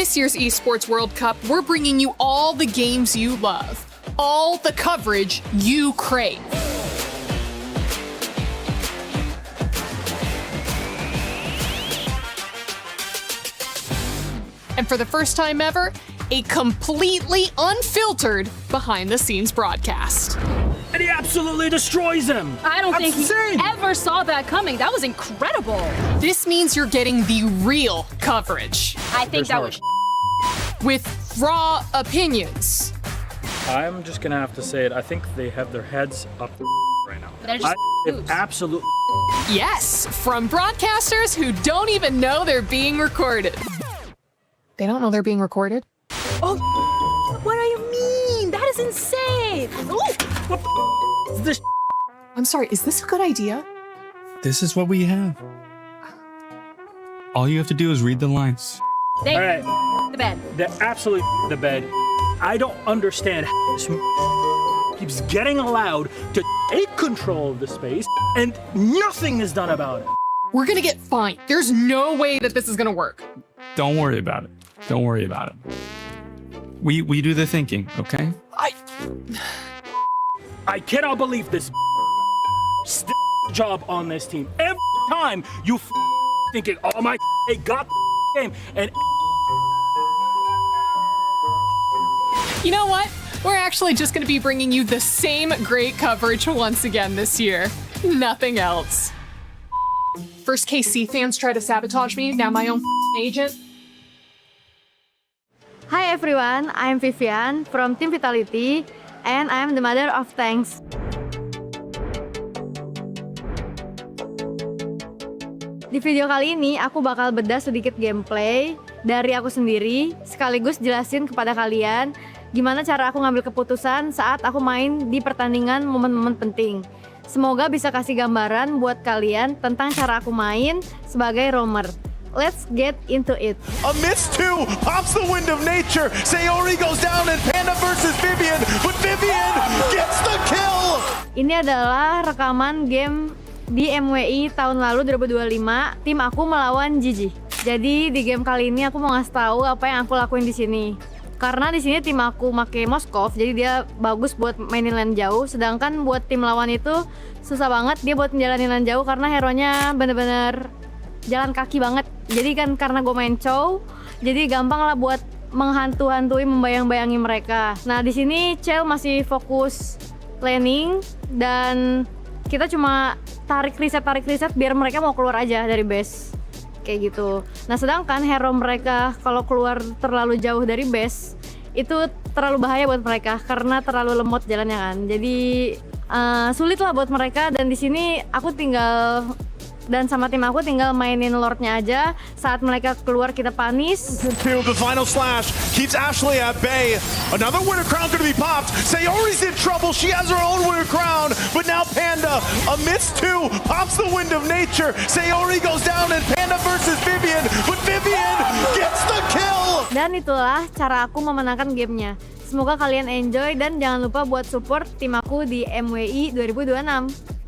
This year's Esports World Cup, we're bringing you all the games you love, all the coverage you crave. And for the first time ever, a completely unfiltered behind-the-scenes broadcast. And he absolutely destroys him. I don't think insane. he ever saw that coming. That was incredible. This means you're getting the real coverage. I think that was with raw opinions. I'm just gonna have to say it. I think they have their heads up right now. They're just Absolutely. Yes, from broadcasters who don't even know they're being recorded. They don't know they're being recorded? Oh, what do you mean? That is insane. What is this? I'm sorry, is this a good idea? This is what we have. All you have to do is read the lines. They All right. the bed. They're absolutely the bed. I don't understand how this keeps getting allowed to take control of the space and nothing is done about it. We're gonna get fined. There's no way that this is gonna work. Don't worry about it. Don't worry about it. We do the thinking, okay? I cannot believe this job on this team. Every time you thinking, oh my, they got the game, and You know what? We're actually just gonna be bringing you the same great coverage once again this year. Nothing else. First KC fans try to sabotage me, now my own agent. Hi everyone, I'm Vivian from Team Vitality and I'm the mother of tanks. Di video kali ini aku bakal bedah sedikit gameplay dari aku sendiri sekaligus jelasin kepada kalian gimana cara aku ngambil keputusan saat aku main di pertandingan momen-momen penting. Semoga bisa kasih gambaran buat kalian tentang cara aku main sebagai roamer. Let's get into it. A miss two pops the wind of nature. Sayori goes down and Panda versus Vivian, but Vivian gets the kill. Ini adalah rekaman game di MWI tahun lalu 2025. Tim aku melawan Gigi. Jadi di game kali ini aku mau ngasih tahu apa yang aku lakuin di sini. Karena di sini tim aku make Moskov, jadi dia bagus buat mainin lane jauh. Sedangkan buat tim lawan itu susah banget dia buat menjalani lane jauh karena hero-nya bener-bener jalan kaki banget. Jadi kan karena gue main Chow, jadi gampang lah buat menghantu-hantui, membayang-bayangi mereka. Nah di sini Chell masih fokus laning dan kita cuma tarik reset biar mereka mau keluar aja dari base. Kayak gitu. Nah sedangkan hero mereka kalau keluar terlalu jauh dari base itu terlalu bahaya buat mereka karena terlalu lemot jalannya kan. Jadi sulit lah buat mereka dan di sini aku tinggal dan sama tim aku tinggal mainin Lordnya aja. Saat mereka keluar kita panis. The final slash keeps Ashley at bay. Another winner crown going to be popped. Sayori's in trouble. She has her own winner crown. But now Panda, a miss two, pops the wind of nature. Sayori goes down and Panda versus Vivian. But Vivian gets the kill. Dan itulah cara aku memenangkan gamenya. Semoga kalian enjoy dan jangan lupa buat support tim aku di MWI 2026.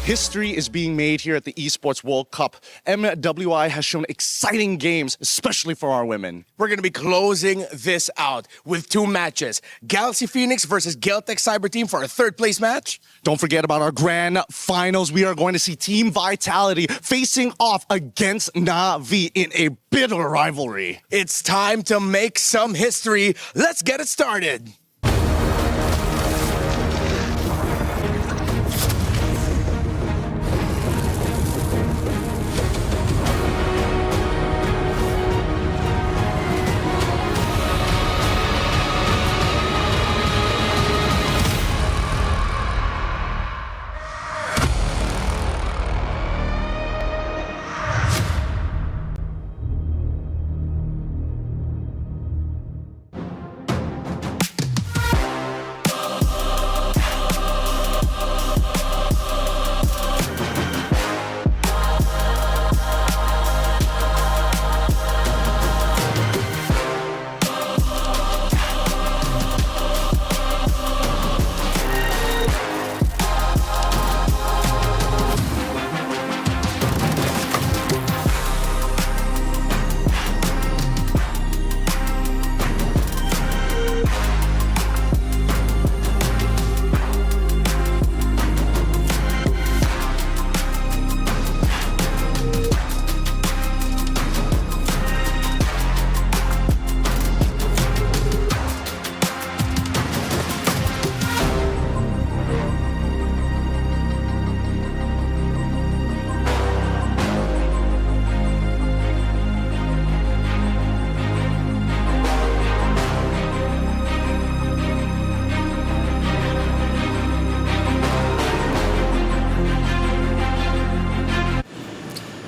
History is being made here at the Esports World Cup. MWI has shown exciting games, especially for our women. We're going to be closing this out with 2 matches. Galaxy Phoenix versus Galtech Cyber Team for a 3rd place match. Don't forget about our grand finals. We are going to see Team Vitality facing off against Na'Vi in a bitter rivalry. It's time to make some history. Let's get it started.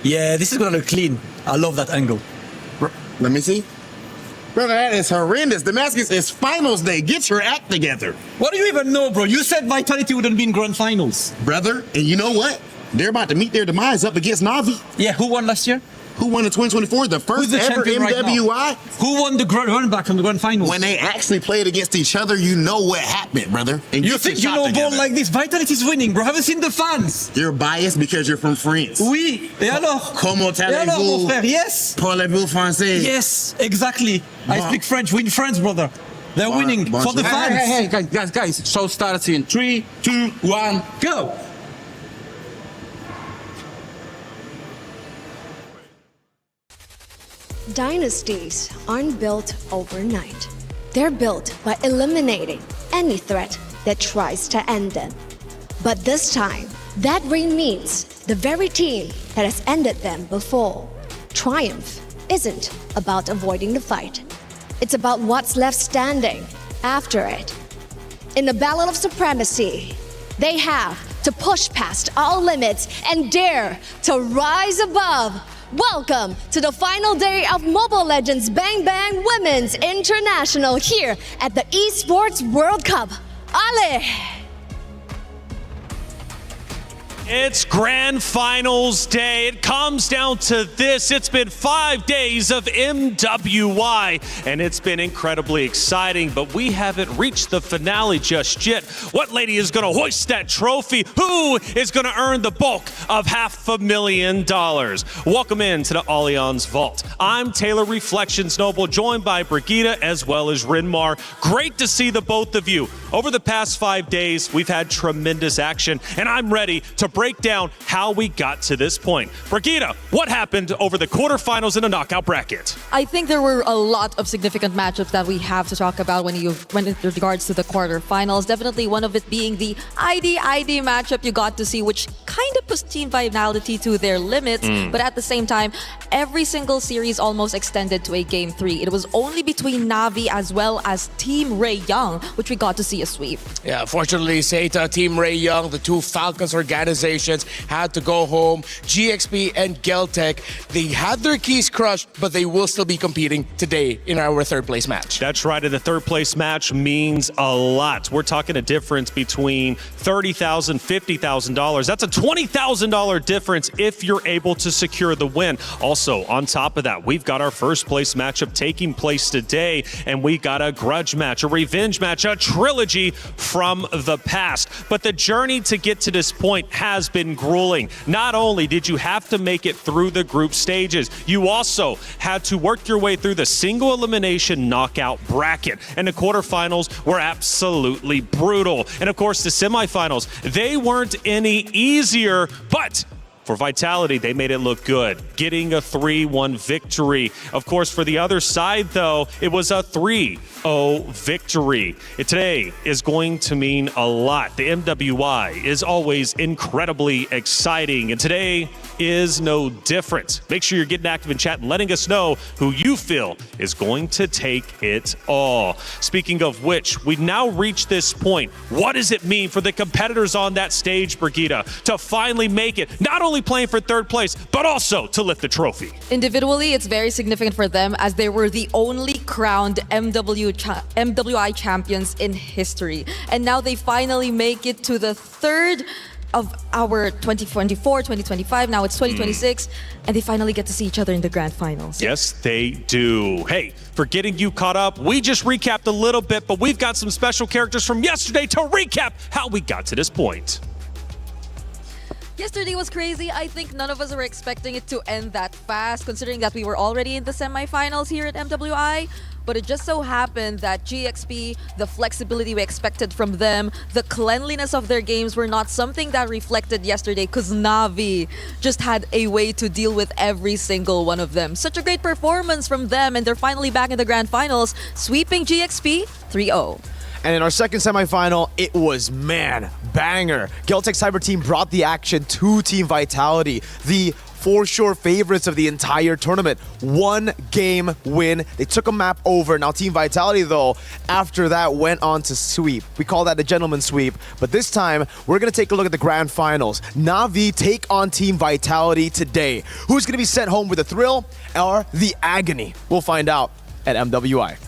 Yeah, this is gonna look clean. I love that angle. Let me see. Brother, that is horrendous. Damascus is finals day. Get your act together. What do you even know, bro? You said Vitality wouldn't be in grand finals. Brother, and you know what? They're about to meet their demise up against Na'Vi. Yeah, who won last year? Who won in 2024? The first the ever champion right MWI? now? Who won the run back from the grand finals? When they actually played against each other, you know what happened, brother. And You think you know ball like this? Vitality's winning, bro. Haven't seen the fans. You're biased because you're from France. Oui. Et alors? Comment Et alors, mon allez-vous? frère? Yes. Parlez-vous français? Yes, exactly. I Bon. speak French. Win France, brother. They're winning bon, for the fans. Hey, guys. Show starts in 3, 2, 1, go. Dynasties aren't built overnight. They're built by eliminating any threat that tries to end them. But this time, that reign means the very team that has ended them before. Triumph isn't about avoiding the fight. It's about what's left standing after it. In the battle of supremacy, they have to push past all limits and dare to rise above. Welcome to the final day of Mobile Legends Bang Bang Women's International here at the Esports World Cup. Ale! It's grand finals day. It comes down to this. It's been 5 days of MWI, and it's been incredibly exciting, but we haven't reached the finale just yet. What lady is going to hoist that trophy? Who is going to earn the bulk of $500,000? Welcome into the Allianz Vault. I'm Taylor Reflections Noble, joined by Brigitte as well as Rinmar. Great to see the both of you. Over the past 5 days, we've had tremendous action, and I'm ready to break down how we got to this point. Brigitte, what happened over the quarterfinals in the knockout bracket? I think there were a lot of significant matchups that we have to talk about when in regards to the quarterfinals. Definitely one of it being the ID matchup you got to see, which kind of pushed Team Vitality to their limits. But at the same time, every single series almost extended to a Game 3. It was only between Na'Vi as well as Team Ray Young, which we got to see a sweep. Yeah, fortunately, Seita, Team Ray Young, the two Falcons organizations had to go home. GXP and Geltec, they had their keys crushed, but they will still be competing today in our third place match. That's right, and the third place match means a lot. We're talking a difference between $30,000, $50,000. That's a $20,000 difference if you're able to secure the win. Also, on top of that, we've got our first place matchup taking place today, and we got a grudge match, a revenge match, a trilogy from the past. But the journey to get to this point has been grueling. Not only did you have to make it through the group stages, you also had to work your way through the single elimination knockout bracket. And the quarterfinals were absolutely brutal. And of course, the semifinals, they weren't any easier, but for Vitality, they made it look good, getting a 3-1 victory. Of course, for the other side, though, it was a 3-0 victory. Today is going to mean a lot. The MWI is always incredibly exciting, and today is no different. Make sure you're getting active in chat and letting us know who you feel is going to take it all. Speaking of which, we've now reached this point. What does it mean for the competitors on that stage, Brigitte, to finally make it, not only playing for third place, but also to lift the trophy? Individually, it's very significant for them as they were the only crowned MWI champions in history. And now they finally make it to the third of our 2024, 2025, now it's 2026, and they finally get to see each other in the grand finals. Yes, they do. Hey, for getting you caught up, we just recapped a little bit, but we've got some special characters from yesterday to recap how we got to this point. Yesterday was crazy. I think none of us were expecting it to end that fast, considering that we were already in the semifinals here at MWI. But it just so happened that GXP, the flexibility we expected from them, the cleanliness of their games were not something that reflected yesterday because Na'Vi just had a way to deal with every single one of them. Such a great performance from them, and they're finally back in the grand finals, sweeping GXP 3-0. And in our second semifinal, it was, man, banger. Geltec Cyber Team brought the action to Team Vitality, the for sure favorites of the entire tournament. 1 game win. They took a map over. Now Team Vitality, though, after that went on to sweep. We call that the gentleman's sweep. But this time, we're going to take a look at the grand finals. Na'Vi take on Team Vitality today. Who's going to be sent home with the thrill or the agony? We'll find out at MWI.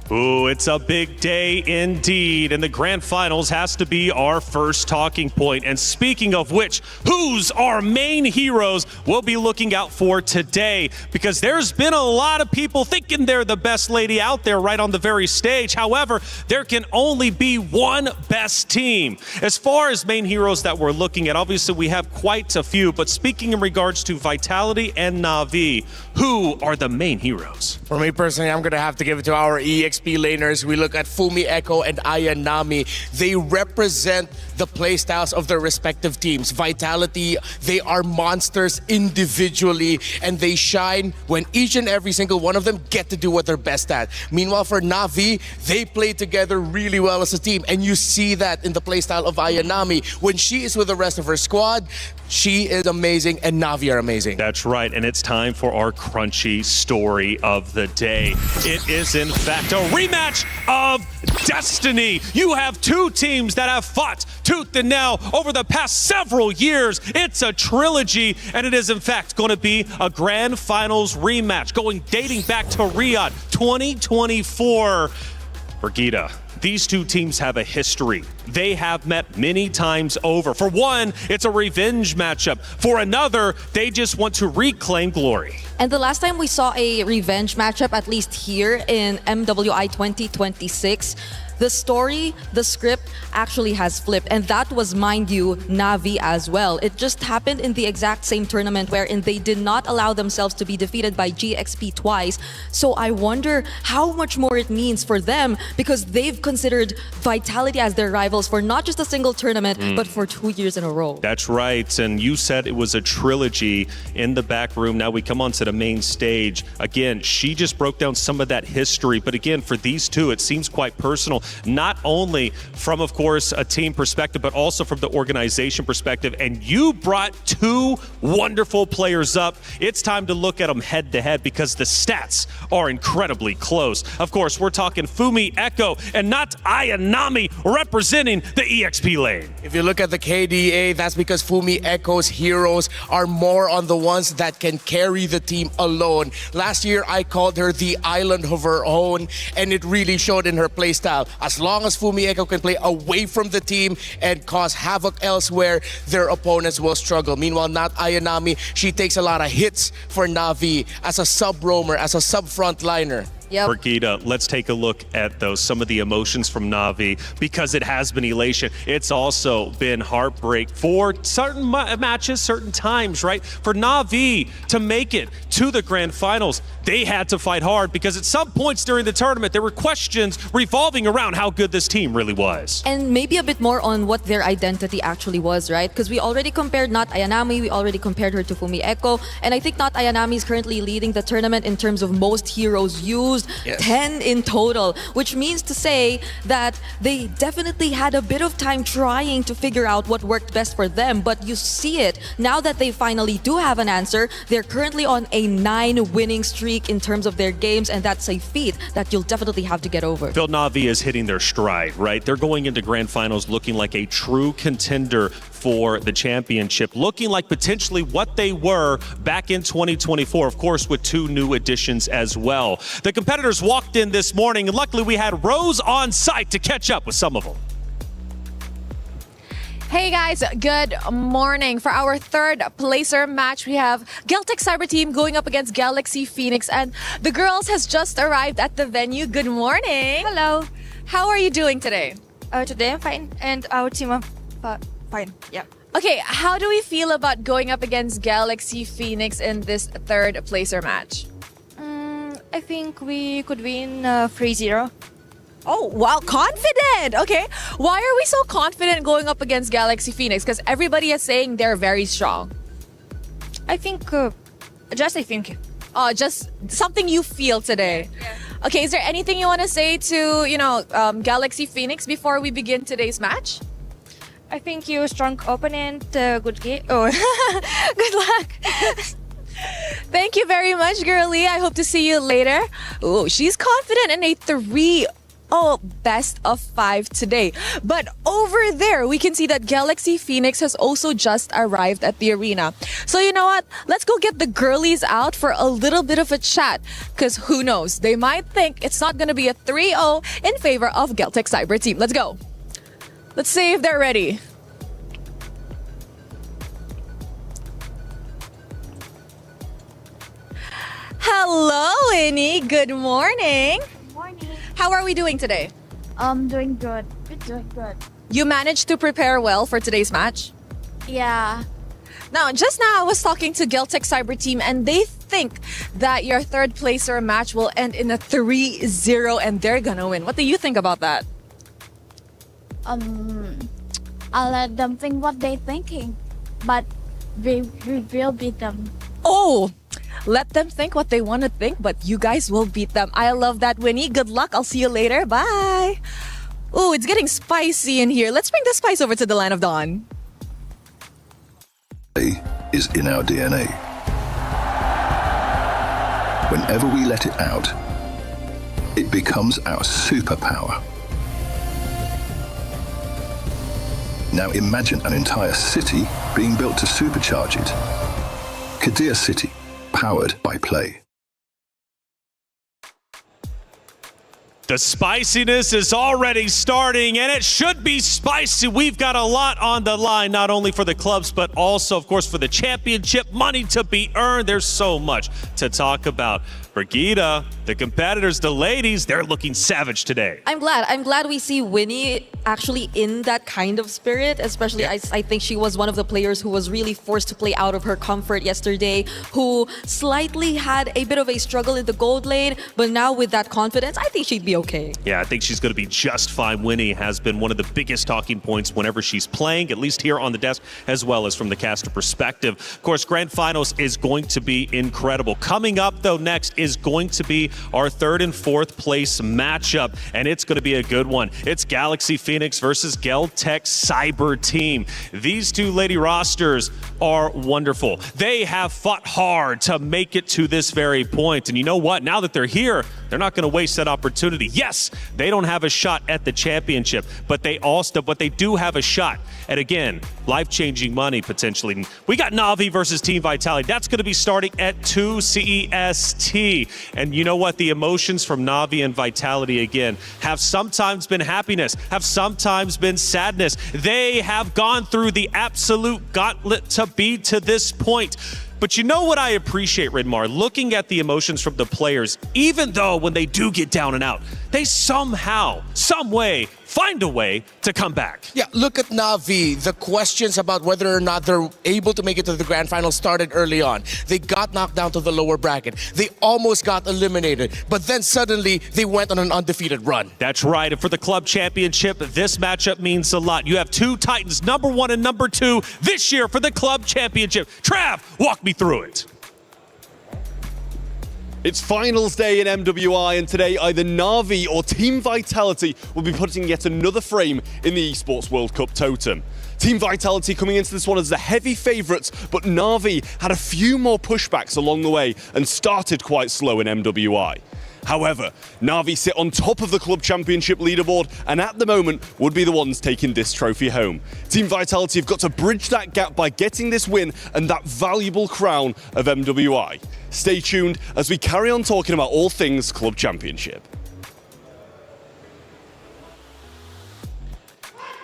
Ooh, it's a big day indeed, and the grand finals has to be our first talking point. And speaking of which, who's our main heroes we'll be looking out for today? Because there's been a lot of people thinking they're the best lady out there right on the very stage. However, there can only be one best team. As far as main heroes that we're looking at, obviously we have quite a few, but speaking in regards to Vitality and Na'Vi, who are the main heroes? For me personally, I'm going to have to give it to our EXP laners. We look at Fumi Echo and Ayanami. They represent the playstyles of their respective teams. Vitality, they are monsters individually, and they shine when each and every single one of them get to do what they're best at. Meanwhile, for Na'Vi, they play together really well as a team, and you see that in the playstyle of Ayanami. When she is with the rest of her squad, she is amazing, and Na'Vi are amazing. That's right, and it's time for our crunchy story of the day. It is, in fact, a rematch of destiny. You have two teams that have fought tooth and nail over the past several years. It's a trilogy, and it is in fact going to be a grand finals rematch dating back to Riyadh 2024. Brigida, these two teams have a history. They have met many times over. For one, it's a revenge matchup. For another, they just want to reclaim glory. And the last time we saw a revenge matchup, at least here in MWI 2026, the story, the script actually has flipped. And that was, mind you, Na'Vi as well. It just happened in the exact same tournament wherein they did not allow themselves to be defeated by GXP twice. So I wonder how much more it means for them, because they've considered Vitality as their rivals for not just a single tournament, but for 2 years in a row. That's right. And you said it was a trilogy in the back room. Now we come on to the main stage. Again, she just broke down some of that history. But again, for these two, it seems quite personal. Not only from, of course, a team perspective, but also from the organization perspective. And you brought two wonderful players up. It's time to look at them head to head because the stats are incredibly close. Of course, we're talking Fumi Echo and not Ayanami representing the EXP lane. If you look at the KDA, that's because Fumi Echo's heroes are more on the ones that can carry the team alone. Last year, I called her the island of her own, and it really showed in her playstyle. As long as Fumi Echo can play away from the team and cause havoc elsewhere, their opponents will struggle. Meanwhile, not Ayanami, she takes a lot of hits for Na'Vi as a sub-roamer, as a sub-frontliner. Yep. Brigida, let's take a look at some of the emotions from Na'Vi, because it has been elation. It's also been heartbreak for certain matches, certain times, right? For Na'Vi to make it to the grand finals, they had to fight hard because at some points during the tournament, there were questions revolving around how good this team really was. And maybe a bit more on what their identity actually was, right? Because we already compared not Ayanami, we already compared her to Fumi Echo, and I think not Ayanami is currently leading the tournament in terms of most heroes used. Yes. 10 in total, which means to say that they definitely had a bit of time trying to figure out what worked best for them. But you see it, now that they finally do have an answer, they're currently on a 9-winning streak in terms of their games, and that's a feat that you'll definitely have to get over. Phil, Na'Vi is hitting their stride, right? They're going into grand finals looking like a true contender for the championship, looking like potentially what they were back in 2024, of course, with 2 new additions as well. The competitors walked in this morning, and luckily we had Rose on site to catch up with some of them. Hey guys, good morning. For our third placer match, we have Geltec Cyber Team going up against Galaxy Phoenix, and the girls has just arrived at the venue. Good morning. Hello. How are you doing today? Today I'm fine, and our team are fine. Yeah. Okay, how do we feel about going up against Galaxy Phoenix in this third placer match? I think we could win 3-0. Oh, wow, confident. Okay, why are we so confident going up against Galaxy Phoenix? Because everybody is saying they're very strong. I think, just something you feel today. Yeah. Okay, is there anything you want to say to, Galaxy Phoenix before we begin today's match? I think you're a strong opponent, good game. Oh, good luck. Thank you very much, girlie. I hope to see you later. Oh, she's confident in a 3-0 best of 5 today. But over there, we can see that Galaxy Phoenix has also just arrived at the arena. So you know what? Let's go get the girlies out for a little bit of a chat. Because who knows? They might think it's not going to be a 3-0 in favor of Geltec Cyber Team. Let's go. Let's see if they're ready. Hello, Winnie. Good morning. Good morning. How are we doing today? Doing good. We're doing good. You managed to prepare well for today's match? Yeah. Now, just now I was talking to Geltec Cyber Team, and they think that your third placer match will end in a 3-0 and they're gonna win. What do you think about that? I'll let them think what they're thinking, but we will beat them. Oh, let them think what they want to think, but you guys will beat them. I love that, Winnie. Good luck. I'll see you later. Bye. Oh, it's getting spicy in here. Let's bring the spice over to the Land of Dawn. Is in our DNA. Whenever we let it out, it becomes our superpower. Now imagine an entire city being built to supercharge it. Kadir City, powered by Play. The spiciness is already starting, and it should be spicy. We've got a lot on the line, not only for the clubs, but also, of course, for the championship, money to be earned. There's so much to talk about. Brigida, the competitors, the ladies, they're looking savage today. I'm glad we see Winnie actually in that kind of spirit, especially I think she was one of the players who was really forced to play out of her comfort yesterday, who slightly had a bit of a struggle in the gold lane, but now with that confidence, I think she'd be okay. Yeah, I think she's going to be just fine. Winnie has been one of the biggest talking points whenever she's playing, at least here on the desk, as well as from the caster perspective. Of course, Grand Finals is going to be incredible. Coming up, though, next is going to be our 3rd and 4th place matchup, and it's going to be a good one. It's Galaxy Phoenix versus Geltech Cyber Team. These two lady rosters are wonderful. They have fought hard to make it to this very point, and you know what? Now that they're here, they're not going to waste that opportunity. Yes, they don't have a shot at the championship, but they do have a shot at, again, life-changing money potentially. We got Na'Vi versus Team Vitality. That's going to be starting at 2 CEST. And you know what? The emotions from Na'Vi and Vitality, again, have sometimes been happiness, have sometimes been sadness. They have gone through the absolute gauntlet to be to this point. But you know what I appreciate, Ridmar? Looking at the emotions from the players, even though when they do get down and out, they somehow, some way, find a way to come back. Yeah, look at Na'Vi. The questions about whether or not they're able to make it to the grand final started early on. They got knocked down to the lower bracket. They almost got eliminated, but then suddenly they went on an undefeated run. That's right, and for the club championship, this matchup means a lot. You have two Titans, number 1 and number 2, this year for the club championship. Trav, walk me through it. It's finals day in MWI, and today either Na'Vi or Team Vitality will be putting yet another frame in the Esports World Cup totem. Team Vitality coming into this one as the heavy favourites, but Na'Vi had a few more pushbacks along the way and started quite slow in MWI. However, Na'Vi sit on top of the club championship leaderboard and at the moment would be the ones taking this trophy home. Team Vitality have got to bridge that gap by getting this win and that valuable crown of MWI. Stay tuned as we carry on talking about all things club championship.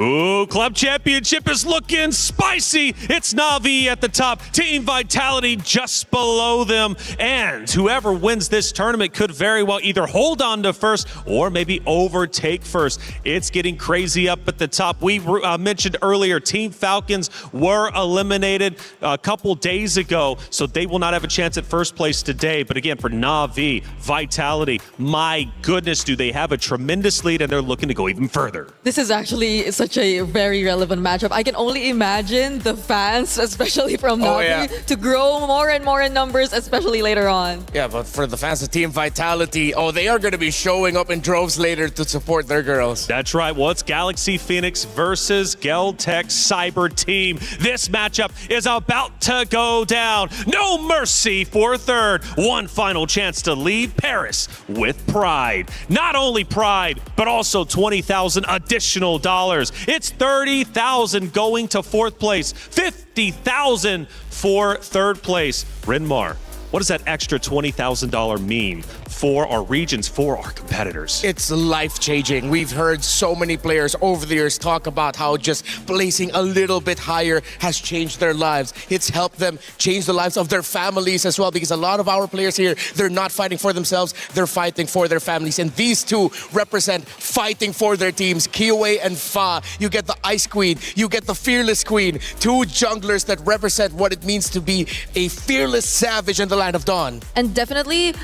Ooh, club championship is looking spicy. It's Na'Vi at the top, Team Vitality just below them, and whoever wins this tournament could very well either hold on to first or maybe overtake first. It's getting crazy up at the top. We mentioned earlier, Team Falcons were eliminated a couple days ago, so they will not have a chance at first place today. But again, for Na'Vi, Vitality, my goodness, do they have a tremendous lead, and they're looking to go even further. This is actually such a very relevant matchup. I can only imagine the fans, especially from Na'Vi, to grow more and more in numbers, especially later on. Yeah, but for the fans of Team Vitality, they are going to be showing up in droves later to support their girls. That's right. Well, it's Galaxy Phoenix versus Geltech Cyber Team. This matchup is about to go down. No mercy for third. One final chance to leave Paris with pride. Not only pride, but also $20,000 additional dollars. It's $30,000 going to fourth place, $50,000 for third place. Rinmar, what does that extra $20,000 mean for our regions, for our competitors? It's life-changing. We've heard so many players over the years talk about how just placing a little bit higher has changed their lives. It's helped them change the lives of their families as well, because a lot of our players here, they're not fighting for themselves, they're fighting for their families. And these two represent fighting for their teams, Kiyoe and Fa. You get the Ice Queen, you get the Fearless Queen, two junglers that represent what it means to be a fearless savage in the Land of Dawn. And definitely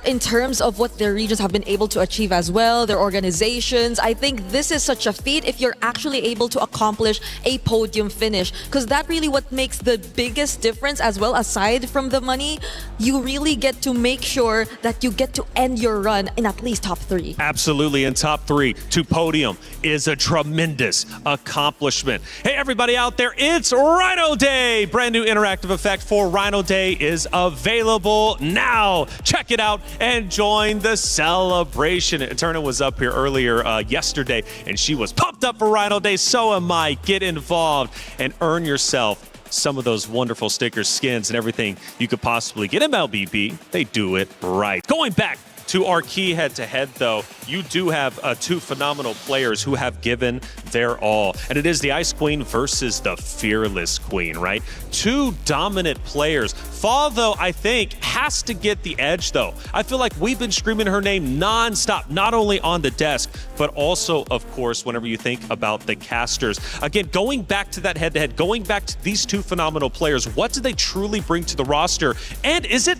in terms of what their regions have been able to achieve as well, their organizations, I think this is such a feat if you're actually able to accomplish a podium finish, because that really what makes the biggest difference as well. Aside from the money, you really get to make sure that you get to end your run in at least top 3. Absolutely, in top 3 to podium is a tremendous accomplishment. Hey, everybody out there, it's Rhino Day. Brand new interactive effect for Rhino Day is available now. Check it it out and join the celebration. Eterna was up here earlier yesterday, and she was pumped up for Rhino Day. So am I. Get involved and earn yourself some of those wonderful stickers, skins, and everything you could possibly get. MLBB, they do it right. Going back to our key head-to-head, though, you do have two phenomenal players who have given their all. And it is the Ice Queen versus the Fearless Queen, right? Two dominant players. Fall, though, I think, has to get the edge, though. I feel like we've been screaming her name non-stop, not only on the desk, but also, of course, whenever you think about the casters. Again, going back to that head-to-head, going back to these two phenomenal players, what do they truly bring to the roster? And is it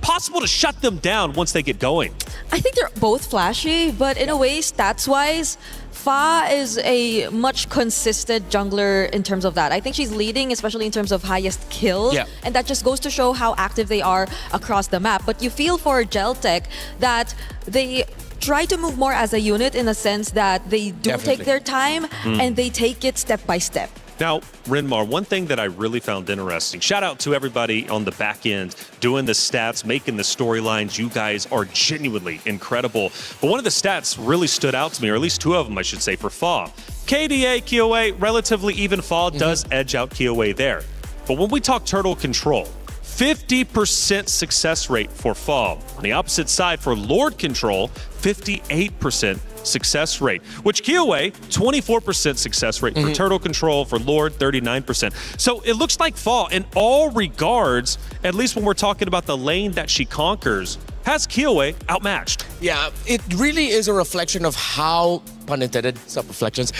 possible to shut them down once they get going? I think they're both flashy, but in a way, stats-wise, Fa is a much consistent jungler in terms of that. I think she's leading, especially in terms of highest kills, and that just goes to show how active they are across the map. But you feel for Geltec that they try to move more as a unit in a sense that they do take their time and they take it step by step. Now, Rinmar, one thing that I really found interesting, shout out to everybody on the back end doing the stats, making the storylines. You guys are genuinely incredible. But one of the stats really stood out to me, or at least two of them, I should say, for Fa. KDA, KOA, relatively even. Fa does edge out KOA there. But when we talk turtle control, 50% success rate for Fa. On the opposite side, for Lord control, 58% success rate, which KOA, 24% success rate for turtle control, for Lord, 39%. So it looks like Fa, in all regards, at least when we're talking about the lane that she conquers, has KOA outmatched. Yeah, it really is a reflection of how, pun intended, self-reflections,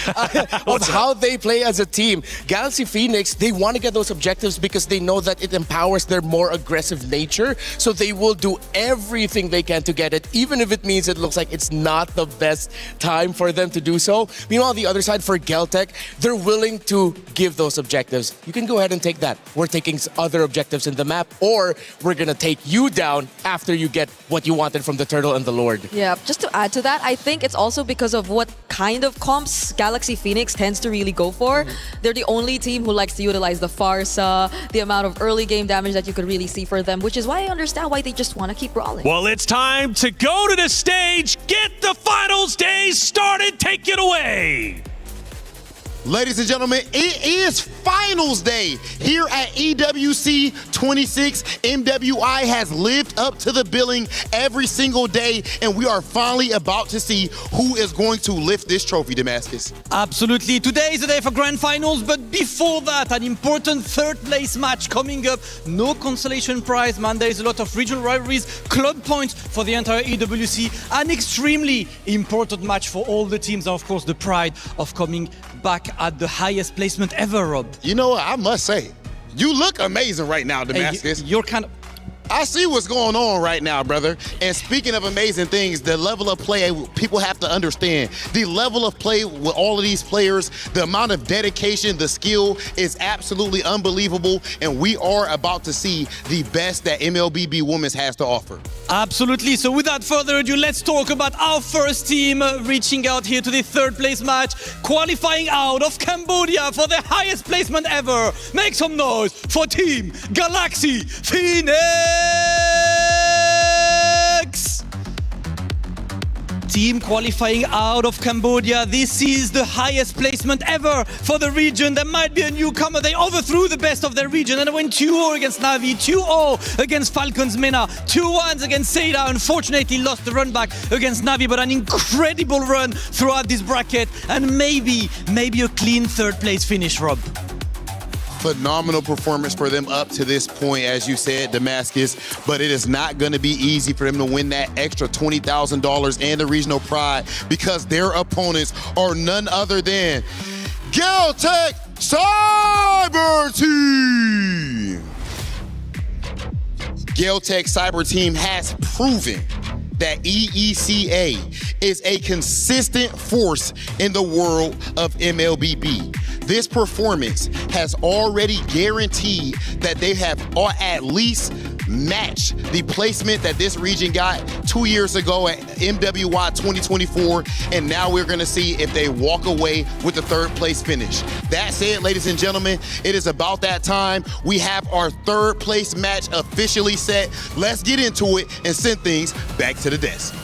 of how they play as a team. Galaxy Phoenix, they want to get those objectives because they know that it empowers their more aggressive nature. So they will do everything they can to get it, even if it means it looks like it's not the best time for them to do so. Meanwhile, on the other side, for Geltec, they're willing to give those objectives. You can go ahead and take that. We're taking other objectives in the map, or we're going to take you down after you get what you wanted from the Turtle and the Lord. Yeah, just to add to that, I think it's also because of what kind of comps Galaxy Phoenix tends to really go for. They're the only team who likes to utilize the Farsa, the amount of early game damage that you could really see for them, which is why I understand why they just want to keep rolling. Well, it's time to go to the stage, get the finals days started, take it away. Ladies and gentlemen, it is finals day here at EWC 26. MWI has lived up to the billing every single day, and we are finally about to see who is going to lift this trophy, Damascus. Absolutely. Today is the day for grand finals, but before that, an important third place match coming up. No consolation prize, man. There is a lot of regional rivalries, club points for the entire EWC, an extremely important match for all the teams, and of course the pride of coming back at the highest placement ever, Rob. You know what? I must say, you look amazing right now, Damascus. Hey, you're kind of... I see what's going on right now, brother. And speaking of amazing things, the level of play, people have to understand. The level of play with all of these players, the amount of dedication, the skill is absolutely unbelievable. And we are about to see the best that MLBB Women's has to offer. Absolutely. So without further ado, let's talk about our first team reaching out here to the third place match, qualifying out of Cambodia for the highest placement ever. Make some noise for Team Galaxy Phoenix! Team qualifying out of Cambodia. This is the highest placement ever for the region. There might be a newcomer. They overthrew the best of their region and went 2-0 against Na'Vi, 2-0 against Falcons Mena, 2-1 against Seda. Unfortunately lost the run back against Na'Vi, but an incredible run throughout this bracket and maybe a clean third place finish, Rob. Phenomenal performance for them up to this point, as you said, Damascus, but it is not going to be easy for them to win that extra $20,000 and the regional pride because their opponents are none other than Geltec Cyber Team. Geltec Cyber Team has proven that EECA is a consistent force in the world of MLBB. This performance has already guaranteed that they have at least match the placement that this region got 2 years ago at MWI 2024, and now we're going to see if they walk away with the third place finish. That said, ladies and gentlemen, it is about that time. We have our third place match officially set. Let's get into it and send things back to the desk.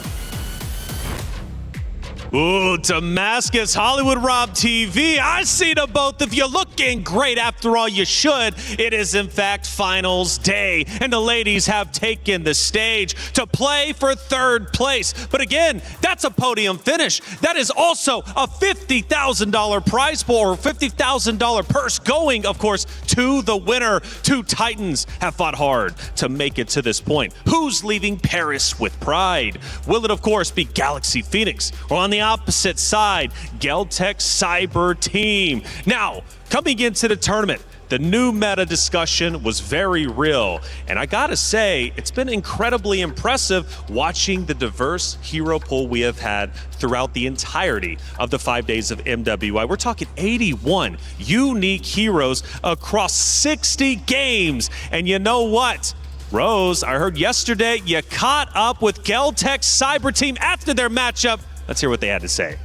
Ooh, Damascus, Hollywood Rob TV. I see the both of you looking great. After all, you should. It is, in fact, finals day, and the ladies have taken the stage to play for third place. But again, that's a podium finish. That is also a $50,000 prize pool, or $50,000 purse going, of course, to the winner. Two Titans have fought hard to make it to this point. Who's leaving Paris with pride? Will it, of course, be Galaxy Phoenix, or on the opposite side, Geltec Cyber Team? Now, coming into the tournament, the new meta discussion was very real, and I gotta say, it's been incredibly impressive watching the diverse hero pool we have had throughout the entirety of the 5 days of MWI. We're talking 81 unique heroes across 60 games, and you know what? Rose, I heard yesterday you caught up with Geltec Cyber Team after their matchup. Let's hear what they had to say.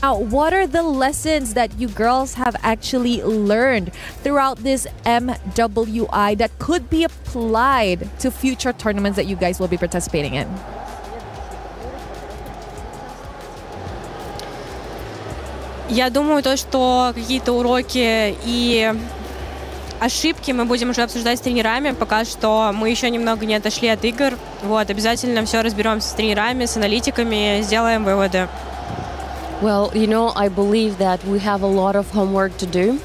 Now, what are the lessons that you girls have actually learned throughout this MWI that could be applied to future tournaments that you guys will be participating in? Я думаю, то, что какие-то уроки и ошибки мы будем уже обсуждать с тренерами. Пока что мы еще немного не отошли от игр. Вот, обязательно все разберемся с тренерами, с аналитиками, сделаем выводы. Well, you know, I believe that we have a lot of homework to do.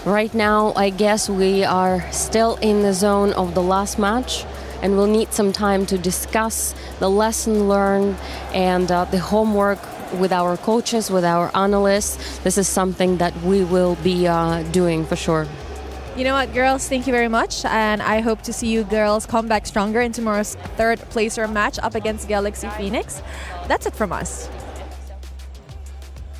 Right now, I guess we are still in the zone of the last match, and we'll need some time to discuss the lesson learned and the homework with our coaches, with our analysts. This is something that we will be doing for sure. You know what, girls, thank you very much, and I hope to see you girls come back stronger in tomorrow's third placer match up against Galaxy Phoenix. That's it from us.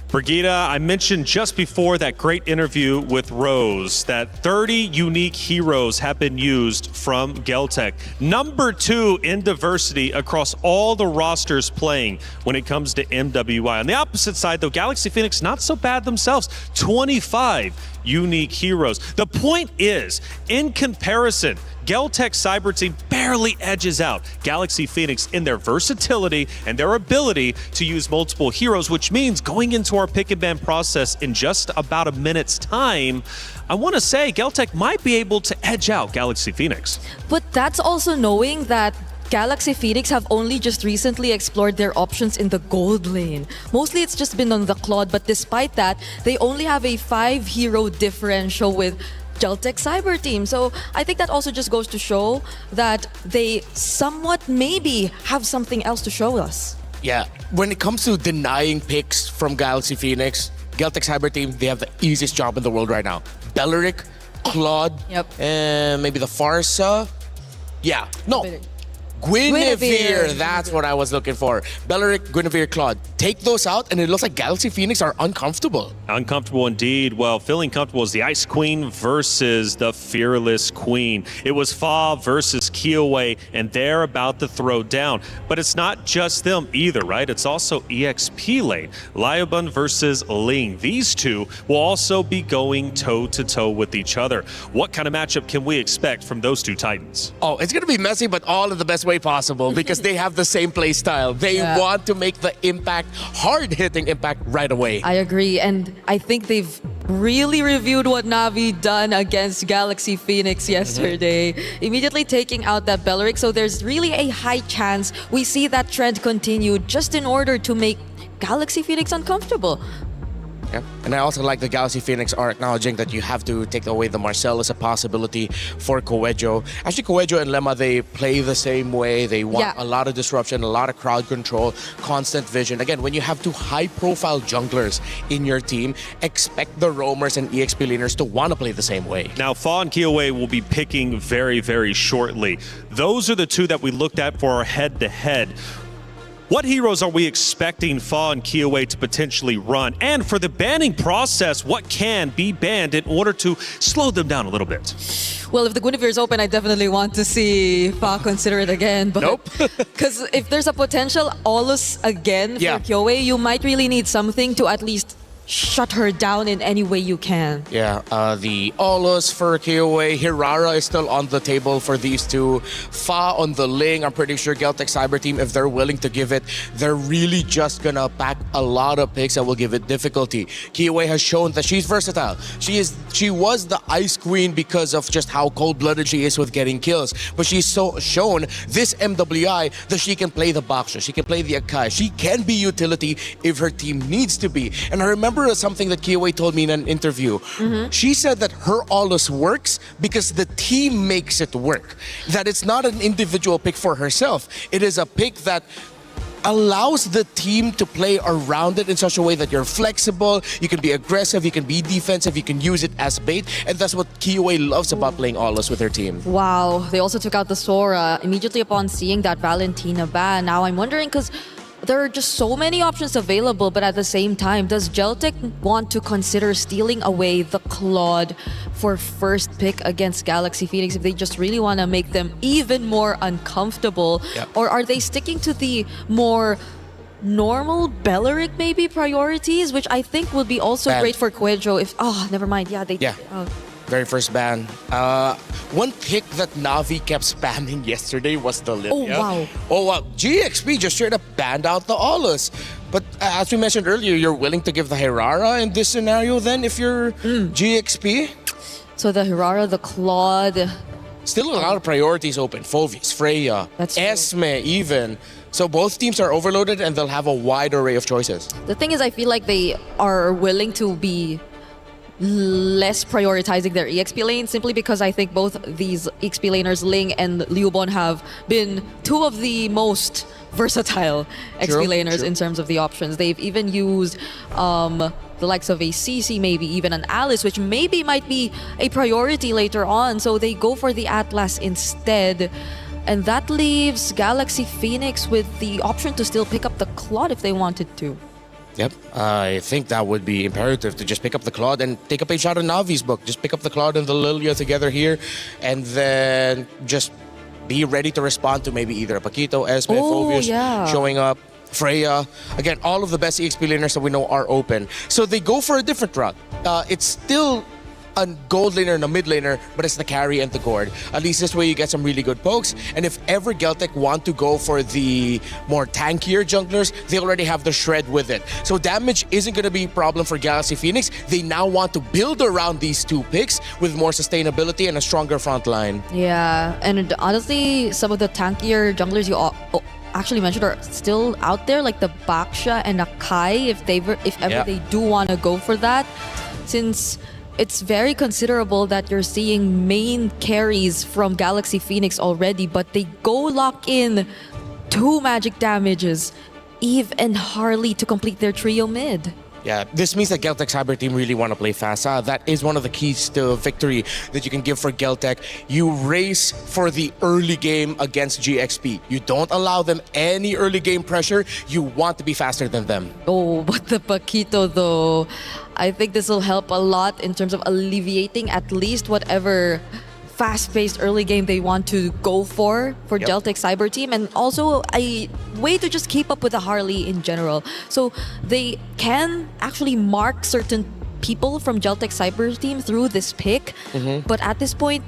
Brigitte, I mentioned just before that great interview with Rose that 30 unique heroes have been used from Geltec. Number 2 in diversity across all the rosters playing when it comes to MWI. On the opposite side, though, Galaxy Phoenix not so bad themselves. 25 unique heroes. The point is, in comparison, Geltec Cyber Team barely edges out Galaxy Phoenix in their versatility and their ability to use multiple heroes, which means going into our pick and ban process in just about a minute's time, I want to say Geltec might be able to edge out Galaxy Phoenix. But that's also knowing that Galaxy Phoenix have only just recently explored their options in the gold lane. Mostly it's just been on the Claude, but despite that, they only have a 5-hero differential with Geltec Cyber Team. So I think that also just goes to show that they somewhat maybe have something else to show us. Yeah, when it comes to denying picks from Galaxy Phoenix, Geltec Cyber Team, they have the easiest job in the world right now. Belleric, Claude, and maybe the Farsa. Yeah, no. Guinevere, that's what I was looking for. Belleric, Guinevere, Claude. Take those out, and it looks like Galaxy Phoenix are uncomfortable. Uncomfortable indeed. Well, feeling comfortable is the Ice Queen versus the Fearless Queen. It was Fa versus Kiowa, and they're about to throw down. But it's not just them either, right? It's also EXP lane. Liabun versus Ling. These two will also be going toe-to-toe with each other. What kind of matchup can we expect from those two Titans? Oh, it's going to be messy, but all in the best way possible because they have the same play style. They want to make the impact, hard-hitting impact right away. I agree, and I think they've really reviewed what Navi done against Galaxy Phoenix yesterday, immediately taking out that Belleric. So there's really a high chance we see that trend continue just in order to make Galaxy Phoenix uncomfortable. Yeah. And I also like the Galaxy Phoenix are acknowledging that you have to take away the Marcel as a possibility for Coejo. Actually, Coejo and Lemma, they play the same way. They want a lot of disruption, a lot of crowd control, constant vision. Again, when you have two high-profile junglers in your team, expect the roamers and EXP laners to want to play the same way. Now, Fa and Kiowa will be picking very, very shortly. Those are the two that we looked at for our head-to-head. What heroes are we expecting Fa and Kiowa to potentially run? And for the banning process, what can be banned in order to slow them down a little bit? Well, if the Guinevere is open, I definitely want to see Fa consider it again. But Nope. Because if there's a potential Olus again for Kiowa, you might really need something to at least shut her down in any way you can. Yeah, the Olus for Kiowa, Hirara is still on the table for these two. Fa on the Ling, I'm pretty sure Geltec Cyber Team, if they're willing to give it, they're really just gonna pack a lot of picks that will give it difficulty. Kiowa has shown that she's versatile. She was the Ice Queen because of just how cold-blooded she is with getting kills. But she's shown this MWI that she can play the Baksha, she can play the Akai, she can be utility if her team needs to be. And I remember something that Kiowa told me in an interview. She said that her Olus works because the team makes it work. That it's not an individual pick for herself. It is a pick that allows the team to play around it in such a way that you're flexible, you can be aggressive, you can be defensive, you can use it as bait, and that's what Kiowa loves about playing Olus with her team. Wow, they also took out the Sora immediately upon seeing that Valentina ban. Now I'm wondering, because there are just so many options available, but at the same time, does Geltec want to consider stealing away the Claude for first pick against Galaxy Phoenix if they just really want to make them even more uncomfortable? Yep. Or are they sticking to the more normal Belleric maybe priorities, which I think would be also Ban. great for Quedro if... Oh, never mind. Yeah, they... Yeah. Very first ban. One pick that Navi kept spamming yesterday was the Lilia. Oh, wow. Oh, wow. GXP just straight up banned out the Olus. But as we mentioned earlier, you're willing to give the Hirara in this scenario then if you're GXP? So the Hirara, the Claude... Still a lot of priorities open. Phoveus, Freya, Esme even. So both teams are overloaded and they'll have a wide array of choices. The thing is, I feel like they are willing to be less prioritizing their EXP lane simply because I think both these EXP laners, Ling and Liubon, have been two of the most versatile XP laners in terms of the options. They've even used the likes of a CC, maybe even an Alice, which maybe might be a priority later on. So they go for the Atlas instead. And that leaves Galaxy Phoenix with the option to still pick up the Claude if they wanted to. Yep, I think that would be imperative to just pick up the Claude and take a page out of Navi's book. Just pick up the Claude and the Lilia together here and then just be ready to respond to maybe either a Paquito, Esme, Phoveus showing up, Freya. Again, all of the best EXP laners that we know are open. So they go for a different route. It's still a gold laner and a mid laner, but it's the carry and the gourd. At least this way you get some really good pokes. And if ever Geltec want to go for the more tankier junglers, they already have the shred with it. So damage isn't going to be a problem for Galaxy Phoenix. They now want to build around these two picks with more sustainability and a stronger front line. Yeah, and honestly, some of the tankier junglers you actually mentioned are still out there, like the Baksha and Akai, if ever they do want to go for that, since it's very considerable that you're seeing main carries from Galaxy Phoenix already, but they go lock in 2 magic damages, Eve and Harley to complete their trio mid. Yeah, this means that Geltec Cyber Team really want to play fast. That is one of the keys to victory that you can give for Geltec. You race for the early game against GXP. You don't allow them any early game pressure. You want to be faster than them. Oh, but the Paquito though, I think this will help a lot in terms of alleviating at least whatever fast-paced early game they want to go for Geltec Cyber Team, and also a way to just keep up with the Harley in general. So they can actually mark certain people from Geltec Cyber Team through this pick, but at this point,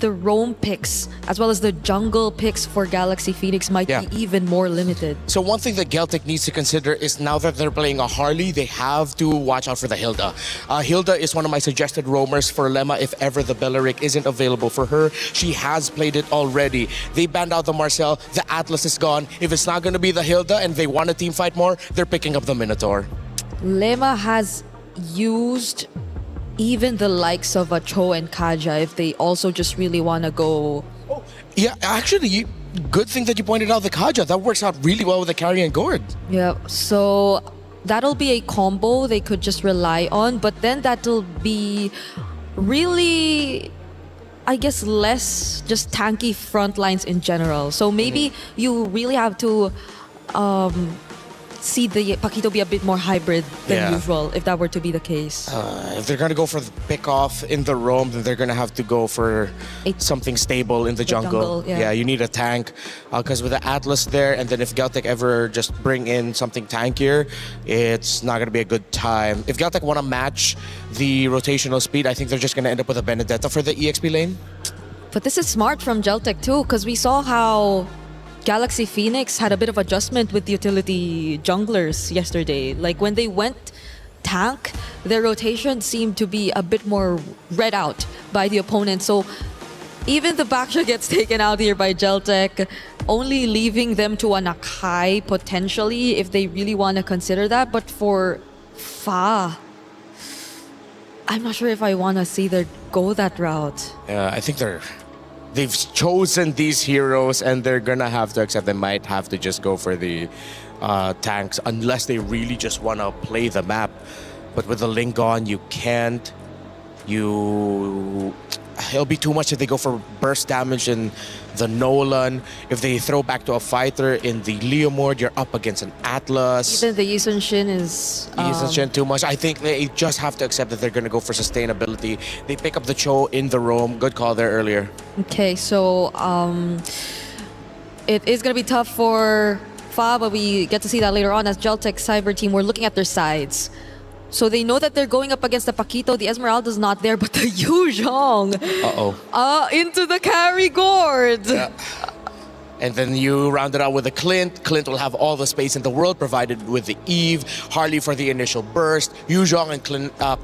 the roam picks as well as the jungle picks for Galaxy Phoenix might be even more limited. So one thing that Geltec needs to consider is now that they're playing a Harley, they have to watch out for the Hilda. Hilda is one of my suggested roamers for Lemma if ever the Belleric isn't available for her. She has played it already. They banned out the Marcel, the Atlas is gone. If it's not going to be the Hilda and they want to team fight more, they're picking up the Minotaur. Lemma has used even the likes of a Cho and Kaja if they also just really want to go. Yeah, actually, good thing that you pointed out the Kaja. That works out really well with the carry and gourd. Yeah, so that'll be a combo they could just rely on, but then that'll be really, I guess, less just tanky front lines in general. So maybe you really have to see the Paquito be a bit more hybrid than usual if that were to be the case. If they're going to go for the pick-off in the roam, then they're going to have to go for something stable in the jungle. Yeah, you need a tank. Because with the Atlas there, and then if Geltec ever just bring in something tankier, it's not going to be a good time. If Geltec want to match the rotational speed, I think they're just going to end up with a Benedetta for the EXP lane. But this is smart from Geltec too, because we saw how Galaxy Phoenix had a bit of adjustment with the utility junglers yesterday. Like when they went tank, their rotation seemed to be a bit more read out by the opponent. So even the backshot gets taken out here by Geltec, only leaving them to an Akai potentially if they really want to consider that. But for Fa, I'm not sure if I want to see them go that route. I think they've chosen these heroes and they're gonna have to accept they might have to just go for the tanks unless they really just want to play the map. But with the Lingon, you can't. It'll be too much if they go for burst damage in the Nolan. If they throw back to a fighter in the Leomord, you're up against an Atlas. Even the Yi Sun Shin is... Yi Sun Shin too much. I think they just have to accept that they're going to go for sustainability. They pick up the Cho in the roam. Good call there earlier. Okay, so it is going to be tough for Fa, but we get to see that later on as Geltec Cyber Team. We're looking at their sides. So they know that they're going up against the Paquito. The Esmeralda's not there, but the Yuzhong. Into the carry gourd. Yeah. And then you round it out with a Clint. Clint will have all the space in the world provided with the Eve. Harley for the initial burst. Yuzhong and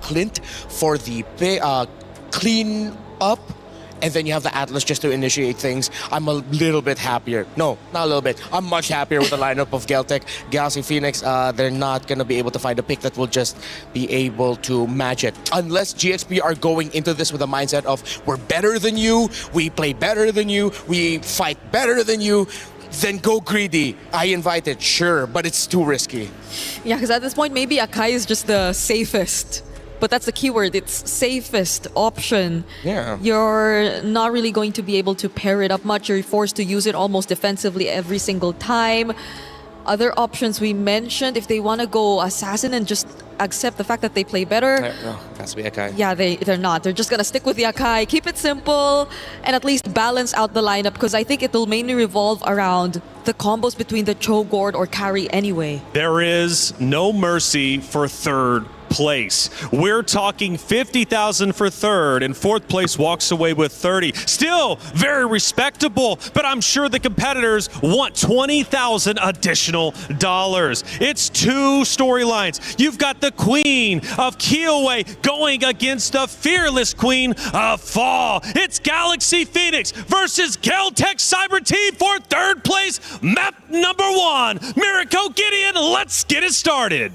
Clint for the clean up. And then you have the Atlas just to initiate things. I'm a little bit happier. No, not a little bit. I'm much happier with the lineup of Geltec. Galaxy Phoenix, they're not going to be able to find a pick that will just be able to match it. Unless GXP are going into this with a mindset of, we're better than you, we play better than you, we fight better than you, then go greedy. I invite it, sure, but it's too risky. Yeah, because at this point, maybe Akai is just the safest. But that's the keyword, it's safest option. Yeah. You're not really going to be able to pair it up much. You're forced to use it almost defensively every single time. Other options we mentioned, if they want to go Assassin and just accept the fact that they play better. No, has to be Akai. Yeah, they're not. They're just going to stick with the Akai, keep it simple, and at least balance out the lineup, because I think it'll mainly revolve around the combos between the Cho, Gourd, or carry anyway. There is no mercy for third place. We're talking 50,000 for third, and fourth place walks away with 30. Still very respectable, but I'm sure the competitors want 20,000 additional dollars. It's two storylines. You've got the Queen of Kiowa going against the fearless Queen of Fall. It's Galaxy Phoenix versus Geltec Cyber Team for third place, map number 1. Mirako Gideon, let's get it started.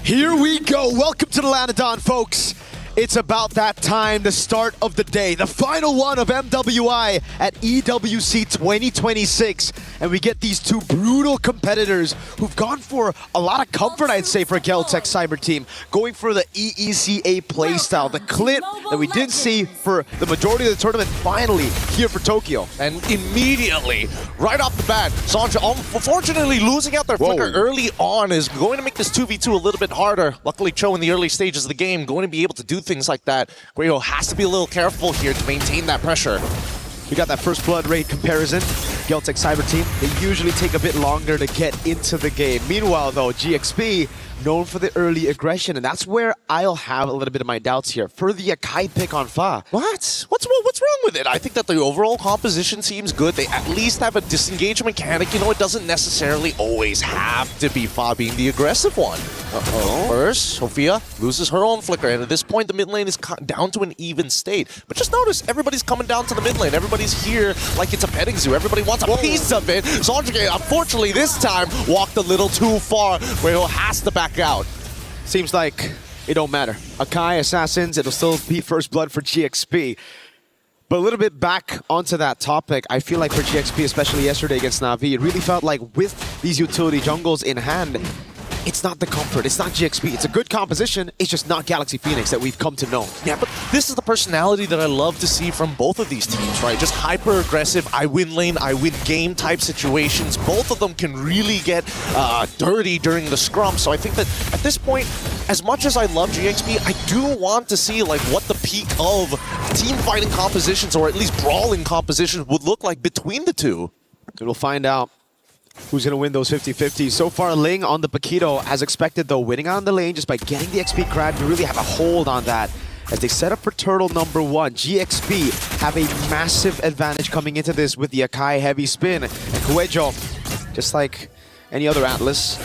Here we go. Welcome to the Land of Dawn, folks. It's about that time, the start of the day, the final one of MWI at EWC 2026. And we get these two brutal competitors who've gone for a lot of comfort, I'd say, for Geltec Cyber Team. Going for the EECA playstyle, the Clint that we didn't see for the majority of the tournament, finally here for Tokyo. And immediately, right off the bat, Sancha, unfortunately losing out their flicker early on is going to make this 2v2 a little bit harder. Luckily, Cho in the early stages of the game going to be able to do things like that. Guerrero has to be a little careful here to maintain that pressure. We got that first blood rate comparison. Geltec Cyber Team, they usually take a bit longer to get into the game. Meanwhile, though, GXP, known for the early aggression, and that's where I'll have a little bit of my doubts here. For the Akai pick on Fa. What's wrong with it? I think that the overall composition seems good. They at least have a disengage mechanic. You know, it doesn't necessarily always have to be Fa being the aggressive one. First, Sophia loses her own flicker, and at this point, the mid lane is down to an even state. But just notice, everybody's coming down to the mid lane. Everybody's here like it's a petting zoo. Everybody wants a piece of it. Sanjay, unfortunately, this time walked a little too far, where he has to back out. Seems like it don't matter. Akai, Assassins, it'll still be first blood for GXP. But a little bit back onto that topic, I feel like for GXP, especially yesterday against Na'Vi, it really felt like with these utility jungles in hand, it's not the comfort, it's not GXP. It's a good composition, it's just not Galaxy Phoenix that we've come to know. Yeah, but this is the personality that I love to see from both of these teams, right? Just hyper-aggressive, I win lane, I win game type situations. Both of them can really get dirty during the scrum. So I think that at this point, as much as I love GXP, I do want to see like what the peak of team fighting compositions, or at least brawling compositions, would look like between the two. And we'll find out who's going to win those 50-50s. So far, Ling on the Paquito, as expected though, winning on the lane just by getting the XP grab to really have a hold on that. As they set up for turtle number 1, GXP have a massive advantage coming into this with the Akai heavy spin. And Kuejo, just like any other Atlas,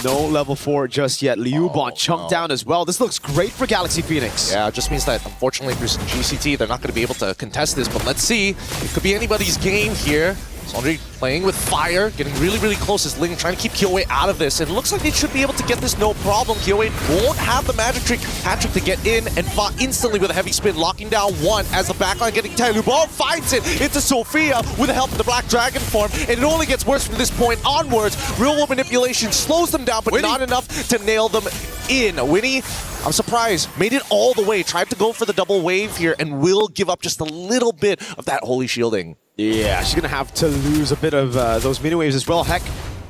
no level 4 just yet. Liubon chunked down as well. This looks great for Galaxy Phoenix. Yeah, it just means that unfortunately for GCT, they're not going to be able to contest this, but let's see. It could be anybody's game here. Sondre playing with fire, getting really, really close as Ling trying to keep Kyoe out of this. And it looks like they should be able to get this no problem. Kyoe won't have the magic trick hat-trick to get in, and Fa instantly with a heavy spin, locking down 1 as the backline getting tight. Lubon finds it into Sophia with the help of the Black Dragon form, and it only gets worse from this point onwards. Real-world manipulation slows them down, but Winnie, not enough to nail them in. Winnie, I'm surprised, made it all the way, tried to go for the double wave here, and will give up just a little bit of that holy shielding. Yeah, she's going to have to lose a bit of those mini waves as well. Heck,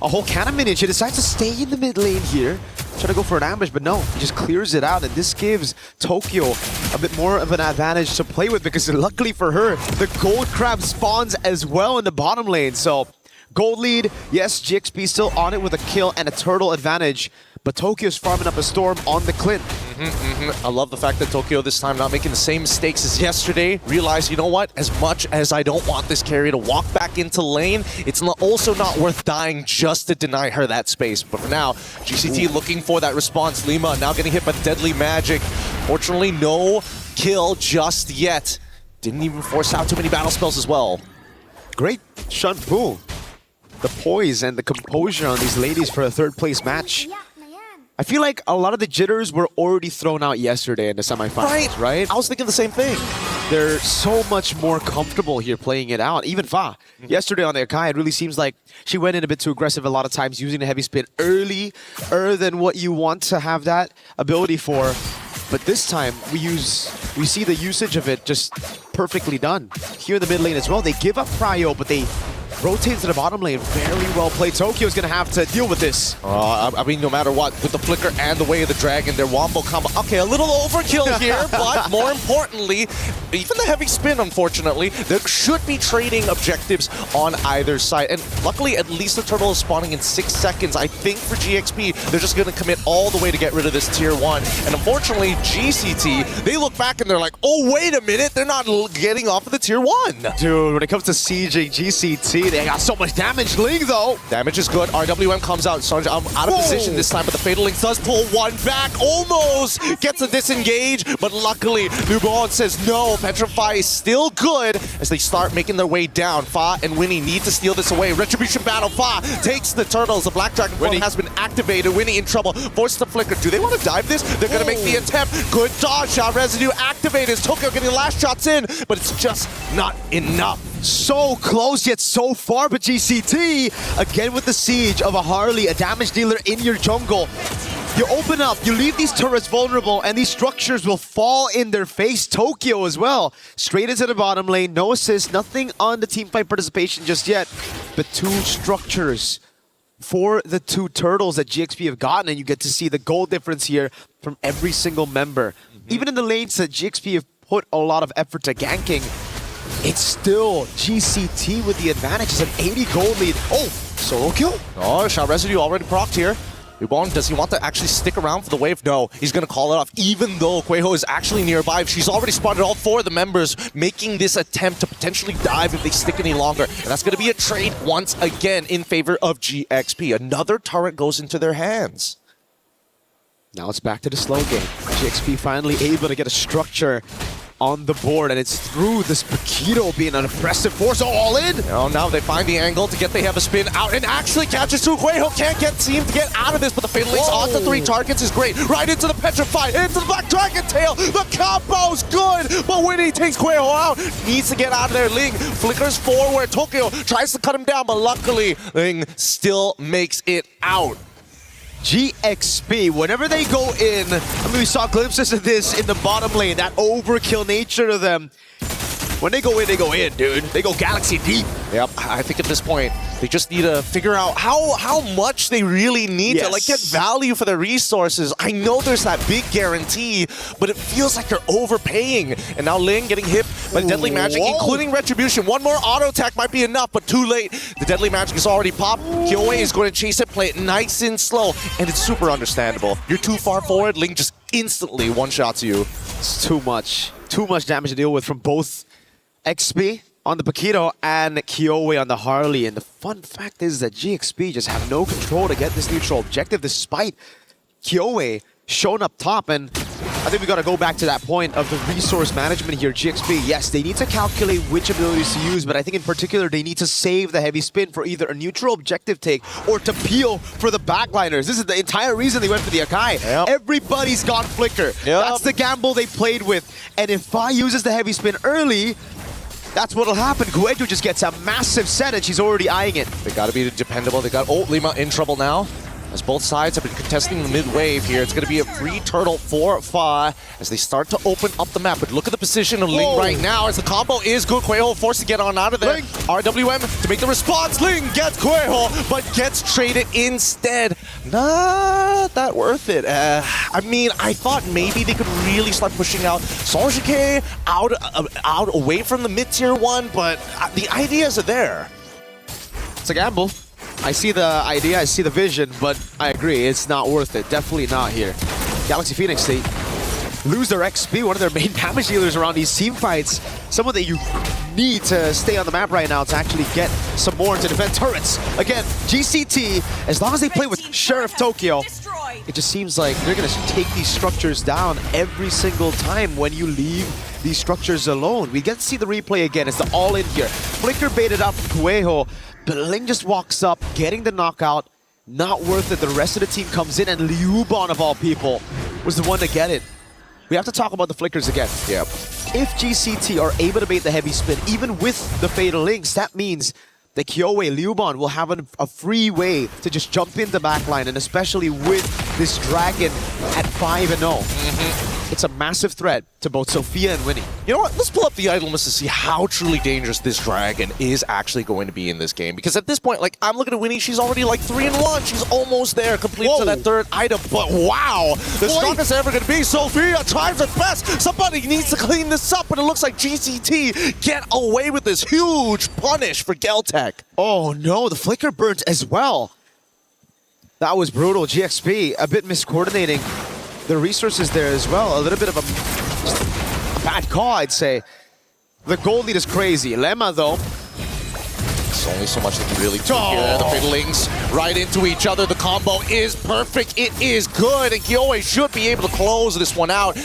a whole cannon minion. She decides to stay in the mid lane here. Try to go for an ambush, but no, he just clears it out. And this gives Tokyo a bit more of an advantage to play with, because luckily for her, the gold crab spawns as well in the bottom lane. So gold lead, yes, GXP still on it with a kill and a turtle advantage. But Tokyo's farming up a storm on the Clint. I love the fact that Tokyo this time not making the same mistakes as yesterday. Realize, you know what? As much as I don't want this carry to walk back into lane, it's also not worth dying just to deny her that space. But for now, GCT looking for that response. Lima now getting hit by deadly magic. Fortunately, no kill just yet. Didn't even force out too many battle spells as well. Great Shun Pu. The poise and the composure on these ladies for a third place match. I feel like a lot of the jitters were already thrown out yesterday in the semifinals, right? I was thinking the same thing. They're so much more comfortable here playing it out. Even Fa, yesterday on the Akai, it really seems like she went in a bit too aggressive a lot of times, using the heavy spin earlier than what you want to have that ability for. But this time, we see the usage of it just perfectly done. Here in the mid lane as well, they give up Cryo, but they rotate to the bottom lane. Very well played. Tokyo's going to have to deal with this. I mean, no matter what, with the flicker and the way of the dragon, their wombo combo. Okay, a little overkill here, but more importantly, even the heavy spin, unfortunately, there should be trading objectives on either side. And luckily, at least the turtle is spawning in 6 seconds. I think for GXP, they're just going to commit all the way to get rid of this tier 1. And unfortunately, GCT, they look back and they're like, oh, wait a minute, they're not getting off of the tier 1. Dude, when it comes to sieging GCT, they got so much damage. Ling, though. Damage is good. RWM comes out. Sondre out of position this time, but the Fatal Link does pull 1 back. Almost gets a disengage, but luckily, Lubon says no. Petrify is still good as they start making their way down. Fa and Winnie need to steal this away. Retribution battle. Fa takes the turtles. The Black Dragon form has been activated. Winnie in trouble. Forced to flicker. Do they want to dive this? They're going to make the attempt. Good dodge shot. Residue activated. Tokyo getting last shots in, but it's just not enough. So close yet so far, but GCT, again with the siege of a Harley, a damage dealer in your jungle. You open up, you leave these turrets vulnerable, and these structures will fall in their face. Tokyo as well. Straight into the bottom lane, no assist, nothing on the teamfight participation just yet. But 2 structures for the 2 turtles that GXP have gotten, and you get to see the goal difference here from every single member. Even in the lanes that GXP have put a lot of effort to ganking, it's still GCT with the advantage. It's an 80 gold lead. Oh, solo kill. Oh, shot residue already procced here. Lubon, does he want to actually stick around for the wave? No, he's going to call it off, even though Kueho is actually nearby. She's already spotted all 4 of the members, making this attempt to potentially dive if they stick any longer. And that's going to be a trade once again in favor of GXP. Another turret goes into their hands. Now it's back to the slow game. GXP finally able to get a structure on the board, and it's through this Paquito being an impressive force. Oh, all in! Oh, now they find the angle to get they have a spin out and actually catches Kueho. Can't seem to get out of this, but the Fatal Links onto 3 targets is great. Right into the Petrify, into the Black Dragon Tail. The combo's good, but when he takes Kueho out, needs to get out of there. Ling flickers forward. Tokyo tries to cut him down, but luckily Ling still makes it out. GXP, whenever they go in, I mean, we saw glimpses of this in the bottom lane, that overkill nature to them. When they go in, dude. They go galaxy deep. Yep, I think at this point, they just need to figure out how much they really need to like get value for their resources. I know there's that big guarantee, but it feels like they're overpaying. And now Ling getting hit by Deadly Magic, including Retribution. One more auto attack might be enough, but too late. The Deadly Magic is already popped. Kyoe is going to chase it, play it nice and slow, and it's super understandable. You're too far forward, Ling just instantly one-shots you. It's too much. Too much damage to deal with from both XP on the Paquito and Kyoe on the Harley. And the fun fact is that GXP just have no control to get this neutral objective despite Kyoe showing up top. And I think we got to go back to that point of the resource management here. GXP, yes, they need to calculate which abilities to use, but I think in particular they need to save the heavy spin for either a neutral objective take or to peel for the backliners. This is the entire reason they went for the Akai. Everybody's got Flicker. That's the gamble they played with. And if Fa uses the heavy spin early, that's what'll happen. Guejo just gets a massive set and she's already eyeing it. They gotta be dependable. They got Lima in trouble now, as both sides have been contesting the mid-wave here. It's going to be a free turtle for Fa as they start to open up the map. But look at the position of Ling right now as the combo is good. Quail forced to get on out of there. RWM to make the response. Ling gets Quail, but gets traded instead. Not that worth it. I mean, I thought maybe they could really start pushing out Sonjike out away from the mid-tier one, but the ideas are there. It's a gamble. I see the idea, I see the vision, but I agree, it's not worth it. Definitely not here. Galaxy Phoenix, they lose their XP, one of their main damage dealers around these team fights. Someone that you need to stay on the map right now to actually get some more to defend turrets. Again, GCT, as long as they play with Sheriff Tokyo, it just seems like they're going to take these structures down every single time when you leave these structures alone. We get to see the replay again. It's the all-in here. Flicker baited up Kueho, but Ling just walks up, getting the knockout. Not worth it. The rest of the team comes in, and Liuban, of all people, was the one to get it. We have to talk about the flickers again. Yep. If GCT are able to bait the heavy spin, even with the Fatal Links, that means that Kyoe, Liuban will have a free way to just jump in the backline, and especially with this Dragon at 5-0. It's a massive threat to both Sophia and Winnie. You know what? Let's pull up the idol list to see how truly dangerous this Dragon is actually going to be in this game. Because at this point, like, I'm looking at Winnie, she's already like 3-1. She's almost there, complete to that third item. But wow, the strongest ever going to be Sophia. Times at best. Somebody needs to clean this up, but it looks like GCT get away with this huge punish for Geltech. Oh no, the flicker burnt as well. That was brutal. GXP a bit miscoordinating the resources there as well. A little bit of a bad call, I'd say. The gold lead is crazy. Lemma, though. There's only so much they can really do here. The Fatal Links right into each other. The combo is perfect. It is good. And Kyoe should be able to close this one out,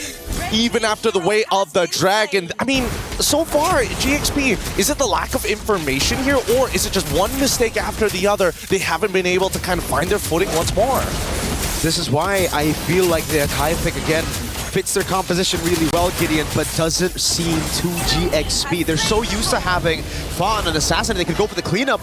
even after the way of the Dragon. I mean, so far, GXP, is it the lack of information here, or is it just one mistake after the other? They haven't been able to kind of find their footing once more. This is why I feel like the Akai pick again fits their composition really well, Gideon, but doesn't seem too GXP. They're so used to having Fa on an assassin, they could go for the cleanup.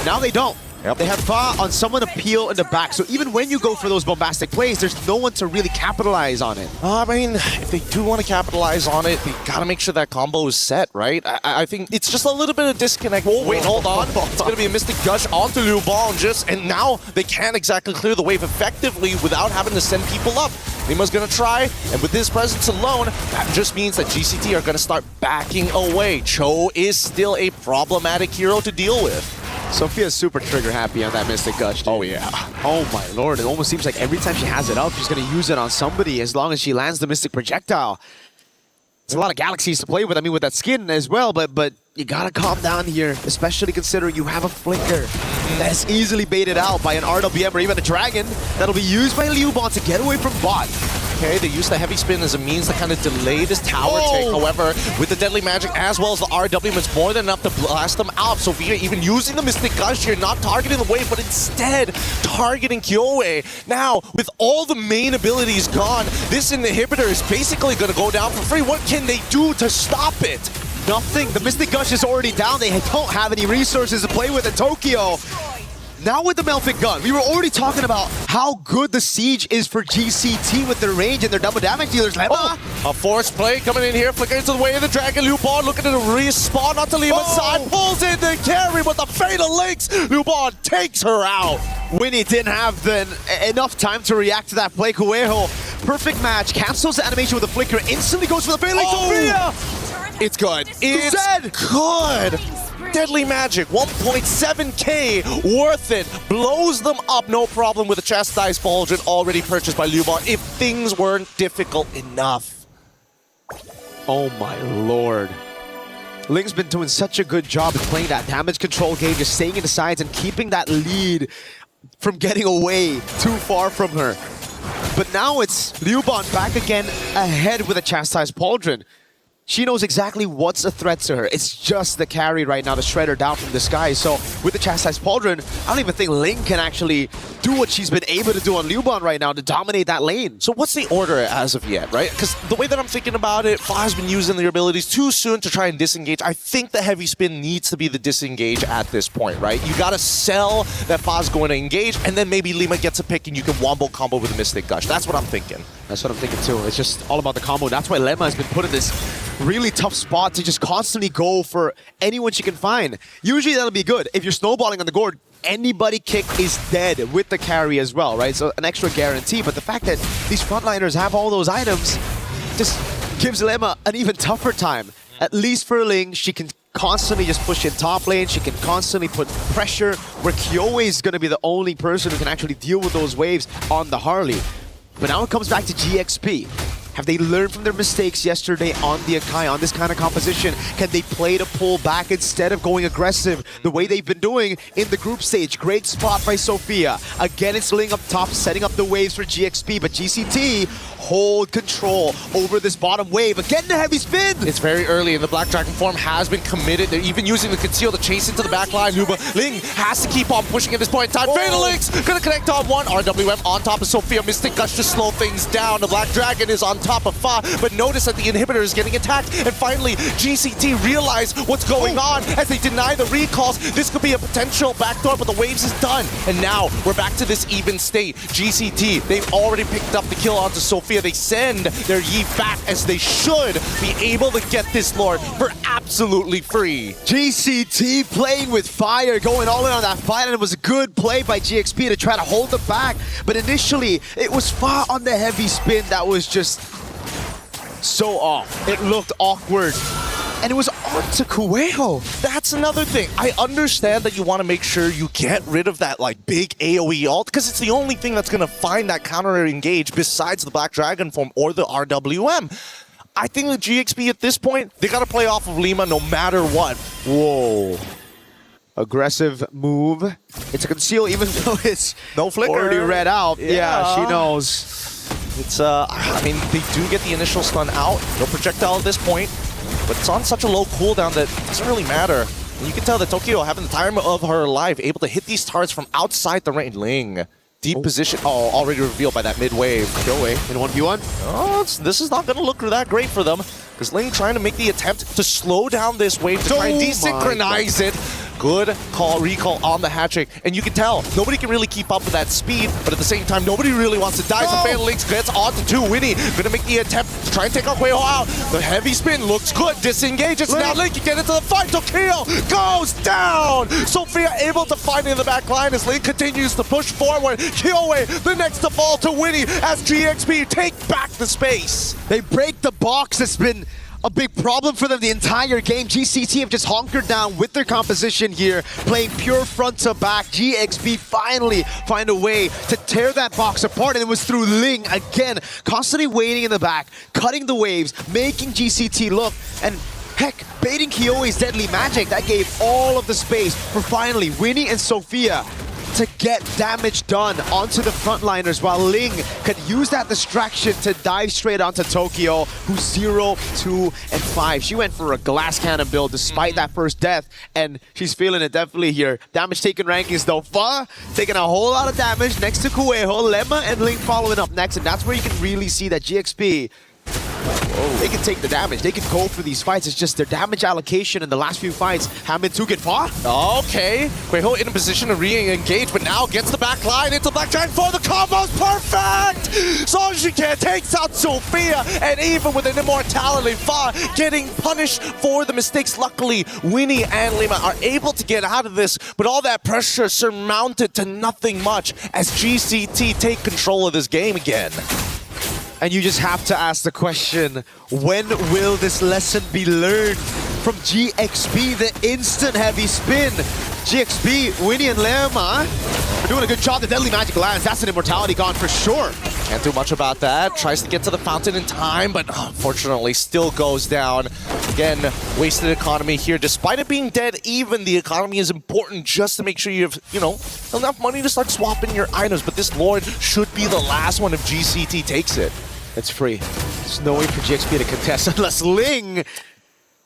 Now they don't. They have Fa on someone to peel in the back, so even when you go for those bombastic plays, there's no one to really capitalize on it. I mean, if they do want to capitalize on it, they gotta make sure that combo is set, right? I think it's just a little bit of disconnect. Oh, wait, hold on. It's gonna be a Mystic Gush onto Liuban, and now they can't exactly clear the wave effectively without having to send people up. Lima's gonna try, and with this presence alone, that just means that GCT are gonna start backing away. Cho is still a problematic hero to deal with. Sophia's super trigger happy on that Mystic Gush, dude. Oh, yeah. Oh, my lord. It almost seems like every time she has it up, she's going to use it on somebody as long as she lands the Mystic Projectile. It's a lot of galaxies to play with, I mean, with that skin as well, but you got to calm down here, especially considering you have a Flicker that's easily baited out by an RWM or even a Dragon that'll be used by Liuban to get away from bot. Okay, they use the heavy spin as a means to kind of delay this tower take. However, with the Deadly Magic as well as the RWM, it's more than enough to blast them out. Sophia even using the Mystic Gush here, not targeting the wave, but instead targeting Kyoe. Now, with all the main abilities gone, this inhibitor is basically going to go down for free. What can they do to stop it? Nothing. The Mystic Gush is already down. They don't have any resources to play with in Tokyo. Now with the Melfic gun, we were already talking about how good the siege is for GCT with their range and their double damage dealers. Lemma. A forced play coming in here, flickering to the way of the Dragon. Lubon looking to respawn onto Lima's side, pulls in the carry with the fatal links. Lubon takes her out. Winnie didn't have enough time to react to that play. Kueho, perfect match, cancels the animation with a flicker, instantly goes for the fatal link. Sophia! It's good. It's good. Deadly Magic, 1.7k, worth it. Blows them up, no problem with a Chastised Pauldron already purchased by Lubon if things weren't difficult enough. Oh my lord. Ling's been doing such a good job of playing that damage control game, just staying in the sides and keeping that lead from getting away too far from her. But now it's Lubon back again ahead with a Chastised Pauldron. She knows exactly what's a threat to her. It's just the carry right now to shred her down from the sky. So with the Chastised Pauldron, I don't even think Ling can actually do what she's been able to do on Lubon right now to dominate that lane. So what's the order as of yet, right? Because the way that I'm thinking about it, Fa has been using their abilities too soon to try and disengage. I think the heavy spin needs to be the disengage at this point, right? You gotta sell that Fa's going to engage, and then maybe Lima gets a pick and you can wombo combo with a Mystic Gush. That's what I'm thinking. That's what I'm thinking too. It's just all about the combo. That's why Lemma has been put in this really tough spot to just constantly go for anyone she can find. Usually that'll be good. If you're snowballing on the board, anybody kick is dead with the carry as well, right? So an extra guarantee. But the fact that these frontliners have all those items just gives Lemma an even tougher time. At least for Ling, she can constantly just push in top lane. She can constantly put pressure where Kyoe is going to be the only person who can actually deal with those waves on the Harley. But now it comes back to GXP. Have they learned from their mistakes yesterday on the Akai, on this kind of composition? Can they play to pull back instead of going aggressive the way they've been doing in the group stage? Great spot by Sophia. Again, it's Ling up top, setting up the waves for GXP, but GCT hold control over this bottom wave. Again, the heavy spin! It's very early, and the Black Dragon form has been committed. They're even using the conceal to chase into the back line. Ling has to keep on pushing at this point in time. Fatal Links gonna connect on one. RWM on top of Sophia. Mystic Gush to slow things down. The Black Dragon is on top of Fa, but notice that the inhibitor is getting attacked, and finally GCT realize what's going on as they deny the recalls. This could be a potential backdoor, but the waves is done, and now we're back to this even state. GCT, they've already picked up the kill onto Sophia. They send their Yi back as they should be able to get this Lord for absolutely free. GCT playing with fire, going all in on that fight, and it was a good play by GXP to try to hold them back, but initially it was Fa on the heavy spin that was just so off. It looked awkward. And it was on to Kueho. That's another thing. I understand that you want to make sure you get rid of that like big AoE ult, because it's the only thing that's going to find that counter engage besides the Black Dragon form or the RWM. I think the GXP at this point, they got to play off of Lima no matter what. Whoa. Aggressive move. It's a conceal even though it's no flicker. Already read out. Yeah, she knows. It's, I mean, they do get the initial stun out. No projectile at this point, but it's on such a low cooldown that it doesn't really matter. And you can tell that Tokyo having the time of her life, able to hit these targets from outside the range. Ling, deep position. Oh, already revealed by that mid-wave. Kyoe in 1v1. Oh, this is not going to look that great for them. Because Ling trying to make the attempt to slow down this wave, to try and desynchronize it. Good recall on the hat trick. And you can tell, nobody can really keep up with that speed, but at the same time, nobody really wants to die. So Fatal Links gets onto 2. Winnie gonna make the attempt to try and take Kueho out. The heavy spin looks good. Disengages. Now Link can get into the fight. Tokyo goes down. Sophia able to find in the back line as Link continues to push forward. Kyoe, the next to fall to Winnie as GXP take back the space. They break the box. That's been a big problem for them the entire game. GCT have just hunkered down with their composition here, playing pure front to back. GXP finally find a way to tear that box apart, and it was through Ling again, constantly waiting in the back, cutting the waves, making GCT look, and heck, baiting Kyoe's Deadly Magic. That gave all of the space for finally Winnie and Sophia to get damage done onto the frontliners, while Ling could use that distraction to dive straight onto Tokyo, who's 0, 2, and 5. She went for a glass cannon build despite that first death, and she's feeling it definitely here. Damage taken rankings though. Fa taking a whole lot of damage next to Kueho, Lemma and Ling following up next, and that's where you can really see that GXP They can take the damage. They can go for these fights. It's just their damage allocation in the last few fights have been too good for. Okay, Quejo in a position to re-engage, but now gets the back line into Black Giant for the combos. Perfect! Sonjike takes out Sophia, and even with an immortality, Fa getting punished for the mistakes. Luckily, Winnie and Lima are able to get out of this, but all that pressure surmounted to nothing much as GCT take control of this game again. And you just have to ask the question, when will this lesson be learned? From GXP, the instant heavy spin. GXP, Winnie and Lema are doing a good job. The Deadly Magic lands. That's an immortality gone for sure. Can't do much about that. Tries to get to the fountain in time, but unfortunately still goes down. Again, wasted economy here. Despite it being dead even, the economy is important just to make sure you have, enough money to start swapping your items. But this Lord should be the last one if GCT takes it. It's free. There's no way for GXP to contest unless Ling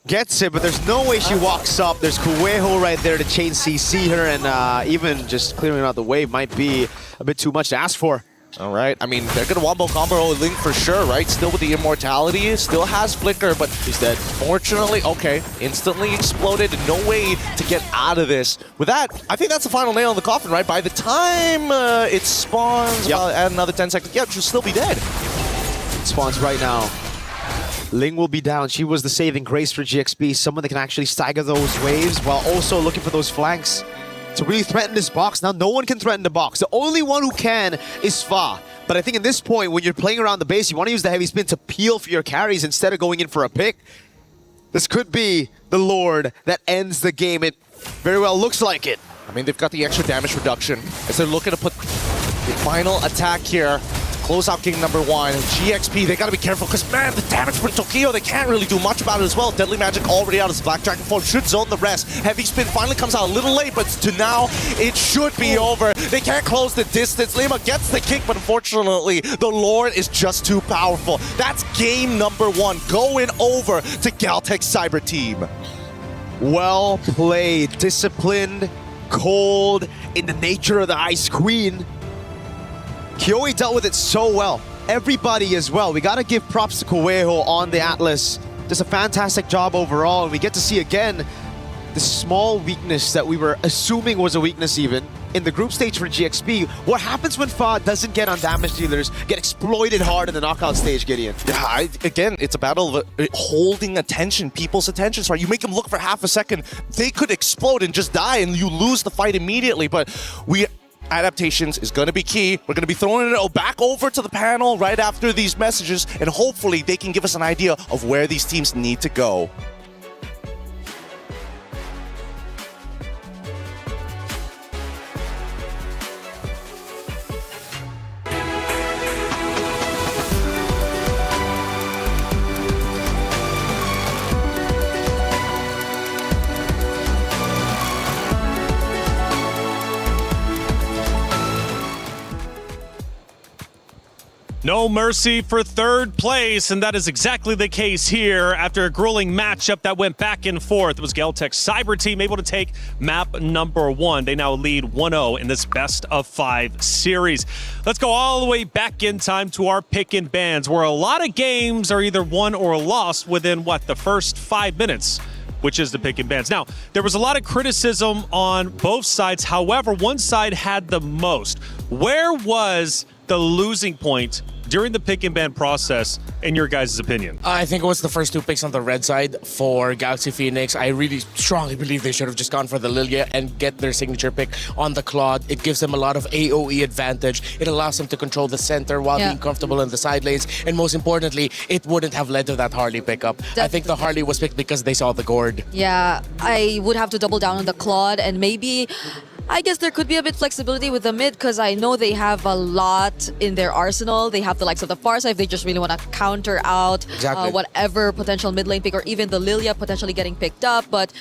gets it, but there's no way she walks up. There's Quejo right there to chain CC her, and even just clearing out the wave might be a bit too much to ask for. All right, I mean, they're going to wombo combo Ling for sure, right? Still with the immortality, still has Flicker, but he's dead. Fortunately, okay, instantly exploded, no way to get out of this. With that, I think that's the final nail in the coffin, right? By the time it spawns, add another 10 seconds, she'll still be dead. It spawns right now. Ling will be down. She was the saving grace for GXP. Someone that can actually stagger those waves while also looking for those flanks to really threaten this box. Now, no one can threaten the box. The only one who can is Fa. But I think at this point, when you're playing around the base, you want to use the heavy spin to peel for your carries instead of going in for a pick. This could be the Lord that ends the game. It very well looks like it. I mean, they've got the extra damage reduction as they're looking to put the final attack here. Close out game number 1. GXP, they gotta be careful because, man, the damage from Tokyo, they can't really do much about it as well. Deadly Magic already out as Black Dragon form should zone the rest. Heavy Spin finally comes out a little late, but to now, it should be over. They can't close the distance. Lima gets the kick, but unfortunately, the Lord is just too powerful. That's game number 1 going over to Galtech Cyber Team. Well played, disciplined, cold, in the nature of the Ice Queen. Kyoe dealt with it so well. Everybody as well. We gotta give props to Quejo on the Atlas. Just a fantastic job overall. And we get to see again the small weakness that we were assuming was a weakness even in the group stage for GXP. What happens when Fa doesn't get on damage dealers, get exploited hard in the knockout stage, Gideon? Yeah, again, it's a battle of holding attention, people's attention. So you make them look for half a second, they could explode and just die and you lose the fight immediately. But adaptations is going to be key. We're going to be throwing it back over to the panel right after these messages, and hopefully they can give us an idea of where these teams need to go. No mercy for third place, and that is exactly the case here. After a grueling matchup that went back and forth, it was Galtech's Cyber Team able to take map number 1. They now lead 1-0 in this best-of-5 series. Let's go all the way back in time to our pick and bans, where a lot of games are either won or lost within, the first 5 minutes, which is the pick and bans. Now, there was a lot of criticism on both sides. However, one side had the most. Where was the losing point during the pick and ban process, in your guys' opinion? I think it was the first 2 picks on the red side for Galaxy Phoenix. I really strongly believe they should have just gone for the Lilia and get their signature pick on the Claude. It gives them a lot of AoE advantage. It allows them to control the center while being comfortable in the side lanes. And most importantly, it wouldn't have led to that Harley pickup. I think the Harley was picked because they saw the gourd. Yeah, I would have to double down on the Claude, and maybe I guess there could be a bit flexibility with the mid because I know they have a lot in their arsenal. They have the likes of the Farsight if they just really want to counter out whatever potential mid lane pick, or even the Lilia potentially getting picked up. But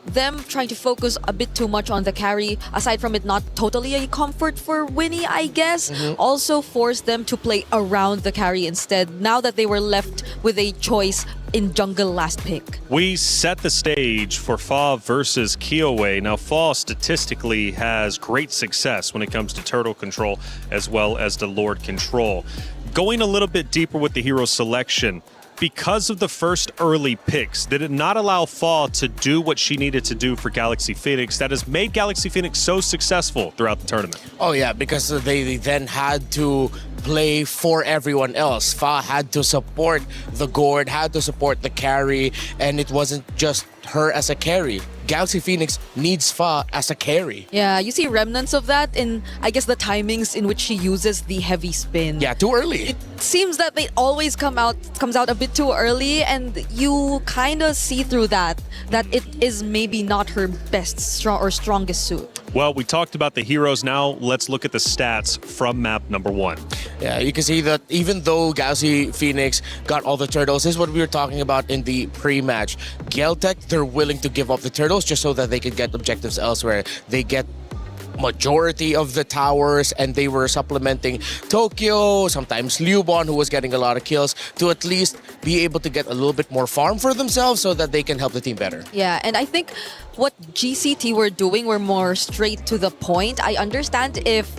them trying to focus a bit too much on the carry, aside from it not totally a comfort for Winnie, I guess, also forced them to play around the carry instead, now that they were left with a choice in jungle last pick. We set the stage for Fa versus Kyoe. Now, Fa statistically has great success when it comes to turtle control as well as the Lord control. Going a little bit deeper with the hero selection, because of the first early picks, did it not allow Fa to do what she needed to do for Galaxy Phoenix that has made Galaxy Phoenix so successful throughout the tournament? Oh yeah, because they then had to play for everyone else. Fa had to support the Gord, had to support the carry, and it wasn't just her as a carry. Galaxy Phoenix needs Fa as a carry. Yeah, you see remnants of that in, I guess, the timings in which she uses the heavy spin. Yeah, too early. It seems that they always comes out a bit too early, and you kind of see through that it is maybe not her best strongest suit. Well, we talked about the heroes. Now let's look at the stats from map number 1. Yeah, you can see that even though Galaxy Phoenix got all the turtles, this is what we were talking about in the pre-match. Geltec, they're willing to give up the turtles just so that they could get objectives elsewhere. They get majority of the towers, and they were supplementing Tokyo, sometimes Liubon, who was getting a lot of kills, to at least be able to get a little bit more farm for themselves so that they can help the team better. Yeah, and I think what GCT were doing were more straight to the point. I understand if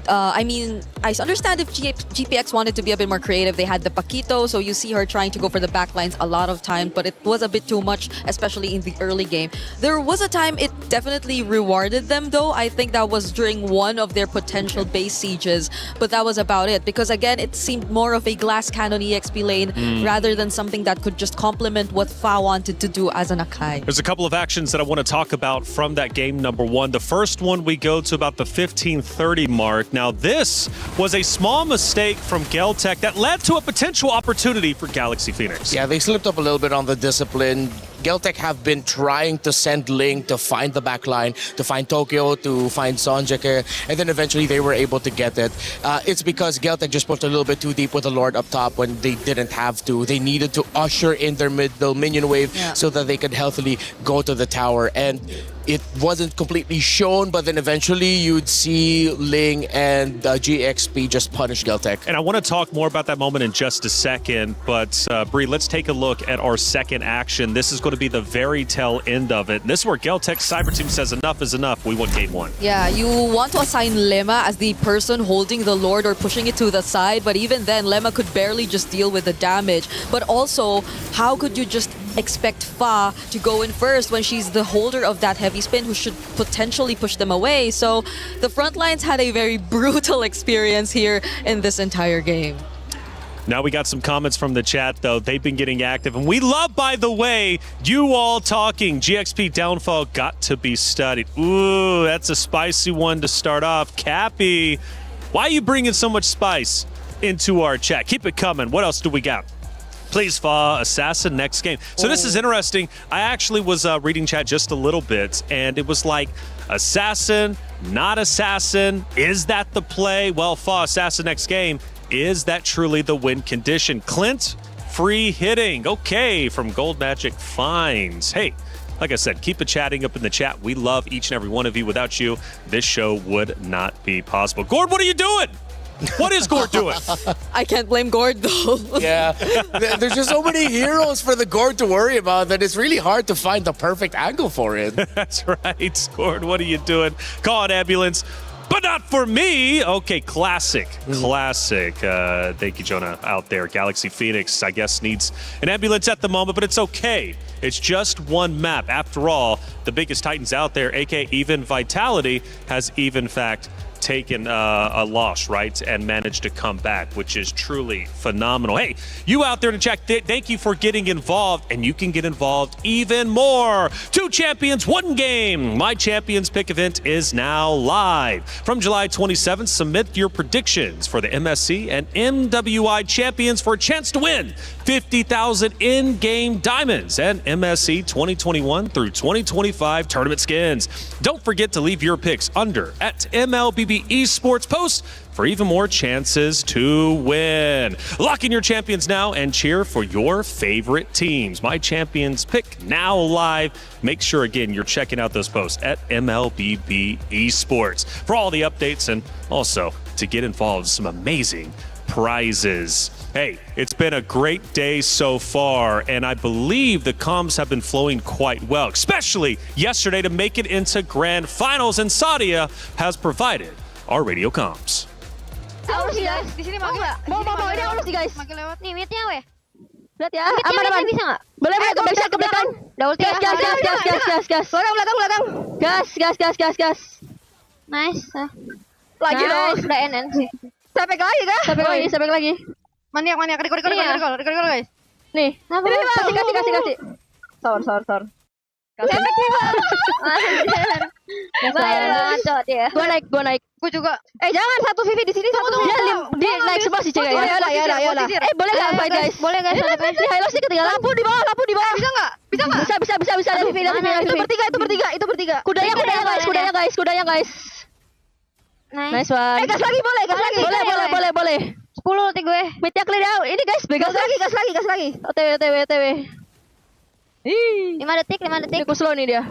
I understand if GPX wanted to be a bit more creative. They had the Paquito, so you see her trying to go for the backlines a lot of times, but it was a bit too much, especially in the early game. There was a time it definitely rewarded them, though. I think that was during one of their potential base sieges, but that was about it. Because again, it seemed more of a glass cannon EXP lane rather than something that could just complement what Fa wanted to do as an Akai. There's a couple of actions that I want to talk about from that game number 1. The first one, we go to about the 15:30 mark. Now, this was a small mistake from Geltec that led to a potential opportunity for Galaxy Phoenix. Yeah, they slipped up a little bit on the discipline. Geltec have been trying to send Ling to find the backline, to find Tokyo, to find Sonjeke, and then eventually they were able to get it. It's because Geltec just pushed a little bit too deep with the Lord up top when they didn't have to. They needed to usher in their middle minion wave so that they could healthily go to the tower. And it wasn't completely shown, but then eventually you'd see Ling and GXP just punish Geltec. And I want to talk more about that moment in just a second, but Bree, let's take a look at our second action. This is going to be the very tail end of it. And this is where Geltec Cyber Team says enough is enough. We want game 1. Yeah, you want to assign Lemma as the person holding the Lord or pushing it to the side, but even then, Lemma could barely just deal with the damage. But also, how could you just expect Fa to go in first when she's the holder of that heavy spin who should potentially push them away? So the front lines had a very brutal experience here in this entire game. Now we got some comments from the chat, though. They've been getting active. And we love, by the way, you all talking. GXP downfall got to be studied. Ooh, that's a spicy one to start off. Cappy, why are you bringing so much spice into our chat? Keep it coming. What else do we got? Please, Fa, Assassin next game. So this is interesting. I actually was reading chat just a little bit, and it was like, Assassin, not Assassin. Is that the play? Well, Fa, Assassin next game. Is that truly the win condition? Clint, free hitting. Okay, from Gold Magic Finds. Hey, like I said, keep it chatting up in the chat. We love each and every one of you. Without you, this show would not be possible. Gord, what are you doing? What is Gord doing? I can't blame Gord, though. Yeah, there's just so many heroes for the Gord to worry about that it's really hard to find the perfect angle for it. That's right, Gord, what are you doing? Call an ambulance. But not for me. Okay, classic. Thank you, Jonah, out there. Galaxy Phoenix, I guess, needs an ambulance at the moment, but it's okay. It's just one map. After all, the biggest Titans out there, aka Even Vitality, has even fact taken a loss, right, and managed to come back, which is truly phenomenal. Hey, you out there in the chat, thank you for getting involved, and you can get involved even more. 2 champions, 1 game. My Champions Pick event is now live. From July 27th, submit your predictions for the MSC and MWI champions for a chance to win 50,000 in-game diamonds and MSC 2021 through 2025 tournament skins. Don't forget to leave your picks under at MLBB Esports post for even more chances to win. Lock in your champions now and cheer for your favorite teams. My Champions Pick now live. Make sure, again, you're checking out those posts at MLBB Esports for all the updates and also to get involved in some amazing prizes. Hey, it's been a great day so far, and I believe the comms have been flowing quite well, especially yesterday to make it into grand finals, and Sadia has provided our radio comms. Aurus sih guys, di sini mau nggak? Mau ini aurus sih guys. Makin lewat nih, midnya weh. Lihat ya, aman. Bisa nggak? Boleh, ke backside, ke belakang. Udah ulti ya. Gas. Belakang. Gas. Nice. Lagi dong. Udah end sih. Sampai lagi kah? Sampai lagi. Maniak. Recall guys. Nih. Kasih. Sor. Efektif banget. Ngaco dia. Gua naik. Gua juga. Jangan satu Vivi di sini. Dia naik sebelah sih cewek ya. Ya. Boleh enggak fight guys? Boleh guys. Ini Hylos sih ketinggalan. Lampu di bawah. Bisa enggak? Bisa. Vivi. Itu bertiga. Kudanya guys. Nice one. Gas lagi boleh. Boleh. 10 ulti gue. Metia clear out. Ini guys, gas lagi. OTW. 5 detik. Ini ku slow nih dia.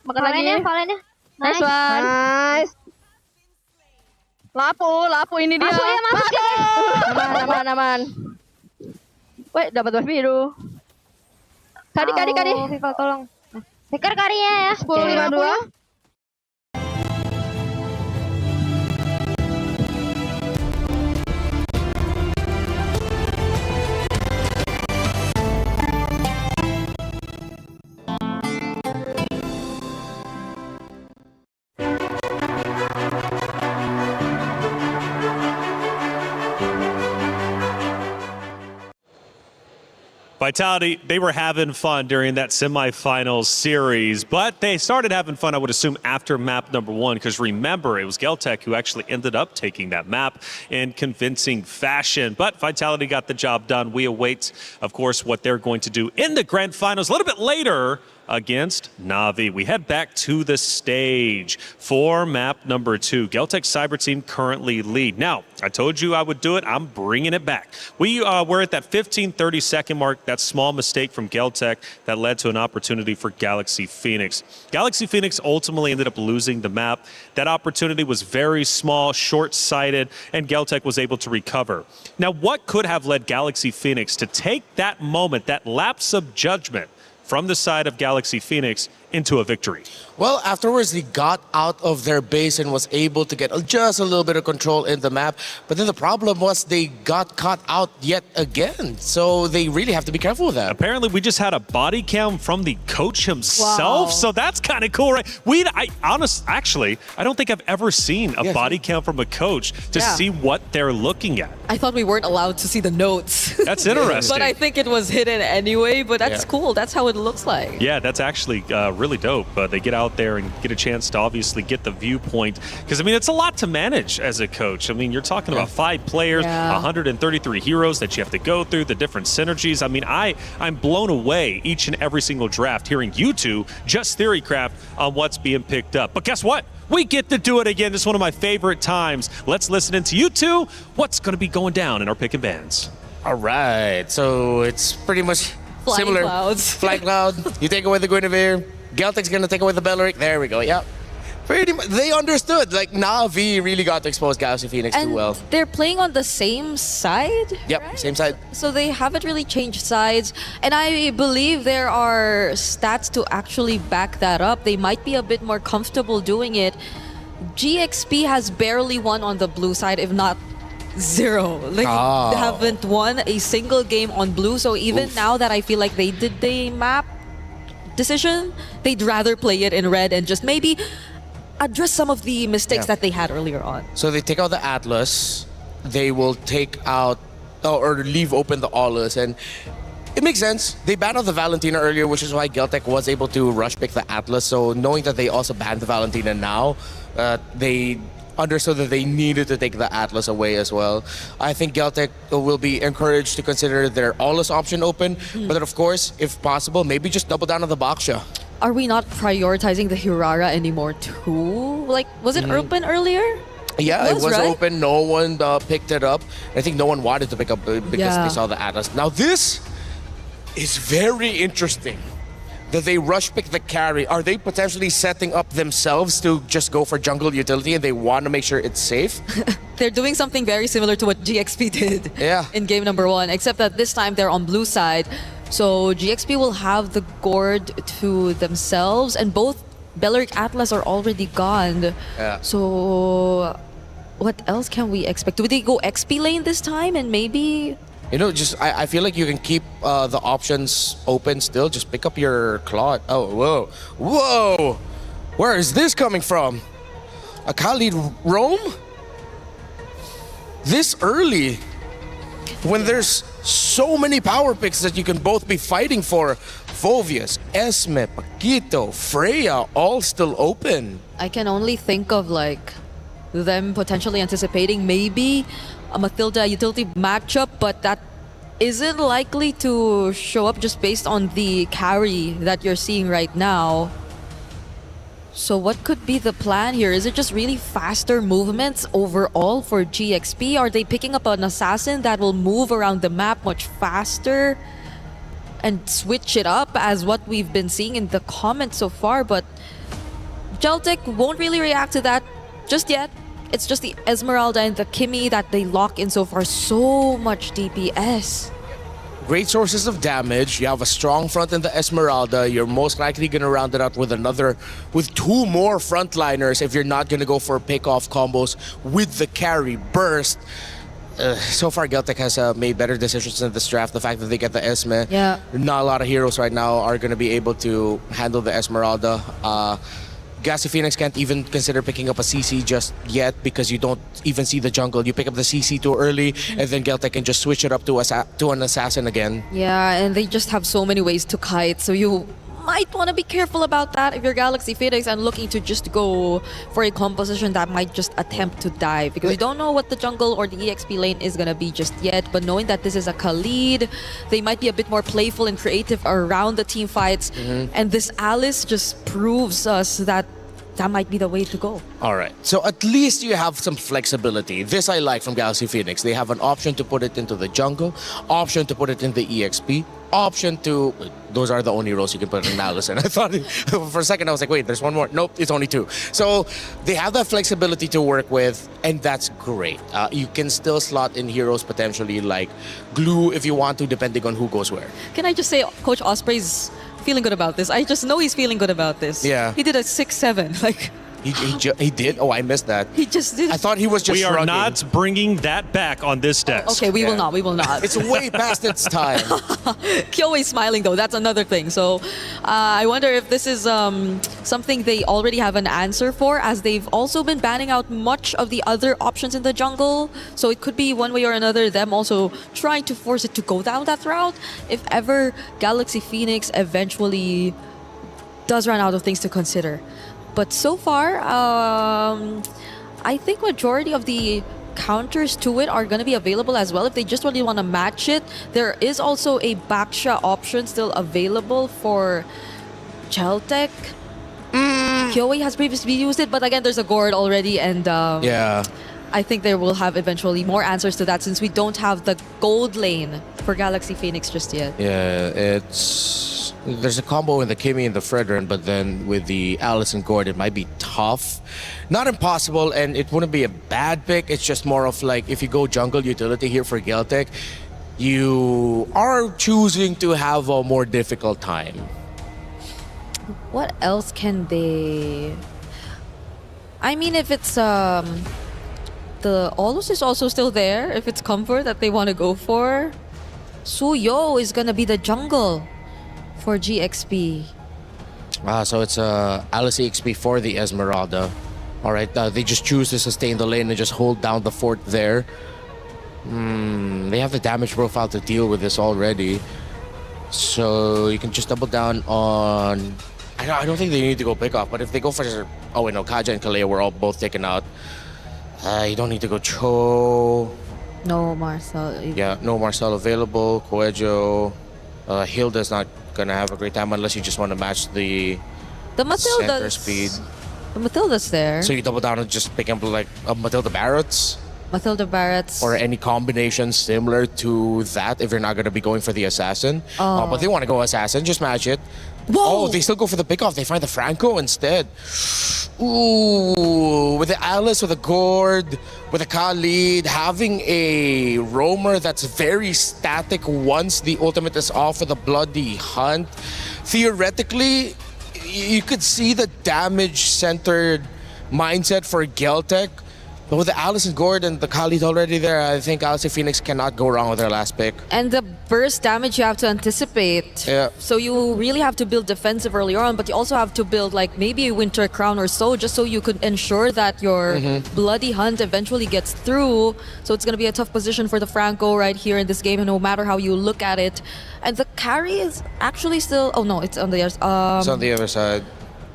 Makan lagi. Valennya. Nice one. Nice. Lapu ini dia. Masuk ya, masuk guys. Aman. Weh, dapat buff biru. Kadi. Viva tolong. Pikir karinya ya. 10-52. Vitality, they were having fun during that semifinals series, but they started having fun, I would assume, after map number 1, because remember, it was Geltec who actually ended up taking that map in convincing fashion. But Vitality got the job done. We await, of course, what they're going to do in the grand finals a little bit later against Na'Vi. We head back to the stage for map number 2. Geltec Cyber Team currently lead. Now, I told you I would do it. I'm bringing it back. We were at that 15-30 second mark. That small mistake from Geltec that led to an opportunity for Galaxy Phoenix. Galaxy Phoenix ultimately ended up losing the map. That opportunity was very small, short-sighted, and Geltec was able to recover. Now, what could have led Galaxy Phoenix to take that moment, that lapse of judgment, from the side of Galaxy Phoenix into a victory? Well, afterwards, they got out of their base and was able to get just a little bit of control in the map. But then the problem was they got caught out yet again. So they really have to be careful with that. Apparently, we just had a body cam from the coach himself. Wow. So that's kind of cool, right? Actually, I don't think I've ever seen a body cam from a coach to see what they're looking at. I thought we weren't allowed to see the notes. That's interesting. But I think it was hidden anyway, but that's cool. That's how it looks like. Yeah, that's actually really dope. They get out there and get a chance to obviously get the viewpoint. Because, I mean, it's a lot to manage as a coach. I mean, you're talking about 5 players, 133 heroes that you have to go through, the different synergies. I mean, I'm blown away each and every single draft hearing you two just theorycraft on what's being picked up. But guess what? We get to do it again. This is one of my favorite times. Let's listen into you two. What's going to be going down in our pick and bans? All right. So it's pretty much Flying similar. clouds. Flying Cloud. You take away the Guinevere. Geltec's going to take away the Belleric. There we go. Yep. Pretty much. They understood. Like, Na'Vi really got to expose Galaxy Phoenix too well. They're playing on the same side? Yep, right? same side. So they haven't really changed sides. And I believe there are stats to actually back that up. They might be a bit more comfortable doing it. GXP has barely won on the blue side, if not 0. Like, they haven't won a single game on blue. So even now that I feel like they did the map decision, they'd rather play it in red and just maybe address some of the mistakes that they had earlier on. So they take out the Atlas. They will take out or leave open the Aulus, and it makes sense. They banned out the Valentina earlier, which is why Geltec was able to rush pick the Atlas. So knowing that they also banned the Valentina now, they understood that they needed to take the Atlas away as well. I think Geltec will be encouraged to consider their Aulus option open, but then of course, if possible, maybe just double down on the Baksha. Are we not prioritizing the Hirara anymore too? Like, was it open earlier? Yeah, it was right? open. No one picked it up. I think no one wanted to pick up because they saw the Atlas. Now this is very interesting. That they rush pick the carry. Are they potentially setting up themselves to just go for jungle utility and they want to make sure it's safe? They're doing something very similar to what GXP did in game number 1, except that this time they're on blue side. So GXP will have the Gourd to themselves, and both Belleric Atlas are already gone. So what else can we expect? Do they go XP lane this time and maybe You know, I feel like you can keep the options open still. Just pick up your Claude. Oh, whoa. Whoa! Where is this coming from? A Khalid roam? This early? When there's so many power picks that you can both be fighting for. Vovius, Esme, Paquito, Freya, all still open. I can only think of like them potentially anticipating maybe a Mathilda utility matchup, but that isn't likely to show up just based on the carry that you're seeing right now. So what could be the plan here? Is it just really faster movements overall for GXP? Are they picking up an assassin that will move around the map much faster and switch it up as what we've been seeing in the comments so far? But Geltic won't really react to that just yet. It's just the Esmeralda and the Kimmy that they lock in so far. So much DPS. Great sources of damage. You have a strong front in the Esmeralda. You're most likely going to round it out with two more frontliners if you're not going to go for pick-off combos with the carry burst. So far, Geltic has made better decisions in this draft. The fact that they get the Esme. Yeah. Not a lot of heroes right now are going to be able to handle the Esmeralda. Galaxy Phoenix can't even consider picking up a CC just yet because you don't even see the jungle. You pick up the CC too early, and then Geltic can just switch it up to an assassin again. Yeah, and they just have so many ways to kite, so you might want to be careful about that if you're Galaxy Phoenix and looking to just go for a composition that might just attempt to dive, because you don't know what the jungle or the EXP lane is going to be just yet. But knowing that this is a Khalid, they might be a bit more playful and creative around the team fights. And this Alice just proves us that that might be the way to go. All right. So at least you have some flexibility. This I like from Galaxy Phoenix. They have an option to put it into the jungle, option to put it in the EXP, option to... Those are the only roles you can put in Alice. And I thought, for a second, I was like, wait, there's one more. Nope, it's only two. So they have that flexibility to work with, and that's great. You can still slot in heroes potentially like Glue if you want to, depending on who goes where. Can I just say, Coach Osprey's feeling good about this. I just know he's feeling good about this. Yeah. He did a 6-7. Like, he did? Oh, I missed that. He just did. I thought he was just We are shrugging. not bringing that back on this desk. Okay, we will not. We will not. It's way past its time. Kyoei's smiling though. That's another thing. So I wonder if this is something they already have an answer for, as they've also been banning out much of the other options in the jungle. So it could be one way or another them also trying to force it to go down that route if ever Galaxy Phoenix eventually does run out of things to consider. But so far, I think majority of the counters to it are going to be available as well if they just really want to match it. There is also a Baksha option still available for Geltic. Kyoei has previously used it, but again, there's a Gord already, and yeah, I think they will have eventually more answers to that since we don't have the gold lane for Galaxy Phoenix just yet. Yeah, there's a combo in the Kimmy and the Fredrin, but then with the Alice and Gord, it might be tough. Not impossible, and it wouldn't be a bad pick. It's just more of like, if you go jungle utility here for Geltic, you are choosing to have a more difficult time. What else can they... I mean, if it's... the Olus is also still there, if it's Comfort that they want to go for. Suyo is gonna be the jungle for GXP. So it's Alice EXP for the Esmeralda. All right, they just choose to sustain the lane and just hold down the fort there. They have the damage profile to deal with this already. So you can just double down on... I don't think they need to go pick off, but if they go for... Oh wait, no, Kaja and Kalea were all both taken out. You don't need to go Cho. No Marcel. Yeah, no Marcel available. Coelho. Hilda's not gonna have a great time unless you just want to match the center speed. The Mathilda's there. So you double down and just pick up like Mathilda Barrett's. Mathilda Barrett's. Or any combination similar to that if you're not gonna be going for the assassin. But they want to go assassin, just match it. Whoa! Oh, they still go for the pickoff. They find the Franco instead. Ooh, with the Alice, with a Gord, with a Khalid, having a roamer that's very static once the ultimate is off for the Bloody Hunt. Theoretically, you could see the damage-centered mindset for Geltic, But with the Allison Gordon, the Khalid already there, I think Alice Phoenix cannot go wrong with their last pick. And the burst damage you have to anticipate. Yeah. So you really have to build defensive early on, but you also have to build like maybe a Winter Crown or so, just so you could ensure that your Bloody Hunt eventually gets through. So it's going to be a tough position for the Franco right here in this game, no matter how you look at it. And the carry is actually still... Oh no, it's on the... It's on the other side.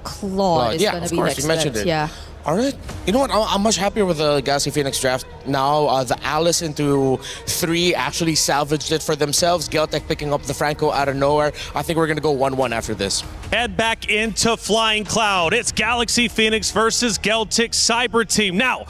Claude is yeah, going to of be course, next. you mentioned it. Yeah. All right. You know what? I'm much happier with the Galaxy Phoenix draft now. The Alice into 3 actually salvaged it for themselves. Geltec picking up the Franco out of nowhere. I think we're going to go 1-1 after this. Head back into Flying Cloud. It's Galaxy Phoenix versus Geltic Cyber Team. Now,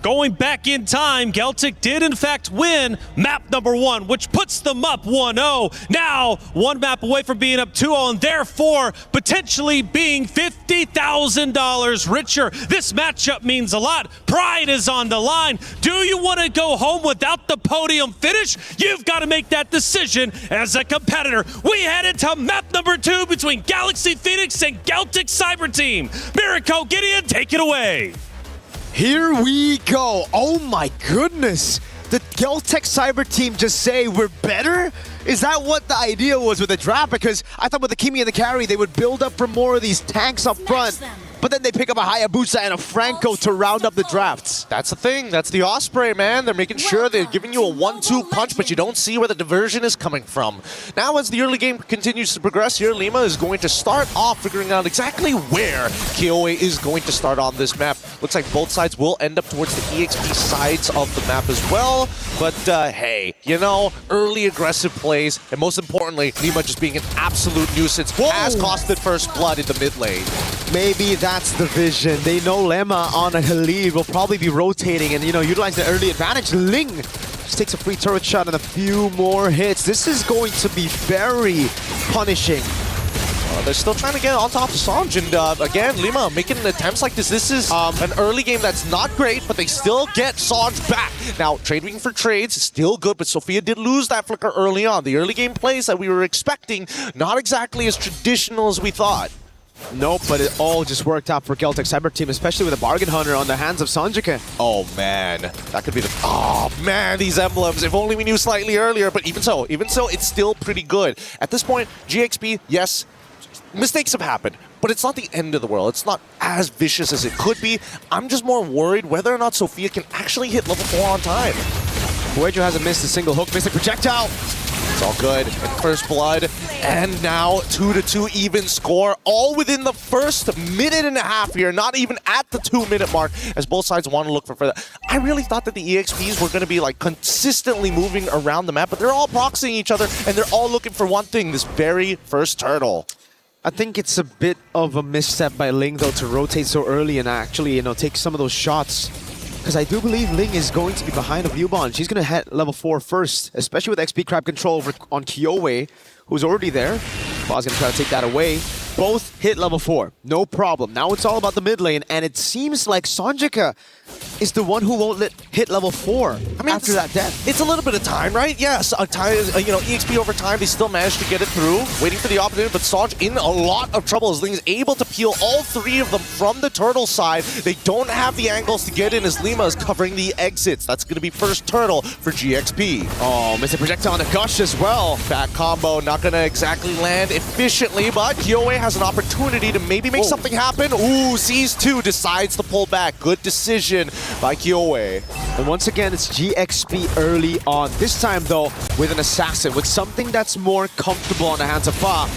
going back in time, Geltic did in fact win map number 1, which puts them up 1-0. Now, 1 map away from being up 2-0, and therefore potentially being $50,000 richer. This matchup means a lot. Pride is on the line. Do you want to go home without the podium finish? You've got to make that decision as a competitor. We head into map number 2 between Galaxy Phoenix and Geltic Cyber Team. Miriko, Gideon, take it away. Here we go. Oh my goodness. Did Geltec Cyber Team just say we're better? Is that what the idea was with the draft? Because I thought with the Kimi and the carry, they would build up for more of these tanks up front. But then they pick up a Hayabusa and a Franco to round up the drafts. That's the thing. That's the Osprey, man. They're making sure they're giving you a 1-2 punch, but you don't see where the diversion is coming from. Now, as the early game continues to progress here, Lima is going to start off figuring out exactly where Kioe is going to start on this map. Looks like both sides will end up towards the EXP sides of the map as well. But hey, you know, early aggressive plays, and most importantly, Lima just being an absolute nuisance has costed first blood in the mid lane. Maybe that's the vision. They know Lemma on a Khalid will probably be rotating and, you know, utilize the early advantage. Ling just takes a free turret shot and a few more hits. This is going to be very punishing. They're still trying to get on top of Sanj, and again, Lima making attempts like this. This is an early game that's not great, but they still get Sanj back. Now, trading for trades is still good, but Sophia did lose that flicker early on. The early game plays that we were expecting, not exactly as traditional as we thought. Nope, but it all just worked out for Geltic Cyber Team, especially with a Bargain Hunter on the hands of Sanjika. Oh man, that could be the... Oh man, these emblems, if only we knew slightly earlier, but even so, it's still pretty good. At this point, GXP, yes, mistakes have happened, but it's not the end of the world. It's not as vicious as it could be. I'm just more worried whether or not Sophia can actually hit level 4 on time. Huejo hasn't missed a single hook, missed a projectile. It's all good. And first blood, and now 2-2 even score, all within the first minute and a half here, not even at the 2-minute mark, as both sides want to look for further. I really thought that the EXPs were going to be like consistently moving around the map, but they're all proxying each other, and they're all looking for one thing, this very first turtle. I think it's a bit of a misstep by Ling, though, to rotate so early and actually, you know, take some of those shots. Because I do believe Ling is going to be behind a Viewbond. She's going to hit level 4 first, especially with XP Crab control over on Kioe, who's already there. Baw's going to try to take that away. Both hit level 4, no problem. Now it's all about the mid lane, and it seems like Sanjika is the one who won't hit level 4 after that death. It's a little bit of time, right? Yes, EXP over time, they still managed to get it through, waiting for the opportunity, but Sanj in a lot of trouble as Ling is able to peel all 3 of them from the turtle side. They don't have the angles to get in as Lima is covering the exits. That's going to be first turtle for GXP. Oh, missed a projectile on the Gush as well. Back combo, not going to exactly land efficiently, but Kioe has an opportunity to maybe make something happen. Ooh, sees 2, decides to pull back. Good decision by Kioe. And once again, it's GXP early on. This time, though, with an assassin, with something that's more comfortable on the hands of Fa.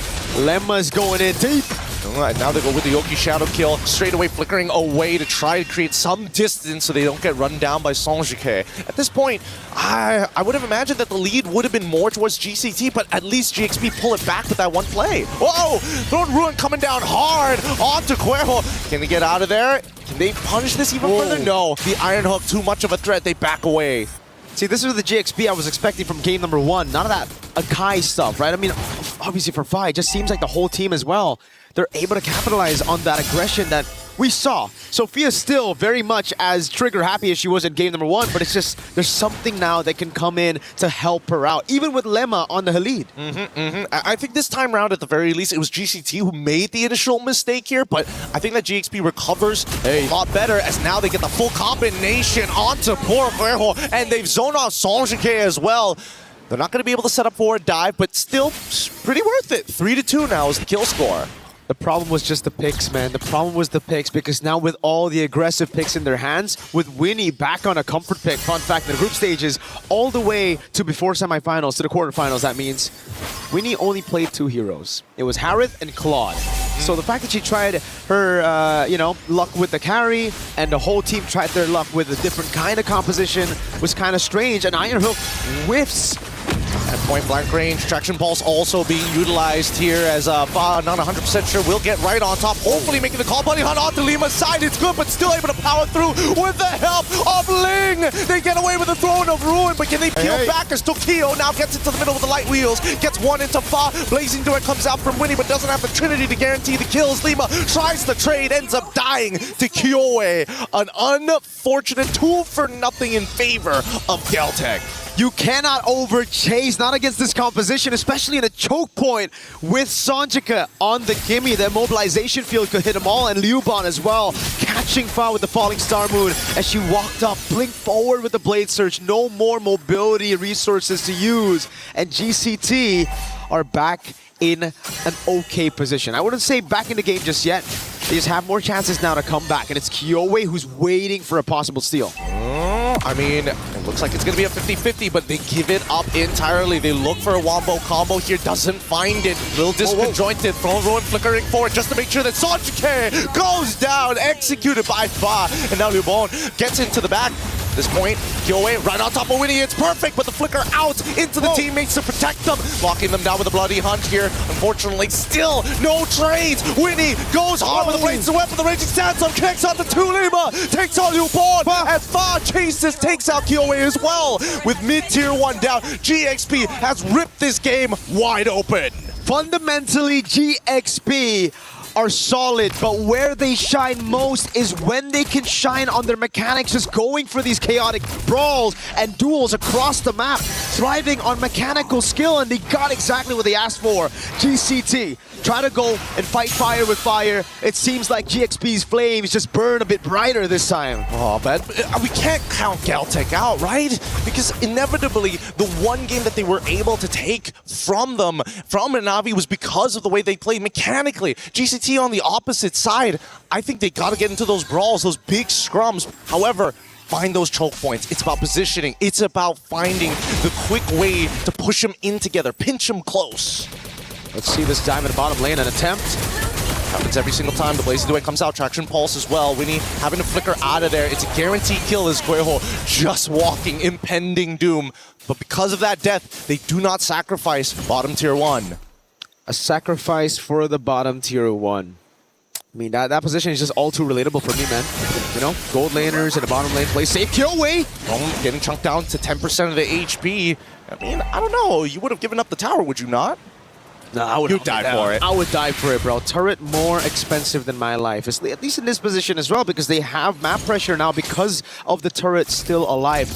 Lemma's going in deep. All right, now they go with the Yoki Shadow Kill, straight away flickering away to try to create some distance so they don't get run down by Sanjike. At this point, I would have imagined that the lead would have been more towards GCT, but at least GXP pull it back with that one play. Whoa! Throne Ruin coming down hard onto Cuervo. Can they get out of there? Can they punish this even further? No. The Iron Hook, too much of a threat. They back away. See, this is the GXP I was expecting from game number 1. None of that Akai stuff, right? I mean, obviously for Fi, it just seems like the whole team as well, they're able to capitalize on that aggression that we saw Sophia's still very much as trigger happy as she was in game number 1, but it's just there's something now that can come in to help her out, even with Lemma on the lead. I think this time around, at the very least, it was GCT who made the initial mistake here, but I think that GXP recovers a lot better as now they get the full combination onto poor Guerrero, and they've zoned off Sonjike as well. They're not going to be able to set up for a dive, but still pretty worth it. 3-2 now is the kill score. The problem was just the picks, man. The problem was the picks, because now with all the aggressive picks in their hands, with Winnie back on a comfort pick, fun fact, in the group stages, all the way to before semifinals, to the quarterfinals, that means Winnie only played 2 heroes. It was Harith and Claude. So the fact that she tried her, luck with the carry, and the whole team tried their luck with a different kind of composition was kind of strange, and Iron Hook whiffs. At point blank range, Traction Pulse also being utilized here as Fa, not 100% sure, will get right on top, hopefully making the call. Bunny Hunt onto Lima's side, it's good, but still able to power through with the help of Ling. They get away with the throne of Ruin, but can they peel back as Tokyo now gets into the middle with the light wheels, gets one into Fa, Blazing Duet comes out from Winnie, but doesn't have the Trinity to guarantee the kills. Lima tries the trade, ends up dying to Kyoe. An unfortunate 2-for-0 in favor of Galtech. You cannot overchase, not against this composition, especially in a choke point with Sonjika on the gimme. The immobilization field could hit them all, and Liuban as well, catching Fa with the falling star moon as she walked up, blinked forward with the blade surge. No more mobility resources to use, and GCT are back in an okay position. I wouldn't say back in the game just yet. They just have more chances now to come back, and it's Kyoe who's waiting for a possible steal. I mean, it looks like it's going to be a 50-50, but they give it up entirely. They look for a wombo combo here, doesn't find it. Little disconjointed, Throne Ruin flickering forward just to make sure that Sonjike goes down, executed by Fa. And now Lubon gets into the back. At this point, Kyoe right on top of Winnie, it's perfect, but the flicker out into the teammates to protect them. Locking them down with a bloody hunt here. Unfortunately, still no trades. Winnie goes hard with the blades to weapon, the raging sandstorm connects onto Lima, takes on Lubon, and Fa chases, takes out Kyoe as well. With mid-tier 1 down, GXP has ripped this game wide open. Fundamentally, GXP are solid, but where they shine most is when they can shine on their mechanics, just going for these chaotic brawls and duels across the map, thriving on mechanical skill, and they got exactly what they asked for. GCT try to go and fight fire with fire. It seems like GXP's flames just burn a bit brighter this time. Oh, but we can't count Galtech out, right? Because inevitably, the one game that they were able to take from them, from Navi, was because of the way they played mechanically. GCT on the opposite side, I think they got to get into those brawls, those big scrums. However, find those choke points. It's about positioning. It's about finding the quick way to push them in together, pinch them close. Let's see this dive in the bottom lane, an attempt. Happens every single time. The Blazing Duet comes out, Traction Pulse as well. Winnie having to flicker out of there. It's a guaranteed kill as Guerrero just walking, impending doom. But because of that death, they do not sacrifice bottom tier 1. A sacrifice for the bottom tier 1. I mean, that position is just all too relatable for me, man. You know, gold laners in the bottom lane play safe. Kyoe! Getting chunked down to 10% of the HP. I mean, I don't know. You would have given up the tower, would you not? No, I would die for it. I would die for it, bro. Turret more expensive than my life. At least in this position as well, because they have map pressure now because of the turret still alive.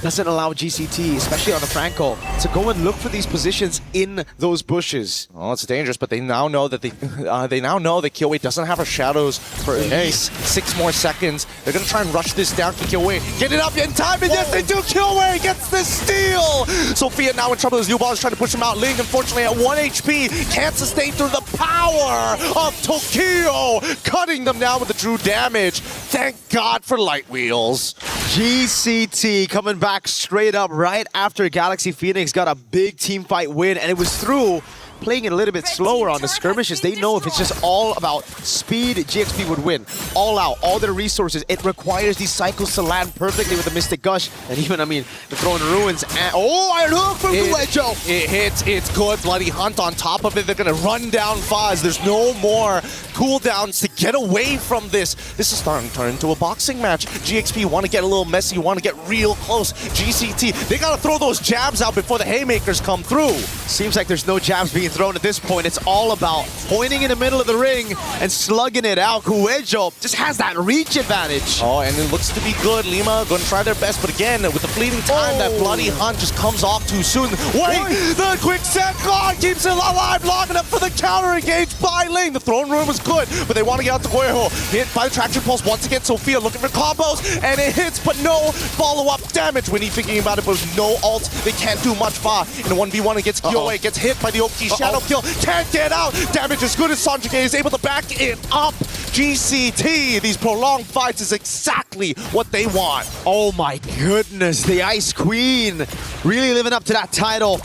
Doesn't allow GCT, especially on the Franco, to go and look for these positions in those bushes. Well, it's dangerous, but they now know that they now know that Kyoe doesn't have her shadows for at least 6 more seconds. They're gonna try and rush this down to Kyoe. Get it up in time, and yes, they do. Kyoe gets the steal. Sophia now in trouble as Liuban is trying to push him out. Ling, unfortunately, at 1 HP, can't sustain through the power of Tokyo, cutting them down with the true damage. Thank God for light wheels. GCT coming back straight up right after Galaxy Phoenix got a big team fight win, and it was through playing it a little bit slower on the skirmishes. They know if it's just all about speed, GXP would win. All out, all their resources. It requires these cycles to land perfectly with the Mystic Gush. And even, I mean, the Throne Ruins. And, oh, Iron Hook from Guecho! It hits, it's good. Bloody Hunt on top of it. They're going to run down Faz. There's no more cooldowns to get away from this. This is starting to turn into a boxing match. GXP want to get a little messy, want to get real close. GCT, they got to throw those jabs out before the haymakers come through. Seems like there's no jabs being thrown at this point. It's all about pointing in the middle of the ring and slugging it out. Kuejo just has that reach advantage. Oh, and it looks to be good. Lima going to try their best, but again, with the fleeting time, that bloody hunt just comes off too soon. Wait, the quick set guard keeps it alive long enough for the counter engage by Ling. The throne room was good, but they want to get out to Guerrero. Hit by the traction pulse once again. Sophia looking for combos, and it hits, but no follow-up damage. When he's thinking about it, but with no ult, they can't do much. Fa in a 1v1 against Kyoe, gets hit by the Oki Shadow Kill, can't get out. Damage as good as Sanjike is able to back it up. GCT, these prolonged fights is exactly what they want. Oh my goodness, the Ice Queen really living up to that title.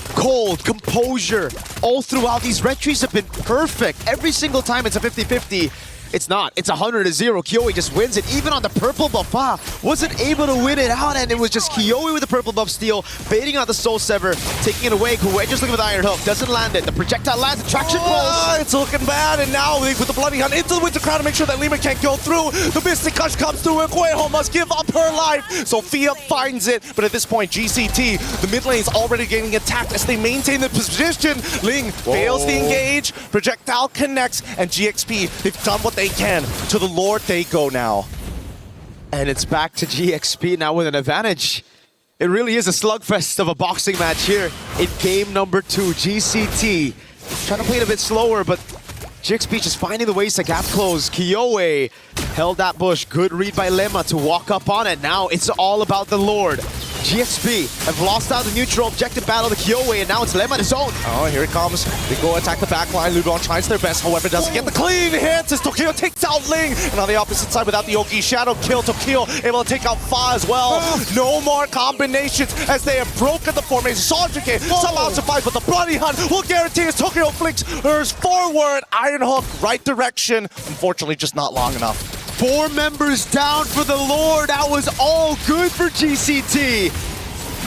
Cold, composure, all throughout. These retreats have been perfect. Every single time it's a 50-50. It's not. It's 100-0. Kyoe just wins it. Even on the purple buff, wasn't able to win it out, and it was just Kyoe with the purple buff steal, baiting out the Soul Sever, taking it away. Kuwait just looking for the Iron Hook, doesn't land it. The projectile lands, the traction pulse. It's looking bad, and now with the bloody hunt into the Winter Crown to make sure that Lima can't go through. The Mystic Cush comes through, and Guejo must give up her life. Sophia finds it, but at this point, GCT, the mid lane is already getting attacked as they maintain the position. Ling fails the engage, projectile connects, and GXP, they've done what they can. To the Lord they go now. And it's back to GXP now with an advantage. It really is a slugfest of a boxing match here in game number 2. GCT trying to play it a bit slower, but GXP just finding the ways to gap close. Kyoe held that bush. Good read by Lemma to walk up on it. Now it's all about the Lord. GXP have lost out the neutral objective battle to Kyoe, and now it's Lemma on his own. Oh, here it comes. They go attack the backline. Lubon tries their best, however, doesn't get the clean hits as Tokyo takes out Ling. And on the opposite side, without the Oki Shadow kill, Tokyo able to take out Fa as well. No more combinations as they have broken the formation. Sanjike somehow survives, but the bloody hunt will guarantee as Tokyo flicks hers forward. Iron Hook, right direction. Unfortunately, just not long enough. 4 members down for the Lord. That was all good for GCT.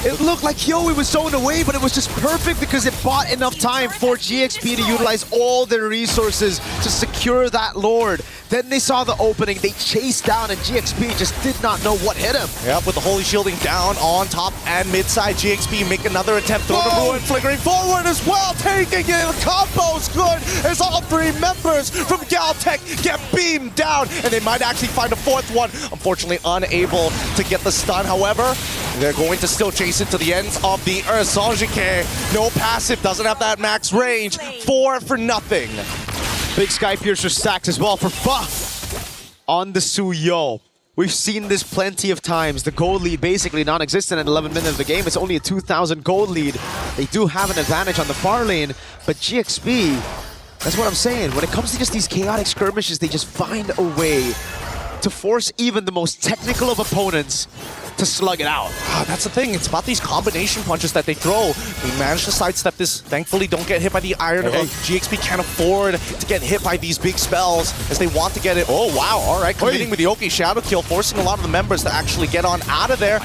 It looked like Kyoe was zoned away, but it was just perfect because it bought enough time for GXP to utilize all their resources to secure that Lord. Then they saw the opening, they chased down, and GXP just did not know what hit him. Yep, with the Holy Shielding down on top and mid-side, GXP make another attempt. Throw the Ruin, flickering forward as well, taking it. The combo's good as all 3 members from Galtech get beamed down, and they might actually find a 4th one. Unfortunately, unable to get the stun. However, they're going to still chase it to the ends of the earth. Sanjike, no passive, doesn't have that max range. 4 for nothing. Big Sky Piercer stacks as well for Fa on the Suyo. We've seen this plenty of times. The gold lead basically non-existent at 11 minutes of the game. It's only a 2,000 gold lead. They do have an advantage on the far lane, but GXP, that's what I'm saying. When it comes to just these chaotic skirmishes, they just find a way to force even the most technical of opponents to slug it out. That's the thing. It's about these combination punches that they throw. They manage to sidestep this. Thankfully, don't get hit by the Iron Hook. GXP can't afford to get hit by these big spells as they want to get it. Oh, wow. All right. Committing with the Oki Shadow Kill, forcing a lot of the members to actually get on out of there.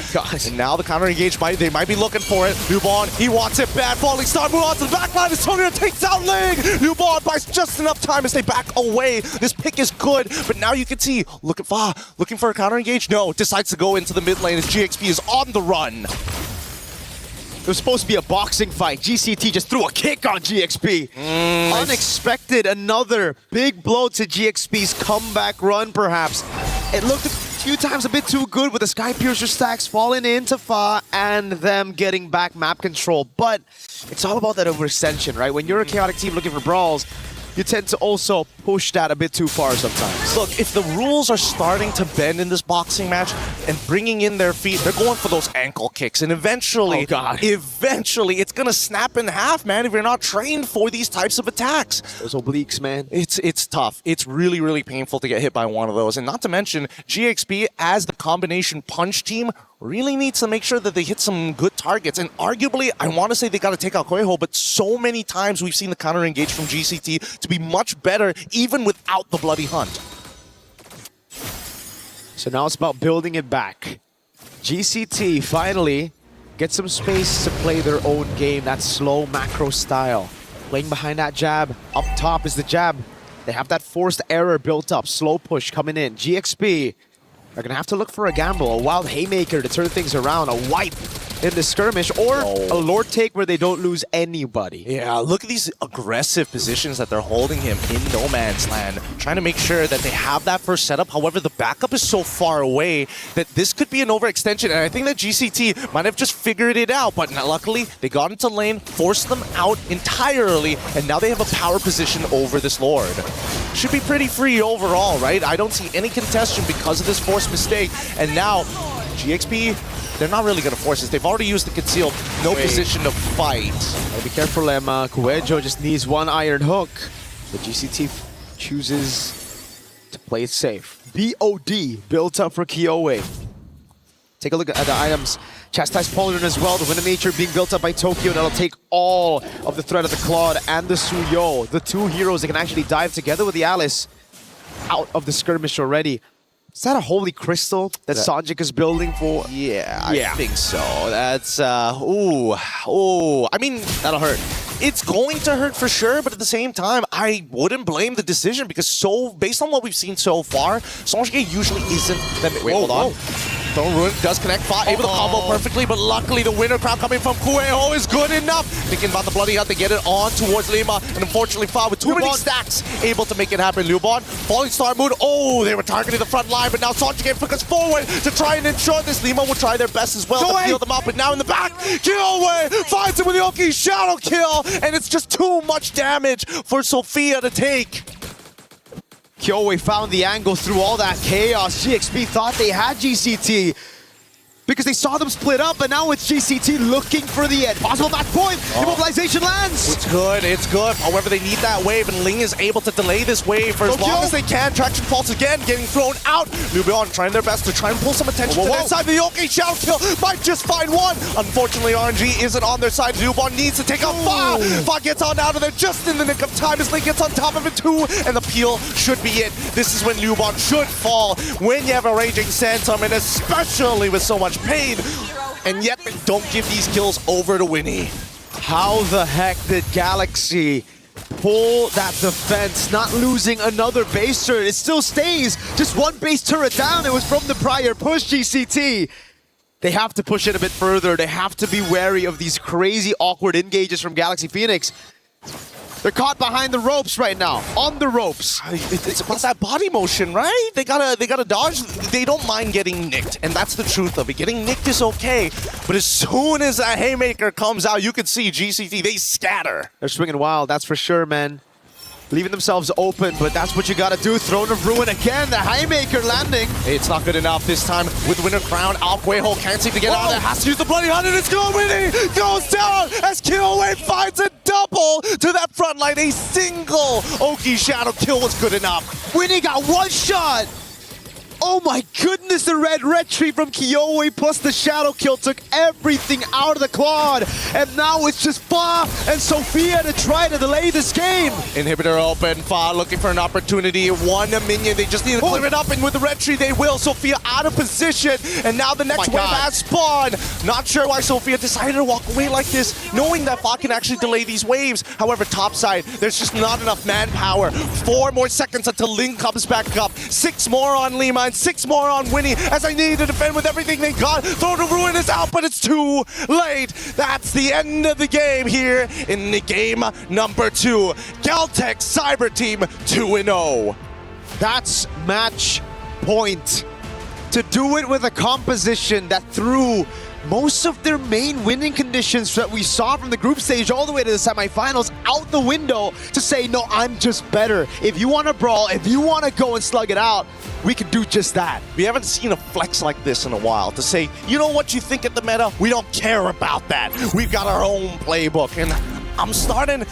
And now the counter engage, they might be looking for it. Lubon, he wants it bad. Falling Star, move on to the backline. As Tokyo takes out Ling. Lubon buys just enough time as they back away. This pick is good, but now you can see, look at Fa, looking for a counter engage. No, decides to go into the mid lane as GXP is on the run. It was supposed to be a boxing fight. GCT just threw a kick on GXP. Unexpected, another big blow to GXP's comeback run, perhaps. It looked a few times a bit too good with the Sky Piercer stacks falling into Fa and them getting back map control. But it's all about that overextension, right? When you're a chaotic team looking for brawls, you tend to also push that a bit too far sometimes. Look, if the rules are starting to bend in this boxing match and bringing in their feet, they're going for those ankle kicks. And eventually, eventually, it's going to snap in half, man, if you're not trained for these types of attacks. Those obliques, man. It's tough. It's really, really painful to get hit by one of those. And not to mention, GXP, as the combination punch team, really needs to make sure that they hit some good targets. And arguably, I want to say they got to take out Guejo, but so many times we've seen the counter engage from GCT to be much better, even without the bloody hunt. So now it's about building it back. GCT finally get some space to play their own game, that slow macro style. Playing behind that jab. Up top is the jab. They have that forced error built up, slow push coming in. GXP are going to have to look for a gamble, a wild haymaker to turn things around, a wipe in the skirmish, or a Lord take where they don't lose anybody. Yeah, look at these aggressive positions that they're holding him in no man's land, trying to make sure that they have that first setup. However, the backup is so far away that this could be an overextension, and I think that GCT might have just figured it out, but luckily they got into lane, forced them out entirely, and now they have a power position over this Lord. Should be pretty free overall, right? I don't see any contention because of this forced mistake, and now GXP, they're not really going to force this. They've already used the concealed, no position to fight. Gotta be careful, Emma. Kuejo just needs one iron hook. The GCT chooses to play it safe. BOD built up for Kiowe. Take a look at the items. Chastised Pauldron as well. The Wind of Nature being built up by Tokyo. That'll take all of the threat of the Claude and the Suyo. The two heroes that can actually dive together with the Alice out of the skirmish already. Is that a holy crystal that Sanjik is building for? Yeah, I think so. That's, I mean, that'll hurt. It's going to hurt for sure, but at the same time, I wouldn't blame the decision because based on what we've seen so far, Sanjik usually isn't that... Wait, hold on. Throne Ruin does connect, able to combo perfectly, but luckily the winner crown coming from Kueho is good enough. Thinking about the bloody hunt, they get it on towards Lima, and unfortunately Fa with too many stacks, able to make it happen. Lubon, falling star mood, they were targeting the front line, but now Sanjik focus forward to try and ensure this. Lima will try their best as well to heal them up, but now in the back, Kiowe finds him with the Oki shadow kill, and it's just too much damage for Sophia to take. Kiowe found the angle through all that chaos. GXP thought they had GCT because they saw them split up, but now it's GCT looking for the end. Possible match point. Immobilization lands. It's good, it's good. However, they need that wave, and Ling is able to delay this wave for as long as they can. Traction Pulse again, getting thrown out. Lubion trying their best to try and pull some attention to their side. The Yoki Shadow kill might just find one. Unfortunately, RNG isn't on their side. Lubion needs to take out Fa. Fa gets on out of there just in the nick of time as Ling gets on top of it too, and the peel should be it. This is when Lubion should fall, when you have a Raging Sandstorm, and especially with so much pain, and yet they don't give these kills over to Winnie. How the heck did Galaxy pull that defense, not losing another base turret? It still stays just one base turret down. It was from the prior push, GCT. They have to push it a bit further. They have to be wary of these crazy, awkward engages from Galaxy Phoenix. They're caught behind the ropes right now, on the ropes. It's about that body motion, right? They gotta dodge. They don't mind getting nicked, and that's the truth of it. Getting nicked is okay, but as soon as that haymaker comes out, you can see GCT, they scatter. They're swinging wild, that's for sure, man. Leaving themselves open, but that's what you gotta do. Throne of Ruin again, the haymaker landing. It's not good enough this time with Winter Crown. Alquejo can't seem to get out of there. Has to use the Bloody Hunt, and it's going Winnie. Goes down as Kiowe finds a double to that front line. A single Oki Shadow kill was good enough. Winnie got one shot. Oh my goodness, the red tree from Kiowe plus the shadow kill took everything out of the Claude. And now it's just Fa and Sophia to try to delay this game. Inhibitor open, Fa looking for an opportunity. One minion, they just need to clear it up, and with the red tree they will. Sophia out of position, and now the next wave has spawned. Not sure why Sophia decided to walk away like this, knowing that Fa can actually delay these waves. However, topside, there's just not enough manpower. 4 more seconds until Ling comes back up. 6 more on Lima, and 6 more on Winnie, as I need to defend with everything they got. Throne of Ruin is out, but it's too late. That's the end of the game here in the game number 2. Galtech Cyber Team 2-0. That's match point. To do it with a composition that threw most of their main winning conditions that we saw from the group stage all the way to the semifinals out the window, to say, no, I'm just better. If you want to brawl, if you want to go and slug it out, we can do just that. We haven't seen a flex like this in a while, to say, you know what you think at the meta? We don't care about that. We've got our own playbook, and I'm starting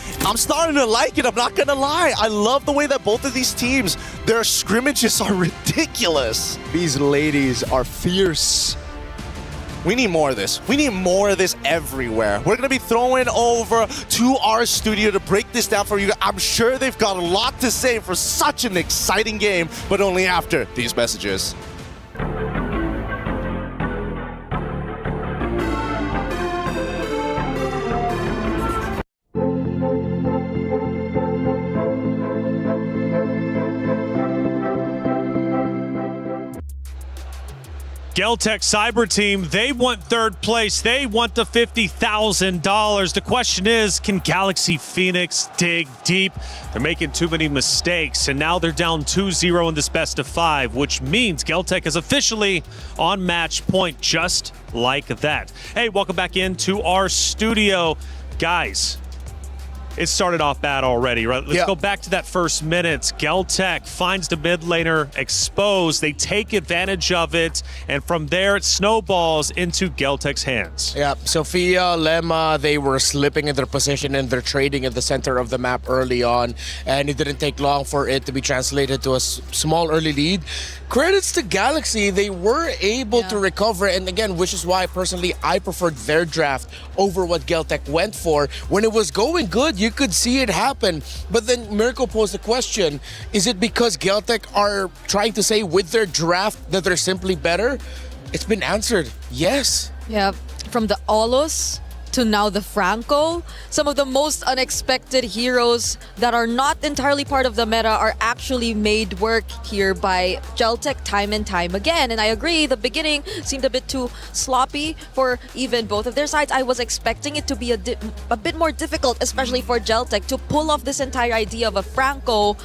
to like it, I'm not gonna lie. I love the way that both of these teams, their scrimmages are ridiculous. These ladies are fierce. We need more of this. We need more of this everywhere. We're going to be throwing over to our studio to break this down for you. I'm sure they've got a lot to say for such an exciting game, but only after these messages. Geltech Cyber Team, they want third place. They want the $50,000. The question is, can Galaxy Phoenix dig deep? They're making too many mistakes, and now they're down 2-0 in this best of 5, which means Geltech is officially on match point, just like that. Hey, welcome back into our studio. Guys, it started off bad already, right? Let's go back to that first minute. Geltech finds the mid laner exposed. They take advantage of it, and from there it snowballs into Geltech's hands. Yeah, Sophia, Lemma, they were slipping in their position and they're trading at the center of the map early on, and it didn't take long for it to be translated to a small early lead. Credits to Galaxy, they were able to recover, and again, which is why personally I preferred their draft over what Geltech went for. When it was going good, you could see it happen, but then Mirko posed the question, is it because Geltech are trying to say with their draft that they're simply better? It's been answered, yes. Yeah, from the Olos to now the Franco, some of the most unexpected heroes that are not entirely part of the meta are actually made work here by Geltech time and time again. And I agree, the beginning seemed a bit too sloppy for even both of their sides. I was expecting it to be a bit more difficult, especially for Geltech, to pull off this entire idea of a Franco.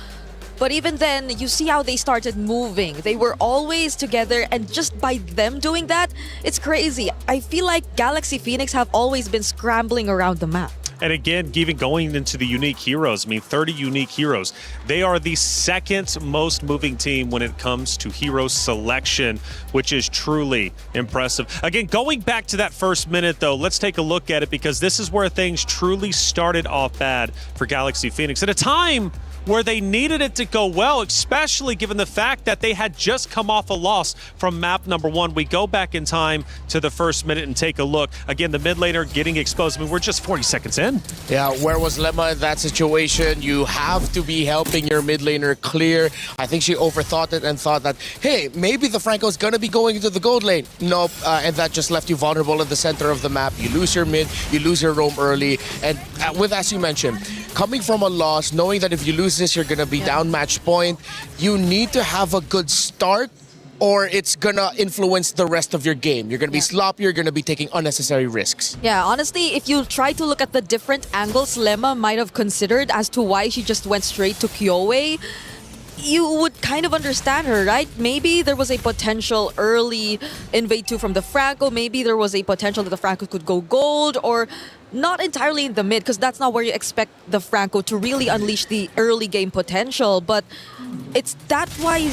But even then, you see how they started moving. They were always together, and just by them doing that, it's crazy. I feel like Galaxy Phoenix have always been scrambling around the map. And again, even going into the unique heroes, I mean, 30 unique heroes. They are the second most moving team when it comes to hero selection, which is truly impressive. Again, going back to that first minute, though, let's take a look at it, because this is where things truly started off bad for Galaxy Phoenix. At a time where they needed it to go well, especially given the fact that they had just come off a loss from map number 1. We go back in time to the first minute and take a look. Again, the mid laner getting exposed. I mean, we're just 40 seconds in. Yeah, where was Lemma in that situation? You have to be helping your mid laner clear. I think she overthought it and thought that, hey, maybe the Franco's gonna be going into the gold lane. Nope, and that just left you vulnerable at the center of the map. You lose your mid, you lose your roam early, and with, as you mentioned, coming from a loss, knowing that if you lose this, you're gonna be down match point, you need to have a good start, or it's gonna influence the rest of your game. You're gonna be sloppy, you're gonna be taking unnecessary risks. Yeah, honestly, if you try to look at the different angles Lemma might have considered as to why she just went straight to Kyowe, you would kind of understand her, right? Maybe there was a potential early invade 2 from the Franco, maybe there was a potential that the Franco could go gold, or not entirely in the mid, because that's not where you expect the Franco to really unleash the early game potential. But that's why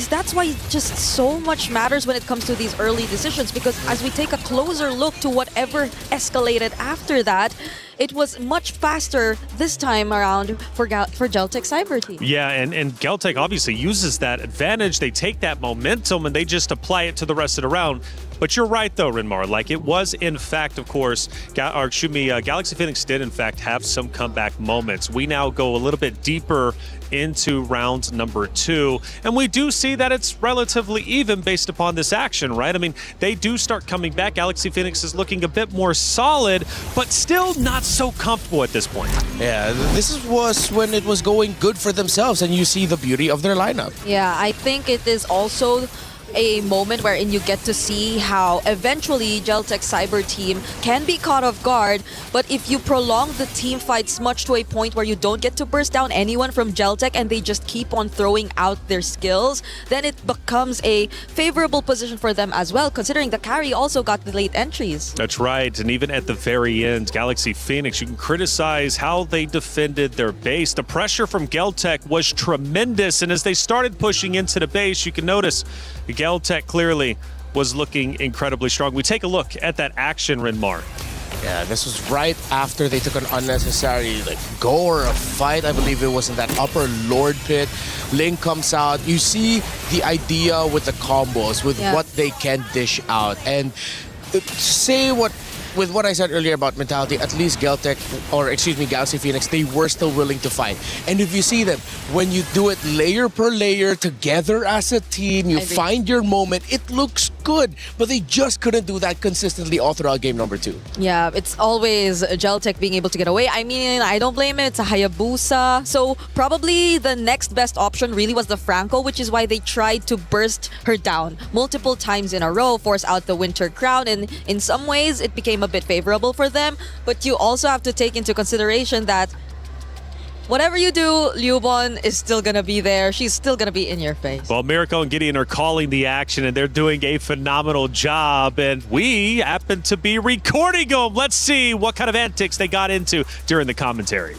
just so much matters when it comes to these early decisions, because as we take a closer look to whatever escalated after that, it was much faster this time around for Geltech Cyber Team. Yeah, and Geltech obviously uses that advantage. They take that momentum and they just apply it to the rest of the round. But you're right, though, Rinmar. Like, it was, in fact, of course, Galaxy Phoenix did, in fact, have some comeback moments. We now go a little bit deeper into round number 2, and we do see that it's relatively even based upon this action, right? I mean, they do start coming back. Galaxy Phoenix is looking a bit more solid, but still not so comfortable at this point. Yeah, this was when it was going good for themselves, and you see the beauty of their lineup. Yeah, I think it is also a moment wherein you get to see how eventually Geltech Cyber Team can be caught off guard, but if you prolong the team fights much to a point where you don't get to burst down anyone from Geltech and they just keep on throwing out their skills, then it becomes a favorable position for them as well, considering the carry also got the late entries. That's right, and even at the very end, Galaxy Phoenix, you can criticize how they defended their base. The pressure from Geltech was tremendous, and as they started pushing into the base, you can notice Geltech clearly was looking incredibly strong. We take a look at that action, Rinmar. Yeah, this was right after they took an unnecessary go or a fight. I believe it was in that upper Lord pit. Link comes out. You see the idea with the combos, with what they can dish out. And with what I said earlier about mentality, at least Galaxy Phoenix, they were still willing to fight. And if you see them, when you do it layer per layer together as a team, you find your moment, it looks good, but they just couldn't do that consistently all throughout game number 2. Yeah, it's always Geltech being able to get away. I mean, I don't blame it. It's a Hayabusa. So probably the next best option really was the Franco, which is why they tried to burst her down multiple times in a row, force out the Winter Crown, and in some ways it became a bit favorable for them. But you also have to take into consideration that whatever you do, Liubon is still going to be there. She's still going to be in your face. Well, Miracle and Gideon are calling the action, and they're doing a phenomenal job, and we happen to be recording them. Let's see what kind of antics they got into during the commentary.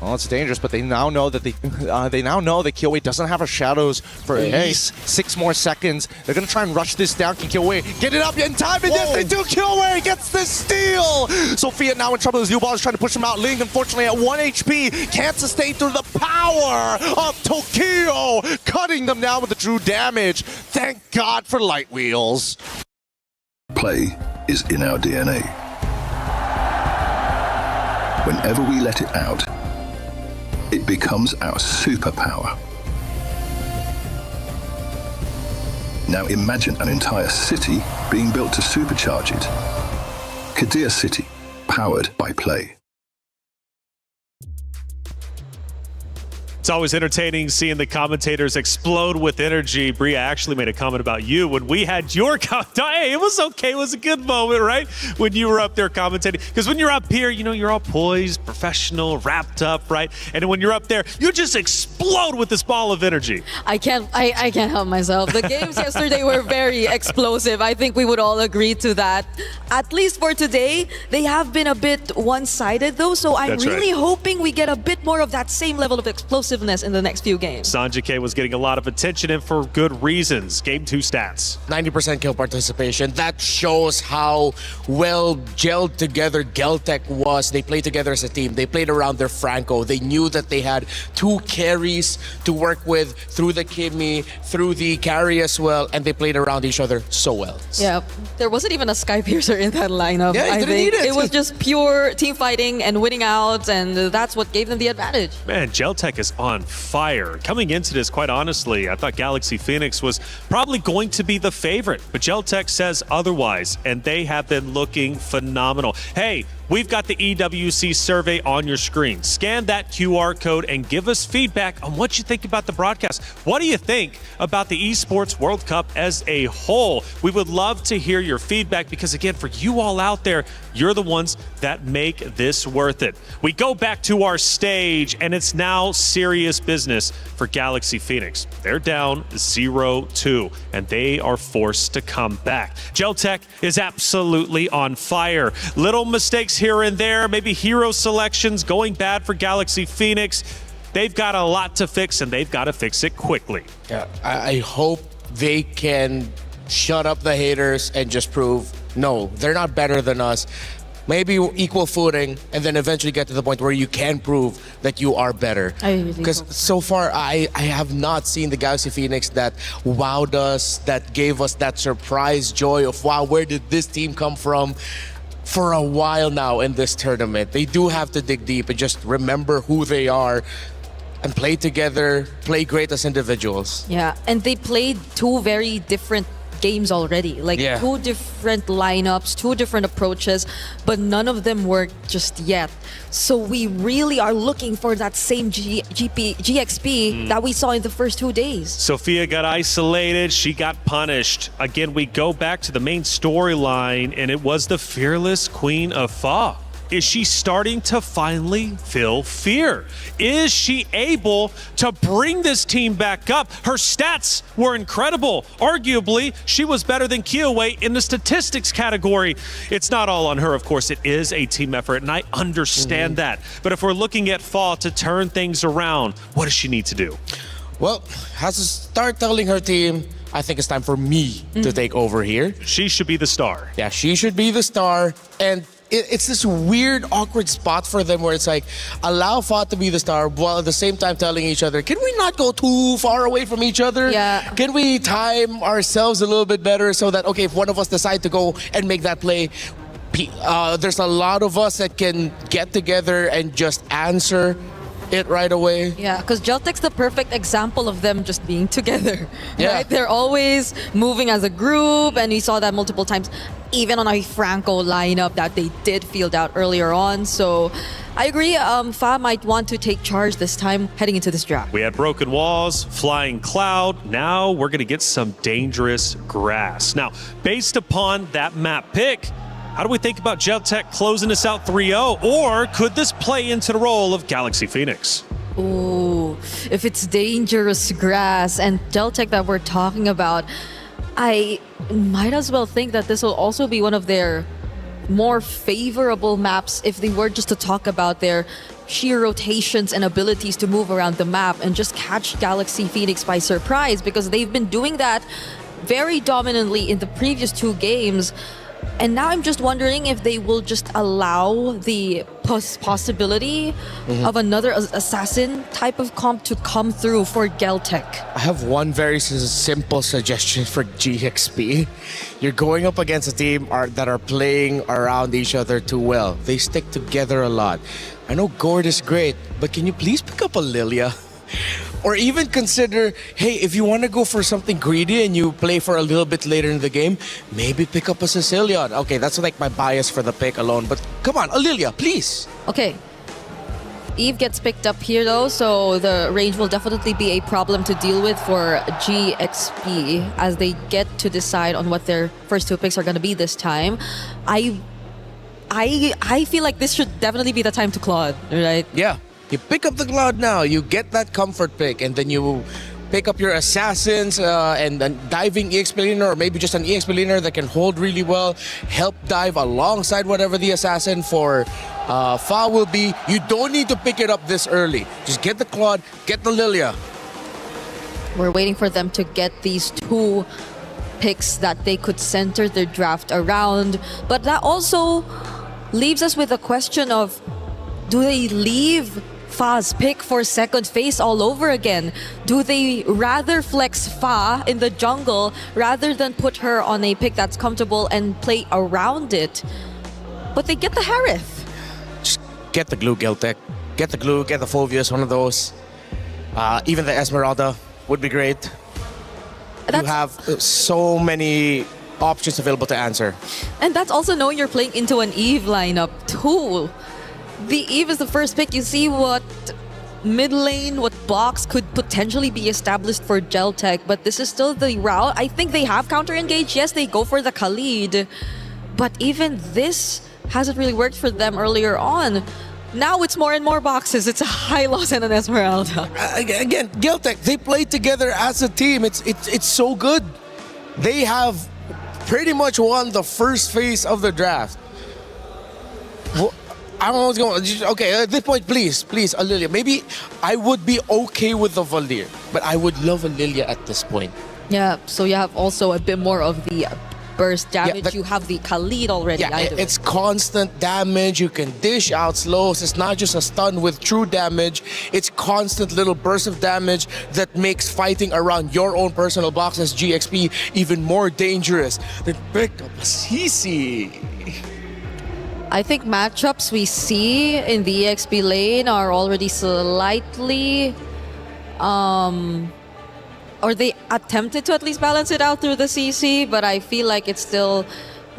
Well, it's dangerous, but they now know that Kyoei doesn't have her shadows for at least 6 more seconds. They're going to try and rush this down. Can Kyoei get it up in time? And yes, they do. Kyoei gets the steal. Sophia now in trouble as Liubon is trying to push him out. Ling, unfortunately, at 1 HP, can't sustain through the power of Tokyo, cutting them down with the true damage. Thank God for Light Wheels. Play is in our DNA. Whenever we let it out, it becomes our superpower. Now imagine an entire city being built to supercharge it. Kadir City, powered by play. It's always entertaining seeing the commentators explode with energy. Bria actually made a comment about you when we had your hey, it was okay. It was a good moment, right? When you were up there commentating. Because when you're up here, you know, you're all poised, professional, wrapped up, right? And when you're up there, you just explode with this ball of energy. I can't help myself. The games yesterday were very explosive. I think we would all agree to that. At least for today, they have been a bit one-sided though. So I'm really hoping we get a bit more of that same level of explosiveness in the next few games. Sanjike was getting a lot of attention and for good reasons. Game 2 stats. 90% kill participation. That shows how well gelled together Geltech was. They played together as a team. They played around their Franco. They knew that they had 2 carries to work with through the Kimmy, through the carry as well, and they played around each other so well. Yeah, there wasn't even a Sky Piercer in that lineup. Yeah, I think it was just pure team fighting and winning out, and that's what gave them the advantage. Man, Geltech is on fire. Coming into this, quite honestly, I thought Galaxy Phoenix was probably going to be the favorite, but Geltech says otherwise, and they have been looking phenomenal. Hey, we've got the EWC survey on your screen. Scan that QR code and give us feedback on what you think about the broadcast. What do you think about the Esports World Cup as a whole? We would love to hear your feedback because, again, for you all out there, you're the ones that make this worth it. We go back to our stage, and it's now serious business for Galaxy Phoenix. They're down 0-2, and they are forced to come back. Geltech is absolutely on fire. Little mistakes here and there, maybe hero selections going bad for Galaxy Phoenix. They've got a lot to fix, and they've got to fix it quickly. Yeah, I hope they can shut up the haters and just prove, no, they're not better than us. Maybe equal footing, and then eventually get to the point where you can prove that you are better. Because so far, I have not seen the Galaxy Phoenix that wowed us, that gave us that surprise joy of, wow, where did this team come from? For a while now in this tournament. They do have to dig deep and just remember who they are and play together, play great as individuals. Yeah, and they played 2 very different games already. Like 2 different lineups, 2 different approaches, but none of them worked just yet. So we really are looking for that same GXP that we saw in the first 2 days. Sophia got isolated. She got punished. Again, we go back to the main storyline, and it was the fearless Queen of Fa. Is she starting to finally feel fear? Is she able to bring this team back up? Her stats were incredible. Arguably, she was better than Kyoei in the statistics category. It's not all on her, of course. It is a team effort, and I understand that. But if we're looking at Fa to turn things around, what does she need to do? Well, has to start telling her team, I think it's time for me to take over here. She should be the star. Yeah, she should be the star. And it's this weird, awkward spot for them where it's like, allow Fa to be the star while at the same time telling each other, can we not go too far away from each other? Yeah. Can we time ourselves a little bit better so that, okay, if one of us decide to go and make that play, there's a lot of us that can get together and just answer it right away. Yeah, because Geltec's the perfect example of them just being together. Yeah. Right? They're always moving as a group, and we saw that multiple times, even on a Franco lineup that they did field out earlier on. So I agree, Fa might want to take charge this time heading into this draft. We had broken walls, flying cloud. Now we're going to get some dangerous grass. Now, based upon that map pick, how do we think about Geltec closing us out 3-0? Or could this play into the role of Galaxy Phoenix? Ooh, if it's dangerous grass and Geltec that we're talking about, I might as well think that this will also be one of their more favorable maps if they were just to talk about their sheer rotations and abilities to move around the map and just catch Galaxy Phoenix by surprise, because they've been doing that very dominantly in the previous 2 games. And now I'm just wondering if they will just allow the possibility of another assassin type of comp to come through for Geltec. I have one very simple suggestion for GXP. You're going up against a team that are playing around each other too well. They stick together a lot. I know Gord is great, but can you please pick up a Lilia? Or even consider, hey, if you want to go for something greedy and you play for a little bit later in the game, maybe pick up a Sicilian. Okay, that's like my bias for the pick alone, but come on, Lilia, please. Okay. Eve gets picked up here though, so the range will definitely be a problem to deal with for GXP as they get to decide on what their first 2 picks are going to be this time. I feel like this should definitely be the time to Claude, right? Yeah. You pick up the Cloud now, you get that comfort pick, and then you pick up your assassins and a diving EXP laner, or maybe just an EXP laner that can hold really well, help dive alongside whatever the assassin for Fa will be. You don't need to pick it up this early. Just get the Claude, get the Lilia. We're waiting for them to get these 2 picks that they could center their draft around. But that also leaves us with a question of, do they leave Fa's pick for second phase all over again? Do they rather flex Fa in the jungle rather than put her on a pick that's comfortable and play around it? But they get the Harith. Just get the glue, Geltec. Get the glue, get the Phoveus, one of those. Even the Esmeralda would be great. You have so many options available to answer. And that's also knowing you're playing into an Eve lineup too. The Eve is the first pick. You see what mid lane, what blocks could potentially be established for Geltec, but this is still the route. I think they have counter engaged. Yes, they go for the Khalid, but even this hasn't really worked for them earlier on. Now it's more and more boxes. It's a Hylos and an Esmeralda. Again, Geltec, they play together as a team. It's so good. They have pretty much won the first phase of the draft. Well, I don't know what's going on. Okay, at this point, please, Lilia. Maybe I would be okay with the Valdir, but I would love a Lilia at this point. Yeah, so you have also a bit more of the burst damage. Yeah, you have the Khalid already. Yeah, it's constant damage. You can dish out slows. It's not just a stun with true damage. It's constant little bursts of damage that makes fighting around your own personal box as GXP even more dangerous. Then pick up a CC. I think matchups we see in the EXP lane are already slightly, or they attempted to at least balance it out through the CC, but I feel like it's still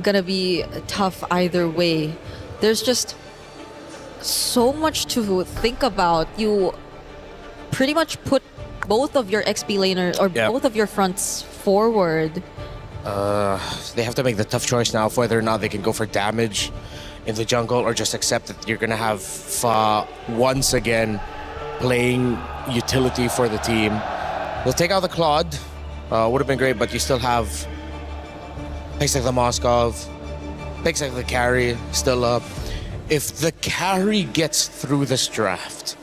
gonna be tough either way. There's just so much to think about. You pretty much put both of your XP laners, or both of your fronts forward. They have to make the tough choice now of whether or not they can go for damage in the jungle or just accept that you're gonna have Fa once again playing utility for the team. They'll take out the Claude, would have been great, but you still have picks like the Moskov, picks like the carry still up. If the carry gets through this draft,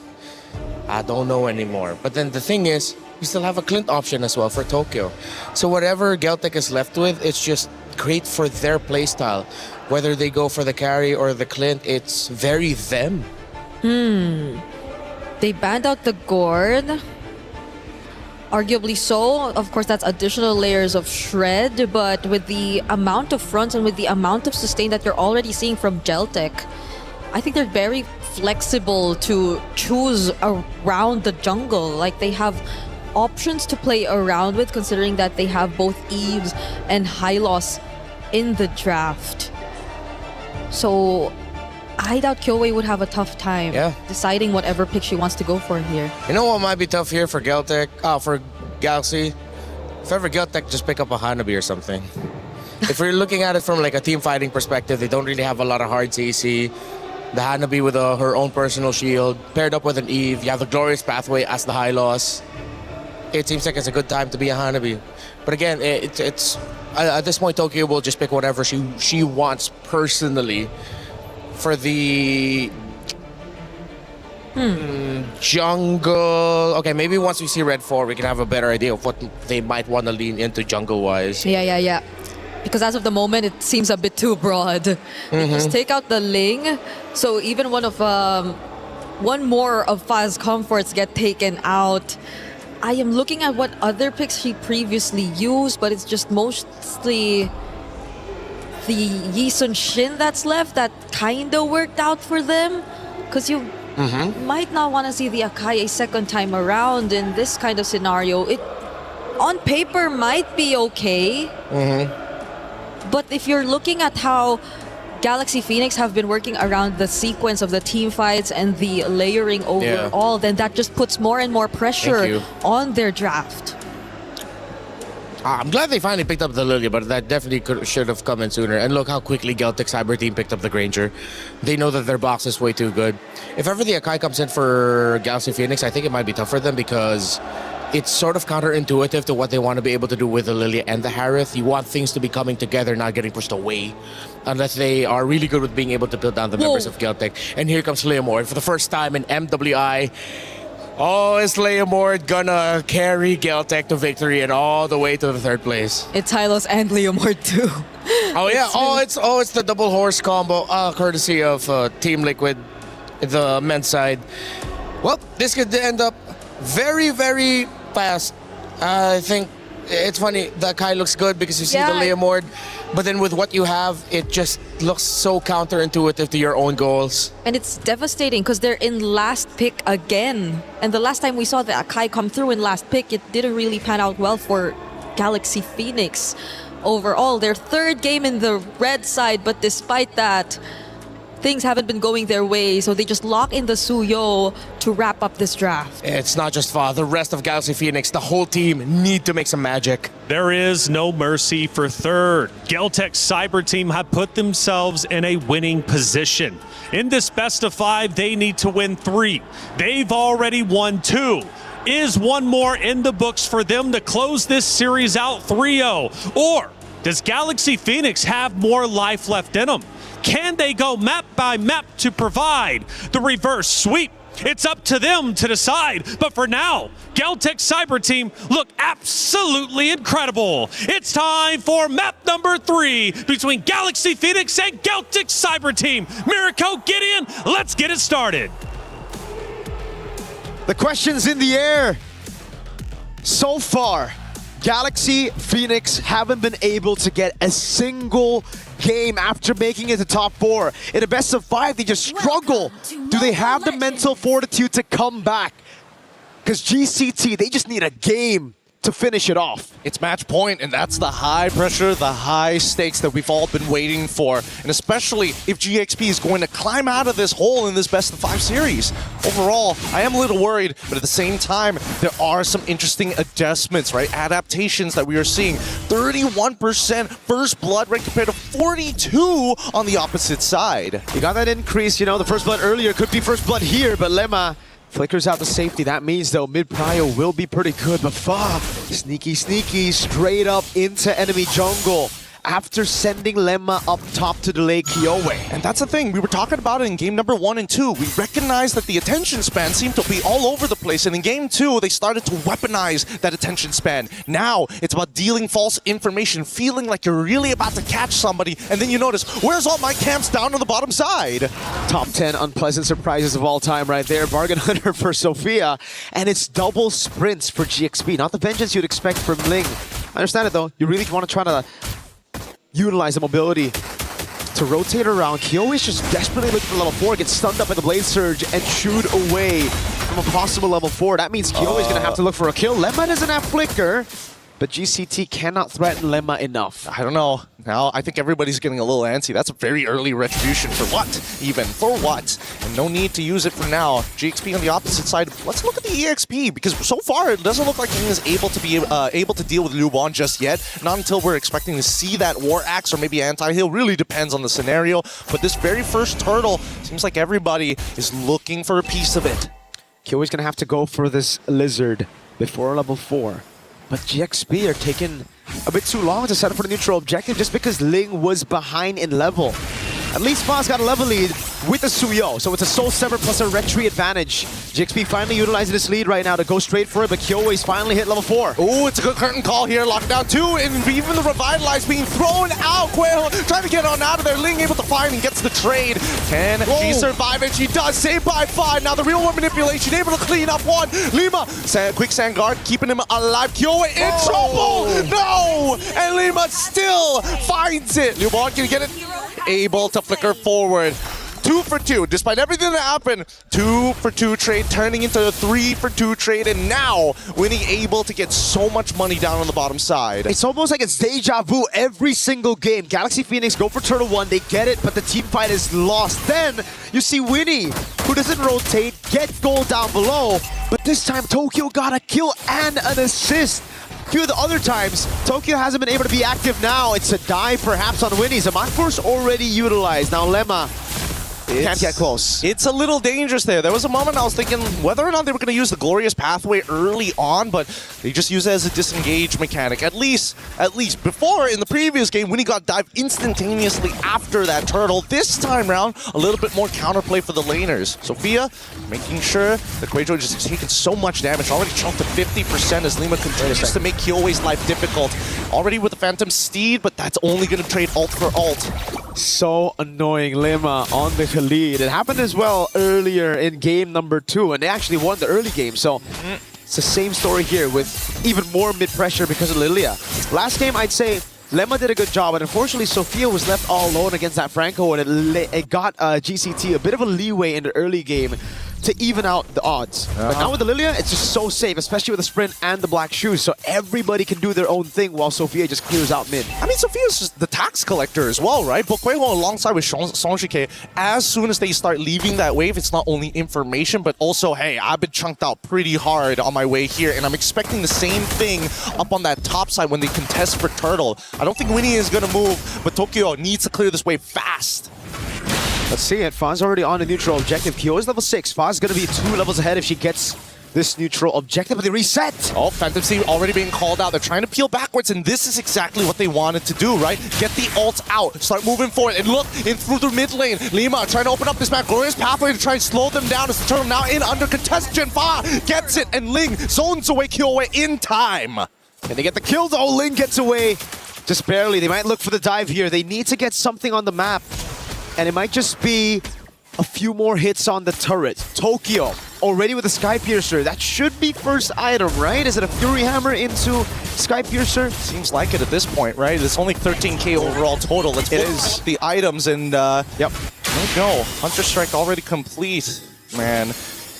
I don't know anymore. But then the thing is, you still have a Clint option as well for Tokyo. So whatever Geltec is left with, it's just great for their playstyle. Whether they go for the carry or the Clint, it's very them. They banned out the Gord. Arguably so. Of course, that's additional layers of shred, but with the amount of fronts and with the amount of sustain that you're already seeing from Geltec, I think they're very flexible to choose around the jungle. Like they have options to play around with, considering that they have both Eves and Hylos in the draft. So I doubt Kyoei would have a tough time deciding whatever pick she wants to go for here. You know what might be tough here for for Galaxy? If ever Geltec just pick up a Hanabi or something. If we're looking at it from like a team fighting perspective, they don't really have a lot of hard CC. The Hanabi with her own personal shield, paired up with an Eve. You have the Glorious Pathway as the Hylos. It seems like it's a good time to be a Hanabi. But again, it's at this point, Tokyo will just pick whatever she wants personally. For the jungle, okay, maybe once we see Red 4, we can have a better idea of what they might want to lean into jungle-wise. Yeah. Because as of the moment, it seems a bit too broad. Just take out the Ling, so even one more of Faz Comforts get taken out. I am looking at what other picks she previously used, but it's just mostly the Yi Sun Shin that's left that kind of worked out for them. Because you might not want to see the Akai a second time around in this kind of scenario. It, on paper, might be okay. But if you're looking at how Galaxy Phoenix have been working around the sequence of the team fights and the layering overall, then that just puts more and more pressure on their draft. I'm glad they finally picked up the Lilia, but that definitely should have come in sooner. And look how quickly Geltic Cyber Team picked up the Granger. They know that their box is way too good. If ever the Akai comes in for Galaxy Phoenix, I think it might be tough for them because it's sort of counterintuitive to what they want to be able to do with the Lilia and the Harith. You want things to be coming together, not getting pushed away, unless they are really good with being able to build down the members of Geltic. And here comes Leomord for the first time in MWI. Oh, is Leomord gonna carry Geltec to victory and all the way to the third place? It's Hylos and Leomord too. Oh yeah, it's the double horse combo, courtesy of Team Liquid, the men's side. Well, this could end up very, very fast. I think it's funny, the Kai looks good because you see the Leomord, but then with what you have, it just looks so counterintuitive to your own goals. And it's devastating because they're in last pick again. And the last time we saw the Akai come through in last pick, it didn't really pan out well for Galaxy Phoenix. Overall, their third game in the red side, but despite that, things haven't been going their way, so they just lock in the Suyo to wrap up this draft. It's not just Fa, the rest of Galaxy Phoenix, the whole team need to make some magic. There is no mercy for third. Geltec Cyber Team have put themselves in a winning position. In this best of 5, they need to win 3. They've already won 2. Is one more in the books for them to close this series out 3-0? Or does Galaxy Phoenix have more life left in them? Can they go map by map to provide the reverse sweep? It's up to them to decide. But for now, Geltec Cyber Team look absolutely incredible. It's time for map number 3 between Galaxy Phoenix and Geltec Cyber Team. Mirko, get in. Let's get it started. The question's in the air. So far, Galaxy Phoenix haven't been able to get a single game after making it to top 4. In a best of 5, they just struggle. Do they have the mental fortitude to come back? Because GCT, they just need a game to finish it off. It's match point, and that's the high pressure, the high stakes that we've all been waiting for. And especially if GXP is going to climb out of this hole in this best of 5 series. Overall, I am a little worried, but at the same time, there are some interesting adjustments, right? Adaptations that we are seeing. 31% first blood rate compared to 42 on the opposite side. You got that increase, you know, the first blood earlier could be first blood here, but Lemma flickers out the safety. That means, though, mid-prio will be pretty good, but Fa, sneaky, straight up into enemy jungle after sending Lemma up top to delay Kyoei. And that's the thing, we were talking about it in game number 1 and 2. We recognized that the attention span seemed to be all over the place, and in game 2, they started to weaponize that attention span. Now, it's about dealing false information, feeling like you're really about to catch somebody, and then you notice, where's all my camps down on the bottom side? Top 10 unpleasant surprises of all time right there. Bargain Hunter for Sophia, and it's double sprints for GXP. Not the vengeance you'd expect from Ling. I understand it, though. You really want to try to utilize the mobility to rotate around. Kyo is just desperately looking for level 4, gets stunned up in the Blade Surge and chewed away from a possible level 4. That means Kyo is going to have to look for a kill. Lemma doesn't have Flicker, but GCT cannot threaten Lemma enough. I don't know. Now, I think everybody's getting a little antsy. That's a very early retribution. For what? Even. For what? And no need to use it for now. GXP on the opposite side. Let's look at the EXP, because so far it doesn't look like King is able to be able to deal with Lubon just yet. Not until we're expecting to see that War Axe or maybe Anti-Heal. Really depends on the scenario. But this very first turtle, seems like everybody is looking for a piece of it. Kyo is going to have to go for this Lizard before level 4. But GXP are taking a bit too long to set up for the neutral objective just because Ling was behind in level. At least Foz got a level lead with the Suyo, so it's a Soul Sever plus a Retry advantage. GXP finally utilizing this lead right now to go straight for it, but Kyowa's finally hit level 4. Ooh, it's a good curtain call here. Lockdown 2, and even the Revitalize being thrown out. Quail trying to get on out of there. Ling able to find and gets the trade. Can she survive it? She does. Saved by 5. Now the real one manipulation, able to clean up 1. Lima, quick sand guard, keeping him alive. Kyowa in trouble! No! And Lima still finds it. Lubon can get it. Able to flicker forward. 2 for 2, despite everything that happened. 2 for 2 trade turning into a 3 for 2 trade, and now Winnie able to get so much money down on the bottom side. It's almost like it's deja vu every single game. Galaxy Phoenix go for Turtle 1, they get it, but the team fight is lost. Then you see Winnie, who doesn't rotate, get gold down below, but this time Tokyo got a kill and an assist. A few of the other times, Tokyo hasn't been able to be active now. It's a dive perhaps on Winnie's. A Mind Force already utilized. Now Lemma can't get close. It's a little dangerous there. There was a moment I was thinking whether or not they were going to use the Glorious Pathway early on, but they just use it as a disengage mechanic. At least before, in the previous game, Winnie got dived instantaneously after that turtle. This time round, a little bit more counterplay for the laners. Sophia making sure that Quajo just taken so much damage. Already chunked to 50% as Lima continues to make Kyowa's life difficult. Already with the Phantom Steed, but that's only going to trade ult for ult. So annoying. Lima on the lead. It happened as well earlier in game number 2, and they actually won the early game. So it's the same story here with even more mid-pressure because of Lilia. Last game, I'd say Lemma did a good job, but unfortunately Sophia was left all alone against that Franco, and it got GCT a bit of a leeway in the early game to even out the odds. But now with the Lilia, it's just so safe, especially with the sprint and the black shoes, so everybody can do their own thing while Sophia just clears out mid. I mean, Sophia's just the tax collector as well, right? But Quajo alongside with Sonjike, as soon as they start leaving that wave, it's not only information, but also, hey, I've been chunked out pretty hard on my way here, and I'm expecting the same thing up on that top side when they contest for Turtle. I don't think Winnie is going to move, but Tokyo needs to clear this wave fast. Let's see it. Foz already on a neutral objective. Kyo is level 6. Foz is going to be 2 levels ahead if she gets this neutral objective, but they reset. Oh, Phantom Steed already being called out. They're trying to peel backwards, and this is exactly what they wanted to do, right? Get the ult out, start moving forward, and look, in through the mid lane. Lima trying to open up this map. Glorious Pathway to try and slow them down as the turtle now in under contest. Jinfa gets it, and Ling zones away Kyowa in time. And they get the kill, though. Ling gets away. Just barely. They might look for the dive here. They need to get something on the map. And it might just be a few more hits on the turret. Tokyo already with a Sky Piercer. That should be first item, right? Is it a Fury Hammer into Sky Piercer? Seems like it at this point, right? It's only 13k overall total. Let's put the items and yep. There we go. Hunter Strike already complete. Man,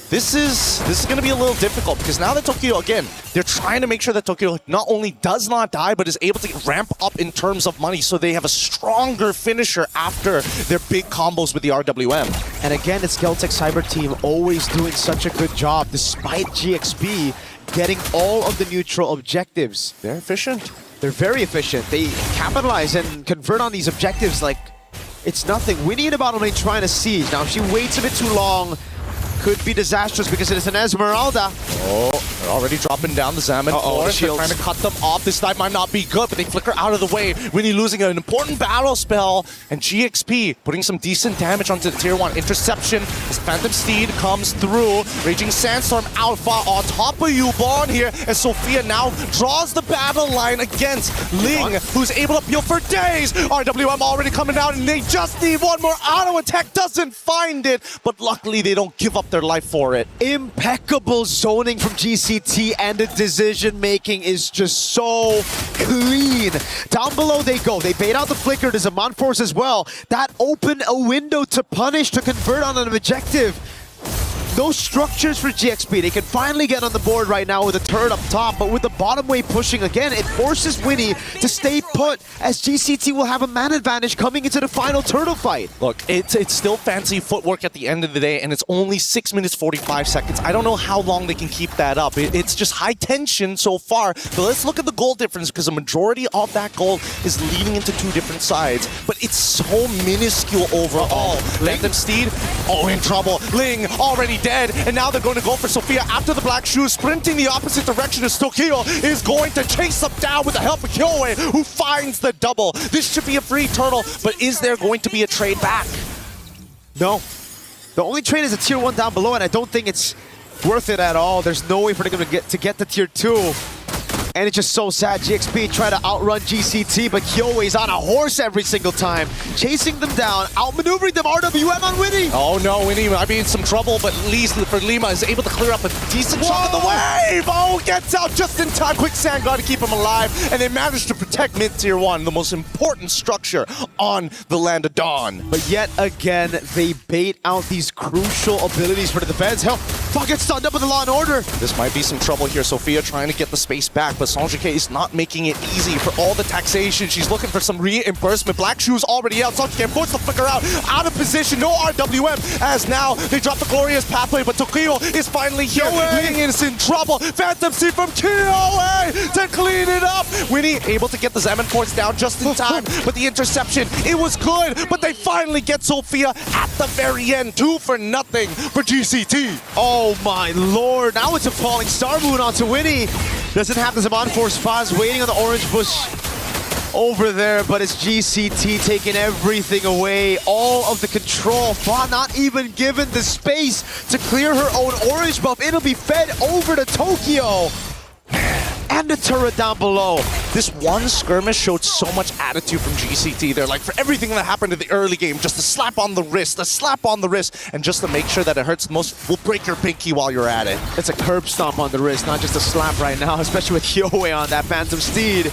this is going to be a little difficult because now that Tokyo, again, they're trying to make sure that Tokyo not only does not die, but is able to ramp up in terms of money so they have a stronger finisher after their big combos with the RWM. And again, it's Geltec Cyber Team always doing such a good job despite GXP getting all of the neutral objectives. They're efficient. They're very efficient. They capitalize and convert on these objectives like it's nothing. Winnie in the bottom lane trying to siege. Now, if she waits a bit too long, could be disastrous because it is an Esmeralda. Oh, they're already dropping down the Zaman Force. They're trying to cut them off. This dive might not be good, but they flicker out of the way. Winnie losing an important battle spell, and GXP putting some decent damage onto the tier 1. Interception as Phantom Steed comes through. Raging Sandstorm Alpha on top of you, Bond here, as Sophia now draws the battle line against Ling, who's able to peel for days. RWM already coming out, and they just need one more auto attack. Doesn't find it, but luckily they don't give up their life for it. Impeccable zoning from GC. GCT, and the decision making is just so clean. Down below they go. They bait out the flicker. There's a Monforce as well. That opened a window to punish, to convert on an objective. No structures for GXP. They can finally get on the board right now with a turret up top, but with the bottom wave pushing again, it forces Winnie to stay put, as GCT will have a man advantage coming into the final turtle fight. Look, it's still fancy footwork at the end of the day, and it's only 6 minutes 45 seconds. I don't know how long they can keep that up. It's just high tension so far. But let's look at the goal difference, because the majority of that goal is leading into two different sides. But it's so minuscule overall. Phantom Steed, in trouble. Ling already dead, and now they're going to go for Sophia after the black shoes, sprinting the opposite direction as Tokyo is going to chase them down with the help of Kyoe, who finds the double. This should be a free turtle, but is there going to be a trade back? No. The only trade is a tier 1 down below, and I don't think it's worth it at all. There's no way for them to get to tier 2. And it's just so sad. GXP try to outrun GCT, but Kyoe is on a horse every single time, chasing them down, outmaneuvering them. RWM on Winnie. Oh no, Winnie might be in some trouble, but at least for Lima is able to clear up a decent chunk of the wave. Oh, gets out just in time. Quicksand got to keep him alive, and they managed to protect mid tier 1, the most important structure on the Land of Dawn. But yet again, they bait out these crucial abilities for the defense. Hell, fuck, gets stunned up with the Law and Order. This might be some trouble here. Sophia trying to get the space back, but Sanjike is not making it easy for all the taxation. She's looking for some reimbursement. Black Shoes already out. Sanjike forced the flicker out of position. No RWM, as now they drop the glorious pathway, but Tokyo is finally here. Ling is in trouble. Phantom Seed from Kyoe to clean it up. Winnie able to get the Zaman Force down just in time, but the interception, it was good, but they finally get Sophia at the very end. 2 for nothing for GCT. Oh my lord, now it's a falling star moon onto Winnie. Doesn't have the Zaman Force. Faz waiting on the orange bush over there, but it's GCT taking everything away, all of the control. Fa not even given the space to clear her own orange buff. It'll be fed over to Tokyo. And the turret down below. This one skirmish showed so much attitude from GCT. They're like, for everything that happened in the early game, just a slap on the wrist, and just to make sure that it hurts the most, we'll break your pinky while you're at it. It's a curb stomp on the wrist, not just a slap right now, especially with Kyoe on that Phantom Steed.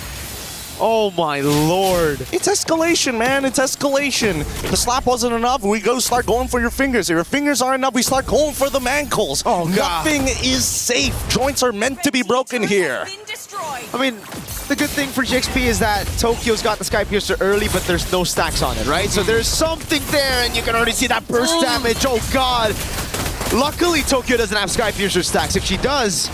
Oh my lord. It's escalation, man. It's escalation. The slap wasn't enough. We go start going for your fingers. If your fingers aren't enough, we start going for the ankles. Oh, God. Nothing is safe. Joints are meant to be broken here. I mean, the good thing for GXP is that Tokyo's got the Sky Piercer early, but there's no stacks on it, right? So there's something there, and you can already see that burst damage. Oh God. Luckily, Tokyo doesn't have Sky Piercer stacks. If she does,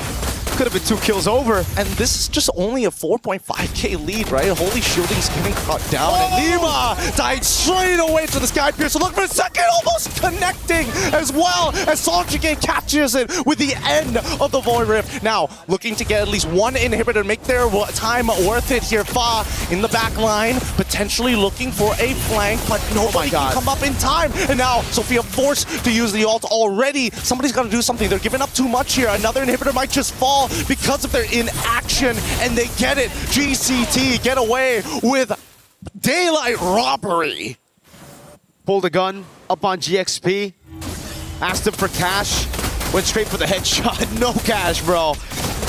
could have been 2 kills over. And this is just only a 4.5k lead, right? Holy Shielding's getting cut down. And Nima died straight away to the Sky Piercer. Look for a second, almost connecting as well as Sanjike catches it with the end of the Void Rift. Now, looking to get at least 1 inhibitor, make their time worth it here. Fa in the back line, potentially looking for a flank, but nobody can come up in time. And now, Sophia forced to use the ult already. Somebody's got to do something. They're giving up too much here. Another inhibitor might just fall because of their inaction, and they get it. GCT get away with daylight robbery. Pulled a gun up on GXP, asked him for cash, went straight for the headshot. No cash, bro.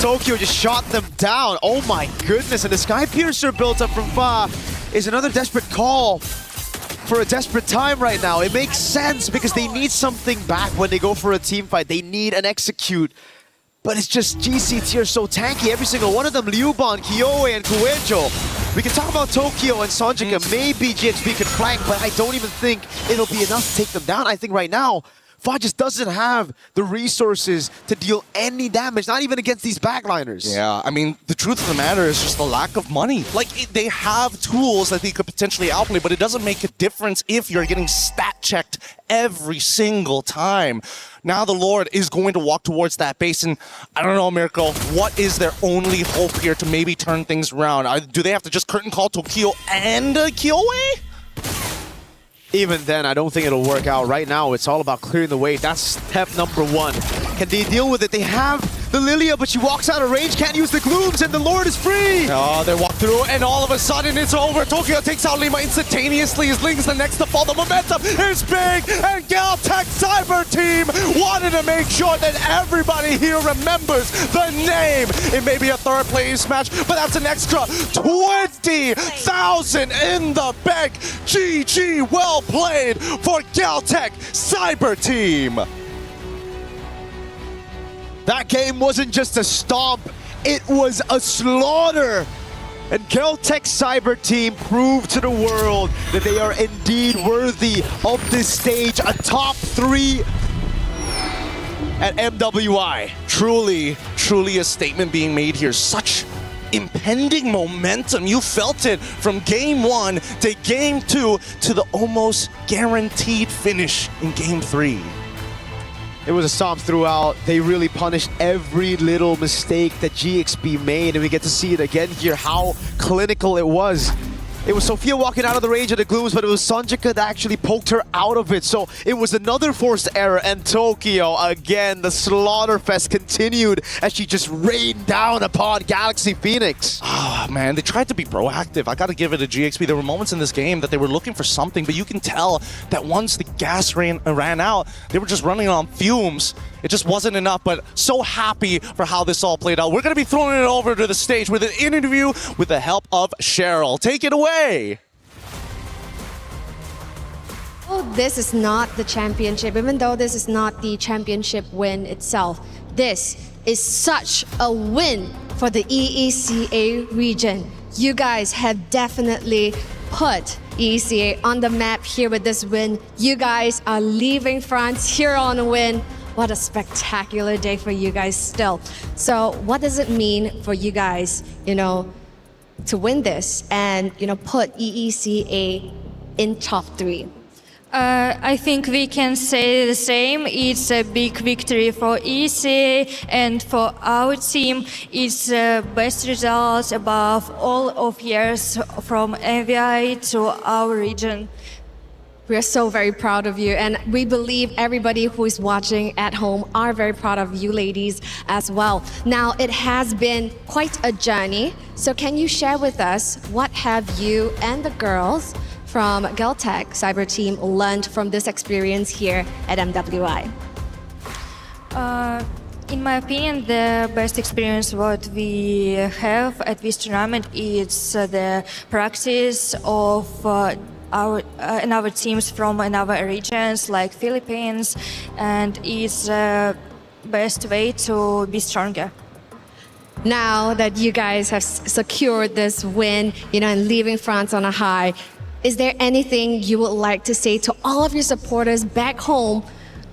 Tokyo just shot them down. Oh my goodness, and the Sky Piercer built up from Fa is another desperate call for a desperate time right now. It makes sense because they need something back when they go for a team fight. They need an execute. But it's just GCT are so tanky. Every single one of them, Liuban, Kyoe, and Kuejo. We can talk about Tokyo and Sanjika. Maybe GXP could flank, but I don't even think it'll be enough to take them down. I think right now, Fa just doesn't have the resources to deal any damage, not even against these backliners. Yeah, I mean, the truth of the matter is just the lack of money. Like, they have tools that they could potentially outplay, but it doesn't make a difference if you're getting stat checked every single time. Now the Lord is going to walk towards that base, and I don't know, Miracle, what is their only hope here to maybe turn things around? Do they have to just curtain call Tokyo and Kyoe? Even then, I don't think it'll work out. Right now, it's all about clearing the way. That's step number 1. Can they deal with it? They have the Lilia, but she walks out of range, can't use the glooms, and the Lord is free! Oh, they walk through, and all of a sudden it's over. Tokyo takes out Lima instantaneously. His Ling's the next to fall. The momentum is big, and Galtech Cyber Team wanted to make sure that everybody here remembers the name. It may be a third place match, but that's an extra 20,000 in the bank. GG, well played for Galtech Cyber Team. That game wasn't just a stomp, it was a slaughter. And Galtech Cyber Team proved to the world that they are indeed worthy of this stage, a top 3 at MWI. Truly a statement being made here. Such impending momentum. You felt it from game 1 to game 2 to the almost guaranteed finish in game 3. It was a stomp throughout. They really punished every little mistake that GXP made, and we get to see it again here, how clinical it was. It was Sophia walking out of the range of the glooms, but it was Sanjika that actually poked her out of it. So it was another forced error, and Tokyo, again, the slaughterfest continued as she just rained down upon Galaxy Phoenix. Oh, man, they tried to be proactive. I got to give it to GXP. There were moments in this game that they were looking for something, but you can tell that once the gas ran out, they were just running on fumes. It just wasn't enough, but so happy for how this all played out. We're going to be throwing it over to the stage with an interview with the help of Cheryl. Take it away. Oh, this is not the championship, even though this is not the championship win itself. This is such a win for the EECA region. You guys have definitely put EECA on the map here with this win. You guys are leaving France here on a win. What a spectacular day for you guys still. So what does it mean for you guys, to win this and, put EECA in top 3? I think we can say the same. It's a big victory for EECA, and for our team, it's best results above all of years from MVI to our region. We are so very proud of you, and we believe everybody who is watching at home are very proud of you ladies as well. Now, it has been quite a journey, so can you share with us what have you and the girls from Galtech Cyber Team learned from this experience here at MWI? In my opinion, the best experience what we have at this tournament is the practice of our teams from other regions like Philippines, and it's the best way to be stronger. Now that you guys have secured this win, and leaving France on a high, is there anything you would like to say to all of your supporters back home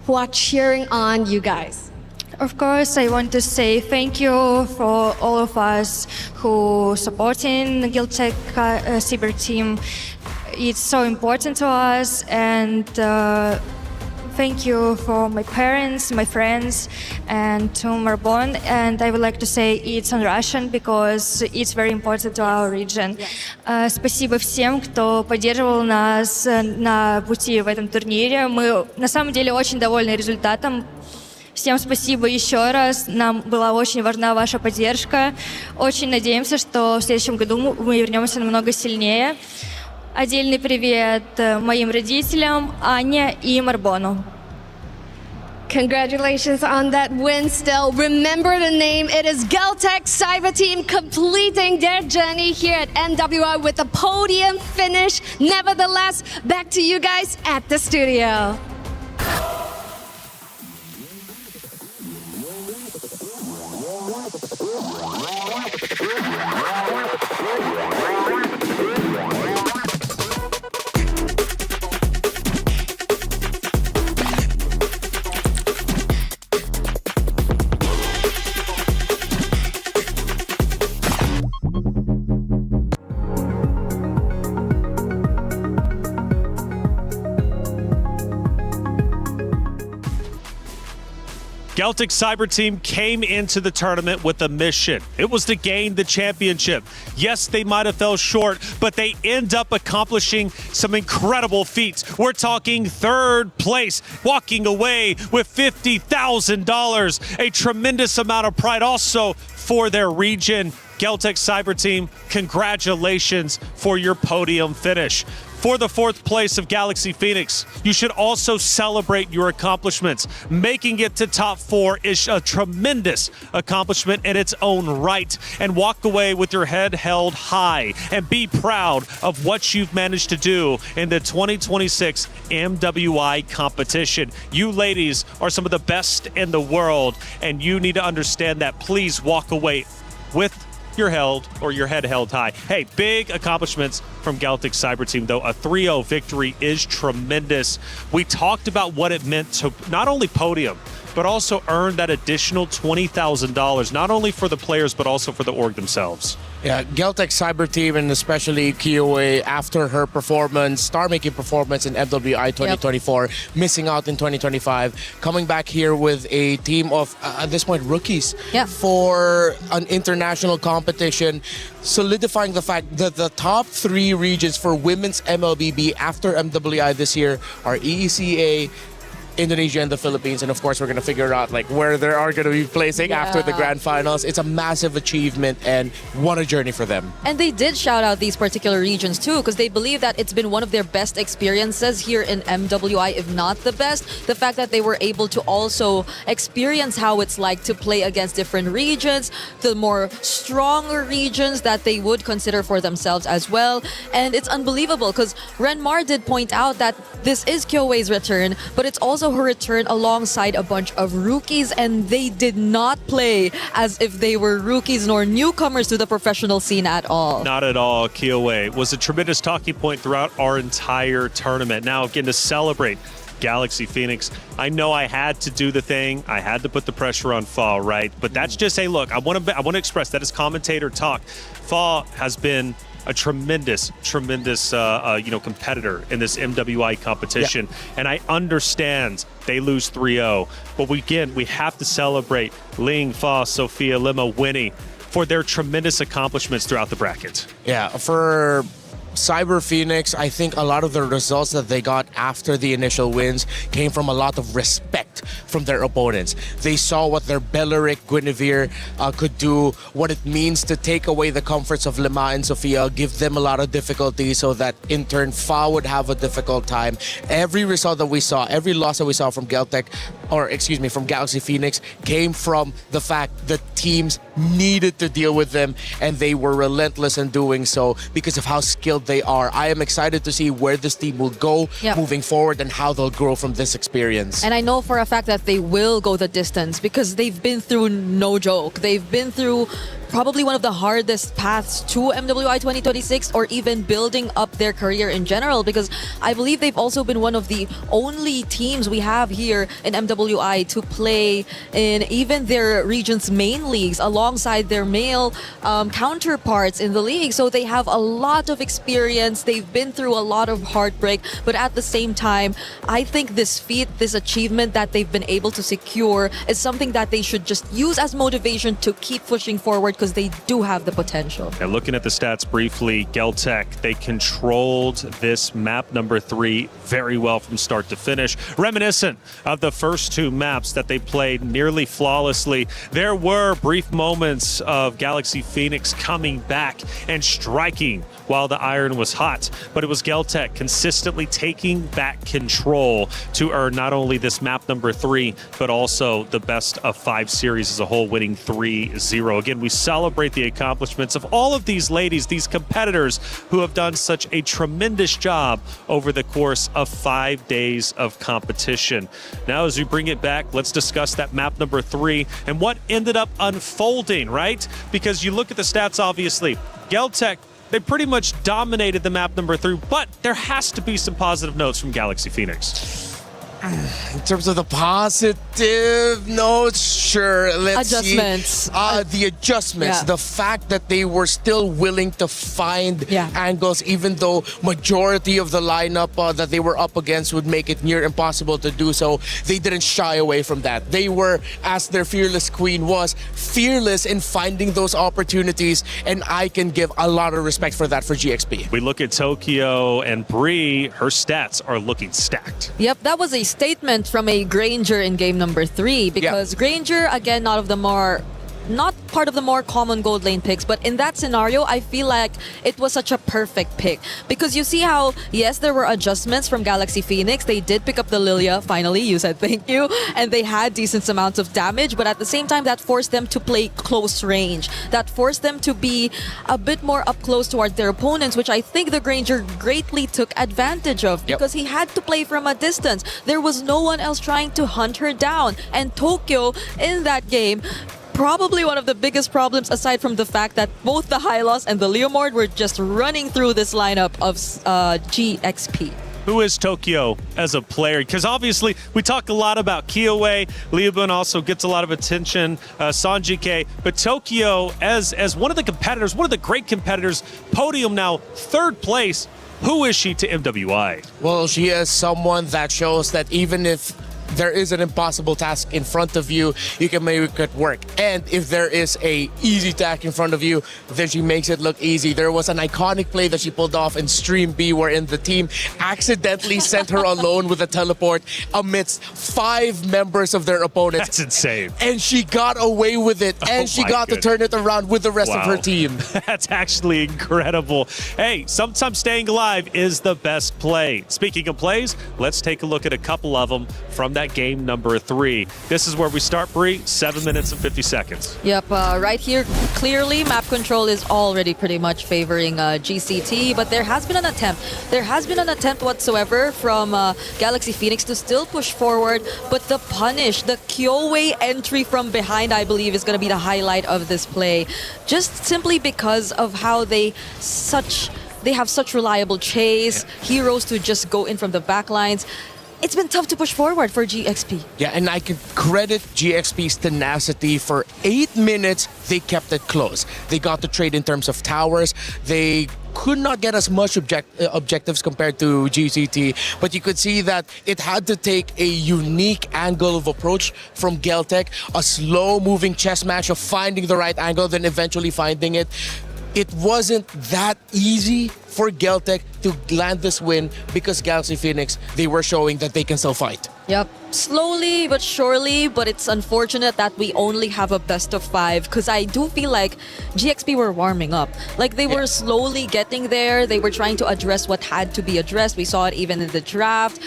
who are cheering on you guys? Of course, I want to say thank you for all of us who supporting the Galtech Cyber Team. It's so important to us, and thank you for my parents, my friends, and to Marbon. And I would like to say it's on Russian because it's very important to our region. Спасибо всем, кто поддерживал нас на пути в этом турнире. Мы на самом деле очень довольны результатом. Всем спасибо еще раз. Нам была очень важна ваша поддержка. Очень надеемся, что в следующем году мы вернемся намного сильнее. Отдельный привет моим родителям, Ане и Марбону. Congratulations on that win still. Remember the name. It is Galtech Cyber Team completing their journey here at MWI with a podium finish. Nevertheless, back to you guys at the studio. Celtic Cyber Team came into the tournament with a mission. It was to gain the championship. Yes, they might have fell short, but they end up accomplishing some incredible feats. We're talking third place, walking away with $50,000, a tremendous amount of pride also for their region. Celtic Cyber Team, congratulations for your podium finish. For the fourth place of Galaxy Phoenix, you should also celebrate your accomplishments. Making it to top 4 is a tremendous accomplishment in its own right. And walk away with your head held high and be proud of what you've managed to do in the 2026 MWI competition. You ladies are some of the best in the world, and you need to understand that. Please walk away with your head held high. Hey, big accomplishments from Celtic Cyber Team, though. A 3-0 victory is tremendous. We talked about what it meant to not only podium, but also earn that additional $20,000, not only for the players, but also for the org themselves. Yeah, Celtic Cyber Team, and especially KOA, after her performance, star-making performance in MWI 2024, missing out in 2025, coming back here with a team of, at this point, rookies for an international competition, solidifying the fact that the top 3 regions for women's MLBB after MWI this year are EECA, Indonesia, and the Philippines. And of course, we're going to figure out like where they are going to be placing after the grand finals. It's a massive achievement, and what a journey for them. And they did shout out these particular regions too, because they believe that it's been one of their best experiences here in MWI, if not the best. The fact that they were able to also experience how it's like to play against different regions, the more stronger regions that they would consider for themselves as well. And it's unbelievable because Renmar did point out that this is KOA's return, but it's also her return alongside a bunch of rookies, and they did not play as if they were rookies nor newcomers to the professional scene at all. Not at all. KOA was a tremendous talking point throughout our entire tournament. Now, again, to celebrate Galaxy Phoenix, I know I had to do the thing. I had to put the pressure on Fa, right? But that's just, hey, look, I want to express that as commentator talk. Fa has been a tremendous competitor in this MWI competition. And I understand they lose 3-0. But we have to celebrate Ling, Fa, Sophia, Lima, Winnie for their tremendous accomplishments throughout the bracket. Yeah, for Cyber Phoenix, I think a lot of the results that they got after the initial wins came from a lot of respect from their opponents. They saw what their Belleric Guinevere could do, what it means to take away the comforts of Lima and Sofia, give them a lot of difficulty so that in turn Fa would have a difficult time. Every result that we saw, every loss that we saw from from Galaxy Phoenix came from the fact that teams needed to deal with them, and they were relentless in doing so because of how skilled they are. I am excited to see where this team will go moving forward and how they'll grow from this experience. And I know for a fact that they will go the distance because they've been through no joke. They've been through probably one of the hardest paths to MWI 2026, or even building up their career in general, because I believe they've also been one of the only teams we have here in MWI to play in even their region's main leagues alongside their male counterparts in the league. So they have a lot of experience. They've been through a lot of heartbreak, but at the same time, I think this feat, this achievement that they've been able to secure is something that they should just use as motivation to keep pushing forward, because they do have the potential. And looking at the stats briefly, Celtic, they controlled this map number 3 very well from start to finish. Reminiscent of the first 2 maps that they played nearly flawlessly. There were brief moments of Galaxy Phoenix coming back and striking while the iron was hot, but it was Celtic consistently taking back control to earn not only this map number 3, but also the best of 5 series as a whole, winning 3-0. Again, we celebrate the accomplishments of all of these ladies, these competitors who have done such a tremendous job over the course of 5 days of competition. Now, as we bring it back, let's discuss that map number 3 and what ended up unfolding, right? Because you look at the stats, obviously, Celtic, they pretty much dominated the map number 3, but there has to be some positive notes from Galaxy Phoenix. In terms of the positive notes, sure. Let's Adjustments. see. The adjustments. Yeah. The fact that they were still willing to find angles, even though majority of the lineup that they were up against would make it near impossible to do so. They didn't shy away from that. They were, as their fearless queen was, fearless in finding those opportunities, and I can give a lot of respect for that for GXP. We look at Tokyo and Bree, her stats are looking stacked. Yep, that was a statement from a Granger in game number 3 because Granger, again, not part of the more common gold lane picks, but in that scenario, I feel like it was such a perfect pick because you see how, yes, there were adjustments from Galaxy Phoenix. They did pick up the Lilia, finally, you said thank you, and they had decent amounts of damage, but at the same time, that forced them to play close range. That forced them to be a bit more up close towards their opponents, which I think the Granger greatly took advantage of because he had to play from a distance. There was no one else trying to hunt her down, and Tokyo in that game, probably one of the biggest problems aside from the fact that both the Hylos and the Leomord were just running through this lineup of GXP. Who is Tokyo as a player? Because obviously we talk a lot about Kiowe. Liabun also gets a lot of attention, Sanjike. But Tokyo as one of the competitors, one of the great competitors, podium now, 3rd place. Who is she to MWI? Well, she is someone that shows that even if there is an impossible task in front of you, you can make it work. And if there is a easy task in front of you, then she makes it look easy. There was an iconic play that she pulled off in Stream B wherein the team accidentally sent her alone with a teleport amidst 5 members of their opponents. That's insane. And she got away with it, and she got to turn it around with the rest of her team. That's actually incredible. Hey, sometimes staying alive is the best play. Speaking of plays, let's take a look at a couple of them from that game number 3. This is where we start, Bree. 7 minutes and 50 seconds. Yep, right here, clearly map control is already pretty much favoring GCT, but there has been an attempt. There has been an attempt whatsoever from Galaxy Phoenix to still push forward, but the punish, the Kyowe entry from behind, I believe, is going to be the highlight of this play. Just simply because of how they have such reliable chase, heroes to just go in from the back lines. It's been tough to push forward for GXP. Yeah, and I can credit GXP's tenacity. For 8 minutes, they kept it close. They got the trade in terms of towers. They could not get as much objectives compared to GCT, but you could see that it had to take a unique angle of approach from Geltec, a slow-moving chess match of finding the right angle, then eventually finding it. It wasn't that easy for Geltec to land this win because Galaxy Phoenix, they were showing that they can still fight. Yep, slowly but surely, but it's unfortunate that we only have a best of 5 because I do feel like GXP were warming up. Like they were slowly getting there. They were trying to address what had to be addressed. We saw it even in the draft.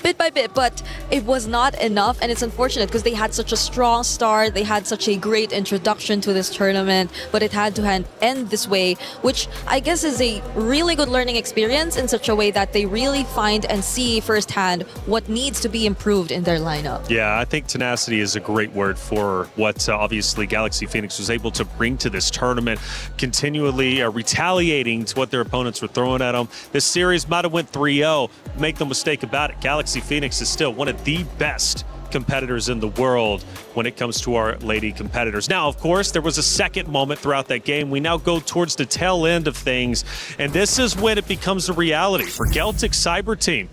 Bit by bit, but it was not enough, and it's unfortunate because they had such a strong start, they had such a great introduction to this tournament, but it had to end this way, which I guess is a really good learning experience in such a way that they really find and see firsthand what needs to be improved in their lineup. Yeah, I think tenacity is a great word for what obviously Galaxy Phoenix was able to bring to this tournament, continually retaliating to what their opponents were throwing at them. This series might have went 3-0. Make no mistake about it, Galaxy Phoenix is still one of the best competitors in the world when it comes to our lady competitors. Now, of course, there was a second moment throughout that game. We now go towards the tail end of things, and this is when it becomes a reality for Geltic Cyber Team.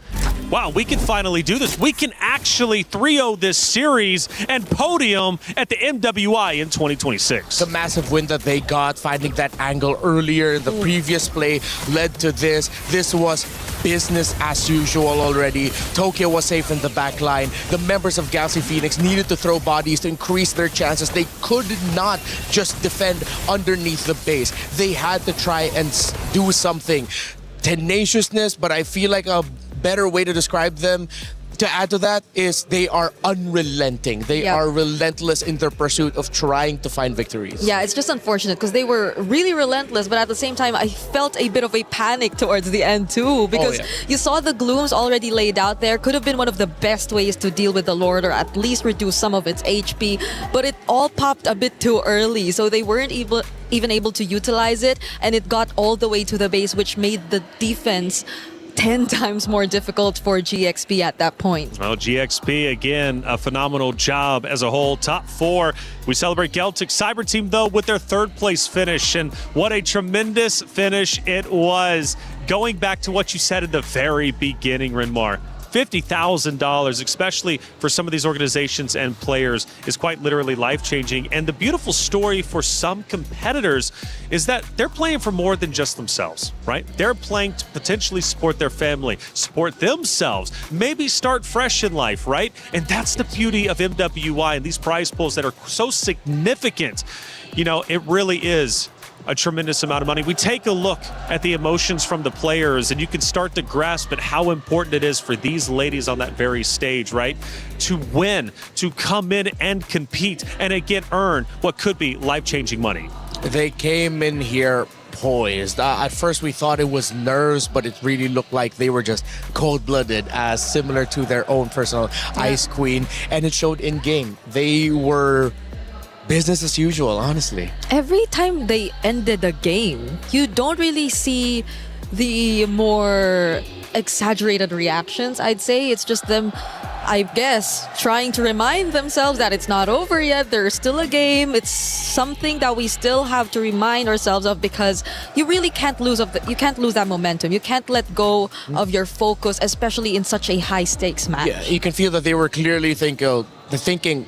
Wow, we can finally do this. We can actually 3-0 this series and podium at the MWI in 2026. The massive win that they got, finding that angle earlier in the previous play led to this. This was business as usual already. Tokyo was safe in the back line. The members of Galaxy Phoenix needed to throw bodies to increase their chances. They could not just defend underneath the base. They had to try and do something. Tenaciousness, but I feel like a better way to describe them, to add to that, is they are unrelenting. They are relentless in their pursuit of trying to find victories. Yeah, it's just unfortunate because they were really relentless, but at the same time, I felt a bit of a panic towards the end too, because you saw the glooms already laid out there. Could have been one of the best ways to deal with the Lord, or at least reduce some of its HP, but it all popped a bit too early, so they weren't even able to utilize it, and it got all the way to the base, which made the defense 10 times more difficult for GXP at that point. Well, GXP, again, a phenomenal job as a whole. Top 4. We celebrate Celtic Cyber Team, though, with their 3rd place finish. And what a tremendous finish it was. Going back to what you said at the very beginning, Renmar, $50,000, especially for some of these organizations and players, is quite literally life-changing. And the beautiful story for some competitors is that they're playing for more than just themselves, right? They're playing to potentially support their family, support themselves, maybe start fresh in life, right? And that's the beauty of MWI and these prize pools that are so significant. You know, it really is a tremendous amount of money. We take a look at the emotions from the players, and you can start to grasp at how important it is for these ladies on that very stage, right? To win, to come in and compete, and again earn what could be life-changing money. They came in here poised. At first we thought it was nerves, but it really looked like they were just cold-blooded, similar to their own personal Ice Queen, and it showed in-game. They were business as usual, honestly. Every time they ended a game, you don't really see the more exaggerated reactions, I'd say. It's just them, I guess, trying to remind themselves that it's not over yet. There's still a game. It's something that we still have to remind ourselves of, because you really can't lose you can't lose that momentum. You can't let go of your focus, especially in such a high stakes match. Yeah, you can feel that they were clearly thinking,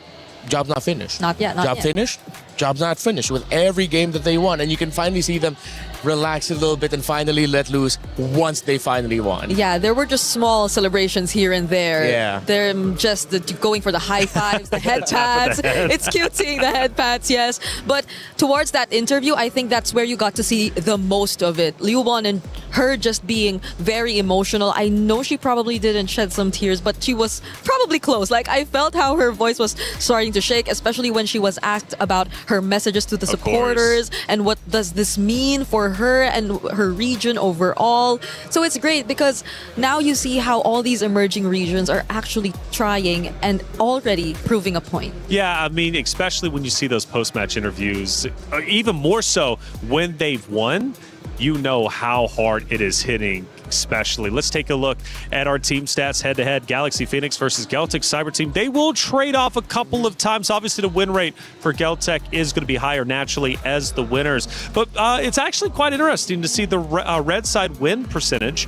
job's not finished. Not yet. Job finished? Job's not finished with every game that they won. And you can finally see them relax a little bit and finally let loose once they finally won. Yeah, there were just small celebrations here and there. Yeah. They're just going for the high fives, the head pats. It's cute seeing the head pats, yes. But towards that interview, I think that's where you got to see the most of it. Liu Won and her just being very emotional. I know she probably didn't shed some tears, but she was probably close. Like, I felt how her voice was starting to shake, especially when she was asked about her messages to the supporters and what does this mean for her and her region overall. So it's great because now you see how all these emerging regions are actually trying and already proving a point. Yeah, I mean, especially when you see those post-match interviews, even more so when they've won, you know how hard it is hitting. Especially. Let's take a look at our team stats head-to-head. Galaxy Phoenix versus Celtic Cyber Team. They will trade off a couple of times. Obviously, the win rate for Celtic is going to be higher naturally as the winners. But it's actually quite interesting to see the red side win percentage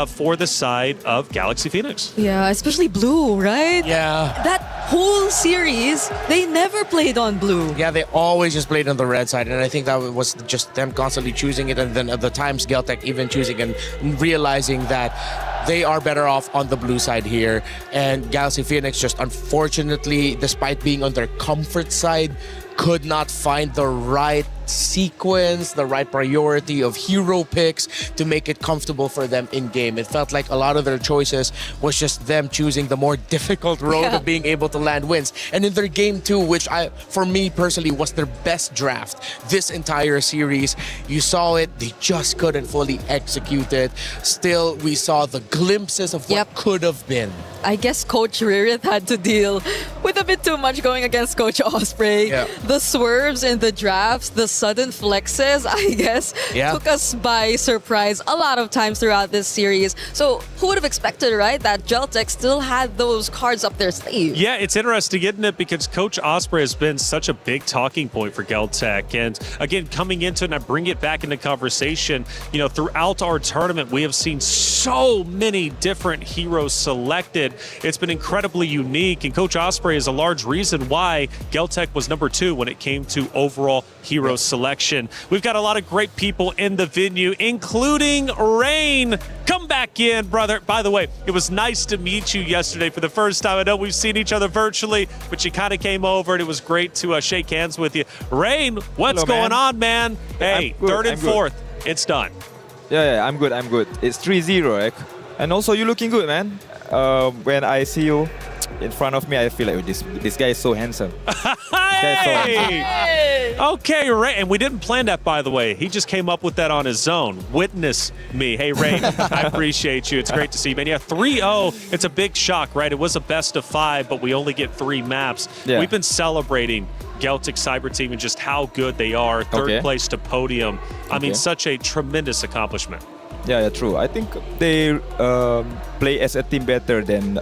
for the side of Galaxy Phoenix. Yeah, especially blue, right? Yeah. That whole series, they never played on blue. Yeah, they always just played on the red side, and I think that was just them constantly choosing it, and then at the times Celtic even choosing and realizing that they are better off on the blue side here. And Galaxy Phoenix just unfortunately, despite being on their comfort side, could not find the right sequence, the right priority of hero picks to make it comfortable for them in game. It felt like a lot of their choices was just them choosing the more difficult road of being able to land wins. And in their game 2, which for me personally was their best draft this entire series, you saw it, they just couldn't fully execute it. Still, we saw the glimpses of what could have been. I guess Coach Ririth had to deal with a bit too much going against Coach Osprey. Yeah. The swerves in the drafts, the sudden flexes, I guess, took us by surprise a lot of times throughout this series. So who would have expected, right, that Celtic still had those cards up their sleeve? Yeah, it's interesting, isn't it? Because Coach Osprey has been such a big talking point for Celtic. And again, coming into it, and I bring it back into conversation, you know, throughout our tournament, we have seen so many different heroes selected. It's been incredibly unique, and Coach Osprey is a large reason why Celtic was number 2 when it came to overall hero selection. We've got a lot of great people in the venue, including Rain. Come back in, brother. By the way, it was nice to meet you yesterday for the first time. I know we've seen each other virtually, but you kind of came over, and it was great to shake hands with you. Rain, what's going on, man? Hey, third and fourth, it's done. Yeah, I'm good. It's 3-0, and also you're looking good, man. When I see you in front of me, I feel like this guy is so handsome. Hey! Okay, Ray, and we didn't plan that, by the way. He just came up with that on his own. Witness me. Hey, Ray, I appreciate you. It's great to see you, man. Yeah, 3-0, it's a big shock, right? It was a best of 5, but we only get 3 maps. Yeah. We've been celebrating Celtic Cyber Team and just how good they are. Third place to podium. I mean, such a tremendous accomplishment. Yeah, true. I think they play as a team better than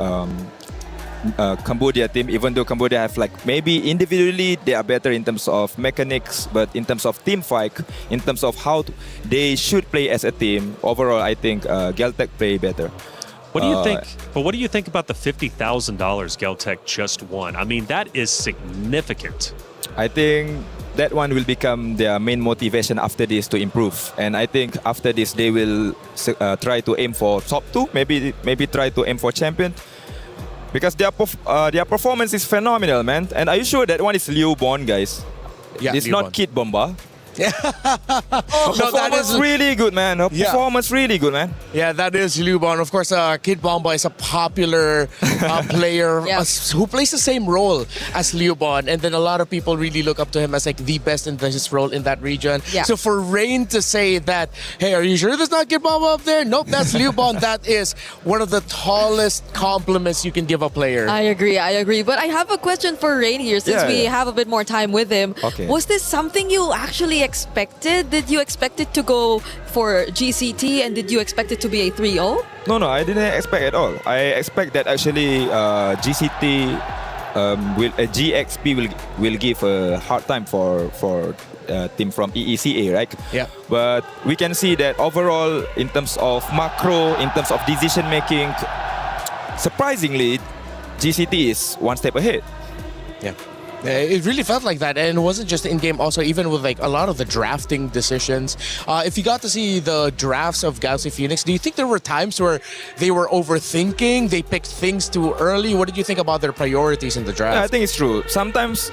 Cambodia team, even though Cambodia have like maybe individually they are better in terms of mechanics, but in terms of team fight, in terms of how they should play as a team, overall I think Geltec play better. What do you think? But what do you think about the $50,000 Geltec just won? I mean, that is significant. I think that one will become their main motivation after this to improve, and I think after this they will try to aim for top 2, maybe try to aim for champion. Because their performance is phenomenal, man. And are you sure that one is Liu Bon, guys? Yeah, it's Liu not Bon. Kid Bomba. Oh, Her performance really good, man. Her performance really good, man. Yeah, that is Liu Bon. Of course, Kid Bomba is a popular player who plays the same role as Liu Bon, and then a lot of people really look up to him as like the best in his role in that region. Yeah. So for Rain to say that, hey, are you sure there's not Kid Bomba up there? Nope, that's Liu Bon. That is one of the tallest compliments you can give a player. I agree. But I have a question for Rain here, since we have a bit more time with him. Okay. Was this something you actually expected? Did you expect it to go for GCT, and did you expect it to be a 3-0? No, I didn't expect at all. I expect that actually GCT GXP will give a hard time for team from EECA, right? Yeah. But we can see that overall, in terms of macro, in terms of decision making, surprisingly, GCT is one step ahead. Yeah. It really felt like that, and it wasn't just in game. Also, even with like a lot of the drafting decisions. If you got to see the drafts of Galaxy Phoenix, do you think there were times where they were overthinking? They picked things too early. What did you think about their priorities in the draft? Yeah, I think it's true. Sometimes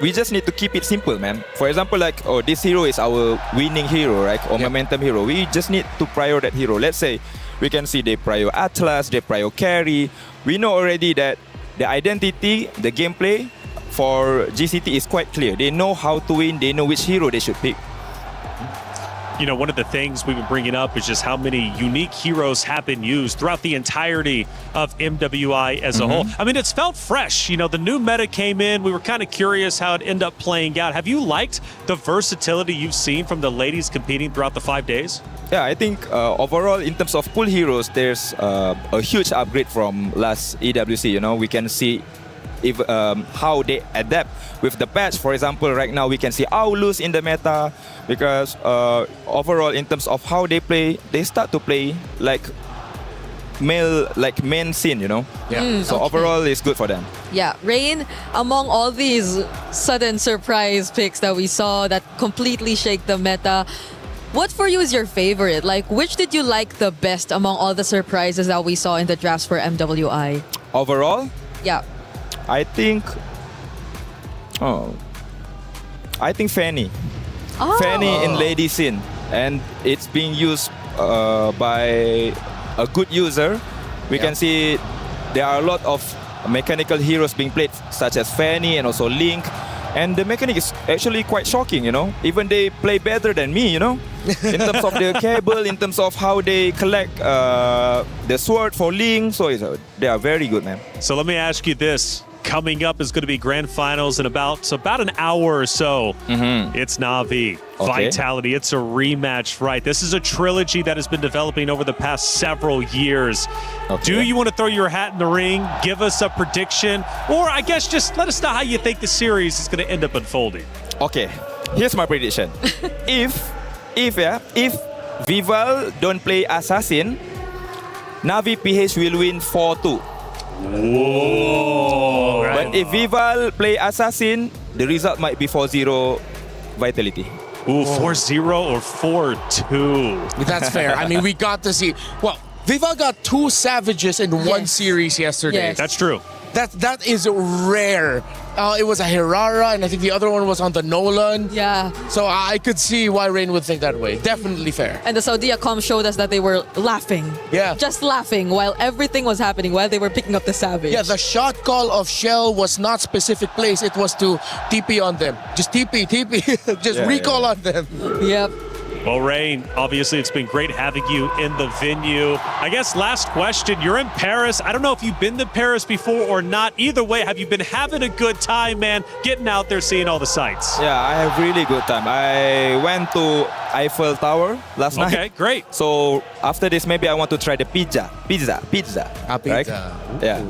we just need to keep it simple, man. For example, like, this hero is our winning hero, right? Or momentum hero. We just need to prior that hero. Let's say we can see they prior Atlas, they prior carry. We know already that the identity, the gameplay for GCT is quite clear. They know how to win. They know which hero they should pick. You know, one of the things we've been bringing up is just how many unique heroes have been used throughout the entirety of MWI as a whole. I mean, it's felt fresh. You know, the new meta came in. We were kind of curious how it ended up playing out. Have you liked the versatility you've seen from the ladies competing throughout the 5 days? Yeah, I think overall, in terms of pool heroes, there's a huge upgrade from last EWC. You know, we can see if how they adapt with the patch. For example, right now we can see Aulus in the meta, because overall in terms of how they play, they start to play like main scene, you know. Yeah. So overall it's good for them. Yeah, Rain, among all these sudden surprise picks that we saw that completely shake the meta, what for you is your favorite? Like, which did you like the best among all the surprises that we saw in the drafts for MWI? Overall, Yeah. I think Fanny. Oh. Fanny in lady scene, and it's being used by a good user. We can see there are a lot of mechanical heroes being played, such as Fanny and also Link, and the mechanic is actually quite shocking, you know. Even they play better than me, you know, in terms of the cable, in terms of how they collect the sword for Link. So they are very good, man. So let me ask you this. Coming up is going to be grand finals in about an hour or so. It's Na'Vi, Vitality. It's a rematch, right? This is a trilogy that has been developing over the past several years. Do you want to throw your hat in the ring, give us a prediction, or I guess just let us know how you think the series is going to end up unfolding? Okay, here's my prediction. if Vival don't play Assassin, Na'Vi PH will win 4-2. Whoa! But if Vival play Assassin, the result might be 4-0 Vitality. Ooh, 4-0 or 4-2. That's fair. I mean, we got to see. Well, Viva got 2 Savages in one series yesterday. That's true. That is rare. It was a Hirara, and I think the other one was on the Nolan. Yeah. So I could see why Rain would think that way. Definitely fair. And the Saudia comm showed us that they were laughing. Yeah. Just laughing while everything was happening, while they were picking up the Savage. Yeah, the shot call of Shell was not specific place. It was to TP on them. Just TP. Just recall on them. Yep. Well, Rain, obviously it's been great having you in the venue. I guess last question, you're in Paris. I don't know if you've been to Paris before or not. Either way, have you been having a good time, man, getting out there, seeing all the sights? Yeah, I have really good time. I went to Eiffel Tower last night. Okay, great. So after this, maybe I want to try the pizza. Pizza. Right? Yeah.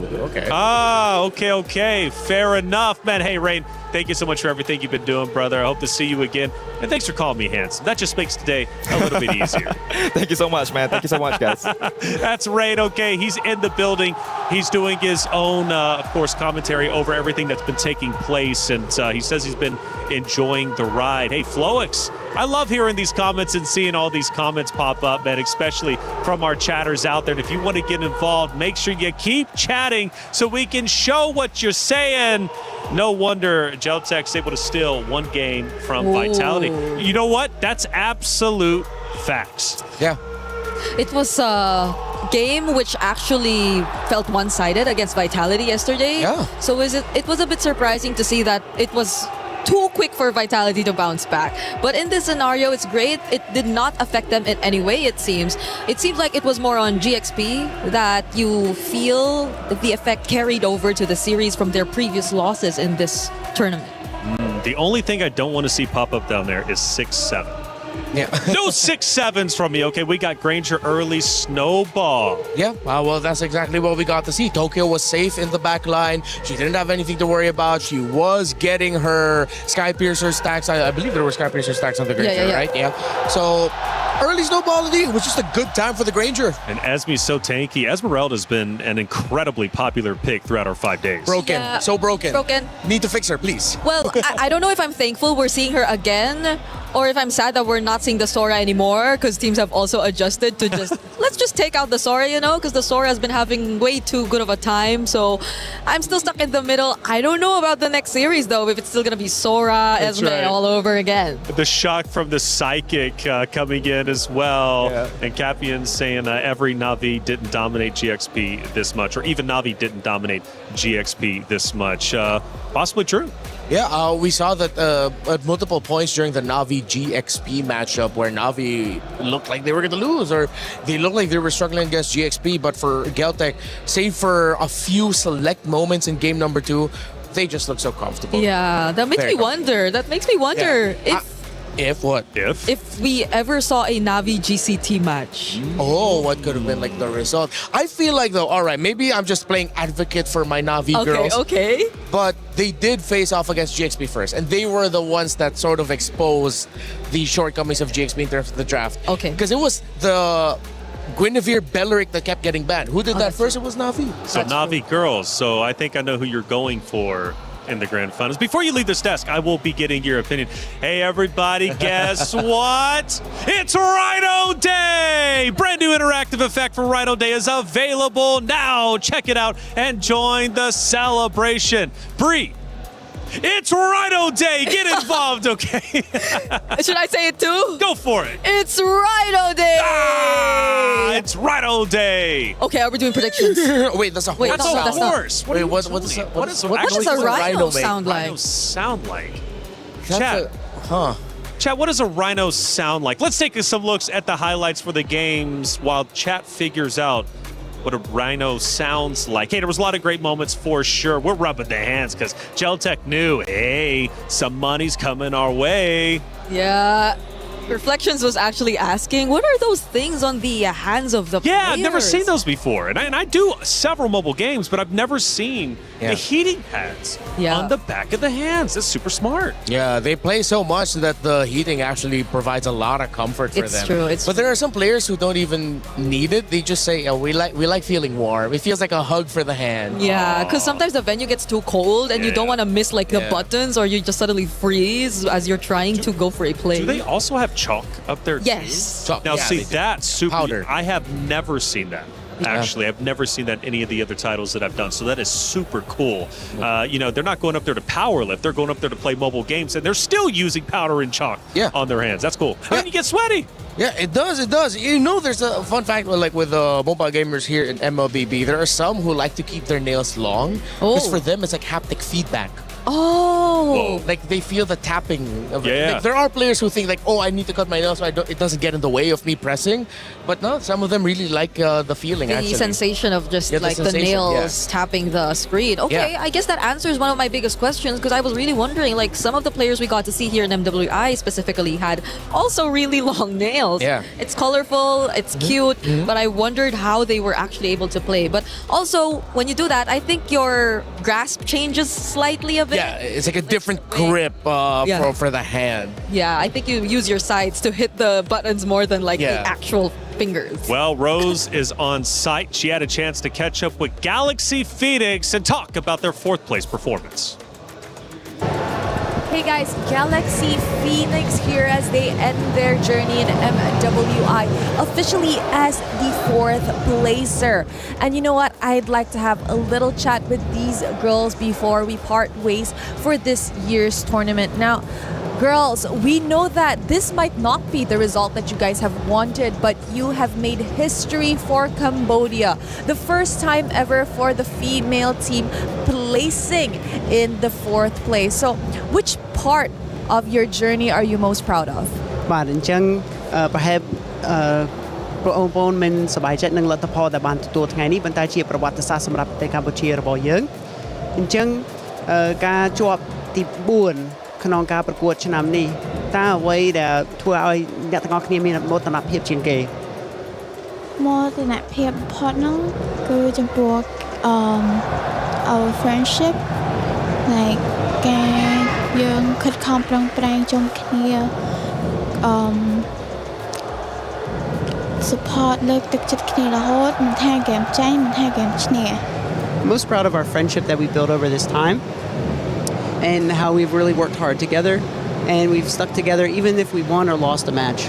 Okay. Okay. Fair enough, man. Hey, Rain, thank you so much for everything you've been doing, brother. I hope to see you again. And thanks for calling me handsome. That just makes today a little bit easier. Thank you so much, man. Thank you so much, guys. That's Rain, okay. He's in the building. He's doing his own, of course, commentary over everything that's been taking place. And he says he's been enjoying the ride. Hey, Floix, I love hearing these comments and seeing all these comments pop up, man, especially from our chatters out there. And if you want to get involved, make sure you keep chatting so we can show what you're saying. No wonder Geltech's able to steal one game from Vitality. You know what? That's absolute facts. Yeah. It was a game which actually felt one-sided against Vitality yesterday. Yeah. So it was a bit surprising to see that it was too quick for Vitality to bounce back. But in this scenario, it's great. It did not affect them in any way, it seems. It seems like it was more on GXP that you feel the effect carried over to the series from their previous losses in this tournament. The only thing I don't want to see pop up down there is 6-7. Yeah. No 6-7s from me. Okay, we got Granger early snowball. Yeah, well, that's exactly what we got to see. Tokyo was safe in the back line. She didn't have anything to worry about. She was getting her Sky Piercer stacks. I believe there were Sky Piercer stacks on the Granger, right? Yeah. So early snowball indeed. It was just a good time for the Granger. And Esme's so tanky. Esmeralda's been an incredibly popular pick throughout our 5 days. Broken. Yeah. So broken. Broken. Need to fix her, please. Well, I don't know if I'm thankful we're seeing her again or if I'm sad that we're not seeing the Sora anymore because teams have also adjusted to just, let's just take out the Sora, you know, because the Sora has been having way too good of a time. So I'm still stuck in the middle. I don't know about the next series, though, if it's still going to be Sora, Esme all over again. The shock from the Psychic coming in as well. Yeah. And Capian saying every Na'Vi didn't dominate GXP this much, or even Na'Vi didn't dominate GXP this much. Possibly true. Yeah, we saw that at multiple points during the Na'Vi GXP matchup where Na'Vi looked like they were going to lose or they looked like they were struggling against GXP. But for Geltech, save for a few select moments in game number 2, they just look so comfortable. Yeah, that makes me wonder. That makes me wonder if we ever saw a Na'Vi GCT match. Oh, what could have been like the result? I feel like though, all right, maybe I'm just playing advocate for my Na'Vi girls. Okay. But they did face off against GXP first, and they were the ones that sort of exposed the shortcomings of GXP in terms of the draft. Okay. Because it was the Guinevere Belleric that kept getting banned. Who did that first? It was Na'Vi. So Na'Vi girls. So I think I know who you're going for in the grand finals. Before you leave this desk, I will be getting your opinion. Hey, everybody, guess what? It's Rhino Day! Brand new interactive effect for Rhino Day is available now. Check it out and join the celebration. Bree, it's Rhino Day. Get involved, okay? Should I say it too? Go for it. It's Rhino Day! It's Rhino Day! Okay, are we doing predictions? Wait, that's a horse. That's a horse. Wait, what does a rhino sound like? Rhino sound like? Chat. Chat, what does a rhino sound like? Let's take some looks at the highlights for the games while chat figures out what a rhino sounds like. Hey, there was a lot of great moments for sure. We're rubbing the hands because Geltech knew, hey, some money's coming our way. Yeah. Reflections was actually asking, what are those things on the hands of the players? Yeah, I've never seen those before. And I do several mobile games, but I've never seen the heating pads on the back of the hands. That's super smart. Yeah, they play so much that the heating actually provides a lot of comfort for them. It's true. But there are some players who don't even need it. They just say, we like feeling warm. It feels like a hug for the hand. Yeah, because sometimes the venue gets too cold and you don't want to miss like the buttons or you just suddenly freeze as you're trying to go for a play. Do they also have chalk up there too? Yes. Chalk, now see, that's super powder. I have never seen that. Actually, I've never seen that in any of the other titles that I've done. So that is super cool. You know, they're not going up there to power lift. They're going up there to play mobile games, and they're still using powder and chalk on their hands. That's cool. And you get sweaty. Yeah, it does. It does. You know, there's a fun fact like with mobile gamers here in MLBB. There are some who like to keep their nails long because for them it's like haptic feedback. Oh. Like they feel the tapping of it. Yeah. Like, there are players who think like, oh, I need to cut my nails so it doesn't get in the way of me pressing. But no, some of them really like the feeling, The actually. sensation of just Yeah, the like the sensation, nails tapping the screen. Okay, Yeah. I guess that answers one of my biggest questions because I was really wondering, like, some of the players we got to see here in MWI specifically had also really long nails. Yeah. It's colorful, it's cute, but I wondered how they were actually able to play. But also, when you do that, I think your grasp changes slightly a bit. Yeah, it's like a different grip for the hand. Yeah, I think you use your sides to hit the buttons more than like the actual fingers. Well, Rose is on site. She had a chance to catch up with Galaxy Phoenix and talk about their 4th place performance. Hey guys, Galaxy Phoenix here as they end their journey in MWI, officially as the 4th placer. And you know what? I'd like to have a little chat with these girls before we part ways for this year's tournament. Now, girls, we know that this might not be the result that you guys have wanted, but you have made history for Cambodia. The first time ever for the female team placing in the 4th place. So, which part of your journey are you most proud of? បាទអញ្ចឹងប្រហែលបងប្អូនមិនសប្បាយចិត្តនឹងលទ្ធផលដែលបានទទួលថ្ងៃនេះប៉ុន្តែជាប្រវត្តិសាស្ត្រសម្រាប់ប្រទេសកម្ពុជារបស់យើងអញ្ចឹងការជាប់ទី4ក្នុងការប្រកួតឆ្នាំនេះតើអ្វីដែលធ្វើឲ្យអ្នកទាំងអស់គ្នាមានមោទនភាពជាងគេ មោទនភាពបំផុតហ្នឹងគឺចំពោះour friendship like ការយើងខិតខំប្រឹងប្រែងជុំគ្នា support លើកទឹកចិត្តគ្នារហូតមិនថាហ្គេមចាញ់មិនថាហ្គេមឈ្នះ Most proud of our friendship that we built over this time and how we've really worked hard together and we've stuck together even if we won or lost a match.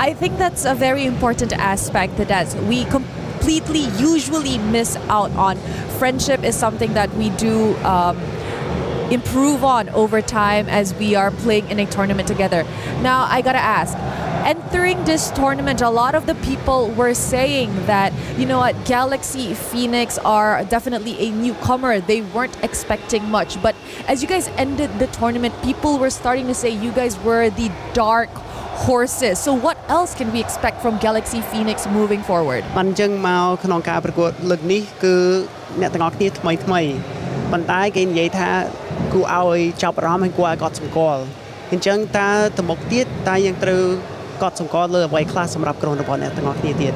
I think that's a very important aspect that we completely usually miss out on. Friendship is something that we do improve on over time as we are playing in a tournament together. Now, I gotta ask, entering this tournament, a lot of the people were saying that, you know what, Galaxy Phoenix are definitely a newcomer. They weren't expecting much. But as you guys ended the tournament, people were starting to say you guys were the dark horses. So what else can we expect from Galaxy Phoenix moving forward? បានអញ្ចឹងមកក្នុងការប្រកួតលើកនេះគឺអ្នកទាំងអស់គ្នាថ្មីប៉ុន្តែគេនិយាយថាគួរឲ្យចាប់អារម្មណ៍ហើយគួរឲ្យកត់សម្គាល់អញ្ចឹងតើទៅមុខទៀតតើយើងត្រូវកត់សម្គាល់លើអ្វីខ្លះសម្រាប់ក្រុមរបស់អ្នកទាំងអស់គ្នាទៀត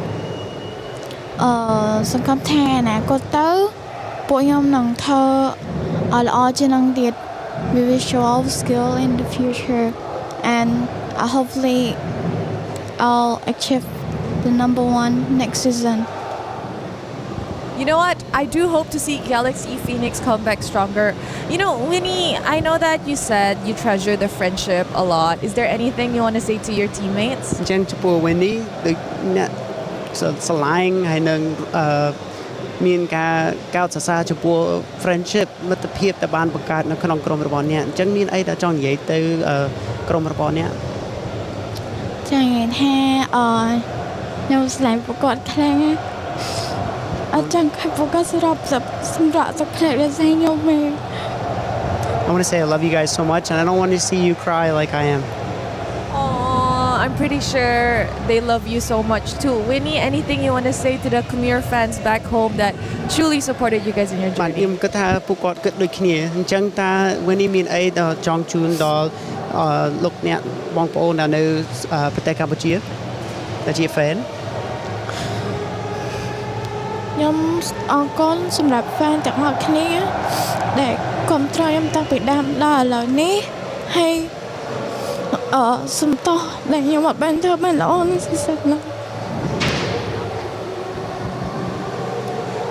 សង្ឃឹមថាអនាគតទៅពួកខ្ញុំនឹងធ្វើឲ្យល្អជាងនឹងទៀត we will show our skill in the future and hopefully I'll achieve the #1 next season. You know what? I do hope to see Galaxy Phoenix come back stronger. You know, Winnie, I know that you said you treasure the friendship a lot. Is there anything you want to say to your teammates? អញ្ចឹងចំពោះ Winnie ដូចអ្នកស្រឡាញ់ហើយនឹងមានការកោតសរសើរចំពោះ friendship មិត្តភាពដែលបានបង្កើតនៅក្នុងក្រុមរបស់អ្នកអញ្ចឹងមានអីដែលចង់និយាយទៅក្រុមរបស់អ្នកចង់និយាយថាខ្ញុំស្រឡាញ់ពួកគាត់ខ្លាំងណាស់អត់ចង់ឲ្យពួកគាត់សម្រាប់ទឹកភ្នែកដូចខ្ញុំទេ I want to say I love you guys so much and I don't want to see you cry like I am. I'm pretty sure they love you so much too. Winnie, anything you want to say to the Khmer fans back home that truly supported you guys in your journey? ខ្ញុំគិតថាពួកគាត់គិតដូចគ្នាអញ្ចឹងតើ Winnie មានអីដល់ចង់ជូនដល់លោកអ្នកបងប្អូនដែលនៅប្រទេសកម្ពុជាដែលជា fan ខ្ញុំអរគុណសម្រាប់ fan ទាំងអស់គ្នាដែលគាំទ្រខ្ញុំតាំងពីដើមដល់ឥឡូវនេះហើយសុំទោសដែលខ្ញុំអត់បានធ្វើបានល្អនៅស៊ីซั่ននេះ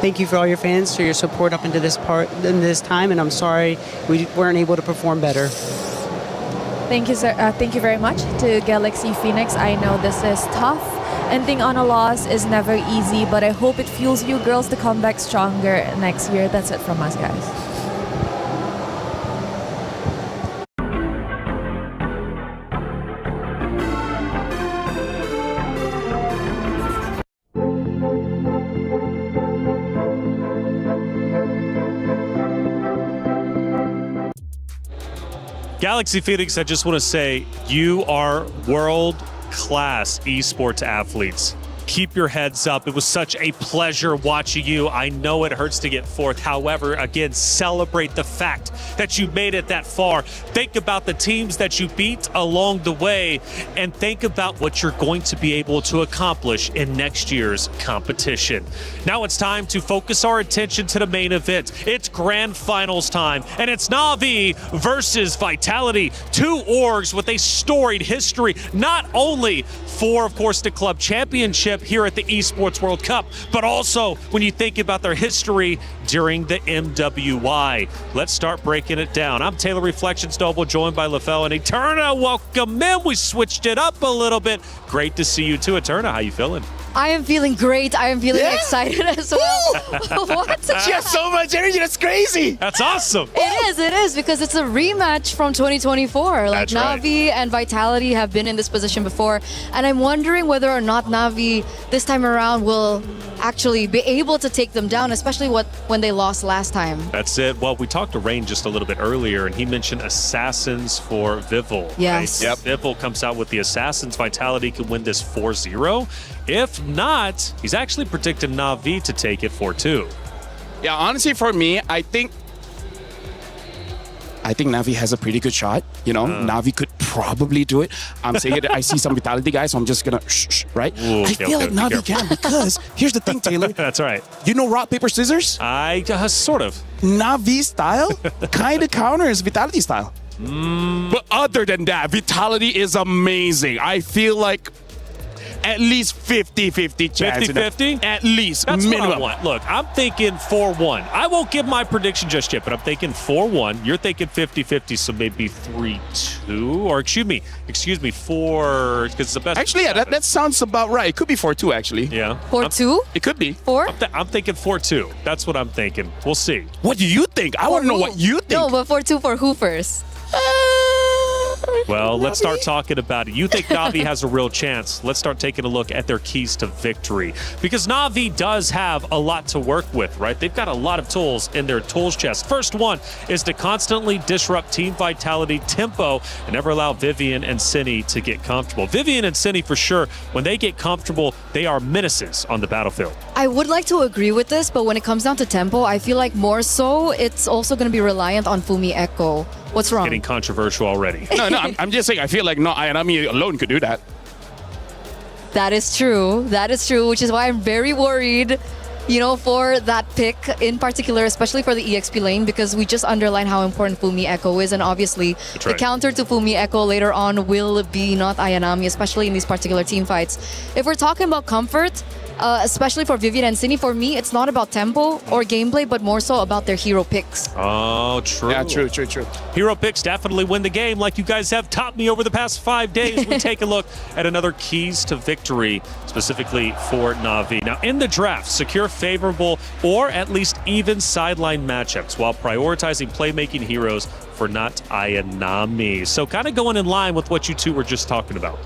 Thank you for all your fans for your support up into this time and I'm sorry we weren't able to perform better. Thank you, sir. Thank you very much to Galaxy Phoenix. I know this is tough. Ending on a loss is never easy, but I hope it fuels you girls to come back stronger next year. That's it from us, guys. Galaxy Phoenix, I just want to say you are world-class esports athletes. Keep your heads up. It was such a pleasure watching you. I know it hurts to get fourth. However, again, celebrate the fact that you made it that far. Think about the teams that you beat along the way and think about what you're going to be able to accomplish in next year's competition. Now it's time to focus our attention to the main event. It's grand finals time, and it's Na'Vi versus Vitality. Two orgs with a storied history, not only for, of course, the club championship here at the Esports World Cup, but also when you think about their history during the MWI. Let's start breaking it down. I'm Taylor Reflections Noble, joined by LaFell and Eterna. Welcome in. We switched it up a little bit. Great to see you too, Eterna. How you feeling? I am feeling great. I am feeling excited as well. What? She has so much energy. That's crazy. That's awesome. It is, because it's a rematch from 2024. Like, That's right. Na'Vi and Vitality have been in this position before. And I'm wondering whether or not Na'Vi this time around will actually be able to take them down, especially when they lost last time. That's it. Well, we talked to Rain just a little bit earlier, and he mentioned Assassins for Vivil. Yes. Right? Yep. Vivil comes out with the Assassins. Vitality can win this 4-0. If not, he's actually predicted Na'Vi to take it 4-2. Yeah, honestly, for me, I think Na'Vi has a pretty good shot. You know, Na'Vi could probably do it. I'm saying it. I see some Vitality guys, so I'm just gonna right? Ooh, I feel like Na'Vi can, because here's the thing, Taylor. That's right. You know rock, paper, scissors? Sort of. Na'Vi style kind of counters Vitality style. But other than that, Vitality is amazing. I feel like at least 50-50 chance. 50-50? At least, That's minimum. what I want. Look, I'm thinking 4-1. I won't give my prediction just yet, but I'm thinking 4-1. You're thinking 50-50, so maybe 3-2. Or excuse me, 4, because it's the best. Actually, yeah, that sounds about right. It could be 4-2, actually. Yeah. 4-2? It could be. 4? I'm thinking 4-2. That's what I'm thinking. We'll see. What do you think? I want to know what you think. No, but 4-2 for who first? Well, let's start talking about it. You think Na'Vi has a real chance? Let's start taking a look at their keys to victory. Because Na'Vi does have a lot to work with, right? They've got a lot of tools in their tools chest. First one is to constantly disrupt Team Vitality tempo and never allow Vivian and Cine to get comfortable. Vivian and Cine, for sure, when they get comfortable, they are menaces on the battlefield. I would like to agree with this, but when it comes down to tempo, I feel like more so it's also going to be reliant on Fumi Echo. What's wrong? Getting controversial already. No, I'm just saying, I feel like Ayanami alone could do that. That is true. That is true, which is why I'm very worried, for that pick in particular, especially for the EXP lane, because we just underline how important Fumi Echo is, and obviously the counter to Fumi Echo later on will be not Ayanami, especially in these particular team fights. If we're talking about comfort, especially for Vivian and Cine, for me, it's not about tempo or gameplay, but more so about their hero picks. Oh, true. Yeah, true. Hero picks definitely win the game, like you guys have taught me over the past 5 days. We take a look at another keys to victory, specifically for Na'Vi. Now, in the draft, secure favorable or at least even sideline matchups while prioritizing playmaking heroes for not Ayanami. So kind of going in line with what you two were just talking about.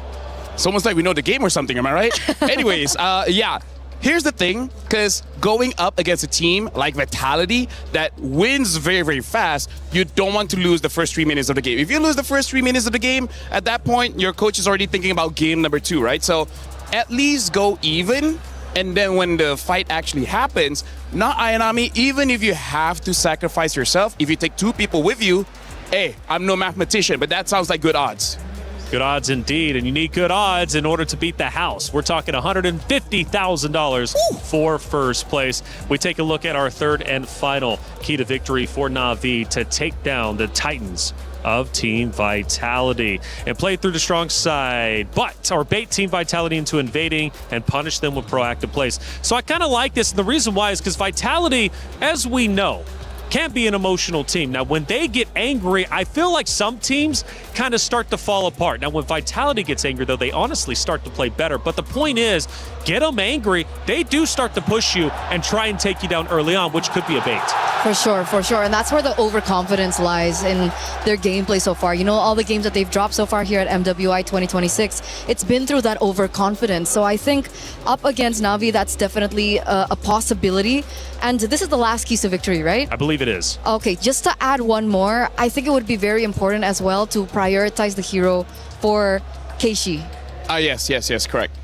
It's almost like we know the game or something, am I right? Anyways, yeah. Here's the thing, because going up against a team like Vitality that wins very, very fast, you don't want to lose the first 3 minutes of the game. If you lose the first 3 minutes of the game, at that point, your coach is already thinking about game number 2, right? So at least go even, and then when the fight actually happens, not Ayanami, even if you have to sacrifice yourself, if you take 2 people with you, hey, I'm no mathematician, but that sounds like good odds. Good odds indeed, and you need good odds in order to beat the house. We're talking $150,000 for first place. We take a look at our third and final key to victory for Na'Vi to take down the Titans of Team Vitality and play through the strong side, or bait Team Vitality into invading and punish them with proactive plays. So I kind of like this, and the reason why is because Vitality, as we know, can be an emotional team. Now, when they get angry, I feel like some teams kind of start to fall apart. Now, when Vitality gets angry, though, they honestly start to play better. But the point is, get them angry, they do start to push you and try and take you down early on, which could be a bait. For sure. And that's where the overconfidence lies in their gameplay so far. All the games that they've dropped so far here at MWI 2026, it's been through that overconfidence. So I think up against Na'Vi, that's definitely a possibility. And this is the last keys to victory, right? I believe believe it is. Okay, just to add one more, I think it would be very important as well to prioritize the hero for Keishi. Yes, correct.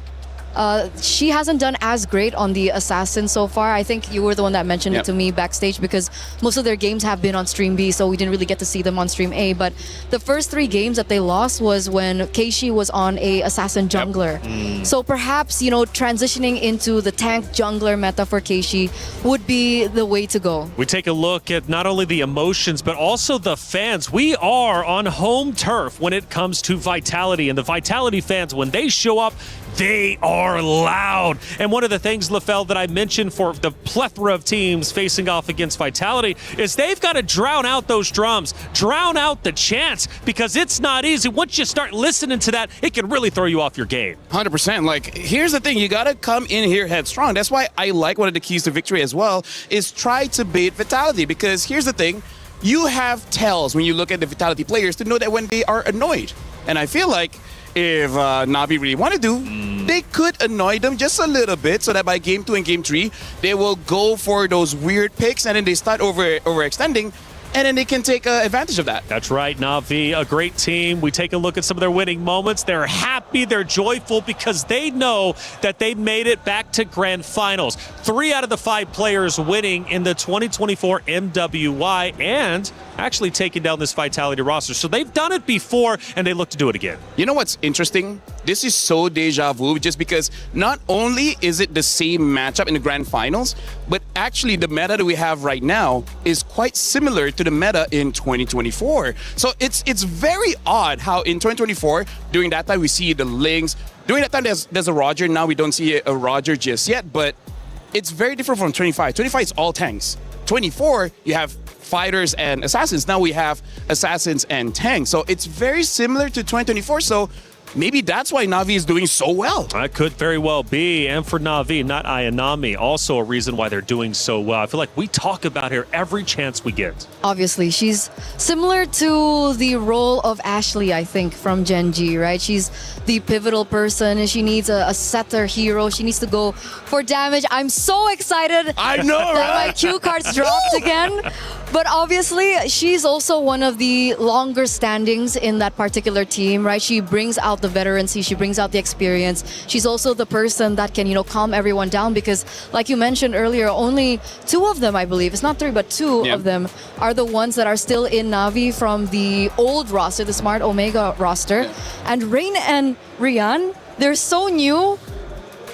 She hasn't done as great on the assassin so far. I think you were the one that mentioned it to me backstage because most of their games have been on Stream B, so we didn't really get to see them on Stream A. But the first 3 games that they lost was when Keishi was on a assassin jungler. So perhaps, transitioning into the tank jungler meta for Keishi would be the way to go. We take a look at not only the emotions, but also the fans. We are on home turf when it comes to Vitality. And the Vitality fans, when they show up, they are loud. And one of the things, LaFell, that I mentioned for the plethora of teams facing off against Vitality is they've got to drown out those drums, drown out the chants, because it's not easy. Once you start listening to that, it can really throw you off your game. 100%. Like, here's the thing. You got to come in here headstrong. That's why I like one of the keys to victory as well is try to bait Vitality, because here's the thing. You have tells when you look at the Vitality players to know that when they are annoyed. And I feel like if Na'Vi really want to do, they could annoy them just a little bit so that by game 2 and game 3, they will go for those weird picks and then they start overextending. And then they can take advantage of that. That's right, Na'Vi, a great team. We take a look at some of their winning moments. They're happy, they're joyful because they know that they made it back to grand finals. 3 out of the 5 players winning in the 2024 MWI and actually taking down this Vitality roster. So they've done it before and they look to do it again. You know what's interesting? This is so deja vu just because not only is it the same matchup in the grand finals, but actually the meta that we have right now is quite similar to the meta in 2024. So it's very odd how in 2024, during that time we see the Lings. During that time there's a Roger. Now we don't see a Roger just yet, but it's very different from 25. 25 is all tanks. 24, you have fighters and assassins. Now we have assassins and tanks. So it's very similar to 2024. So maybe that's why Na'Vi is doing so well. That could very well be. And for Na'Vi, not Ayanami, also a reason why they're doing so well. I feel like we talk about her every chance we get. Obviously, she's similar to the role of Ashley, I think, from Gen G, right? She's the pivotal person and she needs a setter hero. She needs to go for damage. I'm so excited I know, that right? my cue cards dropped again. But obviously, she's also one of the longer standings in that particular team, right? She brings out the veterancy, she brings out the experience. She's also the person that can, calm everyone down because, like you mentioned earlier, only 2 of them, I believe, it's not 3, but 2 of them are the ones that are still in Na'Vi from the old roster, the Smart Omega roster. And Rain and Rian, they're so new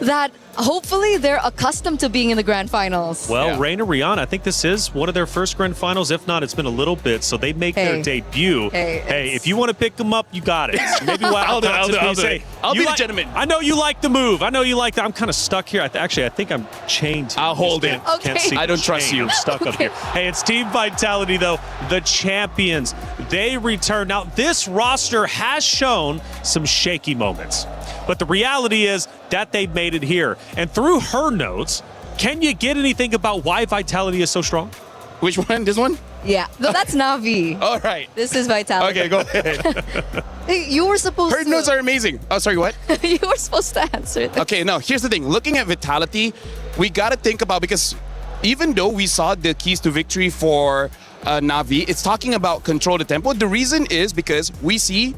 that hopefully they're accustomed to being in the grand finals. Well, Rain and Rihanna, I think this is one of their first grand finals. If not, it's been a little bit. So they make their debut. Hey, if you want to pick them up, you got it. Maybe what I'll be the gentleman. I know you like the move. I know you like that. I'm kind of stuck here. Actually, I think I'm chained. I'll hold it. Can't see. I don't trust you. I'm stuck up here. Hey, it's Team Vitality, though. The champions. They return. Now, this roster has shown some shaky moments. But the reality is that they've made it here. And through her notes, can you get anything about why Vitality is so strong? Which one? This one? Yeah, no, that's Na'Vi. All right. This is Vitality. Okay, go ahead. Hey, you were supposed Her notes are amazing. Oh, sorry, what? You were supposed to answer this. Okay, no, here's the thing. Looking at Vitality, we got to think about, because even though we saw the keys to victory for Na'Vi, it's talking about control the tempo. The reason is because we see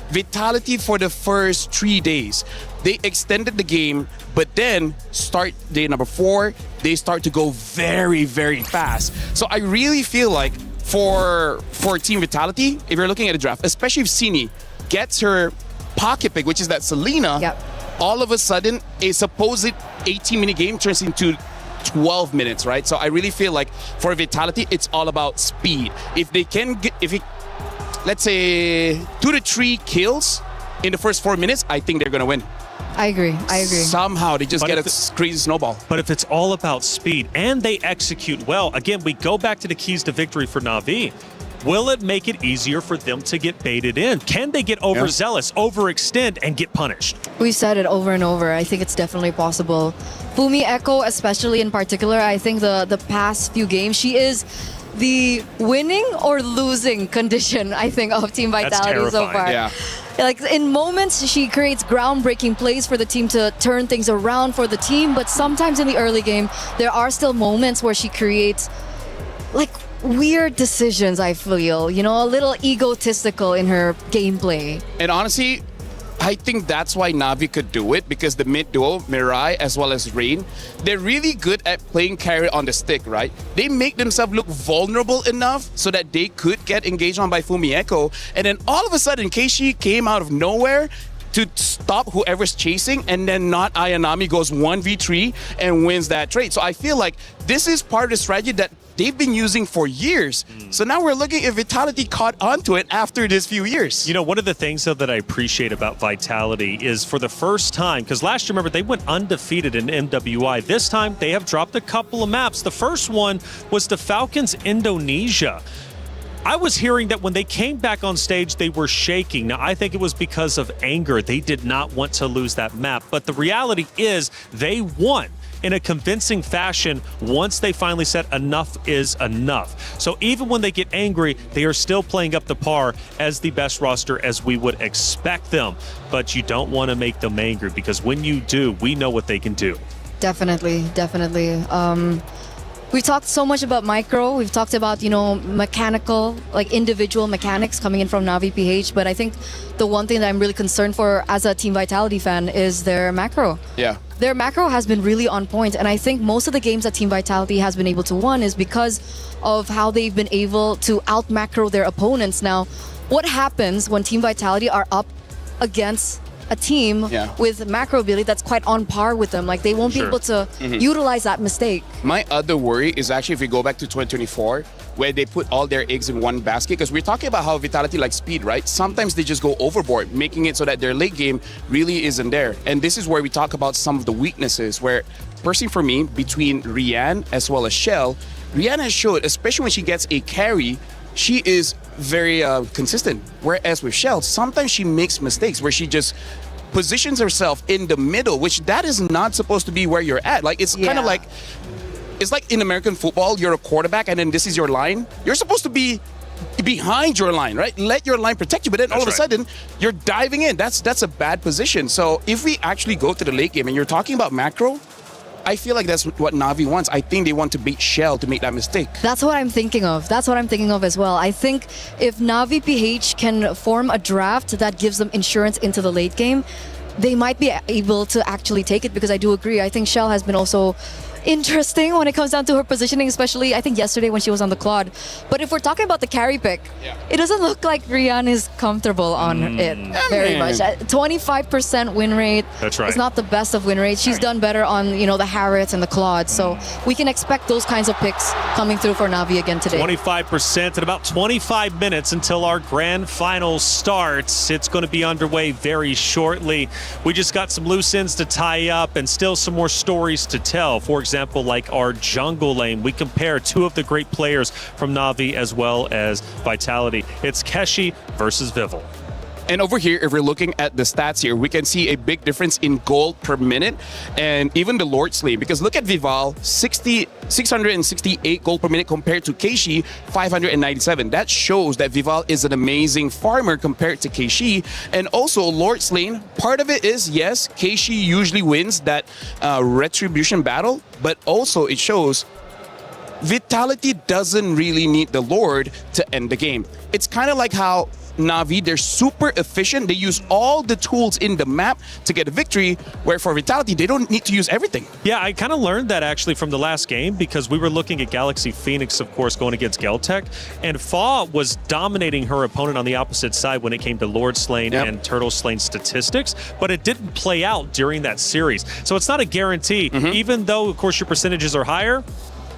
Vitality for the first 3 days. They extended the game, but then start day number 4, they start to go very, very fast. So I really feel like for Team Vitality, if you're looking at a draft, especially if Sini gets her pocket pick, which is that Selena, all of a sudden a supposed 18-minute game turns into 12 minutes, right? So I really feel like for Vitality, it's all about speed. If they can get, let's say 2 to 3 kills in the first 4 minutes, I think they're going to win. I agree. Somehow they just get a crazy snowball. But if it's all about speed and they execute well, again, we go back to the keys to victory for Na'Vi. Will it make it easier for them to get baited in? Can they get overzealous, overextend, and get punished? We've said it over and over. I think it's definitely possible. Fumi Echo, especially in particular, I think the past few games, she is the winning or losing condition, I think, of Team Vitality so far. Yeah. Like, in moments, she creates groundbreaking plays for the team to turn things around for the team, but sometimes in the early game, there are still moments where she creates, like, weird decisions, I feel. You know, a little egotistical in her gameplay. And honestly, I think that's why Na'Vi could do it, because the mid duo, Mirai as well as Rain, they're really good at playing carry on the stick, right? They make themselves look vulnerable enough so that they could get engaged on by Fumi Echo. And then all of a sudden, Keishi came out of nowhere to stop whoever's chasing, and then not Ayanami goes 1v3 and wins that trade. So I feel like this is part of the strategy that they've been using for years. So now we're looking if Vitality caught onto it after this few years. You know, one of the things though that I appreciate about Vitality is for the first time, because last year, remember, they went undefeated in MWI. This time, they have dropped a couple of maps. The first one was the Falcons Indonesia. I was hearing that when they came back on stage, they were shaking. Now, I think it was because of anger. They did not want to lose that map. But the reality is they won in a convincing fashion once they finally said enough is enough. So even when they get angry, they are still playing up to par as the best roster as we would expect them. But you don't want to make them angry, because when you do, we know what they can do. Definitely. We talked so much about micro. We've talked about, you know, mechanical, like individual mechanics coming in from Na'Vi PH. But I think the one thing that I'm really concerned for as a Team Vitality fan is their macro. Yeah. Their macro has been really on point, and I think most of the games that Team Vitality has been able to win is because of how they've been able to out macro their opponents. Now, what happens when Team Vitality are up against a team with macro ability that's quite on par with them? Like, they won't be able to utilize that mistake. My other worry is actually if we go back to 2024, where they put all their eggs in one basket, because we're talking about how Vitality likes speed, right? Sometimes they just go overboard, making it so that their late game really isn't there. And this is where we talk about some of the weaknesses, where, personally for me, between Rian as well as Shell, Rian has showed, especially when she gets a carry, she is very consistent. Whereas with Shell, sometimes she makes mistakes where she just positions herself in the middle, which that is not supposed to be where you're at. Like, it's kind of like, it's like in American football, you're a quarterback and then this is your line. You're supposed to be behind your line, right? Let your line protect you, but then all of a sudden you're diving in. That's a bad position. So if we actually go to the late game and you're talking about macro, I feel like that's what Na'Vi wants. I think they want to beat Shell to make that mistake. That's what I'm thinking of. That's what I'm thinking of as well. I think if Na'Vi PH can form a draft that gives them insurance into the late game, they might be able to actually take it, because I do agree. I think Shell has been also interesting when it comes down to her positioning, especially I think yesterday when she was on the Claude. But if we're talking about the carry pick, it doesn't look like Rian is comfortable on it very much. 25% win rate. That's right. It's not the best of win rates. She's done better on, you know, the Harriets and the Claude. So we can expect those kinds of picks coming through for Na'Vi again today. 25% in about 25 minutes until our grand final starts. It's going to be underway very shortly. We just got some loose ends to tie up and still some more stories to tell. For example, like our jungle lane, we compare two of the great players from Na'Vi as well as Vitality. It's Keshi versus Vival. And over here, if we're looking at the stats here, we can see a big difference in gold per minute and even the Lord Slay. Because look at Vival, 668 gold per minute compared to Keishi, 597. That shows that Vival is an amazing farmer compared to Keishi. And also, Lord Slain, part of it is, yes, Keishi usually wins that retribution battle, but also it shows Vitality doesn't really need the Lord to end the game. It's kind of like how Na'Vi, they're super efficient. They use all the tools in the map to get a victory, where for Vitality, they don't need to use everything. Yeah, I kind of learned that actually from the last game, because we were looking at Galaxy Phoenix, of course, going against Geltech, and Fa was dominating her opponent on the opposite side when it came to Lord Slain and Turtle Slain statistics, but it didn't play out during that series. So it's not a guarantee, even though, of course, your percentages are higher.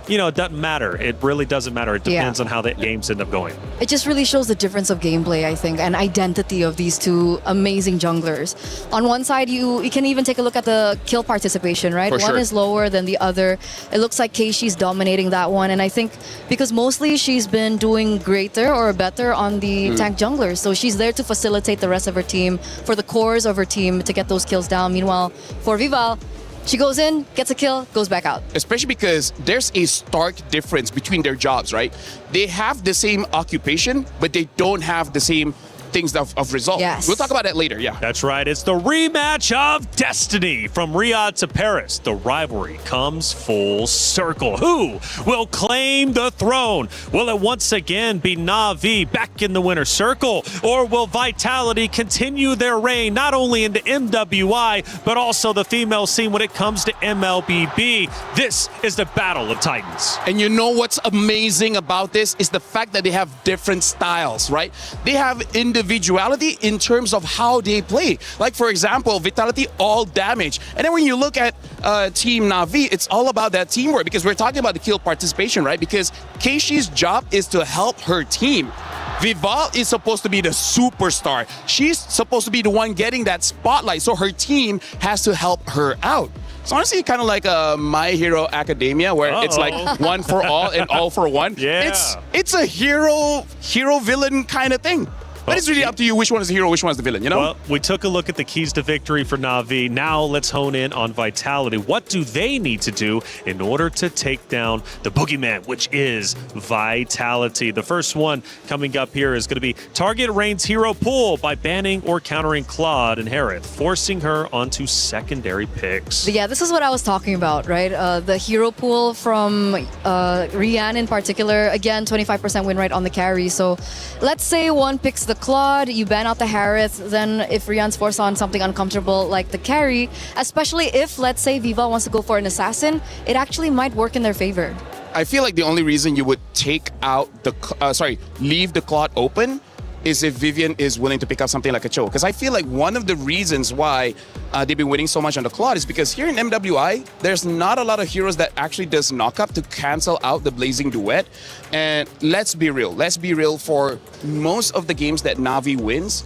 You know, it doesn't matter. It really doesn't matter. It depends on how the games end up going. It just really shows the difference of gameplay, I think, and identity of these two amazing junglers. On one side, you can even take a look at the kill participation, right? One is lower than the other. It looks like Keishi's dominating that one, and I think because mostly she's been doing greater or better on the tank junglers, so she's there to facilitate the rest of her team, for the cores of her team to get those kills down. Meanwhile, for Vival, she goes in, gets a kill, goes back out. Especially because there's a stark difference between their jobs, right? They have the same occupation, but they don't have the same things of result. Yes. We'll talk about that later, yeah. That's right. It's the rematch of destiny from Riyadh to Paris. The rivalry comes full circle. Who will claim the throne? Will it once again be Na'Vi back in the winner's circle? Or will Vitality continue their reign not only in the MWI, but also the female scene when it comes to MLBB? This is the Battle of Titans. And you know what's amazing about this is the fact that they have different styles, right? They have individuality in terms of how they play. Like, for example, Vitality all damage. And then when you look at Team Na'Vi, it's all about that teamwork, because we're talking about the kill participation, right? Because Keishi's job is to help her team. Vival is supposed to be the superstar. She's supposed to be the one getting that spotlight, so her team has to help her out. It's honestly kind of like a My Hero Academia, where it's like one for all and all for one. Yeah. It's a hero villain kind of thing. But it's really up to you which one is the hero, which one is the villain, you know? Well, we took a look at the keys to victory for Na'Vi. Now let's hone in on Vitality. What do they need to do in order to take down the boogeyman, which is Vitality? The first one coming up here is going to be target Rain's hero pool by banning or countering Claude and Harith, forcing her onto secondary picks. Yeah, this is what I was talking about, right? The hero pool from Rian in particular. Again, 25% win rate on the carry. So let's say one picks the Claude, you ban out the Harith, then if Rian's forced on something uncomfortable like the carry, especially if, let's say, Viva wants to go for an assassin, it actually might work in their favor. I feel like the only reason you would take out the, leave the Claude open is if Vivian is willing to pick up something like a Cho. Because I feel like one of the reasons why they've been winning so much on the Claude is because here in MWI, there's not a lot of heroes that actually does knock up to cancel out the Blazing Duet. And let's be real, for most of the games that Na'Vi wins,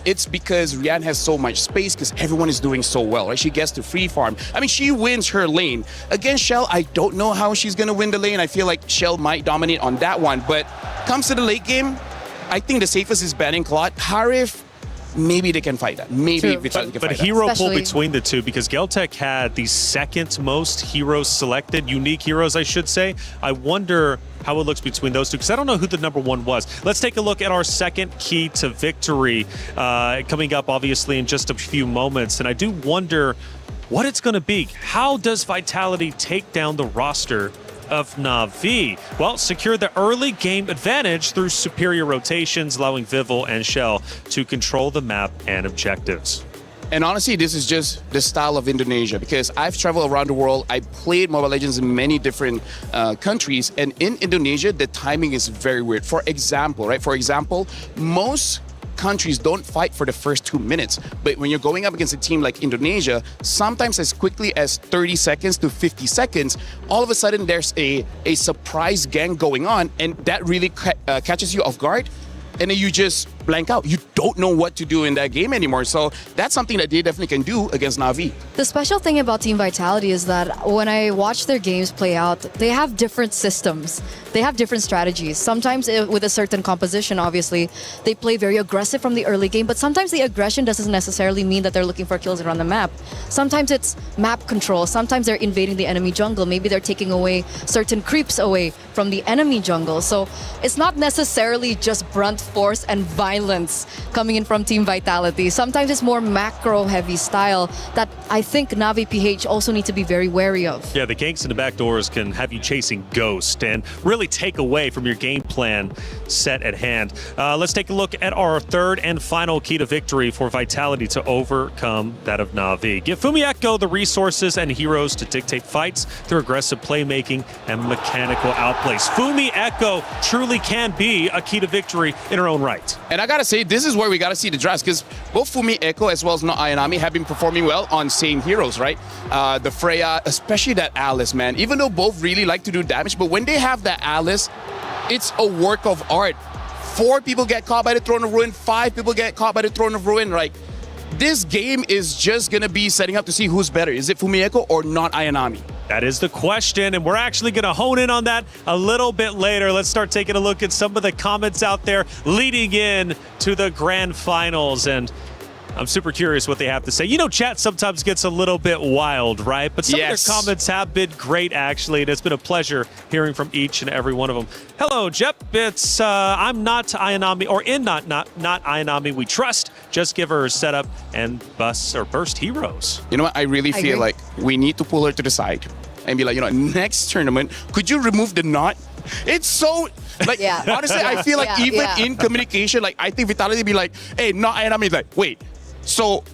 it's because Rian has so much space because everyone is doing so well, right? She gets to free farm. I mean, she wins her lane. Against Shell, I don't know how she's going to win the lane. I feel like Shell might dominate on that one. But comes to the late game, I think the safest is banning Claude. Harith, maybe they can fight that. Maybe Vitality can fight that. But hero pool between the two, because Geltec had the second most heroes selected, unique heroes, I should say. I wonder how it looks between those two, because I don't know who the number one was. Let's take a look at our second key to victory coming up, obviously, in just a few moments. And I do wonder what it's going to be. How does Vitality take down the roster of Na'Vi? Well, secure the early game advantage through superior rotations, allowing Vival and Shell to control the map and objectives. And honestly, this is just the style of Indonesia, because I've traveled around the world. I played Mobile Legends in many different countries, and in Indonesia, the timing is very weird. For example, most countries don't fight for the first 2 minutes, but when you're going up against a team like Indonesia, sometimes as quickly as 30 seconds to 50 seconds, all of a sudden there's a surprise gang going on, and that really catches you off guard, and then you just blank out. You don't know what to do in that game anymore. So that's something that they definitely can do against Na'Vi. The special thing about Team Vitality is that when I watch their games play out, they have different systems. They have different strategies. Sometimes with a certain composition, obviously, they play very aggressive from the early game, but sometimes the aggression doesn't necessarily mean that they're looking for kills around the map. Sometimes it's map control. Sometimes they're invading the enemy jungle. Maybe they're taking away certain creeps away from the enemy jungle. So it's not necessarily just brunt force and violence coming in from Team Vitality. Sometimes it's more macro-heavy style that I think Na'Vi PH also need to be very wary of. Yeah, the ganks and the backdoors can have you chasing Ghost and really take away from your game plan set at hand. Let's take a look at our third and final key to victory for Vitality to overcome that of Na'Vi. Give Fumi Echo the resources and heroes to dictate fights through aggressive playmaking and mechanical outplays. Fumi Echo truly can be a key to victory in her own right. And I gotta say, this is where we gotta see the drafts, because both Fumi Echo as well as No Ayanami have been performing well on same heroes, right? The Freya, especially that Alice, man. Even though both really like to do damage, but when they have that Alice, it's a work of art. 4 people get caught by the Throne of Ruin, 5 people get caught by the Throne of Ruin. Like, this game is just gonna be setting up to see who's better. Is it Fumi Echo or not Ayanami? That is the question, and we're actually going to hone in on that a little bit later. Let's start taking a look at some of the comments out there leading in to the grand finals. And I'm super curious what they have to say. You know, chat sometimes gets a little bit wild, right? But some of their comments have been great, actually, and it's been a pleasure hearing from each and every one of them. Hello, Jep. It's I'm not Ayanami, or in not Ayanami we trust. Just give her a setup and burst heroes. You know what? I really feel like we need to pull her to the side and be like, you know, next tournament, could you remove the knot? It's so, like, honestly, I feel like even in communication, like, I think Vitality be like, hey, not Ayanami. Like, wait, so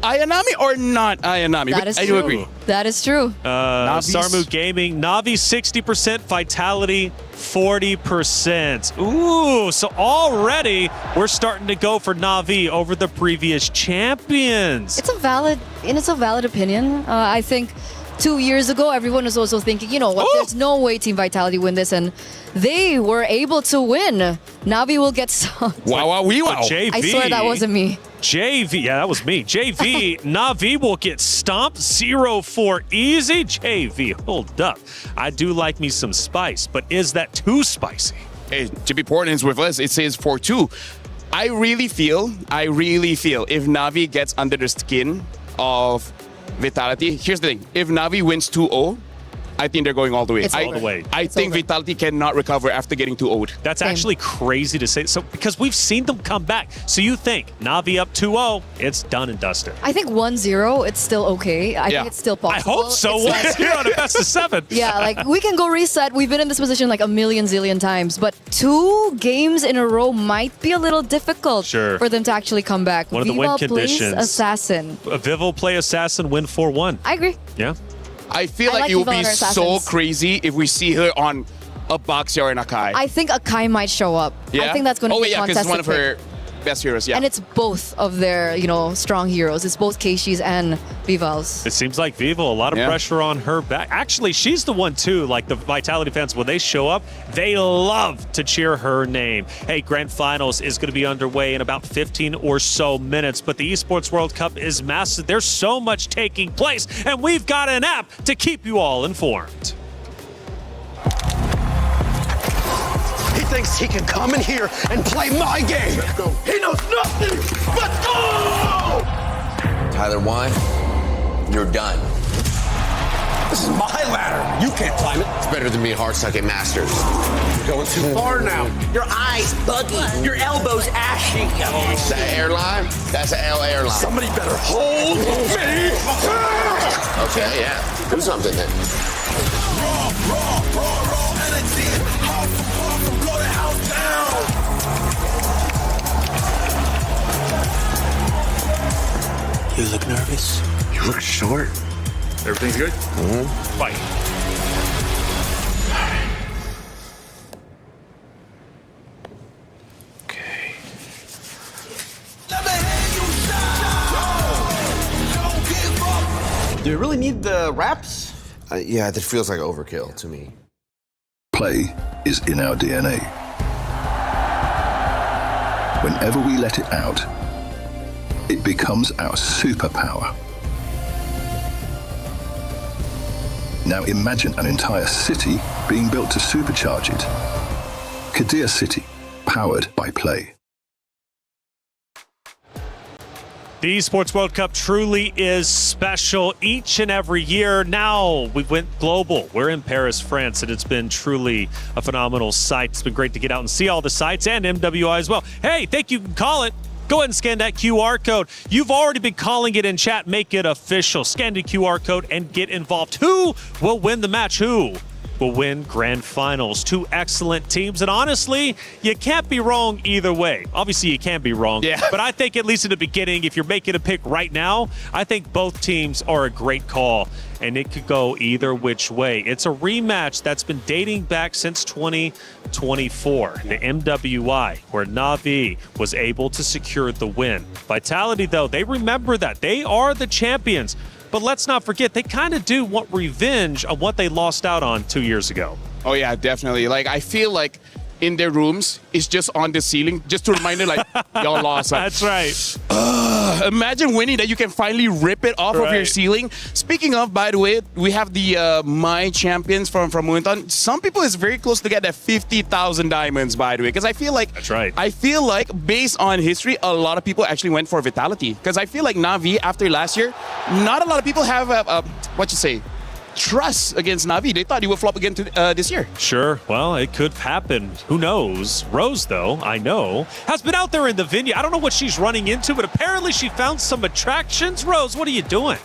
Ayanami or not Ayanami? That is I true. do agree. That is true. Sarmu Gaming, Navi 60%, Vitality 40%. Ooh, so already we're starting to go for Navi over the previous champions. It's a valid opinion. I think 2 years ago, everyone was also thinking, you know what, there's no way Team Vitality win this, and they were able to win. Navi will get stomped. Wow. JV, I swear that wasn't me. JV, yeah, that was me. JV, Navi will get stomped 0-4 easy. JV, hold up. I do like me some spice, but is that too spicy? Hey, JP Portland's with us. It says 4-2. I really feel if Navi gets under the skin of Vitality, here's the thing. If Navi wins 2-0, I think they're going all the way. All the way. I think Vitality cannot recover after getting 2-0'd. That's actually crazy to say. So because we've seen them come back. So you think Navi up 2-0, it's done and dusted. I think 1-0, it's still okay. I think it's still possible. I hope so. 1-0 on a best of 7. Yeah, like we can go reset. We've been in this position like a million zillion times, but 2 games in a row might be a little difficult for them to actually come back. One of the win conditions. Assassin. Viv will play Assassin, win 4-1. I agree. Yeah. I feel like it would be so crazy if we see her on a Baxia or an Akai. I think Akai might show up. I think that's going to be a contested because it's one of pick. her best heroes, yeah. And it's both of their, strong heroes. It's both Keishi's and Vival's. It seems like Vivo, a lot of pressure on her back. Actually, she's the one too, like the Vitality fans, when they show up, they love to cheer her name. Hey, Grand Finals is going to be underway in about 15 or so minutes, but the Esports World Cup is massive. There's so much taking place, and we've got an app to keep you all informed. He thinks he can come in here and play my game. Let's go. He knows nothing. Let's go! Tyler, why? You're done. This is my ladder. You can't climb it. It's better than me hard-sucking Masters. You're going too far now. Your eyes buggy. Your elbows ashy. That airline? That's an L airline. Somebody better hold me. Okay, yeah. Do something then. Raw energy. House from blow the house down. You look nervous. You look short. Everything's good? Mm-hmm. Fight. Okay. Do you really need the wraps? Yeah, that feels like overkill to me. Play is in our DNA. Whenever we let it out, it becomes our superpower. Now imagine an entire city being built to supercharge it. Kadir City, powered by play. The Esports World Cup truly is special each and every year. Now we went global. We're in Paris, France, and it's been truly a phenomenal sight. It's been great to get out and see all the sites and MWI as well. Hey, think you can call it. Go ahead and scan that QR code. You've already been calling it in chat. Make it official. Scan the QR code and get involved. Who will win the match? Who will win Grand Finals? 2 excellent teams. And honestly, you can't be wrong either way. Obviously, you can be wrong. Yeah. But I think at least in the beginning, if you're making a pick right now, I think both teams are a great call. And it could go either which way. It's a rematch that's been dating back since 2024. The MWI, where Navi was able to secure the win. Vitality, though, they remember that. They are the champions. But let's not forget, they kind of do want revenge on what they lost out on 2 years ago. Oh, yeah, definitely. Like, I feel like in their rooms is just on the ceiling, just to remind them, like, y'all lost. Like, That's right. imagine winning that you can finally rip it off of your Right. ceiling. Speaking of, by the way, we have the My Champions from Moonton. Some people is very close to get that 50,000 diamonds, by the way, because I feel like That's right. I feel like based on history, a lot of people actually went for Vitality, because I feel like Na'Vi after last year, not a lot of people have trust against Na'Vi. They thought he would flop again this year. Sure. Well, it could happen. Who knows? Rose, though, I know, has been out there in the venue. I don't know what she's running into, but apparently she found some attractions. Rose, what are you doing?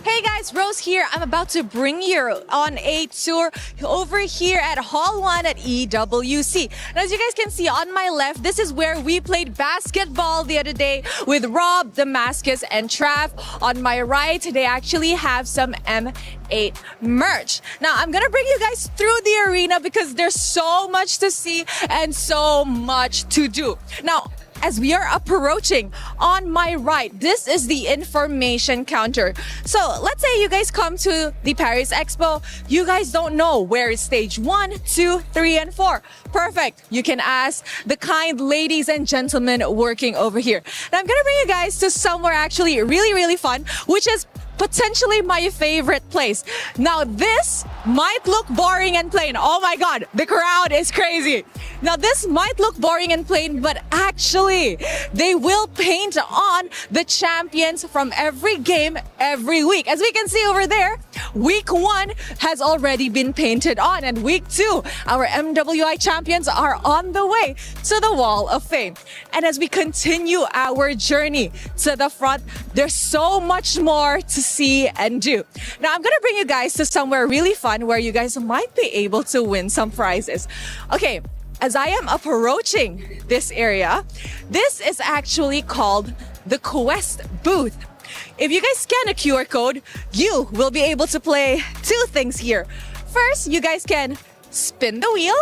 Hey guys, Rose here. I'm about to bring you on a tour over here at Hall 1 at EWC. And as you guys can see on my left, this is where we played basketball the other day with Rob, Damascus, and Trav. On my right, they actually have some M8 merch. Now, I'm gonna bring you guys through the arena because there's so much to see and so much to do. Now, as we are approaching, on my right, this is the information counter. So let's say you guys come to the Paris Expo, you guys don't know where is stage 1, 2, 3, and 4. Perfect. You can ask the kind ladies and gentlemen working over here. Now I'm gonna bring you guys to somewhere actually really, really fun, which is potentially my favorite place. Now this might look boring and plain. Oh my God, the crowd is crazy. Now this might look boring and plain, but actually they will paint on the champions from every game every week. As we can see over there, week 1 has already been painted on, and week 2, our MWI champions are on the way to the Wall of Fame. And as we continue our journey to the front, there's so much more to see and do. Now I'm gonna bring you guys to somewhere really fun where you guys might be able to win some prizes. Okay, as I am approaching this area, this is actually called the Quest booth. If you guys scan a QR code, you will be able to play 2 things here. First, you guys can spin the wheel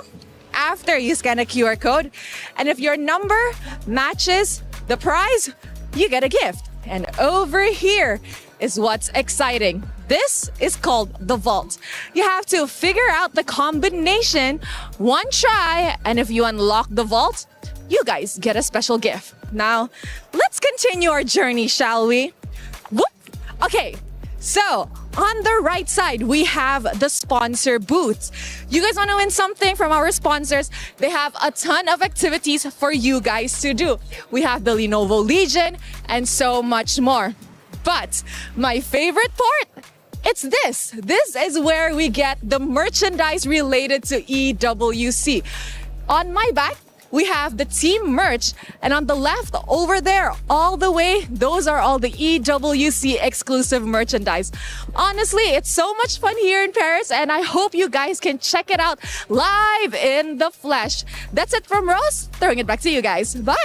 after you scan a QR code, and if your number matches the prize, you get a gift. And over here is what's exciting. This is called the vault. You have to figure out the combination 1 try, and if you unlock the vault, you guys get a special gift. Now, let's continue our journey, shall we? Whoop. Okay, so on the right side, we have the sponsor booths. You guys want to win something from our sponsors? They have a ton of activities for you guys to do. We have the Lenovo Legion and so much more. But my favorite part, it's this. This is where we get the merchandise related to EWC. On my back, we have the team merch, and on the left over there, all the way, those are all the EWC exclusive merchandise. Honestly, it's so much fun here in Paris, and I hope you guys can check it out live in the flesh. That's it from Rose. Throwing it back to you guys. Bye.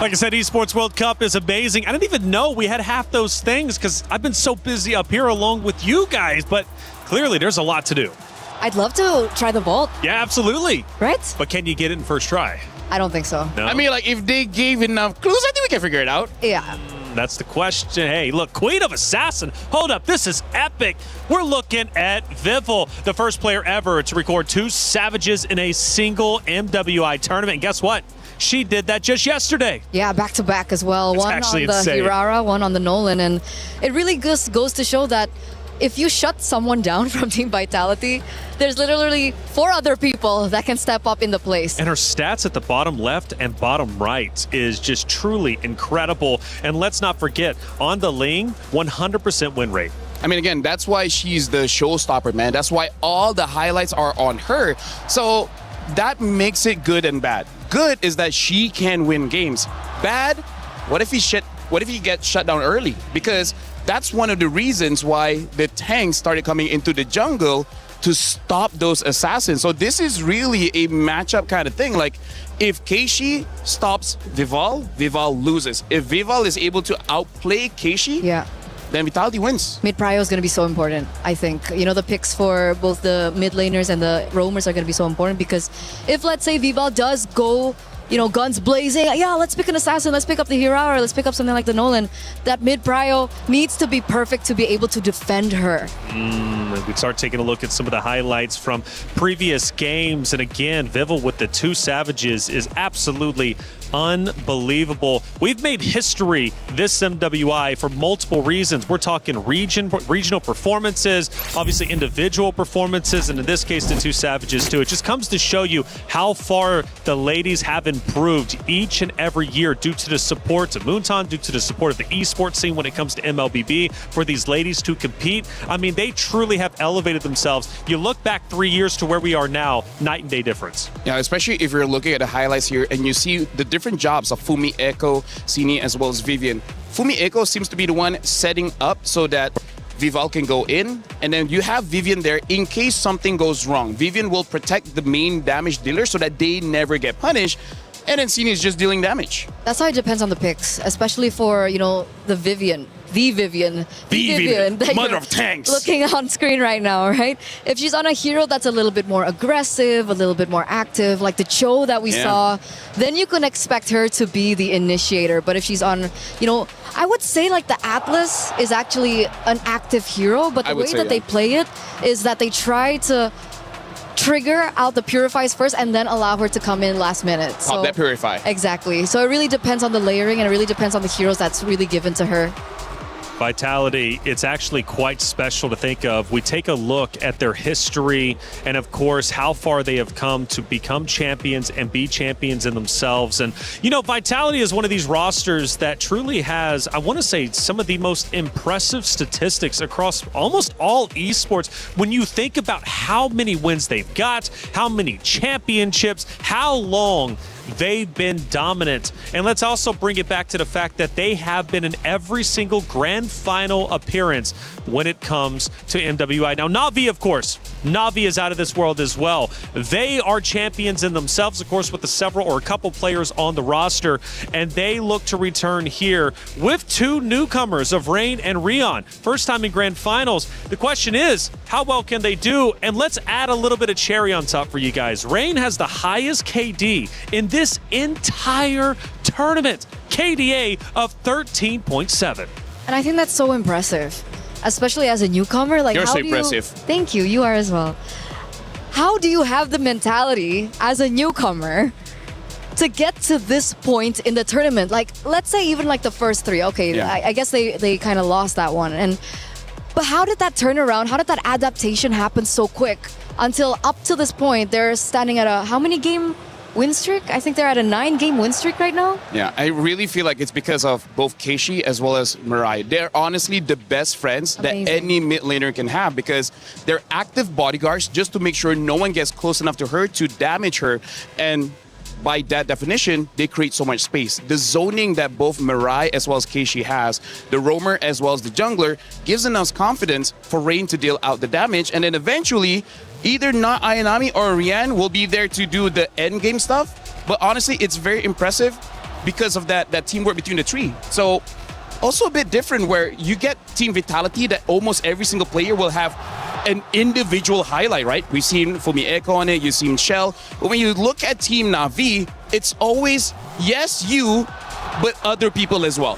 Like I said, Esports World Cup is amazing. I didn't even know we had half those things because I've been so busy up here along with you guys, but clearly there's a lot to do. I'd love to try the vault. Yeah, absolutely. Right? But can you get it in first try? I don't think so. No? I mean, like, if they gave enough clues, I think we can figure it out. Yeah. That's the question. Hey, look, Queen of Assassin. Hold up, this is epic. We're looking at Vival, the first player ever to record 2 Savages in a single MWI tournament. And guess what? She did that just yesterday. Yeah, back-to-back as well. It's one on actually the insane. Hirara, one on the Nolan. And it really goes to show that if you shut someone down from Team Vitality, there's literally 4 other people that can step up in the place. And her stats at the bottom left and bottom right is just truly incredible. And let's not forget, on the Ling, 100% win rate. I mean, again, that's why she's the showstopper, man. That's why all the highlights are on her. So that makes it good and bad. Good is that she can win games. Bad, what if he gets shut down early? Because that's one of the reasons why the tanks started coming into the jungle to stop those assassins. So this is really a matchup kind of thing. Like, if Keishi stops Vival, Vival loses. If Vival is able to outplay Keishi, then Vitality wins. Mid prio is going to be so important, I think. You know, the picks for both the mid laners and the roamers are going to be so important because if, let's say, Vival does go, you know, guns blazing, yeah, let's pick an assassin, let's pick up the hero, or let's pick up something like the Nolan, that mid prio needs to be perfect to be able to defend her. We start taking a look at some of the highlights from previous games. And again, Vival with the 2 Savages is absolutely unbelievable. We've made history this MWI for multiple reasons. We're talking regional performances, obviously individual performances, and in this case, the 2 Savages too. It just comes to show you how far the ladies have improved each and every year due to the support of Moonton, due to the support of the esports scene when it comes to MLBB. For these ladies to compete, I mean, they truly have elevated themselves. You look back 3 years to where we are now, night and day difference. Yeah, especially if you're looking at the highlights here and you see the different jobs of Fumi, Echo, Sini, as well as Vivian. Fumi Echo seems to be the one setting up so that Vival can go in, and then you have Vivian there in case something goes wrong. Vivian will protect the main damage dealer so that they never get punished, and then Sini is just dealing damage. That's how it depends on the picks, especially for, you know, the Vivian, that mother you're of tanks. looking on screen right now, right? If she's on a hero that's a little bit more aggressive, a little bit more active, like the Cho that we saw, then you can expect her to be the initiator. But if she's on, you know, I would say like the Atlas is actually an active hero, but the way that they play it is that they try to trigger out the Purifies first and then allow her to come in last minute. Pop that Purify. Exactly. So it really depends on the layering and it really depends on the heroes that's really given to her. Vitality, it's actually quite special to think of. We take a look at their history and, of course, how far they have come to become champions and be champions in themselves. And, you know, Vitality is one of these rosters that truly has, I want to say, some of the most impressive statistics across almost all esports. When you think about how many wins they've got, how many championships, how long they've been dominant. And let's also bring it back to the fact that they have been in every single grand final appearance when it comes to MWI. Now, Na'Vi, of course, Na'Vi is out of this world as well. They are champions in themselves, of course, with the several or a couple players on the roster, and they look to return here with 2 newcomers of Rain and Rion. First time in grand finals. The question is, how well can they do? And let's add a little bit of cherry on top for you guys. Rain has the highest KD in this entire tournament, KDA of 13.7. And I think that's so impressive, especially as a newcomer. Like, You're how so do you, impressive. Thank you. You are as well. How do you have the mentality as a newcomer to get to this point in the tournament? Like, let's say even like the first 3. Okay, I guess they kind of lost that one. But how did that turn around? How did that adaptation happen so quick until up to this point they're standing at a how many game win streak? I think they're at a 9-game win streak right now. Yeah, I really feel like it's because of both Keishi as well as Mirai. They're honestly the best friends that any mid laner can have because they're active bodyguards just to make sure no one gets close enough to her to damage her. And by that definition, they create so much space. The zoning that both Mirai as well as Keishi has, the roamer as well as the jungler, gives enough confidence for Rain to deal out the damage. And then eventually, either not Ayanami or Rian will be there to do the end game stuff. But honestly, it's very impressive because of that teamwork between the 3. So also a bit different where you get Team Vitality that almost every single player will have an individual highlight, right? We've seen Fumi Echo on it, you've seen Shell. But when you look at Team Na'Vi, it's always, yes, you, but other people as well.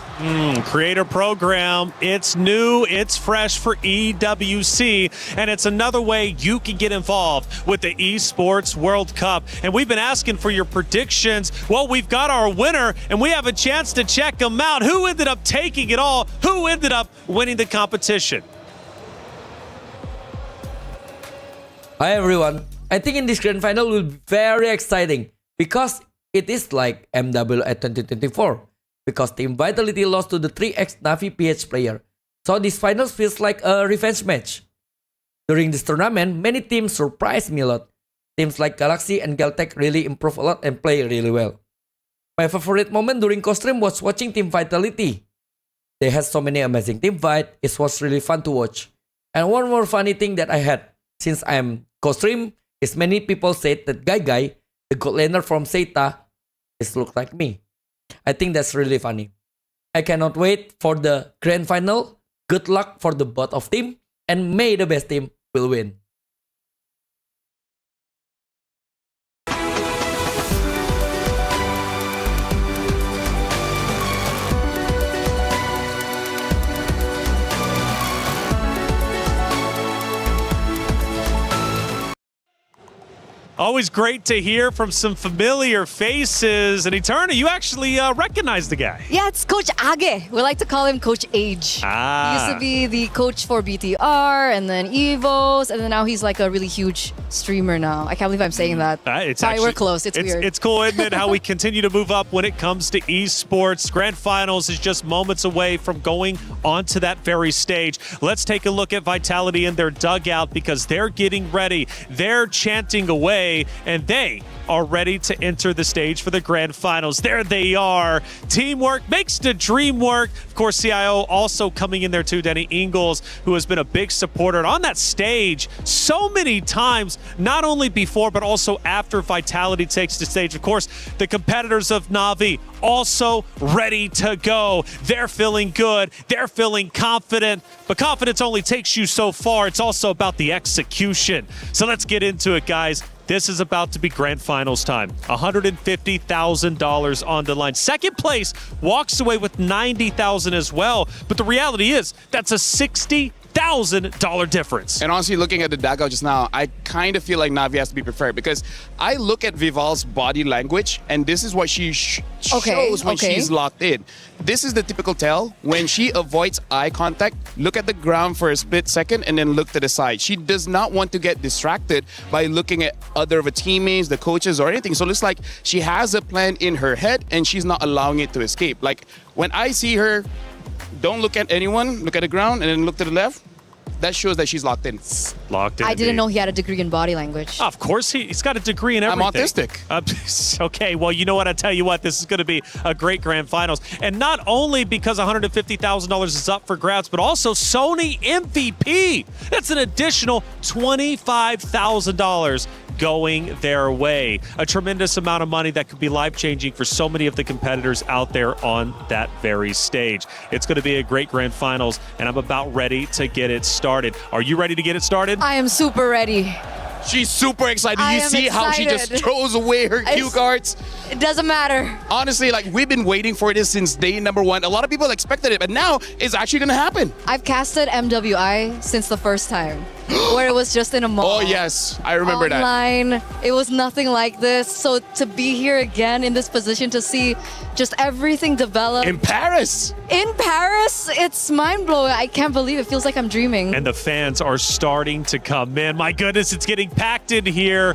Creator program, it's new, it's fresh for EWC, and it's another way you can get involved with the Esports World Cup. And we've been asking for your predictions. Well, we've got our winner, and we have a chance to check them out. Who ended up taking it all? Who ended up winning the competition? Hi everyone, I think in this grand final will be very exciting because it is like MWI 2024 because Team Vitality lost to the 3x Na'Vi PH player. So this finals feels like a revenge match. During this tournament, many teams surprised me a lot. Teams like Galaxy and Galtech really improve a lot and play really well. My favorite moment during co-stream was watching Team Vitality. They had so many amazing team fight, it was really fun to watch. And one more funny thing that I had, since I am co-stream, is many people said that Guy, the gold laner from Seita, is look like me. I think that's really funny. I cannot wait for the grand final Good luck for the both of team, and may the best team will win. Always great to hear from some familiar faces. And Eterna, you actually recognize the guy. Yeah, it's Coach Age. We like to call him Coach Age. He used to be the coach for BTR and then EVOS, and then now he's like a really huge streamer now. I can't believe I'm saying that. Sorry, we're close. It's weird. It's cool, isn't it, how we continue to move up when it comes to esports. Grand Finals is just moments away from going onto that very stage. Let's take a look at Vitality in their dugout because they're getting ready. They're chanting away, and they are ready to enter the stage for the Grand Finals. There they are. Teamwork makes the dream work. Of course, CIO also coming in there too, Danny Ingles, who has been a big supporter on that stage so many times, not only before, but also after Vitality takes the stage. Of course, the competitors of Na'Vi also ready to go. They're feeling good. They're feeling confident, but confidence only takes you so far. It's also about the execution. So let's get into it, guys. This is about to be Grand Finals time. $150,000 on the line. Second place walks away with $90,000 as well. But the reality is that's a $60,000 difference. And honestly, looking at the dugout just now, I kind of feel like Na'Vi has to be prepared because I look at Vival's body language, and this is what she shows when she's locked in. This is the typical tell when she avoids eye contact, look at the ground for a split second, and then look to the side. She does not want to get distracted by looking at other of her teammates, the coaches, or anything. So it looks like she has a plan in her head, and she's not allowing it to escape. Like when I see her, don't look at anyone, look at the ground, and then look to the left. That shows that she's locked in. Locked in. I didn't know he had a degree in body language. Of course, he's got a degree in everything. I'm autistic. Okay, well, you know what? I tell you what, this is going to be a great Grand Finals. And not only because $150,000 is up for grabs, but also Sony MVP. That's an additional $25,000 going their way. A tremendous amount of money that could be life-changing for so many of the competitors out there on that very stage. It's going to be a great Grand Finals, and I'm about ready to get it started. Are you ready to get it started? I am super ready. She's super excited. You see how she just throws away her cue cards? It doesn't matter. Honestly, like we've been waiting for this since day number one. A lot of people expected it, but now it's actually going to happen. I've casted MWI since the first time, where it was just in a mall. Oh, yes. I remember Online. that. It was nothing like this. So to be here again in this position to see just everything develop. In Paris. In Paris, it's mind-blowing. I can't believe it. Feels like I'm dreaming. And the fans are starting to come in. My goodness, it's getting packed in here.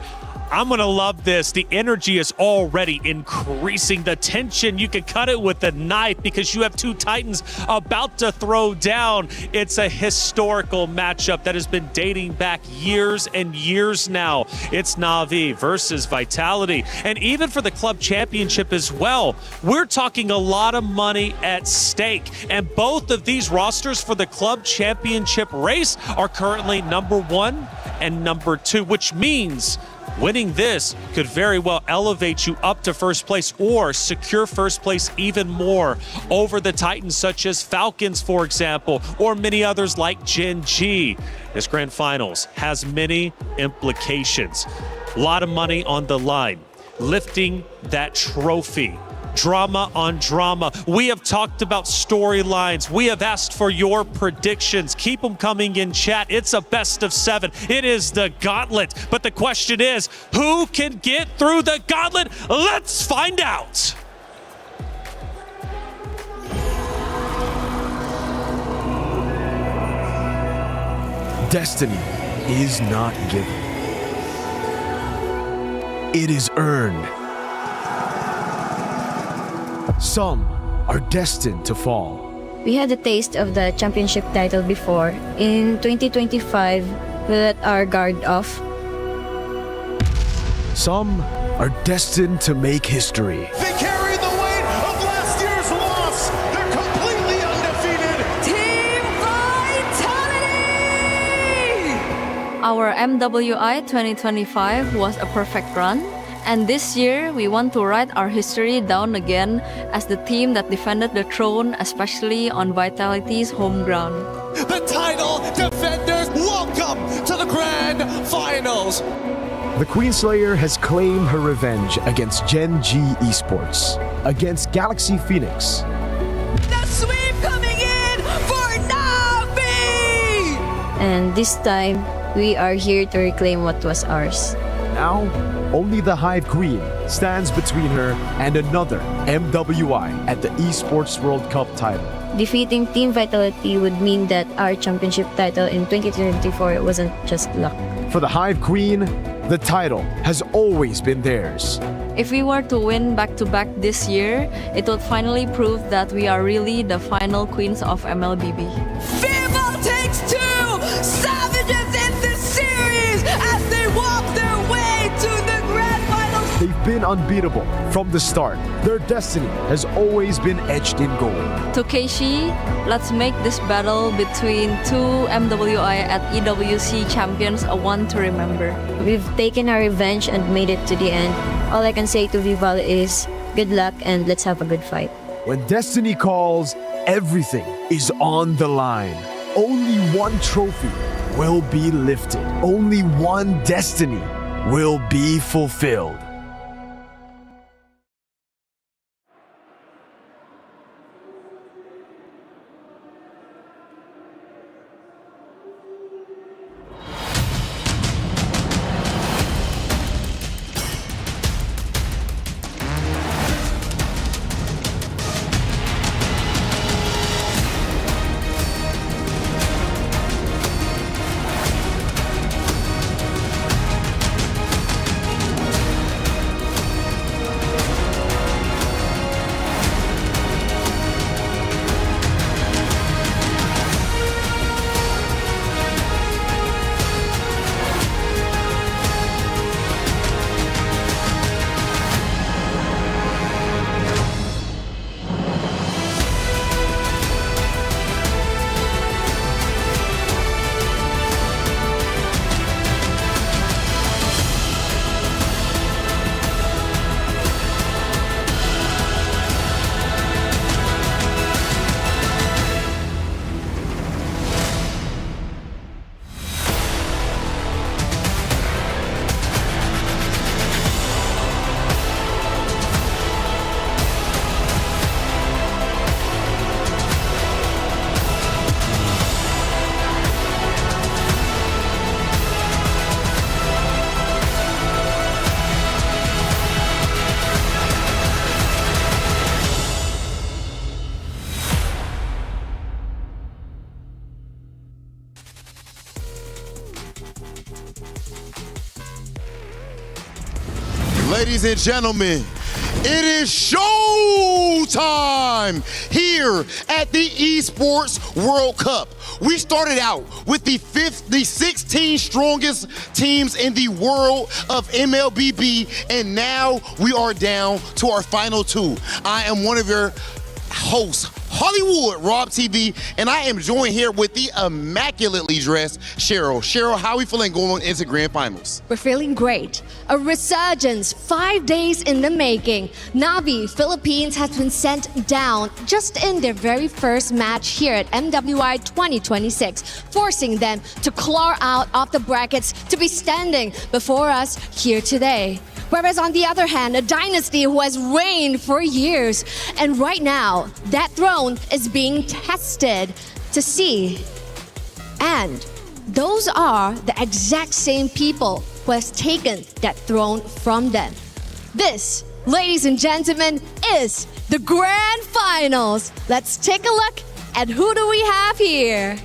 I'm going to love this. The energy is already increasing. The tension, you can cut it with a knife because you have two Titans about to throw down. It's a historical matchup that has been dating back years and years now. It's Na'Vi versus Vitality. And even for the club championship as well, we're talking a lot of money at stake. And both of these rosters for the club championship race are currently number 1 and number 2, which means winning this could very well elevate you up to first place or secure first place even more over the Titans such as Falcons, for example, or many others like Gen G. This Grand Finals has many implications. A lot of money on the line. Lifting that trophy. Drama on drama. We have talked about storylines. We have asked for your predictions. Keep them coming in chat. It's a best of 7. It is the gauntlet. But the question is, who can get through the gauntlet? Let's find out. Destiny is not given. It is earned. Some are destined to fall. We had a taste of the championship title before. In 2025, we let our guard off. Some are destined to make history. They carry the weight of last year's loss. They're completely undefeated. Team Vitality! Our MWI 2025 was a perfect run, And this year, we want to write our history down again as the team that defended the throne, especially on Vitality's home ground. The title defenders, welcome to the grand finals. The Queenslayer has claimed her revenge against Gen G Esports, against Galaxy Phoenix. The sweep coming in for Navi! And this time, we are here to reclaim what was ours. Now, only the Hive Queen stands between her and another MWI at the Esports World Cup title. Defeating Team Vitality would mean that our championship title in 2024 wasn't just luck. For the Hive Queen, the title has always been theirs. If we were to win back-to-back this year, it would finally prove that we are really the final queens of MLBB. Fearball takes two savages in this series as they walk their way to the grand finals. They've been unbeatable from the start. Their destiny has always been etched in gold. To Keishi, let's make this battle between two MWI at EWC champions a one to remember. We've taken our revenge and made it to the end. All I can say to Vival is good luck and let's have a good fight. When destiny calls, everything is on the line. Only one trophy will be lifted. Only one destiny will be fulfilled. Ladies and gentlemen, it is show time here at the Esports World Cup. We started out with the 16 strongest teams in the world of MLBB, and now we are down to our final two. I am one of your hosts, Hollywood Rob TV, and I am joined here with the immaculately dressed Cheryl. Cheryl, how are we feeling going into grand finals? We're feeling great. A resurgence 5 days in the making. Navi, Philippines, has been sent down just in their very first match here at MWI 2026, forcing them to claw out of the brackets to be standing before us here today. Whereas on the other hand, a dynasty who has reigned for years, and right now, that throne is being tested to see. And those are the exact same people who has taken that throne from them. This, ladies and gentlemen, is the grand finals. Let's take a look at who do we have here.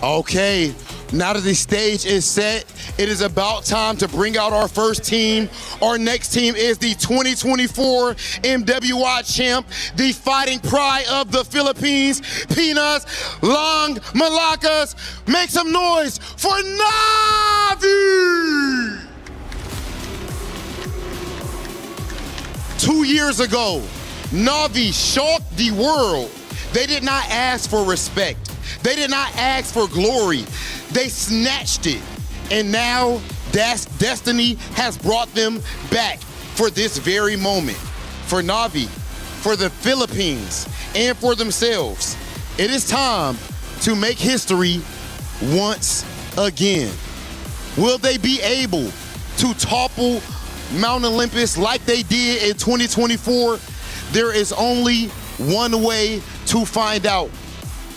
Okay, now that the stage is set, it is about time to bring out our first team. Our next team is the 2024 MWI champ, the fighting pride of the Philippines, Pinas Long Malakas. Make some noise for Navi! 2 years ago, Navi shocked the world. They did not ask for respect. They did not ask for glory. They snatched it. And now Destiny has brought them back. for this very moment, for Na'Vi, for the Philippines, and for themselves. It is time to make history once again. Will they be able to topple Mount Olympus like they did in 2024? There is only one way to find out.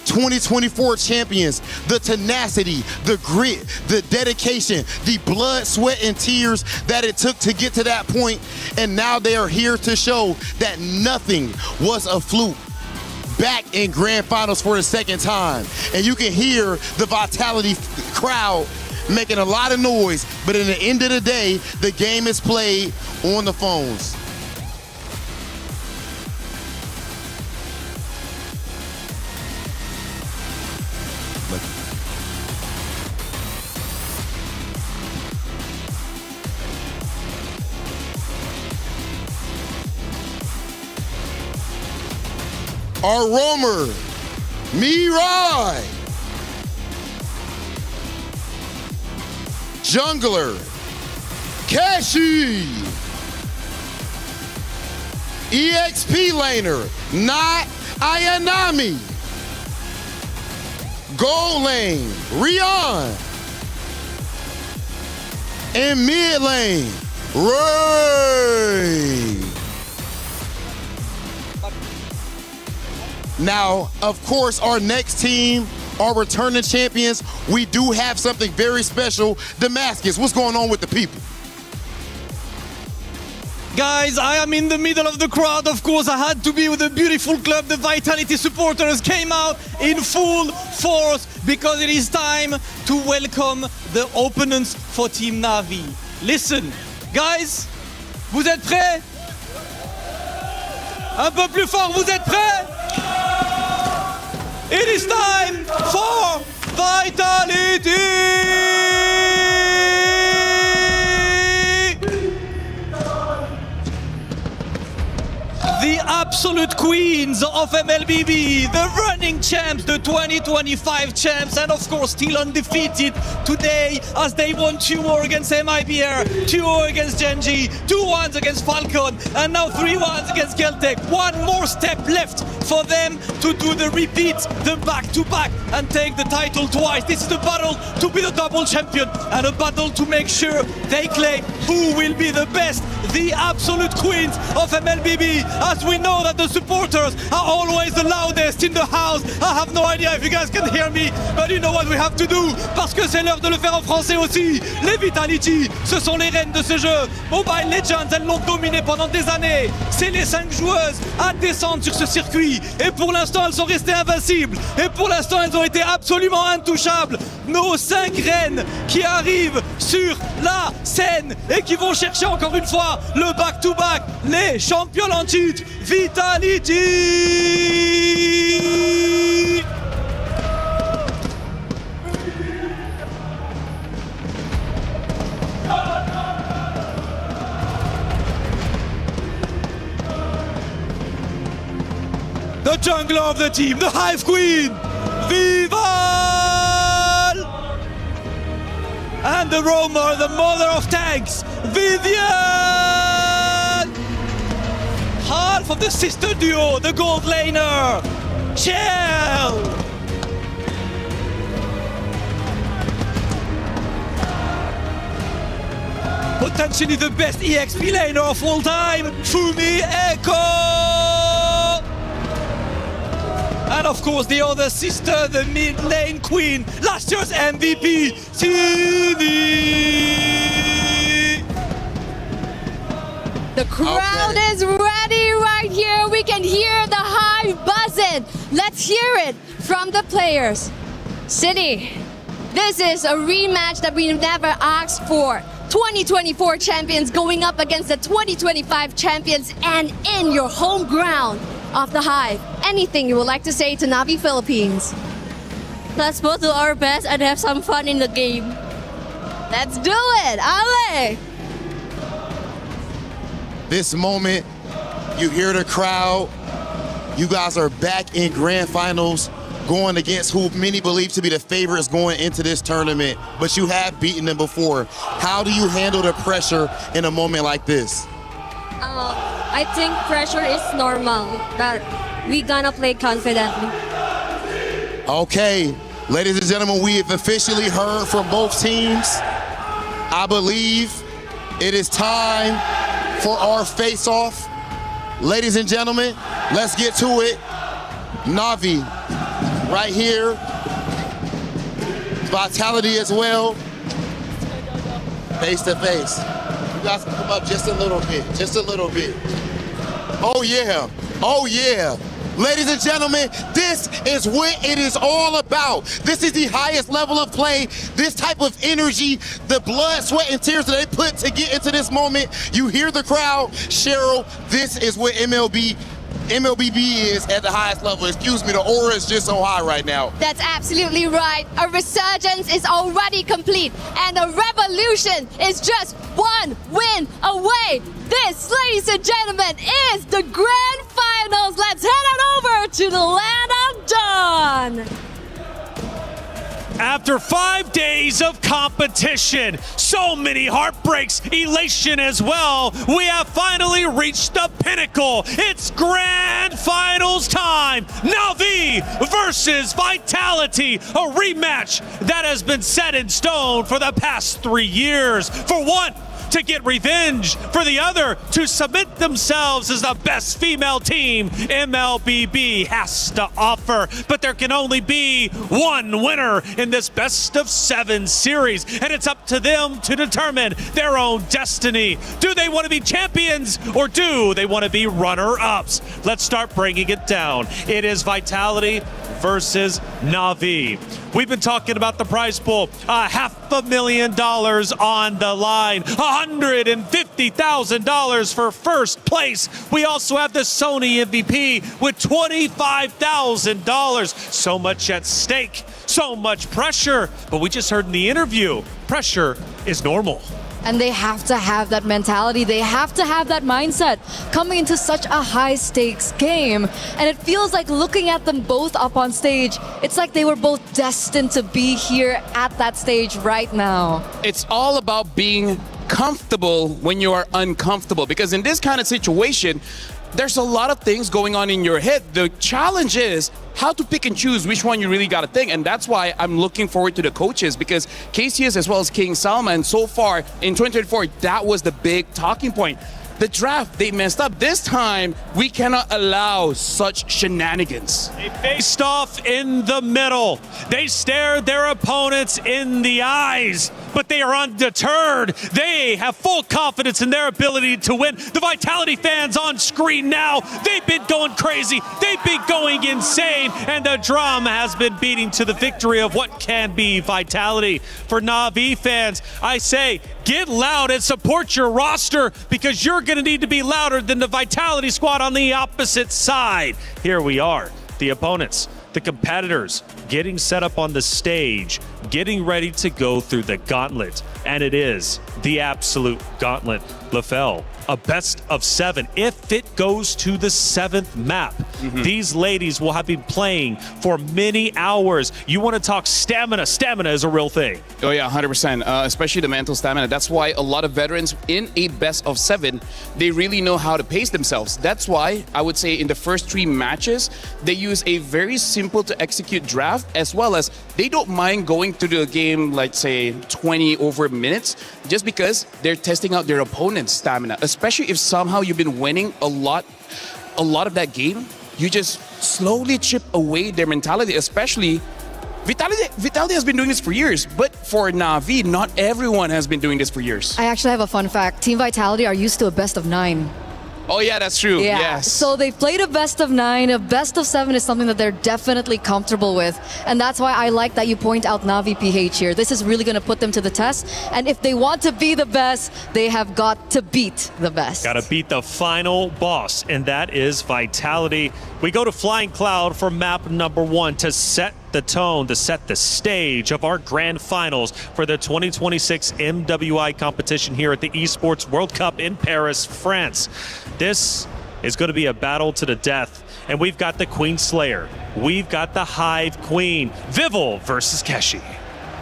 2024 champions, the tenacity, the grit, the dedication, the blood, sweat, and tears that it took to get to that point, and now they are here to show that nothing was a fluke. Back in grand finals for the second time, and you can hear the Vitality crowd making a lot of noise, but in the end of the day, the game is played on the phones. Our roamer, Mirai. Jungler, Kashi. EXP laner, not Ayanami. Gold lane, Rion. And mid lane, Ray. Now, of course, our next team, our returning champions, we do have something very special. Damascus, what's going on with the people? Guys, I am in the middle of the crowd. Of course, I had to be with a beautiful club. The Vitality supporters came out in full force because it is time to welcome the opponents for Team Na'Vi. Listen, guys, vous êtes prêts? Un peu plus fort, vous êtes prêts? It is time for Vitality! The absolute queens of MLBB, the running champs, the 2025 champs, and of course still undefeated today as they won 2-0 against MIBR, 2-0 against Genji, 2-1 against Falcon, and now 3-1 against Geltec. One more step left for them to do the repeat, the back-to-back, and take the title twice. This is a battle to be the double champion and a battle to make sure they claim who will be the best, the absolute queens of MLBB, as we know that the supporters are always the loudest in the house. I have no idea if you guys can hear me, but you know what we have to do, parce que c'est l'heure de le faire en français aussi. Les Vitality, ce sont les reines de ce jeu. Mobile Legends, elles l'ont dominé pendant des années. C'est les 5 joueuses à descendre sur ce circuit. Et pour l'instant, elles sont restées invincibles. Et pour l'instant, elles ont été absolument intouchables. Nos 5 reines qui arrivent sur la scène et qui vont chercher encore une fois le back-to-back, les champions en titre, Vitality! The jungler of the team, the Hive Queen, Vival! And the roamer, the mother of tanks, Vivian! Half of the sister duo, the gold laner, Chell! Potentially the best EXP laner of all time, Fumi Echo! And of course the other sister, the mid lane queen, last year's MVP, Tini! The crowd is ready right here. We can hear the Hive buzzing. Let's hear it from the players. City, this is a rematch that we never asked for. 2024 champions going up against the 2025 champions and in your home ground of the Hive. Anything you would like to say to Na'Vi Philippines? Let's both do our best and have some fun in the game. Let's do it, Ale! This moment, you hear the crowd. You guys are back in grand finals, going against who many believe to be the favorites going into this tournament, but you have beaten them before. How do you handle the pressure in a moment like this? I think pressure is normal, that we gonna play confidently. Okay, ladies and gentlemen, we have officially heard from both teams. I believe it is time for our face-off. Ladies and gentlemen, let's get to it. Na'Vi, right here. Vitality as well. Face to face. You guys can come up just a little bit, just a little bit. Oh yeah, oh yeah. Ladies and gentlemen, this is what it is all about. This is the highest level of play, this type of energy, the blood, sweat, and tears that they put to get into this moment. You hear the crowd. Cheryl, this is what MLBB is at the highest level. Excuse me, the aura is just so high right now. That's absolutely right. A resurgence is already complete, and a revolution is just one win away. This, ladies and gentlemen, is the grand finals. Let's head on over to the land of Dawn. After 5 days of competition, so many heartbreaks, elation as well, we have finally reached the pinnacle. It's grand finals time. Na'Vi versus Vitality, a rematch that has been set in stone for the past 3 years. For one, to get revenge, for the other to submit themselves as the best female team MLBB has to offer. But there can only be one winner in this best of 7 series, and it's up to them to determine their own destiny. Do they want to be champions, or do they want to be runner-ups? Let's start breaking it down. It is Vitality versus Na'Vi. We've been talking about the prize pool, $500,000 on the line, $150,000 for first place. We also have the Sony MVP with $25,000. So much at stake, so much pressure. But we just heard in the interview, pressure is normal. And they have to have that mentality. They have to have that mindset coming into such a high stakes game. And it feels like, looking at them both up on stage, it's like they were both destined to be here at that stage right now. It's all about being comfortable when you are uncomfortable, because in this kind of situation, there's a lot of things going on in your head. The challenge is how to pick and choose which one you really got to think. And that's why I'm looking forward to the coaches, because KCS as well as King Salman, so far in 2024, that was the big talking point. The draft, they messed up. This time, we cannot allow such shenanigans. They faced off in the middle. They stared their opponents in the eyes, but they are undeterred. They have full confidence in their ability to win. The Vitality fans on screen now, they've been going crazy. They've been going insane, and the drum has been beating to the victory of what can be Vitality. For Na'Vi fans, I say, get loud and support your roster, because you're going to need to be louder than the Vitality squad on the opposite side. Here we are, the opponents, the competitors, getting set up on the stage, getting ready to go through the gauntlet. And it is the absolute gauntlet. LaFell, a best of 7. If it goes to the 7th map, these ladies will have been playing for many hours. You want to talk stamina. Stamina is a real thing. Oh yeah, 100%, especially the mental stamina. That's why a lot of veterans in a best of 7, they really know how to pace themselves. That's why I would say in the first 3 matches, they use a very simple to execute draft, as well as they don't mind going through the game, like say 20 over minutes, just because they're testing out their opponent's stamina. Especially if somehow you've been winning a lot of that game, you just slowly chip away their mentality. Especially Vitality has been doing this for years, but for Na'Vi, not everyone has been doing this for years. I actually have a fun fact. Team Vitality are used to a best of 9. Oh yeah, that's true. Yeah. Yes. So they've played a best of 9. A best of 7 is something that they're definitely comfortable with. And that's why I like that you point out Na'Vi PH here. This is really going to put them to the test. And if they want to be the best, they have got to beat the best. Got to beat the final boss, and that is Vitality. We go to Flying Cloud for map number 1 to set the tone, to set the stage of our grand finals for the 2026 MWI competition here at the Esports World Cup in Paris, France. This is going to be a battle to the death, and we've got the Queen Slayer. We've got the Hive Queen, Vival versus Keshi.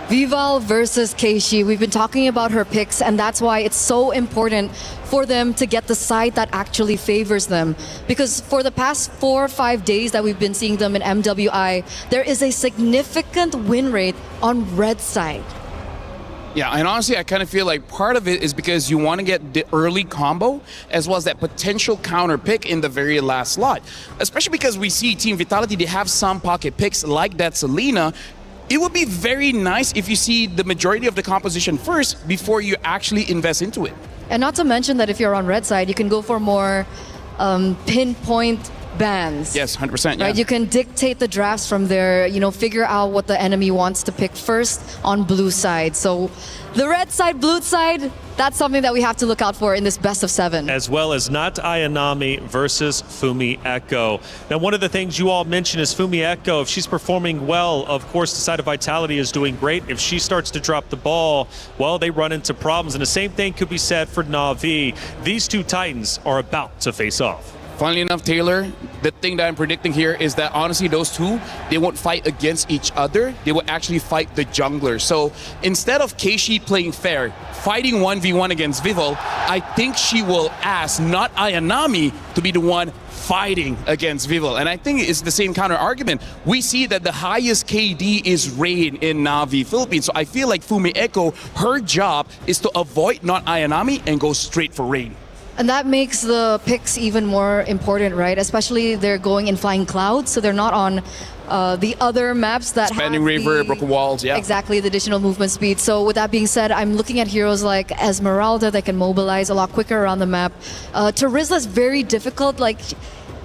Vival versus Keishi. We've been talking about her picks, and that's why it's so important for them to get the side that actually favors them. Because for the past 4 or 5 days that we've been seeing them in MWI, there is a significant win rate on red side. Yeah, and honestly, I kind of feel like part of it is because you want to get the early combo as well as that potential counter pick in the very last slot. Especially because we see Team Vitality, they have some pocket picks like that Selena. It would be very nice if you see the majority of the composition first before you actually invest into it. And not to mention that if you're on red side, you can go for more pinpoint bans. Yes, 100%. Yeah. Right, you can dictate the drafts from there, figure out what the enemy wants to pick first on blue side. So the red side, blue side, that's something that we have to look out for in this best of 7. As well as Not Ayanami versus Fumi Echo. Now, one of the things you all mentioned is Fumi Echo. If she's performing well, of course, the side of Vitality is doing great. If she starts to drop the ball, well, they run into problems. And the same thing could be said for Na'Vi. These two Titans are about to face off. Funnily enough, Taylor, the thing that I'm predicting here is that honestly, those two, they won't fight against each other. They will actually fight the jungler. So instead of Keishi playing fair, fighting 1v1 against Vival, I think she will ask not Ayanami to be the one fighting against Vival. And I think it's the same counter argument. We see that the highest KD is Rain in Na'Vi Philippines. So I feel like Fumi Echo, her job is to avoid not Ayanami and go straight for Rain. And that makes the picks even more important, right? Especially they're going in flying clouds, so they're not on the other maps that Expanding have river, broken walls, yeah. Exactly, the additional movement speed. So with that being said, I'm looking at heroes like Esmeralda that can mobilize a lot quicker around the map. Terizla is very difficult. Like,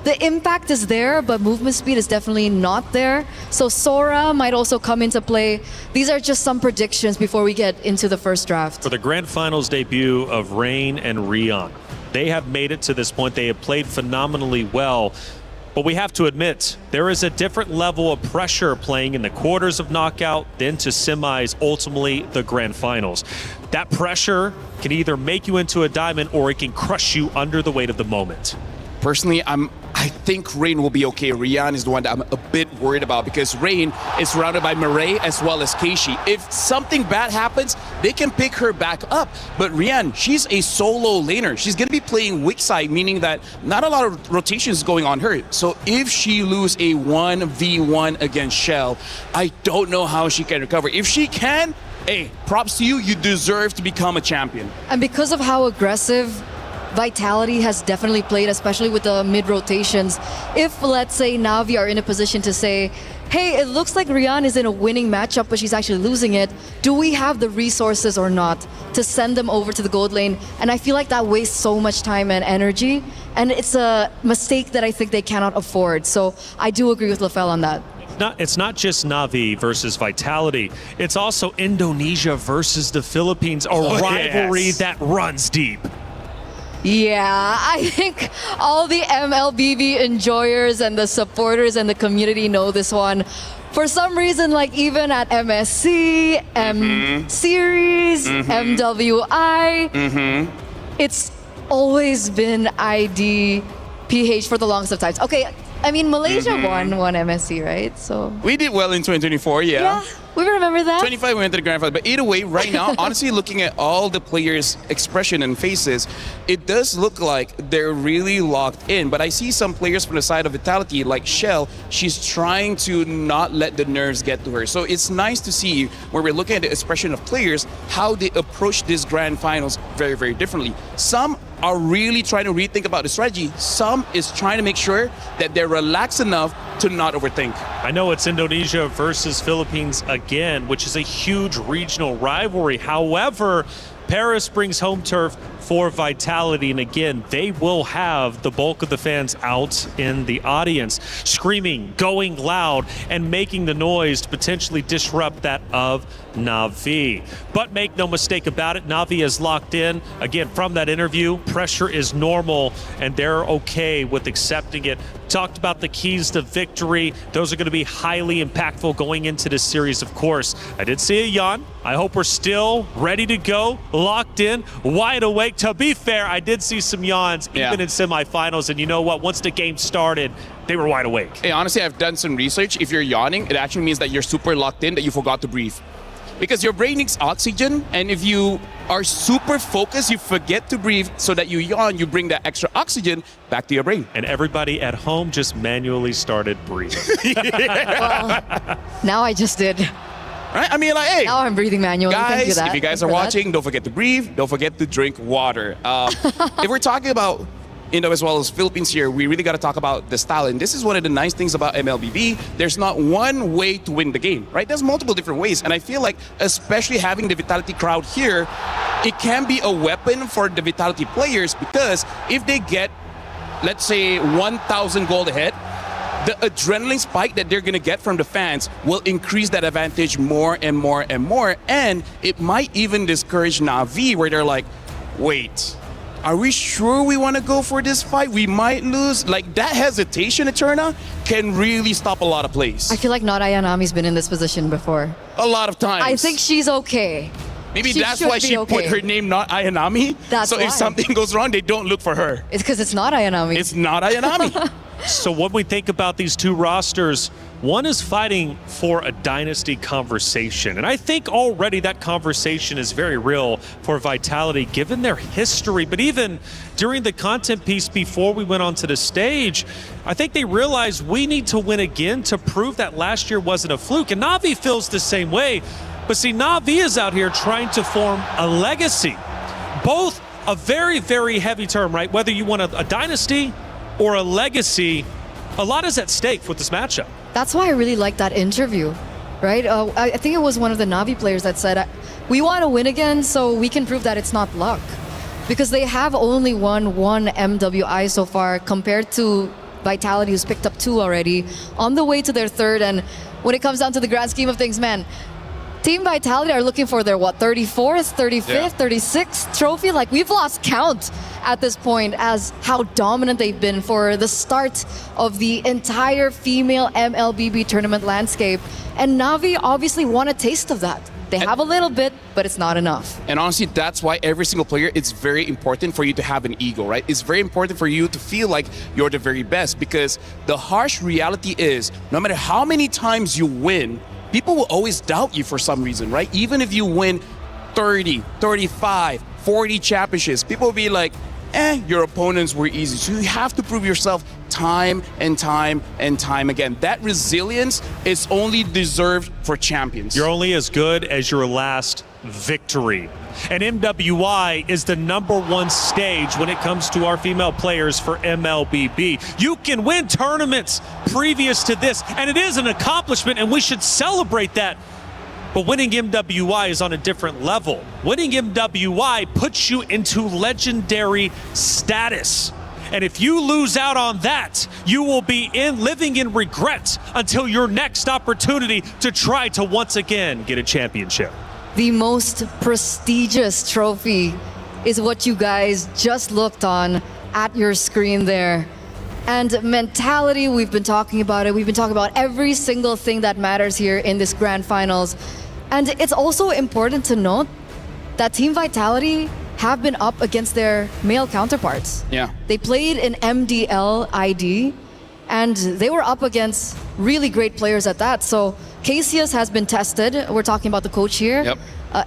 the impact is there, but movement speed is definitely not there. So Sora might also come into play. These are just some predictions before we get into the first draft. For the Grand Finals debut of Rain and Rion, they have made it to this point. They have played phenomenally well. But we have to admit, there is a different level of pressure playing in the quarters of knockout, then to semis, ultimately the Grand Finals. That pressure can either make you into a diamond or it can crush you under the weight of the moment. Personally, I think Rain will be okay. Rian is the one that I'm a bit worried about because Rain is surrounded by Murray as well as Keishi. If something bad happens, they can pick her back up. But Rian, she's a solo laner. She's going to be playing weak side, meaning that not a lot of rotations going on her. So if she lose a 1v1 against Shell, I don't know how she can recover. If she can, hey, props to you. You deserve to become a champion. And because of how aggressive Vitality has definitely played, especially with the mid rotations. If, let's say, Na'Vi are in a position to say, hey, it looks like Rian is in a winning matchup, but she's actually losing it, do we have the resources or not to send them over to the gold lane? And I feel like that wastes so much time and energy, and it's a mistake that I think they cannot afford. So I do agree with Lafell on that. It's not just Na'Vi versus Vitality. It's also Indonesia versus the Philippines, a rivalry that runs deep. Yeah, I think all the MLBB enjoyers and the supporters and the community know this one. For some reason, like even at MSC, M Series, MWI, it's always been IDPH for the longest of times. Okay, I mean, Malaysia won MSC, right? So we did well in 2024, yeah. We remember that. 25 we went to the Grand Final. But either way, right now, honestly, looking at all the players' expression and faces, it does look like they're really locked in. But I see some players from the side of Vitality, like Shell, she's trying to not let the nerves get to her. So it's nice to see when we're looking at the expression of players, how they approach this Grand Finals very, very differently. Some are really trying to rethink about the strategy. Some is trying to make sure that they're relaxed enough to not overthink. I know it's Indonesia versus Philippines again, which is a huge regional rivalry. However, Paris brings home turf for Vitality, and again, they will have the bulk of the fans out in the audience, screaming, going loud, and making the noise to potentially disrupt that of Na'Vi. But make no mistake about it, Na'Vi is locked in. Again, from that interview, pressure is normal, and they're okay with accepting it. Talked about the keys to victory. Those are going to be highly impactful going into this series, of course. I did see a yawn. I hope we're still ready to go, locked in, wide awake. To be fair, I did see some yawns even in semifinals, and you know what? Once the game started, they were wide awake. Hey, honestly, I've done some research. If you're yawning, it actually means that you're super locked in, that you forgot to breathe. Because your brain needs oxygen, and if you are super focused, you forget to breathe, so that you yawn, you bring that extra oxygen back to your brain. And everybody at home just manually started breathing. Well, now I just did. Right? I mean, like, hey. Now I'm breathing manually. Thank you Guys, that. if you guys Thanks are for that. watching, don't forget to breathe. Don't forget to drink water. If we're talking about Indo as well as Philippines here, we really got to talk about the style. And this is one of the nice things about MLBB. There's not one way to win the game, right? There's multiple different ways. And I feel like, especially having the Vitality crowd here, it can be a weapon for the Vitality players, because if they get, let's say, 1,000 gold ahead, the adrenaline spike that they're going to get from the fans will increase that advantage more and more and more. And it might even discourage Na'Vi, where they're like, wait, are we sure we want to go for this fight? We might lose. Like, that hesitation, Eterna, can really stop a lot of plays. I feel like not Ayanami's been in this position before. A lot of times. I think she's okay. Maybe She that's should why be she okay. put her name not Ayanami. That's so why. if something goes wrong, they don't look for her. It's because it's not Ayanami. It's not Ayanami. So when we think about these two rosters, one is fighting for a dynasty conversation. And I think already that conversation is very real for Vitality, given their history. But even during the content piece before we went onto the stage, I think they realized we need to win again to prove that last year wasn't a fluke. And Na'Vi feels the same way. But see, Na'Vi is out here trying to form a legacy. Both a very, very heavy term, right? Whether you want a dynasty or a legacy, a lot is at stake with this matchup. That's why I really like that interview, right? I think it was one of the Na'Vi players that said, we want to win again so we can prove that it's not luck. Because they have only won one MWI so far compared to Vitality, who's picked up 2 already, on the way to their 3rd. And when it comes down to the grand scheme of things, man, Team Vitality are looking for their, 34th, 35th, 36th trophy? Like, we've lost count at this point as how dominant they've been for the start of the entire female MLBB tournament landscape. And Na'Vi obviously want a taste of that. They have a little bit, but it's not enough. And honestly, that's why every single player, it's very important for you to have an ego, right? It's very important for you to feel like you're the very best, because the harsh reality is, no matter how many times you win, people will always doubt you for some reason, right? Even if you win 30, 35, 40 championships, people will be like, your opponents were easy. So you have to prove yourself time and time and time again. That resilience is only deserved for champions. You're only as good as your last victory. And MWI is the #1 stage when it comes to our female players for MLBB. You can win tournaments previous to this, and it is an accomplishment, and we should celebrate that. But winning MWI is on a different level. Winning MWI puts you into legendary status. And if you lose out on that, you will be living in regret until your next opportunity to try to once again get a championship. The most prestigious trophy is what you guys just looked on at your screen there. And mentality, we've been talking about it. We've been talking about every single thing that matters here in this grand finals. And it's also important to note that Team Vitality have been up against their male counterparts. Yeah. They played in MDL ID, and they were up against really great players at that. So Cassius has been tested. We're talking about the coach here. Yep.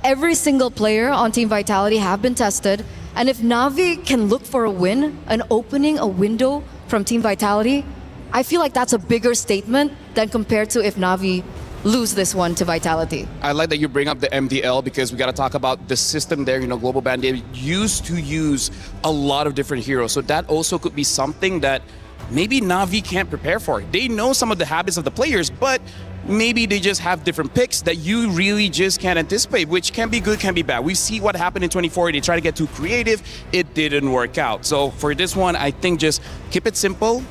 Every single player on Team Vitality have been tested. And if Na'Vi can look for a win, an opening, a window from Team Vitality, I feel like that's a bigger statement than compared to if Na'Vi lose this one to Vitality. I like that you bring up the MDL, because we got to talk about the system there. You know, Global Band, they used to use a lot of different heroes. So that also could be something that maybe Na'Vi can't prepare for. They know some of the habits of the players, but maybe they just have different picks that you really just can't anticipate, which can be good, can be bad. We see what happened in 24. They tried to get too creative. It didn't work out. So for this one, I think just keep it simple.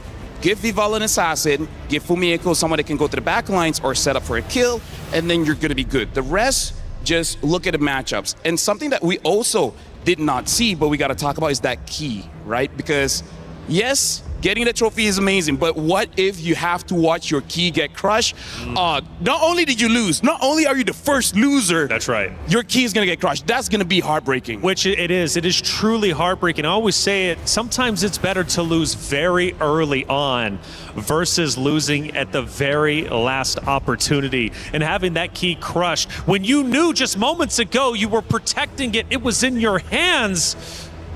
Give Vival an assassin, give Fumieko someone that can go to the back lines or set up for a kill, and then you're gonna be good. The rest, just look at the matchups. And something that we also did not see, but we gotta talk about, is that key, right? Because yes, Getting the trophy is amazing, but what if you have to watch your key get crushed? Not only did you lose, not only are you the first loser. That's right. Your key is going to get crushed. That's going to be heartbreaking. Which it is. It is truly heartbreaking. I always say it, sometimes it's better to lose very early on versus losing at the very last opportunity and having that key crushed. When you knew just moments ago you were protecting it, it was in your hands.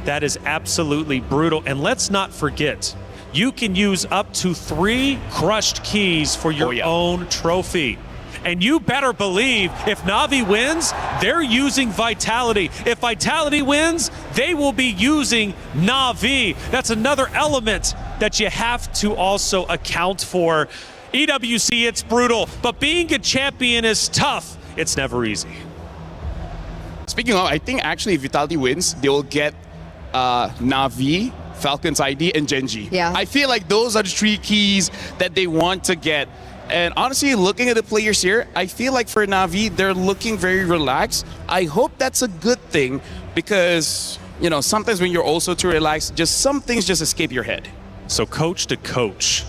That is absolutely brutal. And let's not forget, you can use up to 3 crushed keys for your own trophy. And you better believe if Na'Vi wins, they're using Vitality. If Vitality wins, they will be using Na'Vi. That's another element that you have to also account for. EWC, it's brutal, but being a champion is tough. It's never easy. Speaking of, I think actually if Vitality wins, they will get Na'Vi, Falcon's ID, and Genji. Yeah. I feel like those are the 3 keys that they want to get. And honestly, looking at the players here, I feel like for Na'Vi, they're looking very relaxed. I hope that's a good thing because, you know, sometimes when you're also too relaxed, just some things just escape your head. So coach to coach,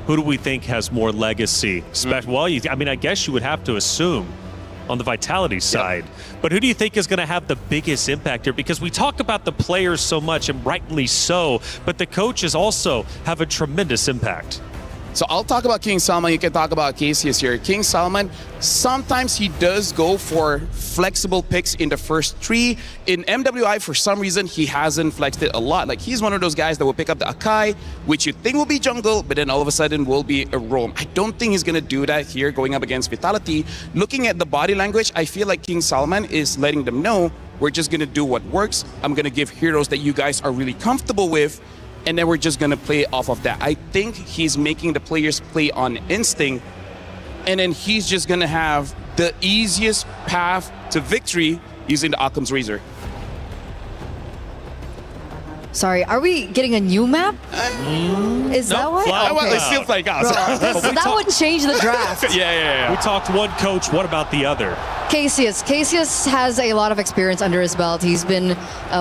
who do we think has more legacy? Well, I mean, I guess you would have to assume on the Vitality side. But who do you think is going to have the biggest impact here? Because we talk about the players so much, and rightly so, but the coaches also have a tremendous impact. So I'll talk about King Salman. You can talk about Cassius here. King Salman, sometimes he does go for flexible picks in the first 3. In MWI, for some reason, he hasn't flexed it a lot. Like, he's one of those guys that will pick up the Akai, which you think will be jungle, but then all of a sudden will be a roam. I don't think he's going to do that here going up against Vitality. Looking at the body language, I feel like King Salman is letting them know, we're just going to do what works. I'm going to give heroes that you guys are really comfortable with, and then we're just going to play off of that. I think he's making the players play on instinct, and then he's just going to have the easiest path to victory using the Occam's Razor. Sorry, are we getting a new map? Is that what? Well, it feels like us. That would change the draft. Yeah. We talked one coach. What about the other? Cassius has a lot of experience under his belt. He's been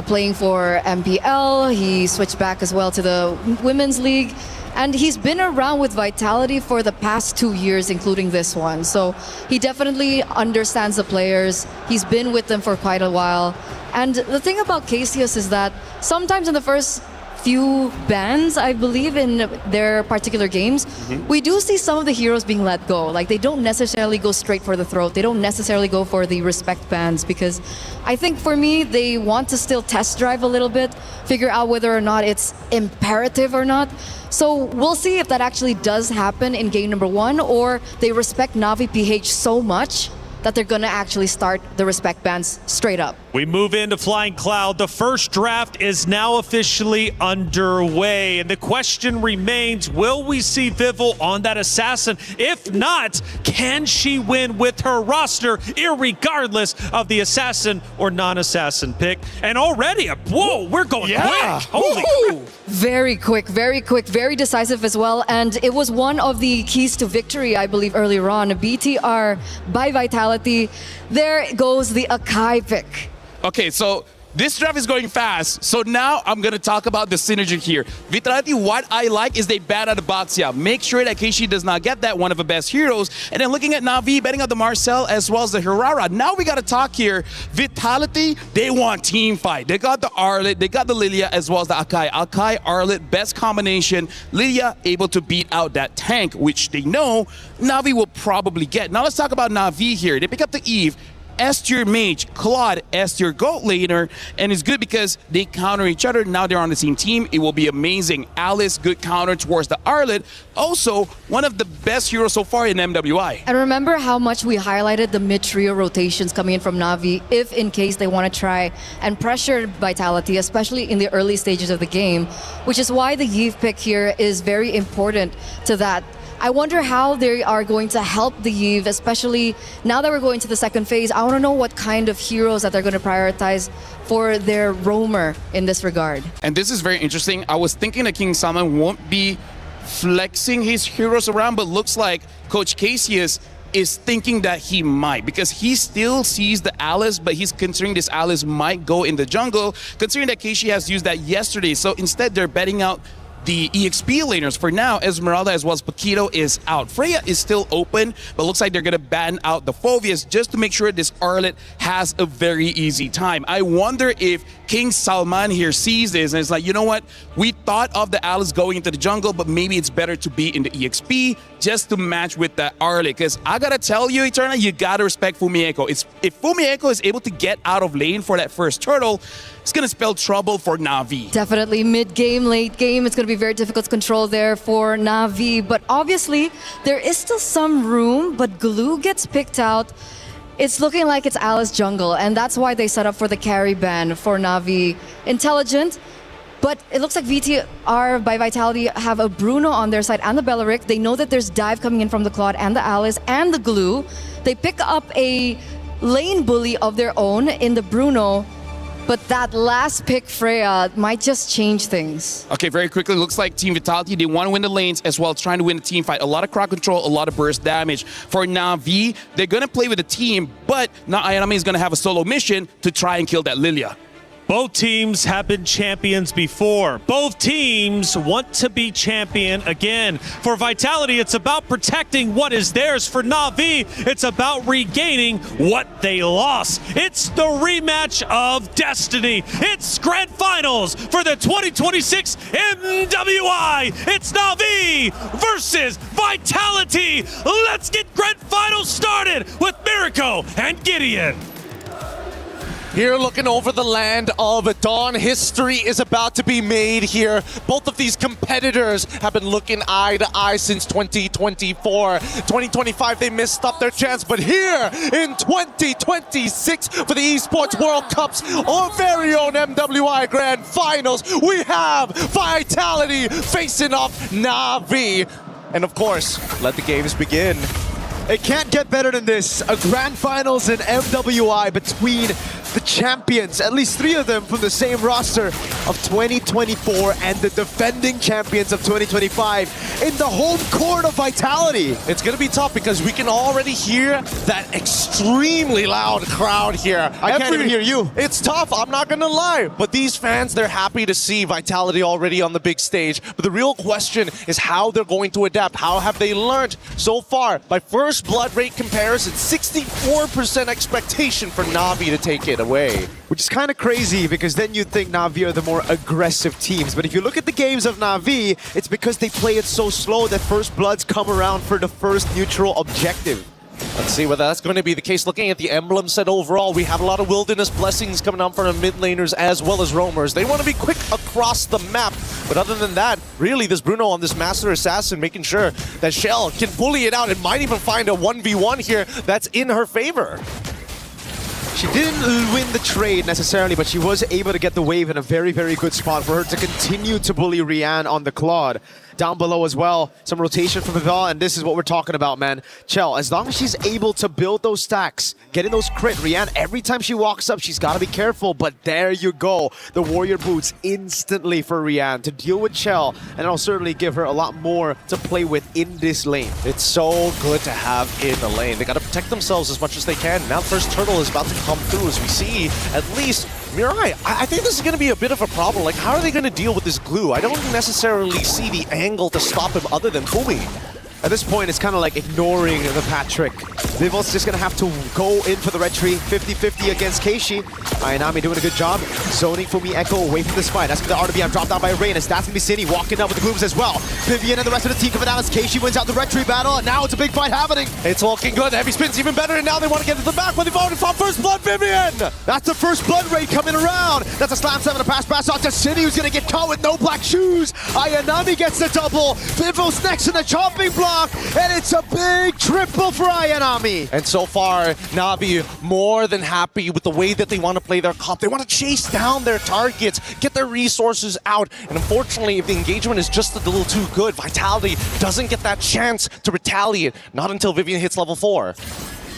playing for MPL. He switched back as well to the Women's League. And he's been around with Vitality for the past 2 years, including this one. So he definitely understands the players. He's been with them for quite a while. And the thing about Cassius is that sometimes in the first few bans, I believe, in their particular games, we do see some of the heroes being let go. Like, they don't necessarily go straight for the throat. They don't necessarily go for the respect bans, because I think for me, they want to still test drive a little bit, figure out whether or not it's imperative or not. So we'll see if that actually does happen in game number 1, or they respect Na'Vi PH so much that they're going to actually start the respect bans straight up. We move into Flying Cloud. The first draft is now officially underway. And the question remains, will we see Vival on that assassin? If not, can she win with her roster, irregardless of the assassin or non-assassin pick? And already, whoa, we're going quick. Holy crap. Very quick, very decisive as well. And it was one of the keys to victory, I believe, earlier on. BTR by Vitality. There goes the Akai pick. Okay, so this draft is going fast. So now I'm going to talk about the synergy here. Vitality, what I like is they bat out of the box. Yeah, make sure that Keishi does not get that, one of the best heroes. And then looking at Na'Vi, betting out the Marcel as well as the Hirara. Now we got to talk here. Vitality, they want team fight. They got the Arlet, they got the Lilia as well as the Akai. Akai, Arlet, best combination. Lilia able to beat out that tank, which they know Na'Vi will probably get. Now let's talk about Na'Vi here. They pick up the Eve. S tier mage, Claude, S tier goat laner, and it's good because they counter each other. Now they're on the same team. It will be amazing. Alice, good counter towards the Arlet. Also, one of the best heroes so far in MWI. And remember how much we highlighted the mid-trio rotations coming in from Na'Vi, if in case they want to try and pressure Vitality, especially in the early stages of the game, which is why the Yve pick here is very important to that. I wonder how they are going to help the Yve, especially now that we're going to the second phase. I want to know what kind of heroes that they're going to prioritize for their roamer in this regard. And this is very interesting. I was thinking that King Salman won't be flexing his heroes around, but looks like Coach Cassius is thinking that he might, because he still sees the Alice, but he's considering this Alice might go in the jungle, considering that Keishi has used that yesterday. So instead, they're betting out the EXP laners. For now, Esmeralda as well as Paquito is out. Freya is still open, but looks like they're going to ban out the Phoveus just to make sure this Arlet has a very easy time. I wonder if King Salman here sees this and is like, you know what? We thought of the Alice going into the jungle, but maybe it's better to be in the EXP just to match with the Arlet. Because I got to tell you, Eterna, you got to respect Fumieko. If Fumieko is able to get out of lane for that first turtle, it's going to spell trouble for Na'Vi. Definitely mid-game, late game. It's going to be very difficult to control there for Na'Vi. But obviously, there is still some room, but Glue gets picked out. It's looking like it's Alice jungle, and that's why they set up for the carry ban for Na'Vi. Intelligent, but it looks like VTR by Vitality have a Bruno on their side and the Bellaric. They know that there's dive coming in from the Claude and the Alice and the Glue. They pick up a lane bully of their own in the Bruno. But that last pick, Freya, might just change things. Okay, very quickly, looks like Team Vitality, they want to win the lanes as well, trying to win the team fight. A lot of crowd control, a lot of burst damage. For Na'Vi, they're going to play with the team, but now Ayanami is going to have a solo mission to try and kill that Lilia. Both teams have been champions before. Both teams want to be champion again. For Vitality, it's about protecting what is theirs. For Na'Vi, it's about regaining what they lost. It's the rematch of destiny. It's grand finals for the 2026 MWI. It's Na'Vi versus Vitality. Let's get grand finals started with Miracle and Gideon. Here looking over the land of Dawn, history is about to be made here. Both of these competitors have been looking eye to eye since 2024. 2025, they missed up their chance, but here in 2026 for the Esports World Cups, our very own MWI Grand Finals, we have Vitality facing off Na'Vi. And of course, let the games begin. It can't get better than this. A grand finals in MWI between the champions, at least 3 of them from the same roster of 2024 and the defending champions of 2025 in the home court of Vitality. It's going to be tough because we can already hear that extremely loud crowd here. I can't even hear you. It's tough, I'm not going to lie. But these fans, they're happy to see Vitality already on the big stage. But the real question is how they're going to adapt. How have they learned so far? By first blood rate comparison, 64% expectation for Na'Vi to take it away. Which is kind of crazy because then you'd think Na'Vi are the more aggressive teams. But if you look at the games of Na'Vi, it's because they play it so slow that first bloods come around for the first neutral objective. Let's see whether that's going to be the case. Looking at the emblem set overall, we have a lot of Wilderness Blessings coming out from the mid laners as well as roamers. They want to be quick across the map. But other than that, really this Bruno on this Master Assassin making sure that Shell can bully it out and might even find a 1v1 here that's in her favor. She didn't win the trade necessarily, but she was able to get the wave in a very, very good spot for her to continue to bully Rianne on the Claude. Down below as well, some rotation from Pavel, and this is what we're talking about, man. Chell, as long as she's able to build those stacks, getting those crit, Rianne, every time she walks up, she's got to be careful, but there you go. The Warrior Boots instantly for Rianne to deal with Chell, and it'll certainly give her a lot more to play with in this lane. It's so good to have in the lane. They got to protect themselves as much as they can. Now first turtle is about to come through as we see at least Mirai. I think this is going to be a bit of a problem. Like, how are they going to deal with this glue? I don't necessarily see the angle to stop him other than Fumi. At this point, it's kind of like ignoring the Patrick. Vival's just going to have to go in for the red tree. 50-50 against Keishi. Ayanami doing a good job. Zoning Fumi Echo away from this fight. That's going to the RWM drop down by Reynas. That's going to be City walking up with the glooms as well. Vivian and the rest of the team coming out as Keishi wins out the red tree battle. And now it's a big fight happening. It's looking good. Heavy spin's even better. And now they want to get into the back when they've already fought first blood. Vivian! That's the first blood rate coming around. That's a slam 7 to pass out to City, who's going to get caught with no black shoes. Ayanami gets the double. Vivo's next in the chopping block. And it's a big triple for Ayanami. And so far, Na'Vi more than happy with the way that they want to play their comp. They want to chase down their targets, get their resources out. And unfortunately, if the engagement is just a little too good, Vitality doesn't get that chance to retaliate. Not until Vivian hits level 4.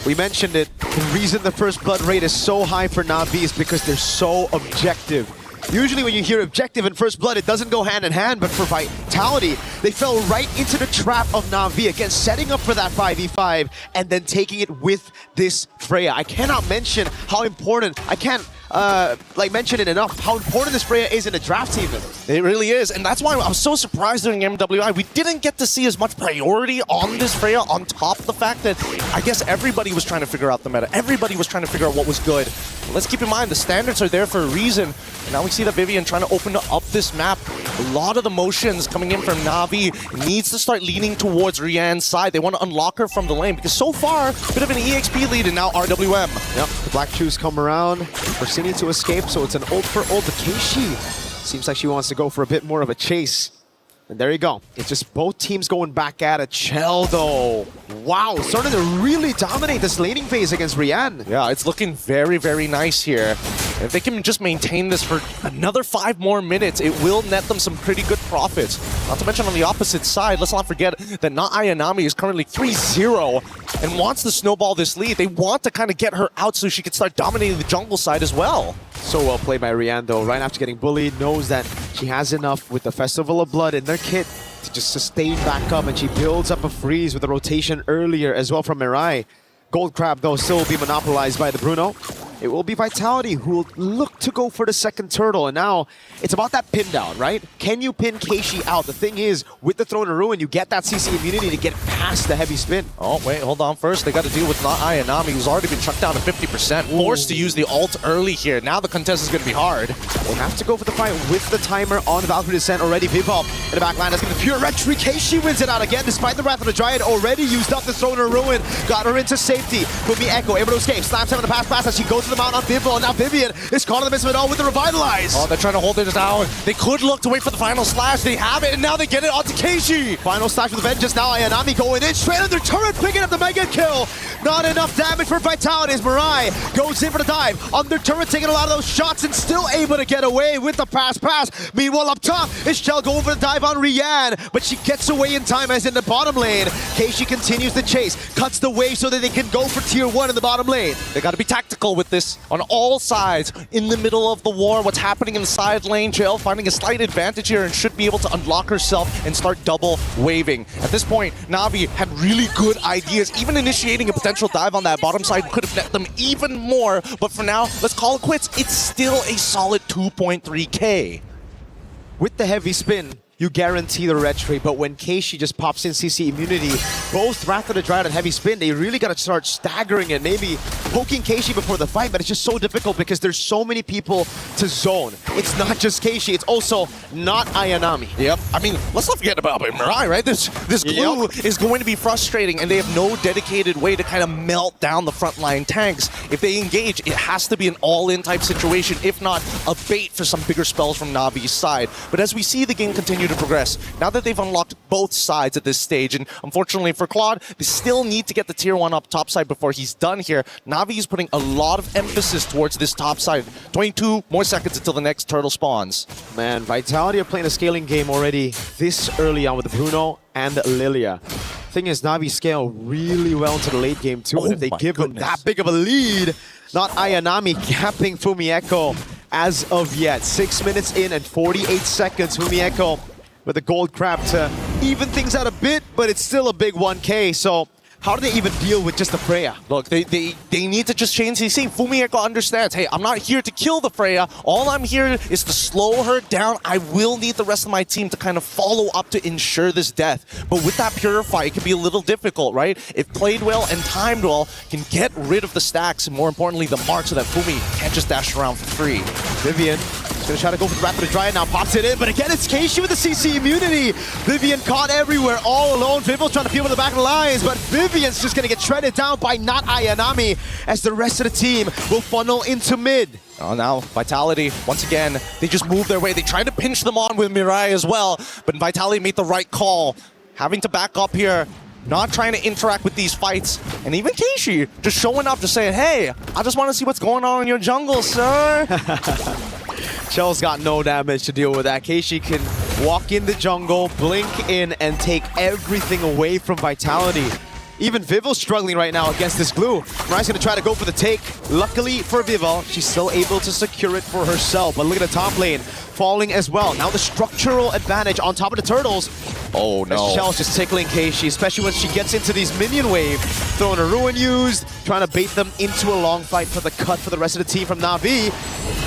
We mentioned it. The reason the first blood rate is so high for Na'Vi is because they're so objective. Usually when you hear objective and first blood, it doesn't go hand in hand, but for Vitality, they fell right into the trap of Na'Vi, again, setting up for that 5v5 and then taking it with this Freya. I cannot mention how important, I can't mention it enough how important this Freya is in a draft team. It really is, and that's why I was so surprised during MWI. We didn't get to see as much priority on this Freya, on top of the fact that I guess everybody was trying to figure out the meta. Everybody was trying to figure out what was good. But let's keep in mind, the standards are there for a reason. And now we see that Vivian trying to open up this map. A lot of the motions coming in from Na'Vi needs to start leaning towards Rian's side. They want to unlock her from the lane, because so far, a bit of an EXP lead and now RWM. Yep, the black shoes come around for Cine to escape, so it's an ult for ult. Keishi seems like she wants to go for a bit more of a chase. And there you go. It's just both teams going back at it. Chell, though. Wow, starting to really dominate this laning phase against Rian. Yeah, it's looking very, very nice here. If they can just maintain this for another 5 more minutes, it will net them some pretty good profits. Not to mention on the opposite side, let's not forget that Ayanami is currently 3-0 and wants to snowball this lead. They want to kind of get her out so she can start dominating the jungle side as well. So well played by Rian, though. Right after getting bullied, knows that she has enough with the Festival of Blood in their kit to just sustain back up, and she builds up a freeze with a rotation earlier as well from Mirai. Gold Crab, though, still will be monopolized by the Bruno. It will be Vitality who will look to go for the second turtle, and now it's about that pin down, right? Can you pin Keishi out? The thing is, with the Throne of Ruin, you get that CC immunity to get past the heavy spin. Oh, wait, hold on. First, they got to deal with Ayanami, who's already been chucked down to 50%. Forced to use the ult early here. Now the contest is going to be hard. They have to go for the fight with the timer on Valkyrie Descent already. Vivop in the back line. That's going to be pure retry. Keishi wins it out again, despite the Wrath of the Dryad already used up the Throne of Ruin. Got her into safety. Fumi Echo able to escape. Slams him in the pass as she goes to the mount on Vivol. Now Vivian is caught in the midst of it all with the Revitalize. Oh, they're trying to hold it down. They could look to wait for the final slash. They have it, and now they get it onto Keishi. Final slash with Vengeance. Now Ayanami going in straight under turret, picking up the mega kill. Not enough damage for Vitality as Mirai goes in for the dive. Under turret, taking a lot of those shots and still able to get away with the pass. Meanwhile, up top is Shell going for the dive on Rian, but she gets away in time as in the bottom lane. Keishi continues the chase, cuts the wave so that they can go for tier 1 in the bottom lane. They got to be tactical with this on all sides. In the middle of the war, what's happening in the side lane, JL finding a slight advantage here and should be able to unlock herself and start double waving. At this point, Na'Vi had really good ideas. Even initiating a potential dive on that bottom side could have net them even more. But for now, let's call it quits. It's still a solid 2.3k. With the heavy spin, you guarantee the retry, but when Keishi just pops in CC immunity, both Wrath of the Dryad and Heavy Spin, they really got to start staggering it, maybe poking Keishi before the fight, but it's just so difficult because there's so many people to zone. It's not just Keishi, it's also not Ayanami. Yep, I mean, let's not forget about Mirai, right? This glue is going to be frustrating, and they have no dedicated way to kind of melt down the frontline tanks. If they engage, it has to be an all-in type situation, if not a bait for some bigger spells from Navi's side. But as we see the game continue to progress, now that they've unlocked both sides at this stage, and unfortunately for Claude, they still need to get the tier 1 up top side before he's done here. Navi is putting a lot of emphasis towards this top side. 22 more seconds until the next turtle spawns. Man, Vitality are playing a scaling game already this early on with Bruno and Lilia. Thing is, Navi scale really well into the late game too, and if they give them that big of a lead, not Ayanami capping Fumi Echo as of yet. 6 minutes in and 48 seconds, Fumi Echo with the gold crab to even things out a bit, but it's still a big 1k, so how do they even deal with just the Freya? Look, they need to just change CC. Fumi Echo understands, hey, I'm not here to kill the Freya. All I'm here is to slow her down. I will need the rest of my team to kind of follow up to ensure this death. But with that Purify, it can be a little difficult, right? If played well and timed well, can get rid of the stacks and more importantly, the mark so that Fumi can't just dash around for free. Vivian is going to try to go for the Wrath of the Dryad now, pops it in, but again, it's Keishi with the CC immunity. Vivian caught everywhere, all alone. Vivil's trying to peel with the back of the lines, but Vivian's just going to get shredded down by not Ayanami as the rest of the team will funnel into mid. Oh, now Vitality, once again, they just move their way. They tried to pinch them on with Mirai as well, but Vitality made the right call. Having to back up here, not trying to interact with these fights. And even Keishi just showing up, just saying, hey, I just want to see what's going on in your jungle, sir. Shell's got no damage to deal with that. Keishi can walk in the jungle, blink in, and take everything away from Vitality. Even Vivil's struggling right now against this glue. Mirai's going to try to go for the take. Luckily for Vival, she's still able to secure it for herself. But look at the top lane falling as well. Now the structural advantage on top of the turtles. Oh no. Shell's just tickling Keishi, especially when she gets into these minion wave. Throwing a Ruin used. trying to bait them into a long fight for the cut for the rest of the team from Na'Vi.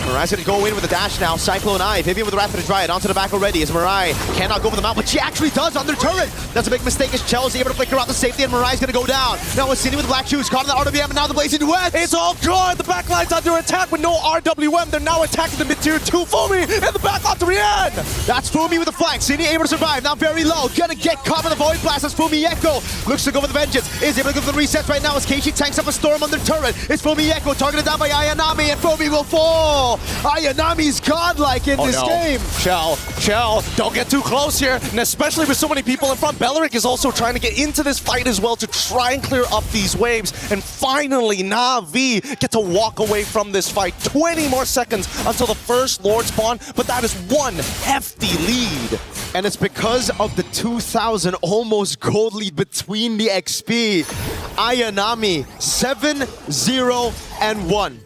Mirai's going to go in with a dash now. Cyclone Eye. Vivian with the Rapid Dryad onto the back already as Mirai cannot go for the mount, but she actually does on their turret. That's a big mistake as Chell's able to flicker out the safety, and Mirai's going to go down. Now with Cindy with the black shoes, caught in the RWM, and now the Blazing Duet. It's all good. The backline's under attack with no RWM. They're now attacking the mid-tier 2. Fumi in the back onto Rian. That's Fumi with the flank. Cindy able to survive. Now very low. Gonna get caught in the Void Blast as Fumi Echo looks to go for the Vengeance. Is able to go for the resets right now as Keishi tanks up a Storm on their turret. It's Fumi Echo targeted down by Ayanami, and Fumi will fall. Ayanami's godlike in this game. Chell, don't get too close here. And especially with so many people in front, Belleric is also trying to get into this fight as well to try and clear up these waves. And finally, Na'Vi get to walk away from this fight. 20 more seconds until the first Lord spawn, but that is one hefty lead. And it's because of the 2,000 almost gold lead between the XP. Ayanami 7-0-1.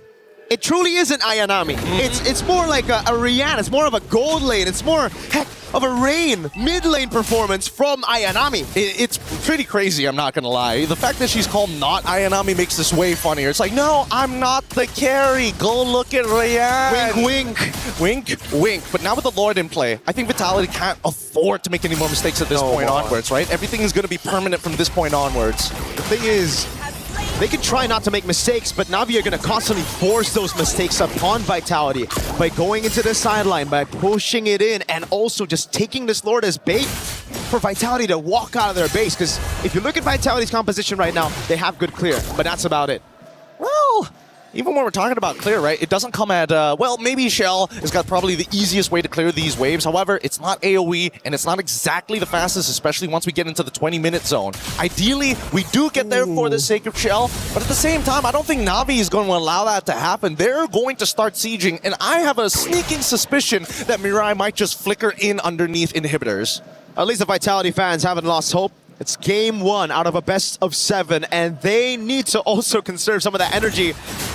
It truly isn't Ayanami. It's more like a Rihanna. It's more of a gold lane. It's more, heck, of a Rain mid lane performance from Ayanami. It's pretty crazy, I'm not gonna lie. The fact that she's called not Ayanami makes this way funnier. It's like, no, I'm not the carry. Go look at Rian. Wink, wink. Wink, wink. But now with the Lord in play, I think Vitality can't afford to make any more mistakes at this point onwards, right? Everything is gonna be permanent from this point onwards. The thing is, they can try not to make mistakes, but Na'Vi are going to constantly force those mistakes upon Vitality by going into the sideline, by pushing it in, and also just taking this Lord as bait for Vitality to walk out of their base. Because if you look at Vitality's composition right now, they have good clear, but that's about it. Well, even when we're talking about clear, right, it doesn't come at, well, maybe Shell has got probably the easiest way to clear these waves. However, it's not AoE, and it's not exactly the fastest, especially once we get into the 20-minute zone. Ideally, we do get there for the sake of Shell, but at the same time, I don't think Na'Vi is going to allow that to happen. They're going to start sieging, and I have a sneaking suspicion that Mirai might just flicker in underneath inhibitors. At least the Vitality fans haven't lost hope. It's game 1 out of a best of 7, and they need to also conserve some of that energy,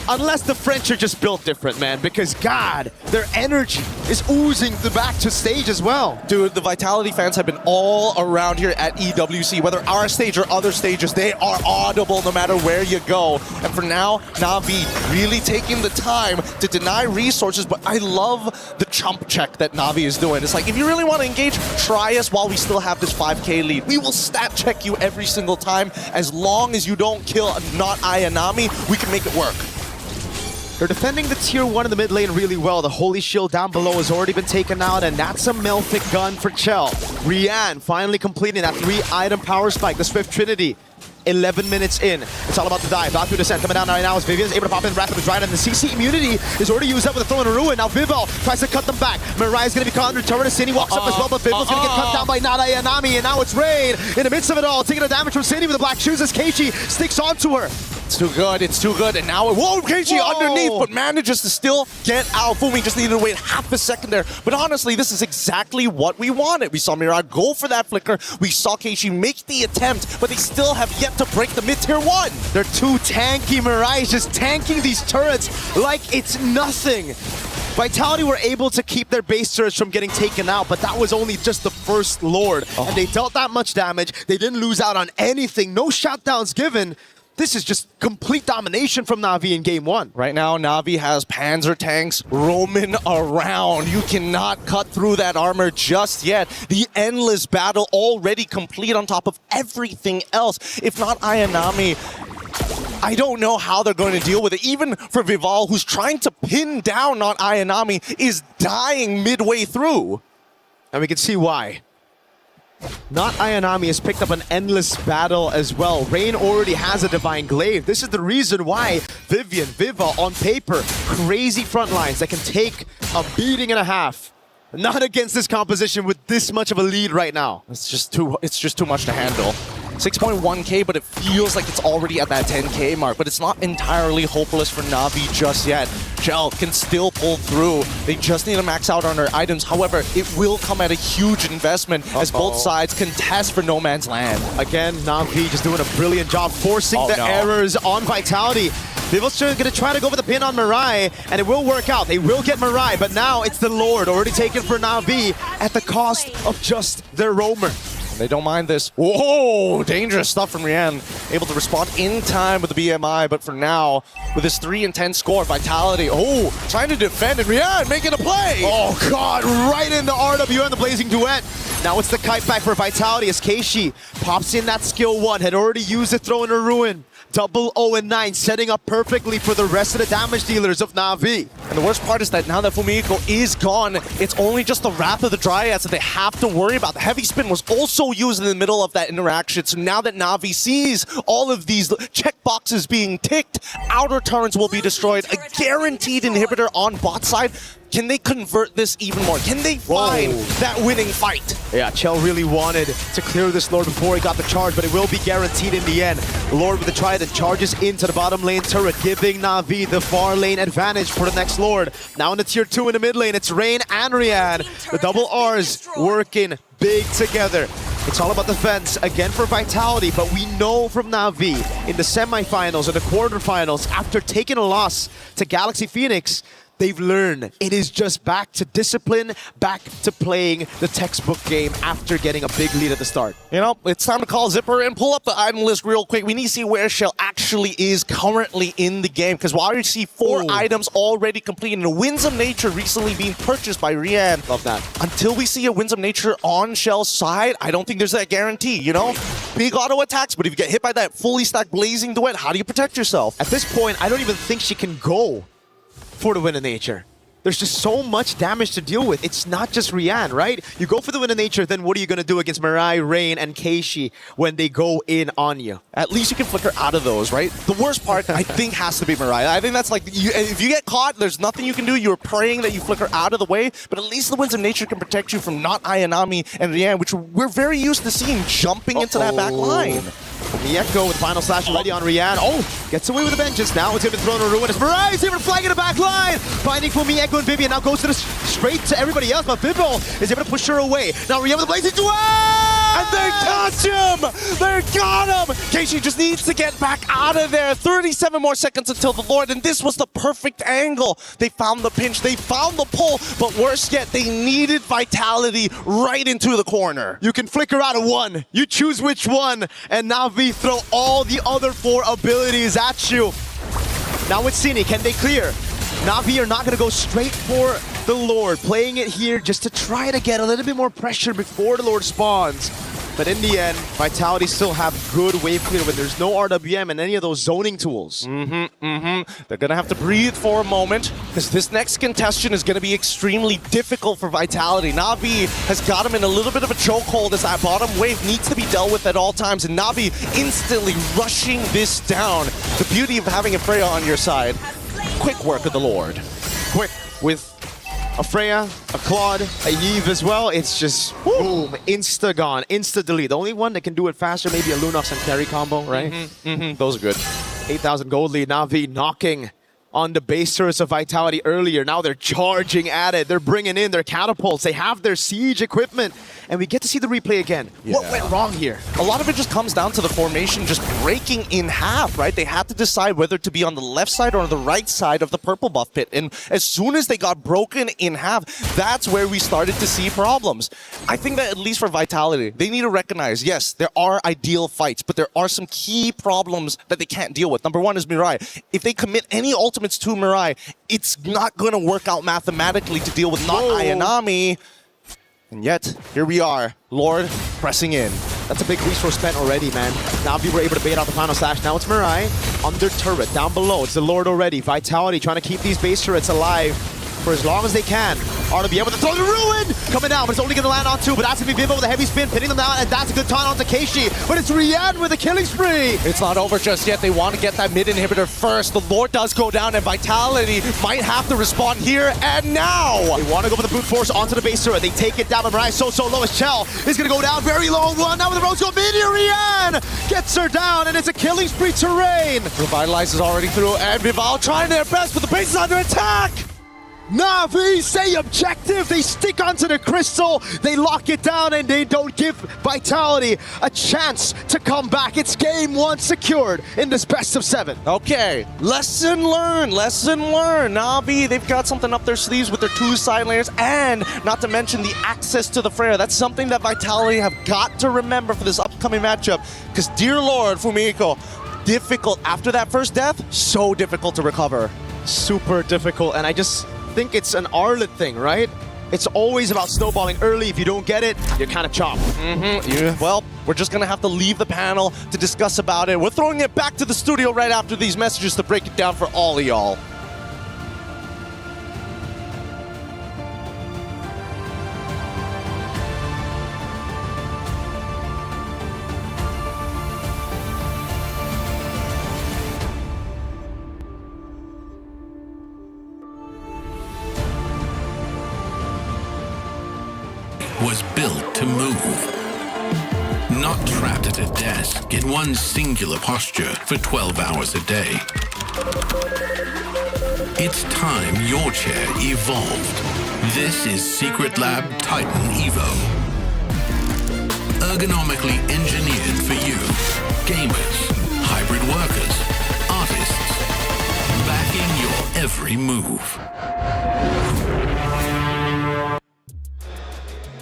unless the French are just built different, man, because, God, their energy is oozing back to stage as well. Dude, the Vitality fans have been all around here at EWC, whether our stage or other stages, they are audible no matter where you go. And for now, Na'Vi really taking the time to deny resources, but I love the chump check that Na'Vi is doing. It's like, if you really want to engage, try us while we still have this 5k lead. We will stat check you every single time. As long as you don't kill not Ayanami, we can make it work. They're defending the tier 1 in the mid lane really well. The Holy Shield down below has already been taken out, and that's a Melfic gun for Chell. Rian finally completing that 3-item power spike, the Swift Trinity. 11 minutes in. It's all about the dive. Valkyrie descent coming down right now as Vivian's able to pop in rapid with Dryad, and the CC immunity is already used up with a throw and a ruin. Now Vival tries to cut them back. Mirai's going to be caught under turret. Cindy walks up as well, but Vival's going to get cut down by Nada Ayanami, and now it's Rain in the midst of it all, taking the damage from Cindy with the black shoes as Keishi sticks onto her. It's too good, it's too good, and now, whoa, Keishi underneath, but manages to still get out. Fumi just needed to wait half a second there, but honestly, this is exactly what we wanted. We saw Mirai go for that flicker, we saw Keishi make the attempt, but they still have yet to break the mid-tier 1. They're too tanky. Mirai is just tanking these turrets like it's nothing. Vitality were able to keep their base turrets from getting taken out, but that was only just the first Lord, and they dealt that much damage. They didn't lose out on anything, no shutdowns given. This is just complete domination from Na'Vi in game 1. Right now, Na'Vi has Panzer tanks roaming around. You cannot cut through that armor just yet. The endless battle already complete on top of everything else. If not Ayanami, I don't know how they're going to deal with it. Even for Vival, who's trying to pin down on Ayanami, is dying midway through. And we can see why. Not Ayanami has picked up an endless battle as well. Rain already has a Divine Glaive. This is the reason why Viva on paper, crazy front lines that can take a beating and a half. Not against this composition with this much of a lead right now. It's just too much to handle. 6.1k, but it feels like it's already at that 10k mark, but it's not entirely hopeless for Na'Vi just yet. Shell can still pull through. They just need to max out on their items. However, it will come at a huge investment as both sides contest for no man's land. Again, Na'Vi just doing a brilliant job forcing the errors on Vitality. Vival's going to try to go for the pin on Mirai, and it will work out. They will get Mirai, but now it's the Lord already taken for Na'Vi at the cost of just their roamer. They don't mind this. Whoa, dangerous stuff from Rian. Able to respond in time with the BMI, but for now, with his 3 and 10 score, Vitality, trying to defend, and Rian making a play. Oh God, right in the RWN, the Blazing Duet. Now it's the kite back for Vitality as Keishi pops in that skill 1, had already used the throw in a ruin. Double 0-9, setting up perfectly for the rest of the damage dealers of Na'Vi. And the worst part is that now that Fumiko is gone, it's only just the Wrath of the Dryads that they have to worry about. The heavy spin was also used in the middle of that interaction, so now that Na'Vi sees all of these checkboxes being ticked, outer turrets will be destroyed, a guaranteed inhibitor on bot side. Can they convert this even more? Can they find that winning fight? Yeah, Chell really wanted to clear this Lord before he got the charge, but it will be guaranteed in the end. Lord with the Trident charges into the bottom lane turret, giving Na'Vi the far lane advantage for the next Lord. Now in the tier 2 in the mid lane, it's Rain and Rian. The double R's working big together. It's all about defense again for Vitality, but we know from Na'Vi in the semifinals and the quarterfinals, after taking a loss to Galaxy Phoenix, they've learned it is just back to discipline, back to playing the textbook game after getting a big lead at the start. You know, it's time to call Zipper and pull up the item list real quick. We need to see where Shell actually is currently in the game, because while you see 4 items already completed and a Winds of Nature recently being purchased by Rian. Love that. Until we see a Winds of Nature on Shell's side, I don't think there's that guarantee, you know? Big auto attacks, but if you get hit by that fully stacked Blazing Duet, how do you protect yourself? At this point, I don't even think she can go for the Wind of Nature. There's just so much damage to deal with. It's not just Rian, right? You go for the Wind of Nature, then what are you going to do against Mirai, Rain, and Keishi when they go in on you? At least you can flicker out of those, right? The worst part, I think, has to be Mirai. I think that's like, if you get caught, there's nothing you can do. You're praying that you flicker out of the way, but at least the Winds of Nature can protect you from not Ayanami and Rian, which we're very used to seeing jumping into that back line. Mieko with final slash already on Rian. Gets away with the vengeance now. It's going to be thrown in a ruin. It's Mirai's able to flag in the back line. Finding for Mieko and Vivian. Now goes to the straight to everybody else, but Vivo is able to push her away. Now Rian with the Blazing Duel! And they touch him! They got him! Keishi just needs to get back out of there. 37 more seconds until the Lord, and this was the perfect angle. They found the pinch, they found the pull, but worse yet, they needed Vitality right into the corner. You can flicker out of one. You choose which one, and Na'Vi throw all the other 4 abilities at you. Now with Cine, can they clear? Na'Vi are not going to go straight for the Lord, playing it here just to try to get a little bit more pressure before the Lord spawns. But in the end, Vitality still have good wave clear when there's no RWM and any of those zoning tools. They're going to have to breathe for a moment, because this next contestant is going to be extremely difficult for Vitality. Na'Vi has got him in a little bit of a chokehold as that bottom wave needs to be dealt with at all times, and Na'Vi instantly rushing this down. The beauty of having a Freya on your side. Quick work of the Lord. Quick with a Freya, a Claude, a Yves as well. It's just boom, insta gone, insta delete. The only one that can do it faster, maybe a Lunox and carry combo, right? Those are good. 8,000 gold lead. Na'Vi knocking on the base turrets of Vitality earlier. Now they're charging at it. They're bringing in their catapults. They have their siege equipment. And we get to see the replay again. Yeah. What went wrong here? A lot of it just comes down to the formation just breaking in half, right? They had to decide whether to be on the left side or on the right side of the purple buff pit. And as soon as they got broken in half, that's where we started to see problems. I think that at least for Vitality, they need to recognize, yes, there are ideal fights, but there are some key problems that they can't deal with. Number one is Mirai. If they commit any ultimates to Mirai, it's not going to work out mathematically to deal with not Ayanami. And yet, here we are, Lord pressing in. That's a big resource spent already, man. Now we were able to bait out the final slash. Now it's Mirai under turret, down below. It's the Lord already. Vitality trying to keep these base turrets alive for as long as they can. Are to be able to throw the ruin! Coming down, but it's only going to land on 2. But that's going to be Vivo with a heavy spin, pinning them down, and that's a good taunt onto Keishi. But it's Rian with a killing spree! It's not over just yet. They want to get that mid inhibitor first. The Lord does go down, and Vitality might have to respond here and now. They want to go for the brute force onto the base turret. They take it down, but Mirai so low as Chell is going to go down. Very low one. Now with the Rose go mid here, Rian gets her down, and it's a killing spree to Rain. Revitalize is already through, and Vival trying their best, but the base is under attack. Na'Vi stay objective. They stick onto the crystal. They lock it down and they don't give Vitality a chance to come back. It's game 1 secured in this best of 7. Okay, lesson learned, lesson learned. Na'Vi, they've got something up their sleeves with their 2 side laners, and not to mention the access to the Freya. That's something that Vitality have got to remember for this upcoming matchup, because dear Lord, Fumiko, difficult. After that first death, so difficult to recover. Super difficult, and I just think it's an Arlet thing, right? It's always about snowballing early. If you don't get it, you're kind of chopped. Yeah. Well, we're just gonna have to leave the panel to discuss about it. We're throwing it back to the studio right after these messages to break it down for all of y'all. Was built to move. Not trapped at a desk in one singular posture for 12 hours a day. It's time your chair evolved. This is Secret Lab Titan Evo. Ergonomically engineered for you, gamers, hybrid workers, artists, backing your every move.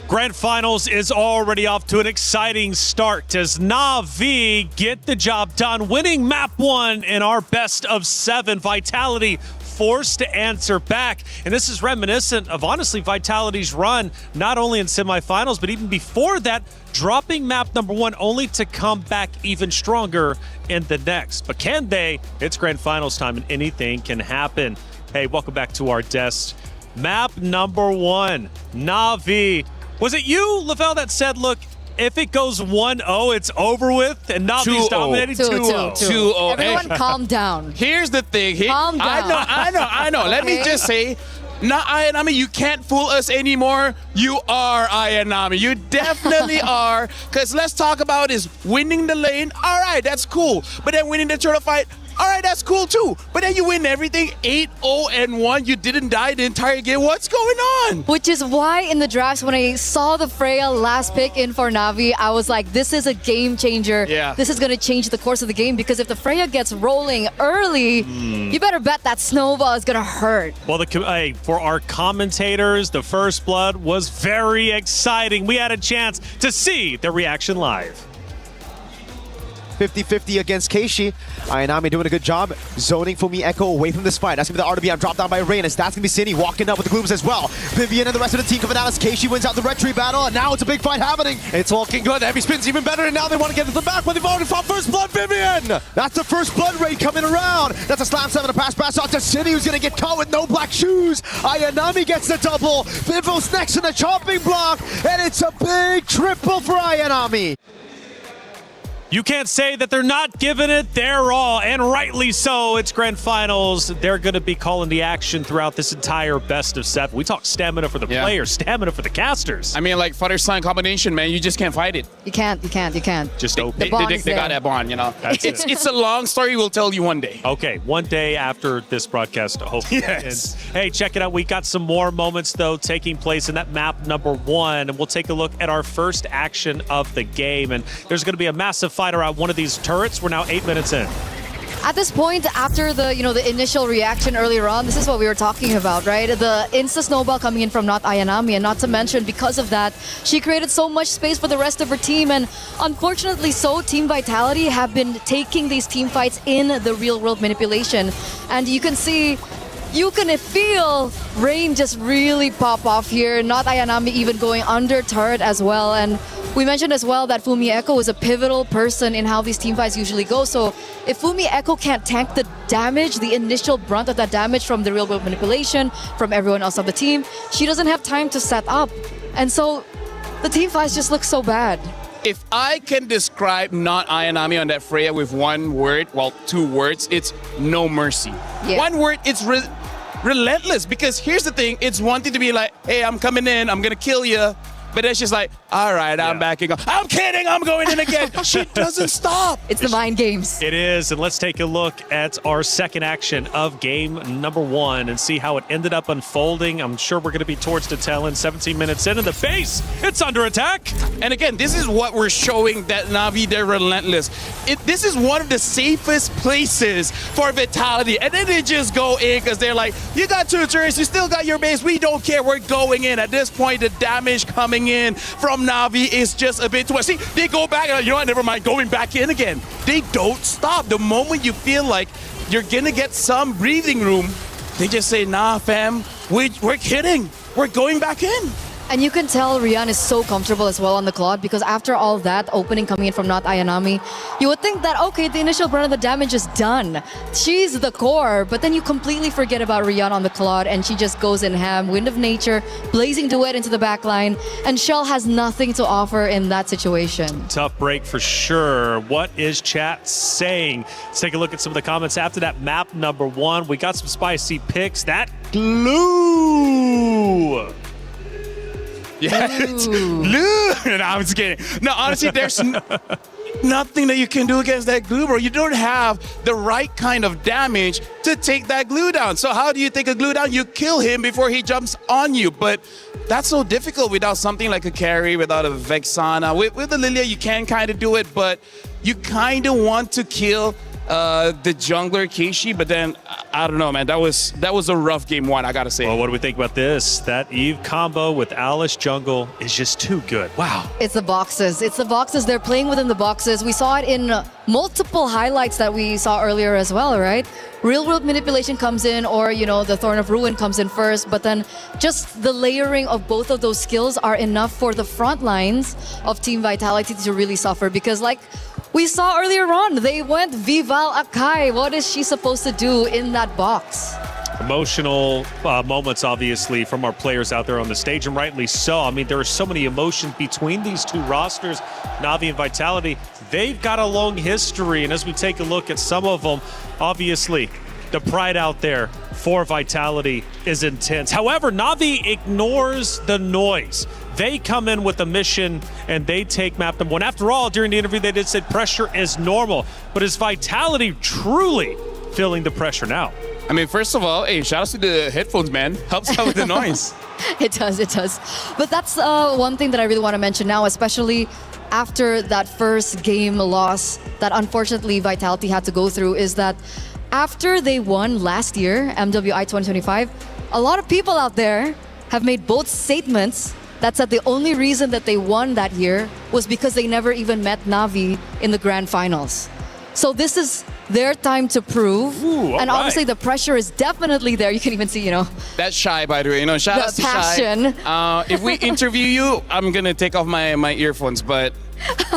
Grand Finals is already off to an exciting start as Na'Vi get the job done, winning map 1 in our best of 7. Vitality forced to answer back. And this is reminiscent of, honestly, Vitality's run, not only in semifinals, but even before that, dropping map number 1 only to come back even stronger in the next. But can they? It's Grand Finals time and anything can happen. Hey, welcome back to our desk. Map number 1, Na'Vi. Was it you, Lavelle, that said, look, if it goes 1-0, it's over with, and Na'Vi's dominating 2-0? 2-0. Everyone calm down. Here's the thing. Calm down. I know. Let me just say, not Ayanami, you can't fool us anymore. You are Ayanami. You definitely are. Because let's talk about is winning the lane. All right, that's cool. But then winning the turtle fight, all right, that's cool too. But then you win everything 8-0-1. You didn't die the entire game. What's going on? Which is why in the drafts, when I saw the Freya last pick in for Na'Vi, I was like, this is a game changer. Yeah. This is going to change the course of the game, because if the Freya gets rolling early, you better bet that snowball is going to hurt. Well, for our commentators, the first blood was very exciting. We had a chance to see the reaction live. 50-50 against Keishi. Ayanami doing a good job zoning Fumi Echo away from this fight. That's going to be the RWM dropped down by Reynes. That's going to be Cine walking up with the Glooms as well. Vivian and the rest of the team coming out as Keishi wins out the retry battle, and now it's a big fight happening. It's looking good. Heavy Spin's even better, and now they want to get to the back, but they've already fought first blood. Vivian! That's the first blood raid coming around. That's a slam 7 to pass off to Cine, who's going to get caught with no black shoes. Ayanami gets the double. Vivo's next in the chopping block, and it's a big triple for Ayanami. You can't say that they're not giving it their all, and rightly so. It's Grand Finals. They're going to be calling the action throughout this entire best of 7. We talk stamina for the players, stamina for the casters. I mean, like father-son combination, man. You just can't fight it. You can't. Just open. They got that bond, you know. That's it's a long story. We'll tell you one day. Okay, one day after this broadcast, hopefully. Yes. And, hey, check it out. We got some more moments, though, taking place in that map number 1, and we'll take a look at our first action of the game. And there's going to be a massive fight around one of these turrets. We're now 8 minutes in. At this point, after the initial reaction earlier on, this is what we were talking about, right? The insta snowball coming in from not Ayanami, and not to mention, because of that, she created so much space for the rest of her team, and unfortunately so, Team Vitality have been taking these team fights in the real-world manipulation, and you can see, you can feel Rain just really pop off here, not Ayanami even going under turret as well, and we mentioned as well that Fumi Echo is a pivotal person in how these team fights usually go. So if Fumi Echo can't tank the damage, the initial brunt of that damage from the real-world manipulation, from everyone else on the team, she doesn't have time to set up. And so the team fights just look so bad. If I can describe not Ayanami on that Freya with one word, well, 2 words, it's no mercy. Yeah. One word, it's relentless. Because here's the thing, it's one thing to be like, hey, I'm coming in, I'm gonna kill you. But then she's like, all right, I'm backing up. I'm kidding, I'm going in again. She doesn't stop. It's the mind games. It is, and let's take a look at our second action of game number 1 and see how it ended up unfolding. I'm sure we're going to be towards the tail end, 17 minutes in, and the base, it's under attack. And again, this is what we're showing that Na'Vi, they're relentless. This is one of the safest places for Vitality. And then they just go in because they're like, you got 2 turrets, you still got your base, we don't care, we're going in. At this point, the damage coming in from Na'Vi is just a bit too much. See, they go back and like, you know what, never mind, going back in again. They don't stop. The moment you feel like you're gonna get some breathing room, they just say, nah, fam, we're kidding. We're going back in. And you can tell Rian is so comfortable as well on the Claude because after all that opening coming in from not Ayanami, you would think that, okay, the initial brunt of the damage is done. She's the core, but then you completely forget about Rian on the Claude and she just goes in ham. Wind of Nature, blazing duet into the back line, and Shell has nothing to offer in that situation. Tough break for sure. What is chat saying? Let's take a look at some of the comments after that map number 1. We got some spicy picks. That glue. Yeah, it's glue. No, I'm just kidding. No, honestly, there's nothing that you can do against that glue, bro. You don't have the right kind of damage to take that glue down. So how do you take a glue down? You kill him before he jumps on you. But that's so difficult without something like a carry, without a Vexana. With the Lilia, you can kind of do it, but you kind of want to kill the jungler Keishi, but then I don't know, man. That was a rough game 1, I gotta say. Well, what do we think about this? That Eve combo with Alice jungle is just too good. Wow. It's the boxes. It's the boxes. They're playing within the boxes. We saw it in multiple highlights that we saw earlier as well, right? Real world manipulation comes in, or, you know, the Thorn of Ruin comes in first, but then just the layering of both of those skills are enough for the front lines of Team Vitality to really suffer because, like we saw earlier on, they went Vival Akai. What is she supposed to do in that box? Emotional moments, obviously, from our players out there on the stage, and rightly so. I mean, there are so many emotions between these two rosters, Na'Vi and Vitality. They've got a long history, and as we take a look at some of them, obviously, the pride out there for Vitality is intense. However, Na'Vi ignores the noise. They come in with a mission and they take map number 1. After all, during the interview, they did say pressure is normal. But is Vitality truly feeling the pressure now? I mean, first of all, hey, shout out to the headphones, man. Helps out with the noise. It does. But that's one thing that I really want to mention now, especially after that first game loss that unfortunately Vitality had to go through, is that after they won last year, MWI 2025, a lot of people out there have made both statements that said the only reason that they won that year was because they never even met Na'Vi in the grand finals. So this is their time to prove. And obviously the pressure is definitely there. You can even see, you know. That's Shy, by the way. You know, shout out to passion. Shy. If we interview you, I'm going to take off my earphones, but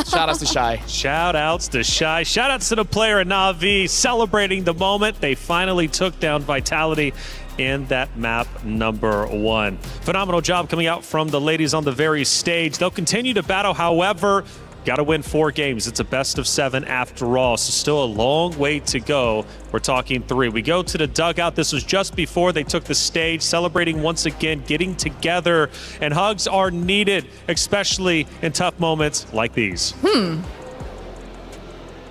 shout outs to Shy. Shout outs to Shy. Shout outs to the player at Na'Vi celebrating the moment they finally took down Vitality in that map number 1. Phenomenal job coming out from the ladies on the very stage. They'll continue to battle, however, got to win 4 games. It's a best of 7 after all, so still a long way to go. We're talking 3. We go to the dugout. This was just before they took the stage, celebrating once again, getting together, and hugs are needed, especially in tough moments like these.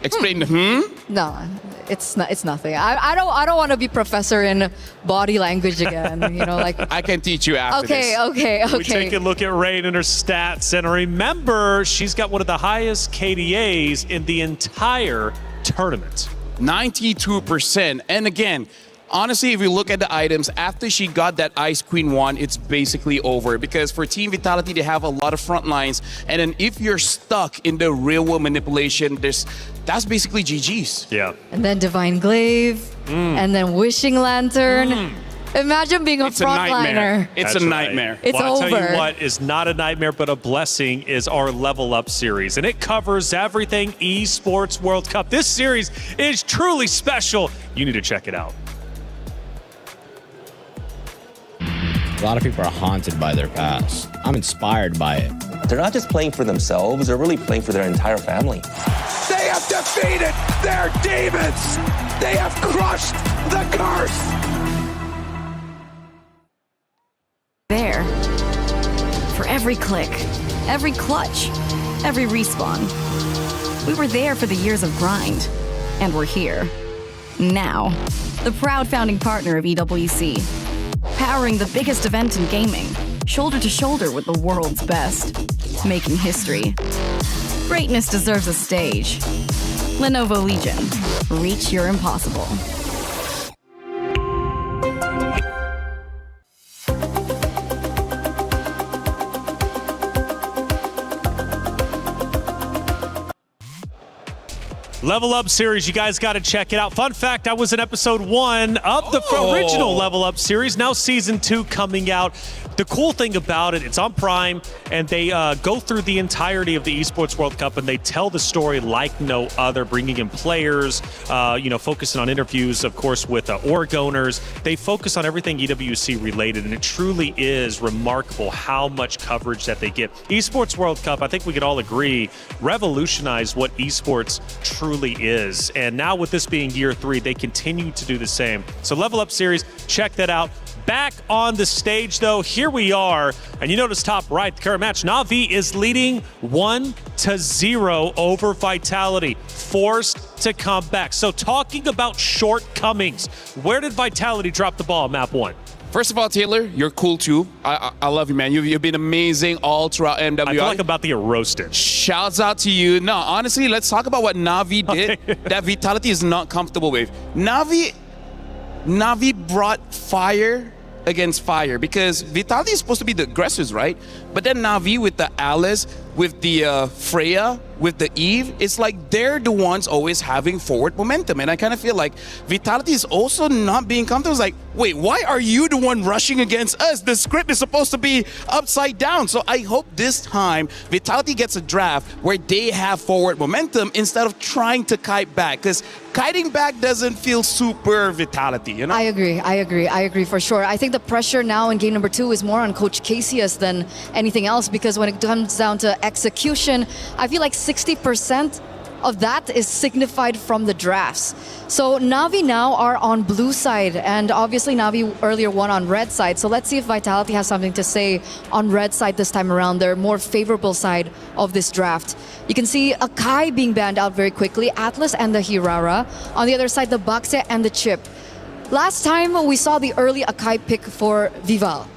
Explain the No, it's nothing. I don't want to be professor in body language again. You know, like I can teach you after this. Okay. We take a look at Rain and her stats, and remember, she's got one of the highest KDAs in the entire tournament. 92%. And again, honestly, if you look at the items, after she got that Ice Queen 1, it's basically over. Because for Team Vitality, they have a lot of front lines. And then if you're stuck in the real world manipulation, that's basically GG's. Yeah. And then Divine Glaive, and then Wishing Lantern. Imagine being a frontliner. It's a nightmare. It's I'll over. tell you what is not a nightmare, but a blessing is our Level Up series. And it covers everything Esports World Cup. This series is truly special. You need to check it out. A lot of people are haunted by their past. I'm inspired by it. They're not just playing for themselves, they're really playing for their entire family. They have defeated their demons. They have crushed the curse. There. for every click, every clutch, every respawn. We were there for the years of grind, and we're here. Now, the proud founding partner of EWC, powering the biggest event in gaming, shoulder to shoulder with the world's best, making history. Greatness deserves a stage. Lenovo Legion, reach your impossible. Level Up series, you guys got to check it out. Fun fact, I was in episode 1 of the original Level Up series. Now season 2 coming out. The cool thing about it, it's on Prime, and they go through the entirety of the Esports World Cup, and they tell the story like no other, bringing in players, focusing on interviews, of course, with org owners. They focus on everything EWC related, and it truly is remarkable how much coverage that they get. Esports World Cup, I think we could all agree, revolutionized what esports truly is. And now with this being year 3, they continue to do the same. So Level Up series, check that out. Back on the stage, though, here we are. And you notice top right, the current match, Na'Vi is leading 1-0 over Vitality, forced to come back. So talking about shortcomings, where did Vitality drop the ball, map 1? First of all, Taylor, you're cool too. I love you, man. You've been amazing all throughout MWI. I feel like I'm about to get roasted. Shouts out to you. No, honestly, let's talk about what Na'Vi did that Vitality is not comfortable with. Na'Vi brought fire against fire because Vitality is supposed to be the aggressors, right? But then Na'Vi with the Alice, with the Freya, with the Eve, it's like they're the ones always having forward momentum. And I kind of feel like Vitality is also not being comfortable. It's like, wait, why are you the one rushing against us? The script is supposed to be upside down. So I hope this time Vitality gets a draft where they have forward momentum instead of trying to kite back. Because kiting back doesn't feel super Vitality, you know? I agree for sure. I think the pressure now in game number 2 is more on Coach Casius than anything else, because when it comes down to execution, I feel like 60% of that is signified from the drafts. So Na'Vi now are on blue side, and obviously Na'Vi earlier won on red side. So let's see if Vitality has something to say on red side this time around, their more favorable side of this draft. You can see Akai being banned out very quickly, Atlas and the Hirara. On the other side, the Bakse and the Chip. Last time we saw the early Akai pick for Vival.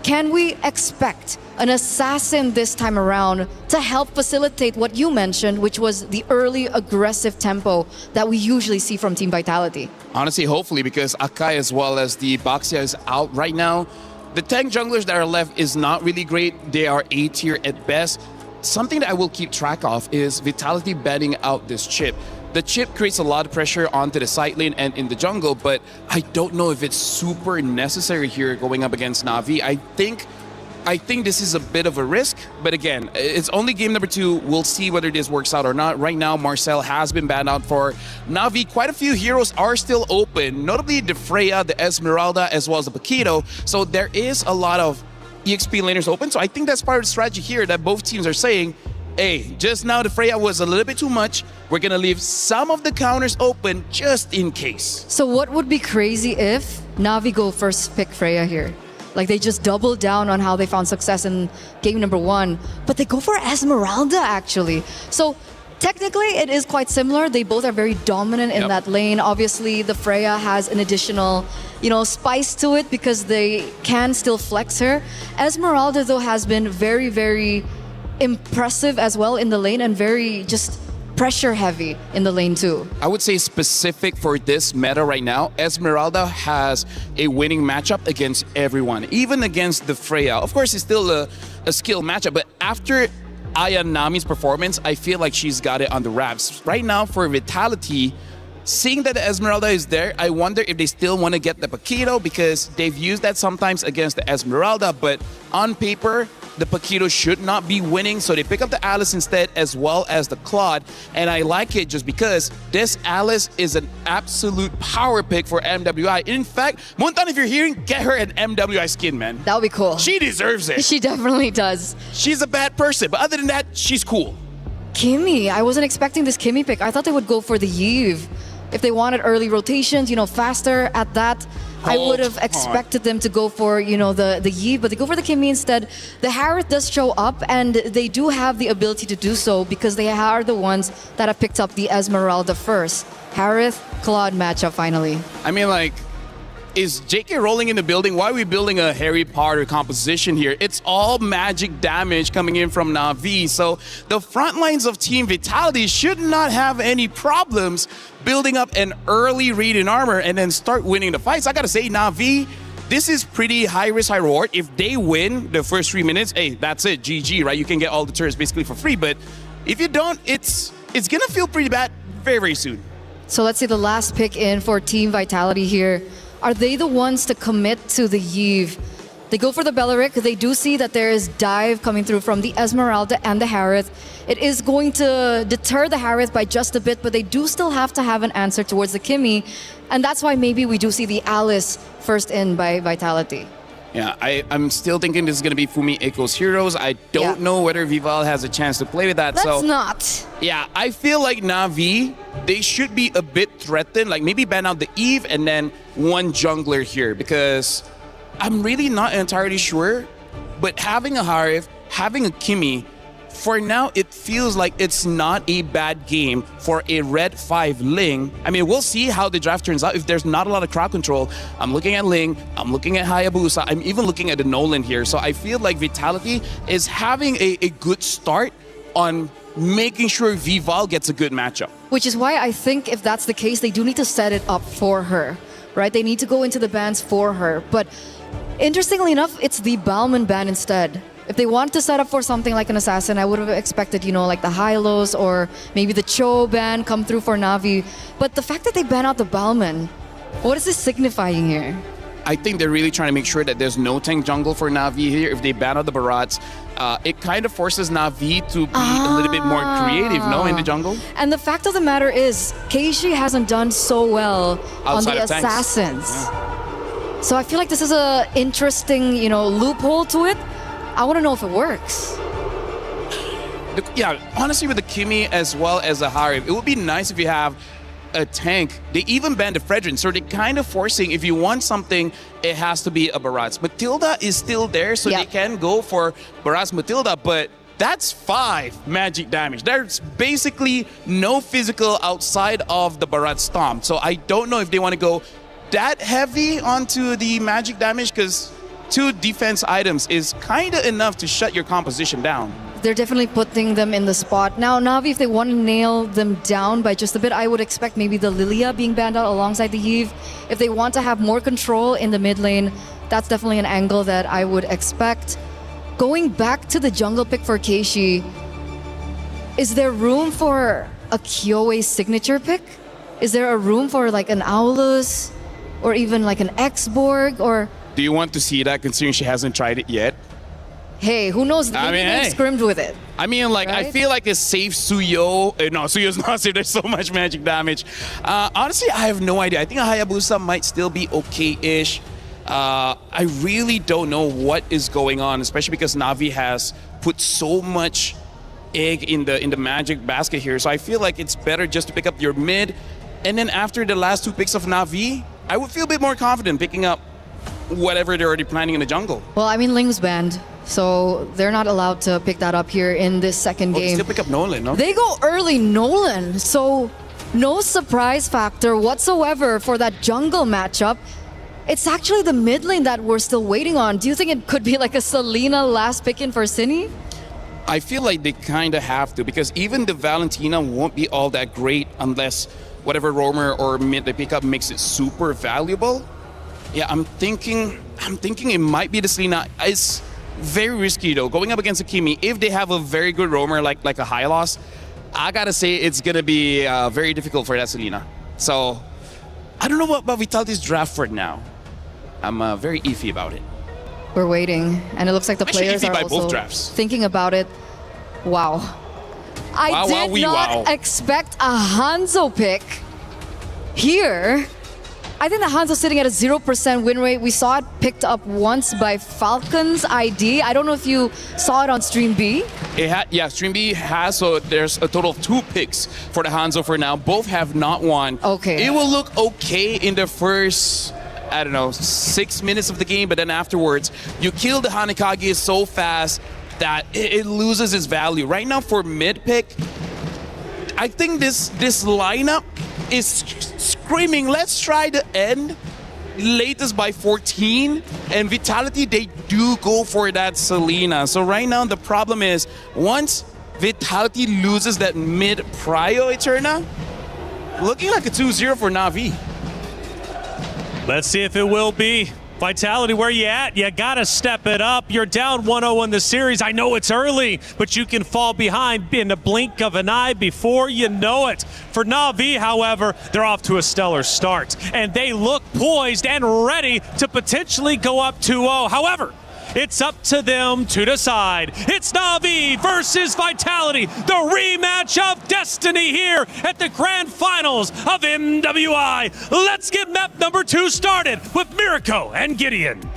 Can we expect an assassin this time around to help facilitate what you mentioned, which was the early aggressive tempo that we usually see from Team Vitality? Honestly, hopefully, because Akai as well as the Baxia is out right now. The tank junglers that are left is not really great. They are A tier at best. Something that I will keep track of is Vitality banning out this Chip. The Chip creates a lot of pressure onto the side lane and in the jungle, but I don't know if it's super necessary here going up against Na'Vi. I think this is a bit of a risk, but again, it's only game number 2. We'll see whether this works out or not. Right now, Marcel has been banned out for Na'Vi. Quite a few heroes are still open, notably the Freya, the Esmeralda, as well as the Paquito. So there is a lot of EXP laners open. So I think that's part of the strategy here that both teams are saying, hey, just now the Freya was a little bit too much. We're going to leave some of the counters open just in case. So what would be crazy if Na'Vi go first pick Freya here? Like they just double down on how they found success in game number 1, but they go for Esmeralda actually. So technically it is quite similar. They both are very dominant in that lane. Obviously the Freya has an additional, spice to it because they can still flex her. Esmeralda though has been very, very impressive as well in the lane and very just pressure heavy in the lane too. I would say specific for this meta right now, Esmeralda has a winning matchup against everyone, even against the Freya. Of course, it's still a skill matchup, but after Aya Nami's performance, I feel like she's got it on the wraps. Right now for Vitality, seeing that the Esmeralda is there, I wonder if they still want to get the Paquito because they've used that sometimes against the Esmeralda, but on paper, the Paquito should not be winning, so they pick up the Alice instead as well as the Claude, and I like it just because this Alice is an absolute power pick for MWI. In fact, Muntan, if you're hearing, get her an MWI skin, man. That would be cool. She deserves it. She definitely does. She's a bad person, but other than that, she's cool. Kimmy, I wasn't expecting this Kimmy pick. I thought they would go for the Eve. If they wanted early rotations, faster at that I would have expected them to go for, you know, the Yi, but they go for the Kimmy instead. The Harith does show up, and they do have the ability to do so because they are the ones that have picked up the Esmeralda first. Harith, Claude matchup finally. I mean, like, is JK rolling in the building? Why are we building a Harry Potter composition here? It's all magic damage coming in from Na'Vi. So the front lines of Team Vitality should not have any problems building up an early read in armor and then start winning the fights. I gotta say, Na'Vi, this is pretty high risk, high reward. If they win the first 3 minutes, hey, that's it, GG, right? You can get all the turrets basically for free. But if you don't, it's gonna feel pretty bad very, very soon. So let's see the last pick in for Team Vitality here. Are they the ones to commit to the Yve? They go for the Belleric. They do see that there is dive coming through from the Esmeralda and the Harith. It is going to deter the Harith by just a bit, but they do still have to have an answer towards the Kimmy. And that's why maybe we do see the Alice first in by Vitality. Yeah, I'm still thinking this is going to be Fumi Echo's Heroes. I don't know whether Vival has a chance to play with that. Let's not. Yeah, I feel like Na'Vi, they should be a bit threatened. Like maybe ban out the Eve and then one jungler here because I'm really not entirely sure. But having a Harith, having a Kimmy, for now, it feels like it's not a bad game for a Red 5 Ling. I mean, we'll see how the draft turns out. If there's not a lot of crowd control, I'm looking at Ling, I'm looking at Hayabusa, I'm even looking at the Nolan here. So I feel like Vitality is having a good start on making sure Vival gets a good matchup. Which is why I think if that's the case, they do need to set it up for her, right? They need to go into the bans for her. But interestingly enough, it's the Balman ban instead. If they want to set up for something like an assassin, I would have expected, you know, like the Hylos or maybe the Cho ban come through for Na'Vi. But the fact that they ban out the Balman, what is this signifying here? I think they're really trying to make sure that there's no tank jungle for Na'Vi here. If they ban out the Barats, it kind of forces Na'Vi to be a little bit more creative, no, in the jungle. And the fact of the matter is, Keishi hasn't done so well Outside on the of tanks. assassins. Yeah. So I feel like this is a interesting, you know, loophole to it. I want to know if it works. Yeah, honestly, with the Kimmy as well as the Harith, it would be nice if you have a tank. They even banned the Fredrin, so they're kind of forcing, if you want something, it has to be a Barats. Matilda is still there, so they can go for Barats Matilda, but that's 5 magic damage. There's basically no physical outside of the Barat Stomp. So I don't know if they want to go that heavy onto the magic damage, because 2 defense items is kind of enough to shut your composition down. They're definitely putting them in the spot. Now, Na'Vi, if they want to nail them down by just a bit, I would expect maybe the Lilia being banned out alongside the Eve. If they want to have more control in the mid lane, that's definitely an angle that I would expect. Going back to the jungle pick for Keishi, is there room for a Kyoe signature pick? Is there a room for like an Aulus or even like an X-Borg or... Do you want to see that, considering she hasn't tried it yet? Hey, who knows? Maybe they've scrimmed with it. I mean, like, right? I feel like a safe Suyo. No, Suyo's not safe. There's so much magic damage. Honestly, I have no idea. I think a Hayabusa might still be okay-ish. I really don't know what is going on, especially because Na'Vi has put so much egg in the magic basket here. So I feel like it's better just to pick up your mid. And then after the last 2 picks of Na'Vi, I would feel a bit more confident picking up whatever they're already planning in the jungle. Well, I mean, Ling's banned, so they're not allowed to pick that up here in this second game. They still pick up Nolan, no? They go early Nolan, so no surprise factor whatsoever for that jungle matchup. It's actually the mid lane that we're still waiting on. Do you think it could be like a Selena last pick in for Cine? I feel like they kind of have to, because even the Valentina won't be all that great unless whatever roamer or mid they pick up makes it super valuable. Yeah, I'm thinking it might be the Selena. It's very risky though. Going up against a Kimi, if they have a very good roamer like a Hylos, I gotta say it's gonna be very difficult for that Selena. So I don't know what about Vitality's draft for now. I'm very iffy about it. We're waiting, and it looks like the players are also thinking about it. Wow. I did not expect a Hanzo pick here. I think the Hanzo's sitting at a 0% win rate. We saw it picked up once by Falcon's ID. I don't know if you saw it on Stream B. Yeah, Stream B has, so there's a total of 2 picks for the Hanzo for now. Both have not won. Okay. It will look okay in the first I don't know, 6 minutes of the game, but then afterwards, you kill the Hanekage so fast that it loses its value. Right now for mid pick, I think this lineup is screaming, let's try to end latest by 14, and Vitality, they do go for that Selena. So right now the problem is, once Vitality loses that mid prio Eterna, looking like a 2-0 for Na'Vi. Let's see if it will be. Vitality, where you at? You gotta step it up. You're down 1-0 in the series. I know it's early, but you can fall behind in the blink of an eye before you know it. For Na'Vi, however, they're off to a stellar start, and they look poised and ready to potentially go up 2-0. However, it's up to them to decide. It's Na'Vi versus Vitality, the rematch of destiny here at the grand finals of MWI. Let's get map number 2 started with Mirko and Gideon.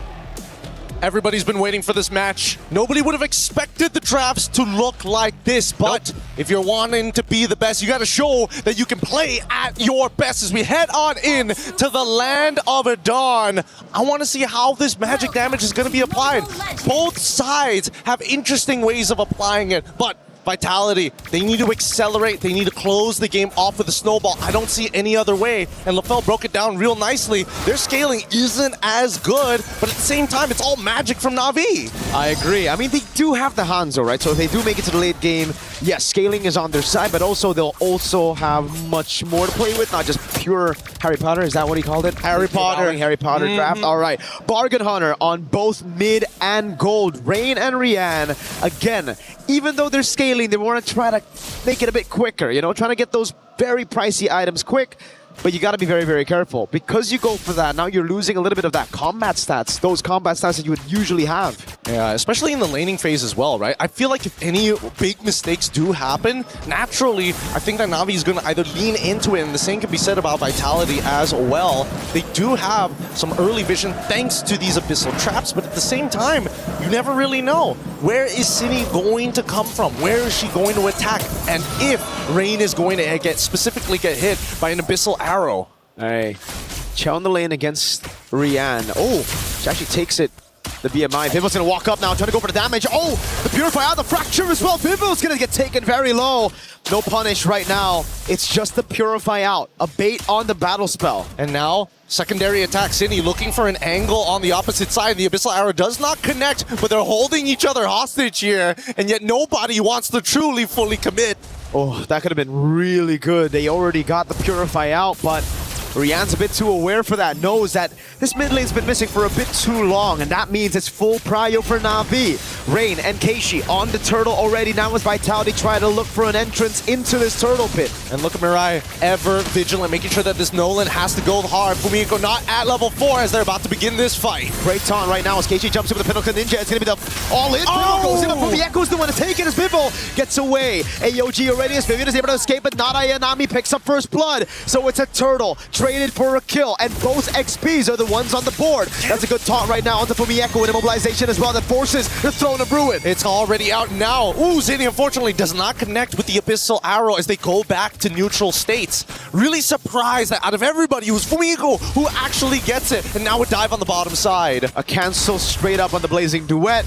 Everybody's been waiting for this match. Nobody would have expected the drafts to look like this, but if you're wanting to be the best, you got to show that you can play at your best as we head on in to the land of Dawn. I want to see how this magic damage is going to be applied. Both sides have interesting ways of applying it, but Vitality, they need to accelerate. They need to close the game off with a snowball. I don't see any other way. And LaFell broke it down real nicely. Their scaling isn't as good, but at the same time, it's all magic from Na'Vi. I agree. I mean, they do have the Hanzo, right? So if they do make it to the late game, yes, scaling is on their side, but also they'll also have much more to play with, not just pure Harry Potter. Is that what he called it? Harry Potter draft. All right. Bargain Hunter on both mid and gold. Rain and Rian. Again, even though they're scaling, they want to try to make it a bit quicker, you know, trying to get those very pricey items quick. But you got to be very, very careful. Because you go for that, now you're losing a little bit of that combat stats, those combat stats that you would usually have. Yeah, especially in the laning phase as well, right? I feel like if any big mistakes do happen, naturally, I think that Na'Vi is going to either lean into it, and the same can be said about Vitality as well. They do have some early vision thanks to these Abyssal traps, but at the same time, you never really know. Where is Cine going to come from? Where is she going to attack? And if Rain is going to specifically get hit by an Abyssal arrow. Hey, Chow in the lane against Rian. Oh, she actually takes it. The BMI. Vivo's gonna walk up now, trying to go for the damage. Oh, the Purify out, the Fracture as well. Vivo's gonna get taken very low. No punish right now. It's just the Purify out. A bait on the battle spell. And now, secondary attack. Cine looking for an angle on the opposite side. The Abyssal Arrow does not connect, but they're holding each other hostage here, and yet nobody wants to truly fully commit. Oh, that could have been really good. They already got the Purify out, but Rian's a bit too aware for that, knows that this mid lane's been missing for a bit too long, and that means it's full prio for Na'Vi. Rain and Keishi on the turtle already, now with Vitality trying to look for an entrance into this turtle pit. And look at Mirai, ever vigilant, making sure that this Nolan has to go hard. Fumiko not at level 4 as they're about to begin this fight. Great taunt right now as Keishi jumps in with the Pinnacle Ninja. It's going to be the all-in. Pinnacle goes in, but Fumieko's the one to take it as Vivo gets away. AOG already as Vivian is able to escape, but not Ayanami picks up first blood. So it's a turtle traded for a kill, and both XPs are the ones on the board. That's a good taunt right now onto Fumieko and immobilization as well that forces the Throne of Ruin. It's already out now. Ooh, Zini unfortunately does not connect with the Abyssal Arrow as they go back to neutral states. Really surprised that out of everybody, it was Fumieko who actually gets it, and now a dive on the bottom side. A cancel straight up on the Blazing Duet.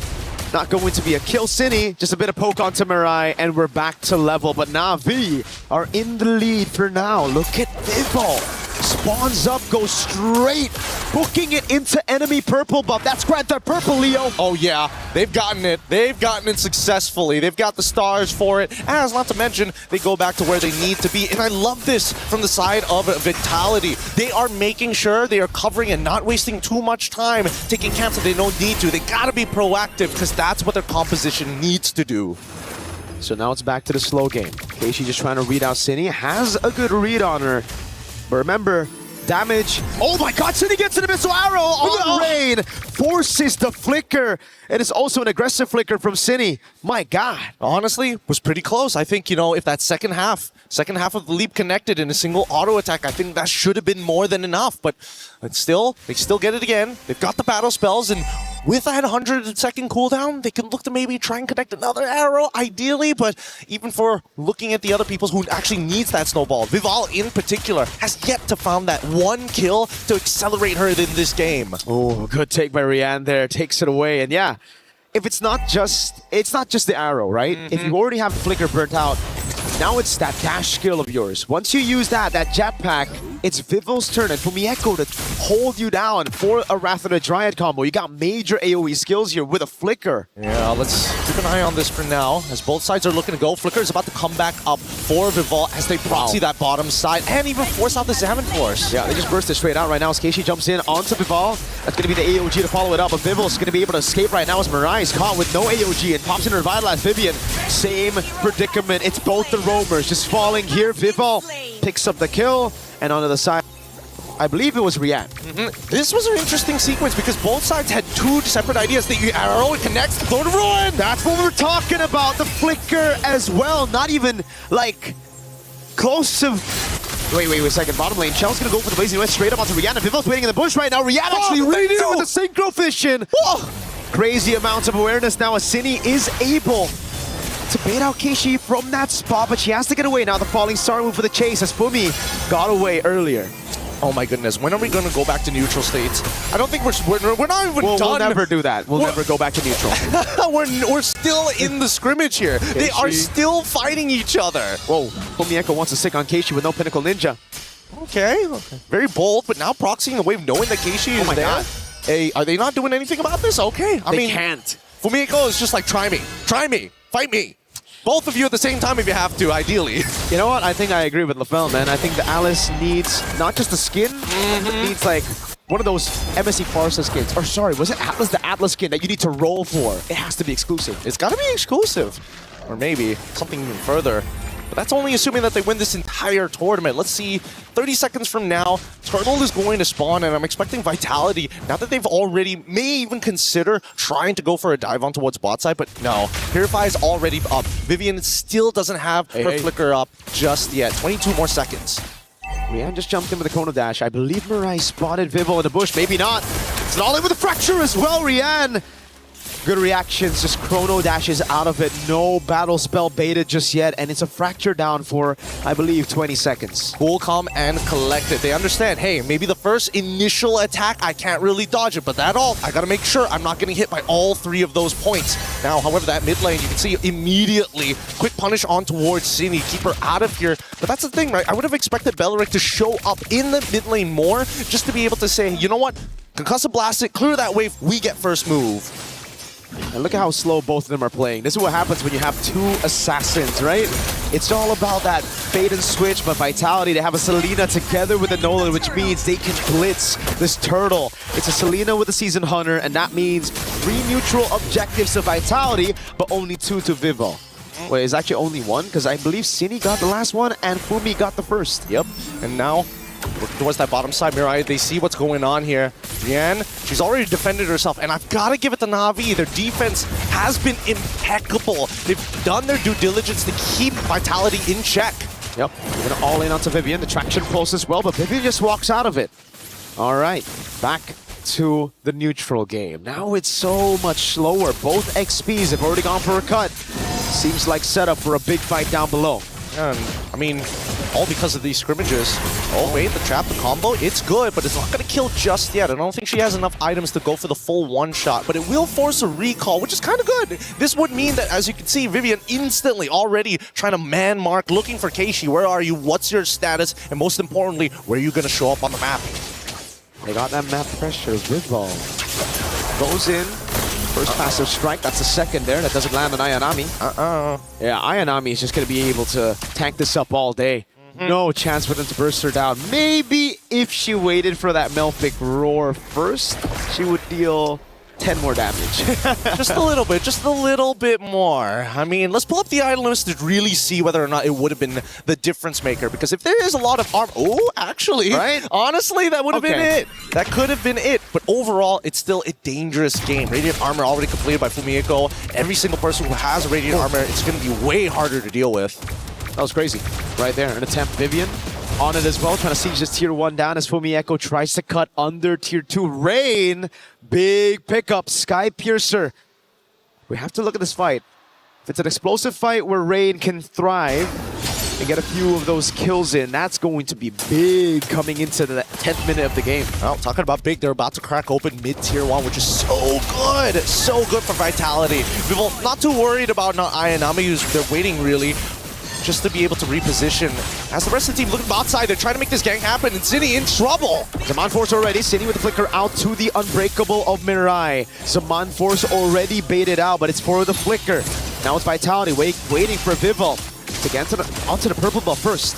Not going to be a kill, Cine. Just a bit of poke onto Mirai, and we're back to level. But Na'Vi are in the lead for now. Look at Vivo. Spawns up, goes straight, booking it into enemy purple buff. That's Grand Theft Purple, Leo. Oh yeah, they've gotten it. They've gotten it successfully. They've got the stars for it. As not to mention, they go back to where they need to be. And I love this from the side of Vitality. They are making sure they are covering and not wasting too much time taking camps that they don't need to. They gotta be proactive because that's what their composition needs to do. So now it's back to the slow game. Keishi just trying to read out Cine. Has a good read on her. But remember, damage. Oh my god, Cine gets an Abyssal Arrow on Rain. Forces the flicker. And it's also an aggressive flicker from Cine. My god. Honestly, was pretty close. I think, you know, if that second half of the leap connected in a single auto attack, I think that should have been more than enough. But still, they still get it again. They've got the battle spells, and with that 100-second cooldown, they can look to maybe try and connect another arrow, ideally, but even for looking at the other people who actually needs that snowball, Vival in particular has yet to find that one kill to accelerate her in this game. Oh, good take by Rianne there. Takes it away. And yeah, if it's not just the arrow, right? If you already have Flicker burnt out, now it's that dash skill of yours. Once you use that jetpack, it's Vival's turn and Fumieko to hold you down for a Wrath of the Dryad combo. You got major AoE skills here with a Flicker. Yeah, let's keep an eye on this for now, as both sides are looking to go. Flicker is about to come back up for Vival as they proxy that bottom side and even force out the Salmon Force. Yeah, they just burst it straight out right now as Keishi jumps in onto Vival. That's going to be the AOG to follow it up, but Vival's going to be able to escape right now as Mirai is caught with no AOG and pops in her Revitalize Vivian. Same predicament. It's both the roamers just falling here. Vival picks up the kill, and onto the side, I believe it was Rianne. This was an interesting sequence because both sides had two separate ideas. The arrow connects to Clone of Ruin. That's what we're talking about. The Flicker as well. Not even like close to. Wait a second. Bottom lane. Shell's gonna go for the Blazing West straight up onto Rihanna. Vival's waiting in the bush right now. Rihanna actually reading with the Synchro Fission. Crazy amounts of awareness now as Cine is able to bait out Keishi from that spot, but she has to get away now. The falling star move for the chase as Fumi got away earlier. Oh my goodness, when are we going to go back to neutral states? I don't think we're not even done. We'll never do that. We'll never go back to neutral. we're still in the scrimmage here. Keishi. They are still fighting each other. Whoa, Fumieko wants to stick on Keishi with no Pinnacle Ninja. Okay, very bold, but now proxying the wave knowing that Keishi is there. Hey, are they not doing anything about this? Okay, I mean, can't. Fumieko is just like, try me, fight me. Both of you at the same time if you have to, ideally. You know what? I think I agree with LaFell, man. I think the Alice needs not just the skin, but needs like one of those MSC Farsa skins. Or sorry, was it Atlas? The Atlas skin that you need to roll for. It has to be exclusive. It's got to be exclusive. Or maybe something even further. But that's only assuming that they win this entire tournament. Let's see, 30 seconds from now, Turtle is going to spawn, and I'm expecting Vitality, now that they've already, may even consider trying to go for a dive on towards bot side, but no. Purify is already up. Vivian still doesn't have her Flicker up just yet. 22 more seconds. Rianne just jumped in with a Chrono Dash. I believe Mirai spotted Vivo in the bush. Maybe not. It's all in with a Fracture as well, Rianne. Good reactions, just Chrono Dashes out of it. No battle spell baited just yet, and it's a Fracture down for, I believe, 20 seconds. Cool, calm, and collected. They understand, hey, maybe the first initial attack, I can't really dodge it, but that ult, I gotta make sure I'm not getting hit by all three of those points. Now, however, that mid lane, you can see immediately, quick punish on towards Cine, keep her out of here. But that's the thing, right? I would have expected Beleric to show up in the mid lane more, just to be able to say, you know what? Concussive Blast it, clear that wave, we get first move. And look at how slow both of them are playing. This is what happens when you have two assassins, right? It's all about that bait and switch, but Vitality, they have a Selena together with a Nolan, which means they can blitz this Turtle. It's a Selena with a Seasoned Hunter, and that means 3 neutral objectives to Vitality, but only 2 to Vivo. Wait, it's actually only 1, because I believe Cine got the last one, and Fumi got the first. Yep, and now working towards that bottom side, Mirai, they see what's going on here. Rianne, she's already defended herself, and I've got to give it to Na'Vi. Their defense has been impeccable. They've done their due diligence to keep Vitality in check. Yep, we're gonna all in onto Vivian. The traction pulse as well, but Vivian just walks out of it. All right, back to the neutral game. Now it's so much slower. Both XPs have already gone for a cut. Seems like setup for a big fight down below. And, I mean, all because of these scrimmages. Oh wait, the trap, the combo, it's good, but it's not going to kill just yet. I don't think she has enough items to go for the full one-shot, but it will force a recall, which is kind of good. This would mean that, as you can see, Vivian instantly already trying to man mark, looking for Keishi. Where are you? What's your status? And most importantly, where are you going to show up on the map? They got that map pressure. Vival goes in. First passive strike, that's the second there. That doesn't land on Ayanami. Yeah, Ayanami is just going to be able to tank this up all day. No chance for them to burst her down. Maybe if she waited for that Melfic Roar first, she would deal 10 more damage. Just a little bit more. I mean, let's pull up the item list to really see whether or not it would have been the difference maker. Because if there is a lot of armor, oh, actually, right? Honestly, that would have been it. That could have been it. But overall, it's still a dangerous game. Radiant armor already completed by Fumieko. Every single person who has Radiant armor, it's going to be way harder to deal with. That was crazy. Right there, an attempt. Vivian on it as well, trying to siege this tier 1 down as Fumi Echo tries to cut under tier 2. Rain, big pickup, Sky Piercer. We have to look at this fight. If it's an explosive fight where Rain can thrive and get a few of those kills in, that's going to be big coming into the 10th minute of the game. Well, talking about big, they're about to crack open mid-tier 1, which is so good. So good for Vitality. People not too worried about not Ayanami, who's they're waiting really just to be able to reposition. As the rest of the team looking bot side, they're trying to make this gang happen, and City in trouble. Zaman Force already, City with the flicker out to the Unbreakable of Mirai. Zaman Force already baited out, but it's for the flicker. Now it's Vitality waiting for Vival to get onto the purple buff first.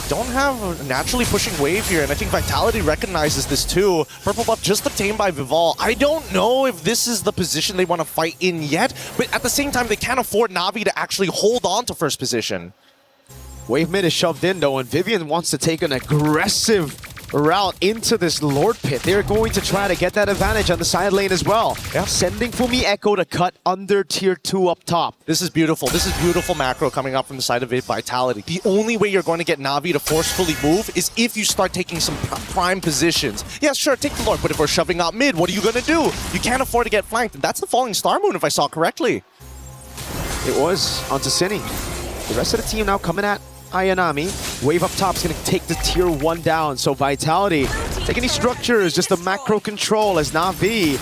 Don't have a naturally pushing wave here, and I think Vitality recognizes this too. Purple buff just obtained by Vival. I don't know if this is the position they want to fight in yet, but at the same time, they can't afford Na'Vi to actually hold on to first position. Wave mid is shoved in though, and Vivian wants to take an aggressive route into this Lord Pit. They're going to try to get that advantage on the side lane as well. Yeah. Sending Fumi Echo to cut under tier 2 up top. This is beautiful. This is beautiful macro coming up from the side of Vitality. The only way you're going to get Na'Vi to forcefully move is if you start taking some prime positions. Yeah, sure, take the Lord, but if we're shoving out mid, what are you going to do? You can't afford to get flanked. And that's the Falling Star Moon, if I saw correctly. It was onto Cine. The rest of the team now coming at Ayanami. Wave up top is going to take the tier 1 down. So Vitality, take any structures, just the macro control as Na'Vi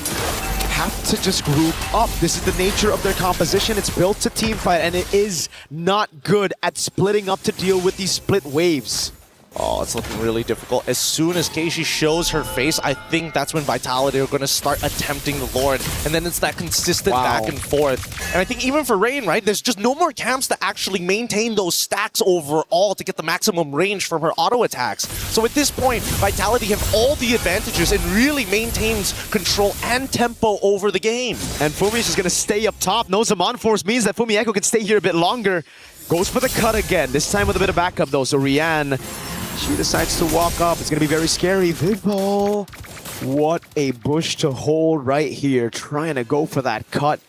have to just group up. This is the nature of their composition. It's built to team fight, and it is not good at splitting up to deal with these split waves. Oh, it's looking really difficult. As soon as Keishi shows her face, I think that's when Vitality are going to start attempting the Lord. And then it's that consistent back and forth. And I think even for Rain, right, there's just no more camps to actually maintain those stacks overall to get the maximum range from her auto attacks. So at this point, Vitality have all the advantages and really maintains control and tempo over the game. And Fumi is just going to stay up top. No Zaman Force means that Fumi Echo can stay here a bit longer. Goes for the cut again, this time with a bit of backup though. So Rian, she decides to walk up. It's going to be very scary. Vival, what a bush to hold right here. Trying to go for that cut.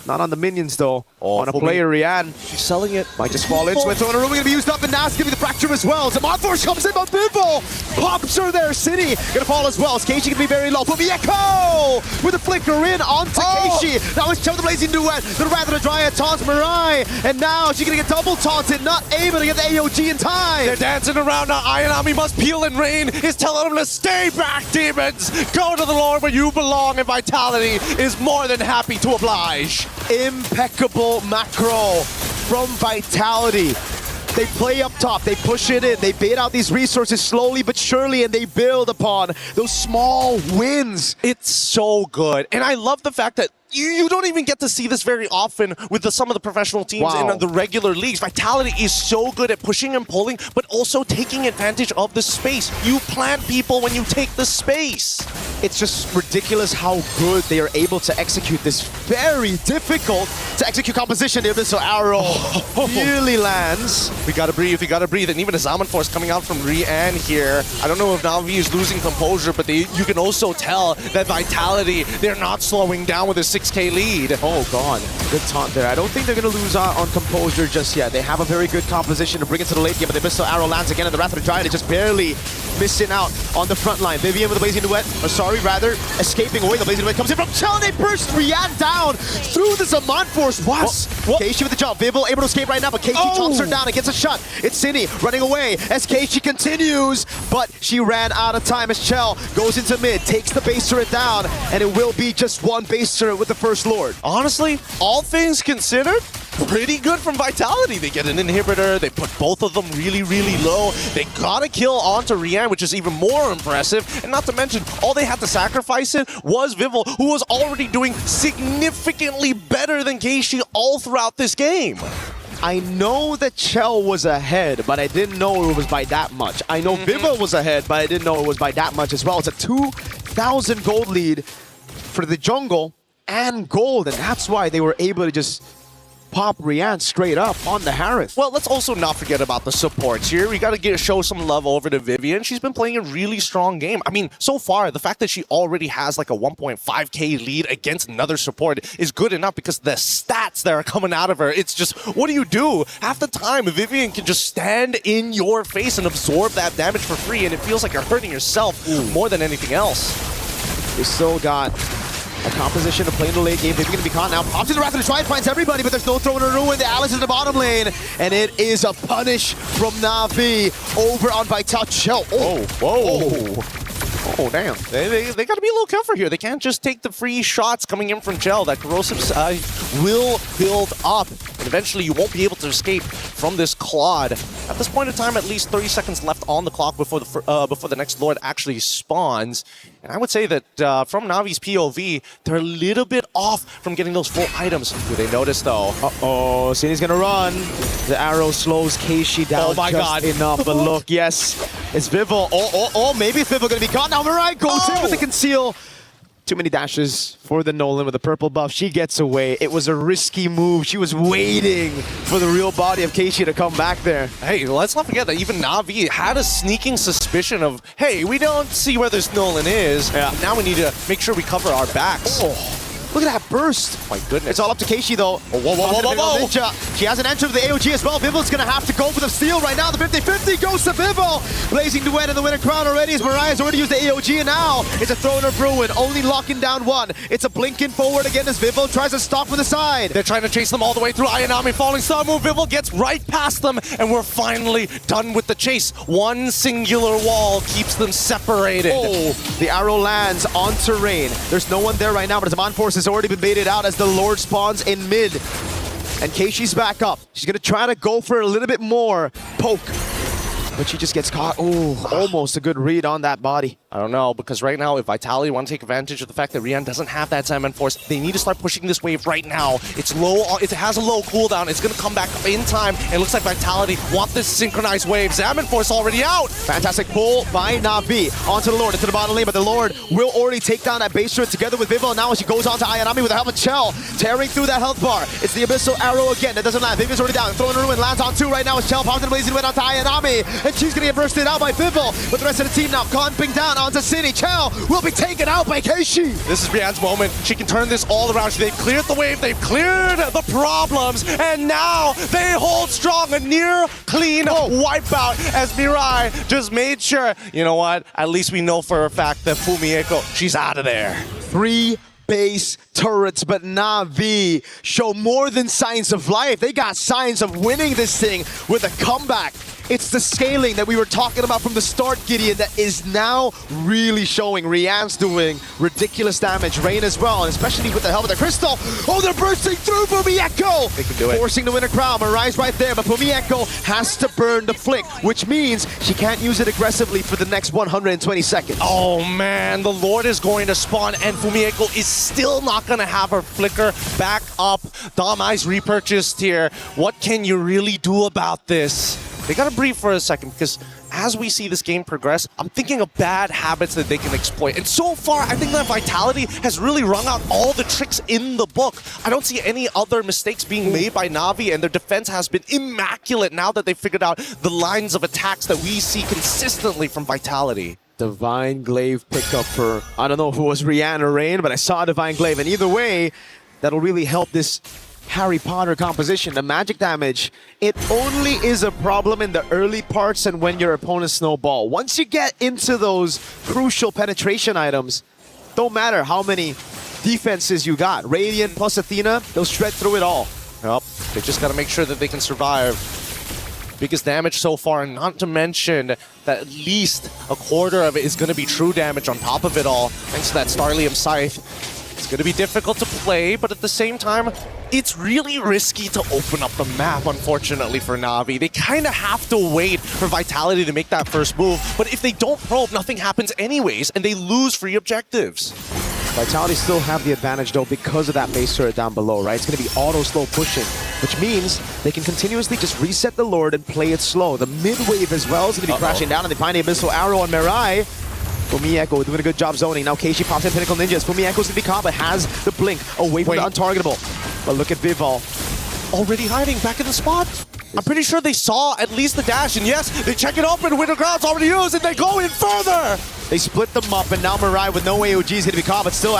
Not on the minions though. On a player, Rian. She's selling it. Might just fall into it. So going to be used up, and now it's going to be the fracture as well. Zaman Force comes in, but Vival pops her there. City going to fall as well. Keishi going to be very low. Fumi Echo with the flicker in onto Keishi. Now it's Chum the Blazing Duet. The Rather Dryad taunts Mirai. And now she's going to get double taunted. Not able to get the AOG in time. They're dancing around now. Ayanami must peel, and Rain is telling them to stay back, demons. Go to the Lord where you belong, and Vitality is more than happy to oblige. Impeccable macro from Vitality. They play up top, they push it in, they bait out these resources slowly but surely, and they build upon those small wins. It's so good. And I love the fact that you don't even get to see this very often with some of the professional teams in the regular leagues. Vitality is so good at pushing and pulling, but also taking advantage of the space. You plant people when you take the space. It's just ridiculous how good they are able to execute this very difficult to execute composition. The Abyssal Arrow really lands. We gotta breathe, we gotta breathe. And even a Zaman Force coming out from Rian here. I don't know if Na'Vi is losing composure, but you can also tell that Vitality, they're not slowing down with a 6K lead. Oh god, good taunt there. I don't think they're gonna lose on composure just yet. They have a very good composition to bring it to the late game, but the Abyssal Arrow lands again, and the Wrath of the Dryad is just barely missing out on the front line. Vivian with the Blazing Duet, or sorry, rather, escaping away. The Blazing Duet comes in from Chell, and they burst Rian down through the Zaman Force. What? Keishi with the jump. Vival able to escape right now, but Keishi chops her down and gets a shot. It's Cine running away as Keishi continues, but she ran out of time as Chell goes into mid, takes the base turret down, and it will be just one base turret with the First Lord. Honestly, all things considered, pretty good from Vitality. They get an inhibitor, they put both of them really, really low. They got a kill onto Rian, which is even more impressive. And not to mention, all they had to sacrifice it was Vival, who was already doing significantly better than Keishi all throughout this game. I know that Chell was ahead, but I didn't know it was by that much. I know Viva was ahead, but I didn't know it was by that much as well. It's a 2,000 gold lead for the jungle and gold, and that's why they were able to just pop Rian straight up on the Harith. Well, let's also not forget about the supports here. We got to show some love over to Vivian. She's been playing a really strong game. I mean, so far, the fact that she already has like a 1.5k lead against another support is good enough because the stat shots that are coming out of her. It's just, what do you do? Half the time, Vivian can just stand in your face and absorb that damage for free, and it feels like you're hurting yourself more than anything else. They still got a composition to play in the late game. Vivian gonna be caught now. Pops in the wrath of the try, finds everybody, but there's no throw in a ruin. The Alice is in the bottom lane, and it is a punish from Na'Vi over on Vital. Oh, damn. They got to be a little careful here. They can't just take the free shots coming in from Chell. That corrosive side will build up, and eventually you won't be able to escape from this Claude. At this point in time, at least 30 seconds left on the clock before the next Lord actually spawns. And I would say that from Navi's POV, they're a little bit off from getting those full items. Do they notice, though? Uh-oh, City's gonna run. The arrow slows Keishi down enough, but look, yes, it's Vival. Maybe it's Vival gonna be caught now. Mirai goes in with the conceal. Too many dashes for the Nolan with the purple buff. She gets away. It was a risky move. She was waiting for the real body of Keishi to come back there. Hey, let's not forget that even Na'Vi had a sneaking suspicion of, hey, we don't see where this Nolan is. Yeah. Now we need to make sure we cover our backs. Look at that burst. My goodness. It's all up to Keishi, though. Whoa. She hasn't entered the AOG as well. Vival's going to have to go for the steal right now. The 50-50 goes to Vival. Blazing duet in the winner crown already as Mariah's already used the AOG, and now it's a throw in of Ruin. Only locking down one. It's a blinking forward again as Vival tries to stop from the side. They're trying to chase them all the way through. Ayanami falling star move. Vival gets right past them, and we're finally done with the chase. One singular wall keeps them separated. The arrow lands on terrain. There's no one there right now, but his Zaman Force has already been baited out as the Lord spawns in mid. And Keishi's back up. She's going to try to go for a little bit more poke. But she just gets caught. Almost a good read on that body. I don't know, because right now, if Vitality want to take advantage of the fact that Rian doesn't have that Zaman Force, they need to start pushing this wave right now. It's low. It has a low cooldown. It's going to come back in time. It looks like Vitality want this synchronized wave. Zaman Force already out. Fantastic pull by Na'Vi onto the Lord, into the bottom lane, but the Lord will already take down that base turret together with Vival. Now she goes on to Ayanami with the help of Chell, tearing through that health bar. It's the Abyssal Arrow again. That doesn't land. Vival's already down. Throwing a ruin. Lands on two right now as Chell pops in the blazing wind onto Ayanami, and she's going to get bursted out by Vival. But the rest of the team now clumping down onto City. Chell will be taken out by Keishi. This is Rian's moment. She can turn this all around. They've cleared the wave. They've cleared the problems. And now they hold strong. A near clean wipeout as Mirai just made sure, you know what? At least we know for a fact that Fumieko, she's out of there. 3 base turrets, but Na'Vi show more than signs of life. They got signs of winning this thing with a comeback. It's the scaling that we were talking about from the start, Gideon, that is now really showing. Rian's doing ridiculous damage. Rain as well, and especially with the help of the Crystal. Oh, they're bursting through Fumieko! They can do it. Forcing the winner crown. Marai's right there, but Fumieko has to burn the flick, which means she can't use it aggressively for the next 120 seconds. Oh man, the Lord is going to spawn, and Fumieko is still not going to have her flicker back up. Damai's repurchased here. What can you really do about this? They gotta breathe for a second, because as we see this game progress, I'm thinking of bad habits that they can exploit. And so far, I think that Vitality has really rung out all the tricks in the book. I don't see any other mistakes being made by Na'Vi, and their defense has been immaculate now that they've figured out the lines of attacks that we see consistently from Vitality. Divine Glaive pickup for, I don't know if it was Rian or Rain, but I saw Divine Glaive, and either way, that'll really help this Harry Potter composition. The magic damage, it only is a problem in the early parts and when your opponents snowball. Once you get into those crucial penetration items, don't matter how many defenses you got. Radiant plus Athena, they'll shred through it all. Yep, they just gotta make sure that they can survive. Biggest damage so far, and not to mention that at least a quarter of it is gonna be true damage on top of it all, thanks to that Starlium Scythe. It's going to be difficult to play, but at the same time, it's really risky to open up the map, unfortunately, for Na'Vi. They kind of have to wait for Vitality to make that first move, but if they don't probe, nothing happens anyways, and they lose free objectives. Vitality still have the advantage, though, because of that base turret down below, right? It's going to be auto-slow pushing, which means they can continuously just reset the Lord and play it slow. The mid-wave as well is going to be crashing down, and they find the Abyssal Arrow on Mirai. Fumieko doing a good job zoning. Now Keishi pops in Pinnacle Ninjas. Fumieko's going to be caught, but has the blink away from the untargetable. But look at Vival. Already hiding back in the spot. I'm pretty sure they saw at least the dash, and yes, they check it open. Winter Crown's already used, and they go in further. They split them up, and now Mirai with no AOG is going to be caught, but still,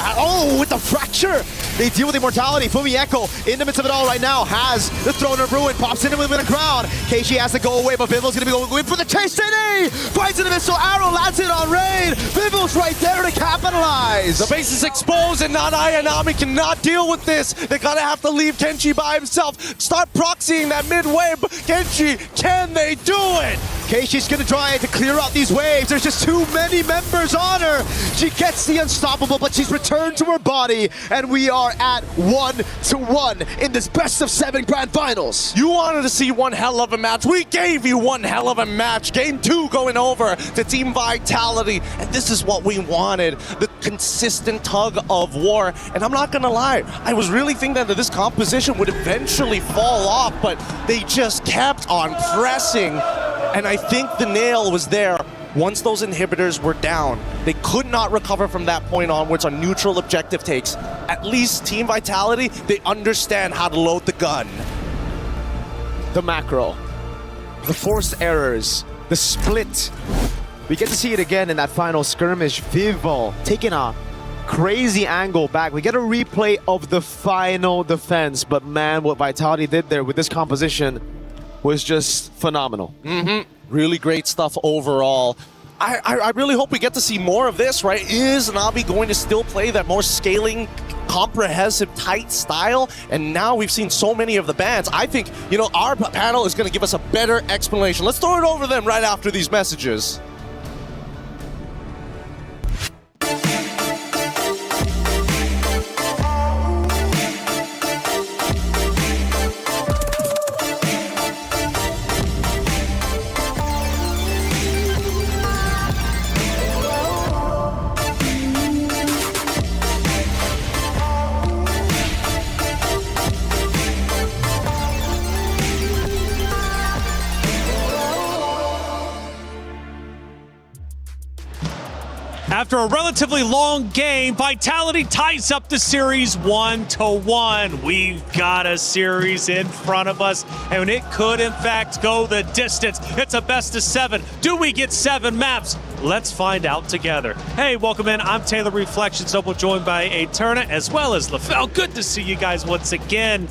with the fracture. They deal with Immortality. Fumi Echo, in the midst of it all right now, has the Throne of Ruin, pops into him with a crown. Keishi has to go away, but Vivil's going to be going in for the chase. City finds an missile arrow, lands it on Rain. Vivil's right there to capitalize. The base is exposed, and not Ayanami cannot deal with this. They're going to have to leave Kenshi by himself. Start proxying that mid-wave. Kenshi, can they do it? Keishi's going to try to clear out these waves. There's just too many members on her. She gets the unstoppable, but she's returned to her body, and we are at 1-1 in this best-of-7 grand finals. You wanted to see one hell of a match. We gave you one hell of a match. Game 2 going over to Team Vitality, and this is what we wanted. The consistent tug of war, and I'm not going to lie, I was really thinking that this composition would eventually fall off, but they just kept on pressing, and I think the nail was there. Once those inhibitors were down, they could not recover from that point onwards on neutral objective takes. At least Team Vitality, they understand how to load the gun. The macro, the forced errors, the split. We get to see it again in that final skirmish. Vivo taking a crazy angle back. We get a replay of the final defense, but man, what Vitality did there with this composition was just phenomenal. Really great stuff overall. I really hope we get to see more of this, right? Is Navi going to still play that more scaling, comprehensive, tight style? And now we've seen so many of the bans. I think, you know, our panel is going to give us a better explanation. Let's throw it over them right after these messages. After a relatively long game, Vitality ties up the series 1-1. We've got a series in front of us, and it could, in fact, go the distance. It's a best-of-7. Do we get 7 maps? Let's find out together. Hey, welcome in. I'm Taylor Reflection Sobel, joined by Eterna as well as LaFell. Good to see you guys once again.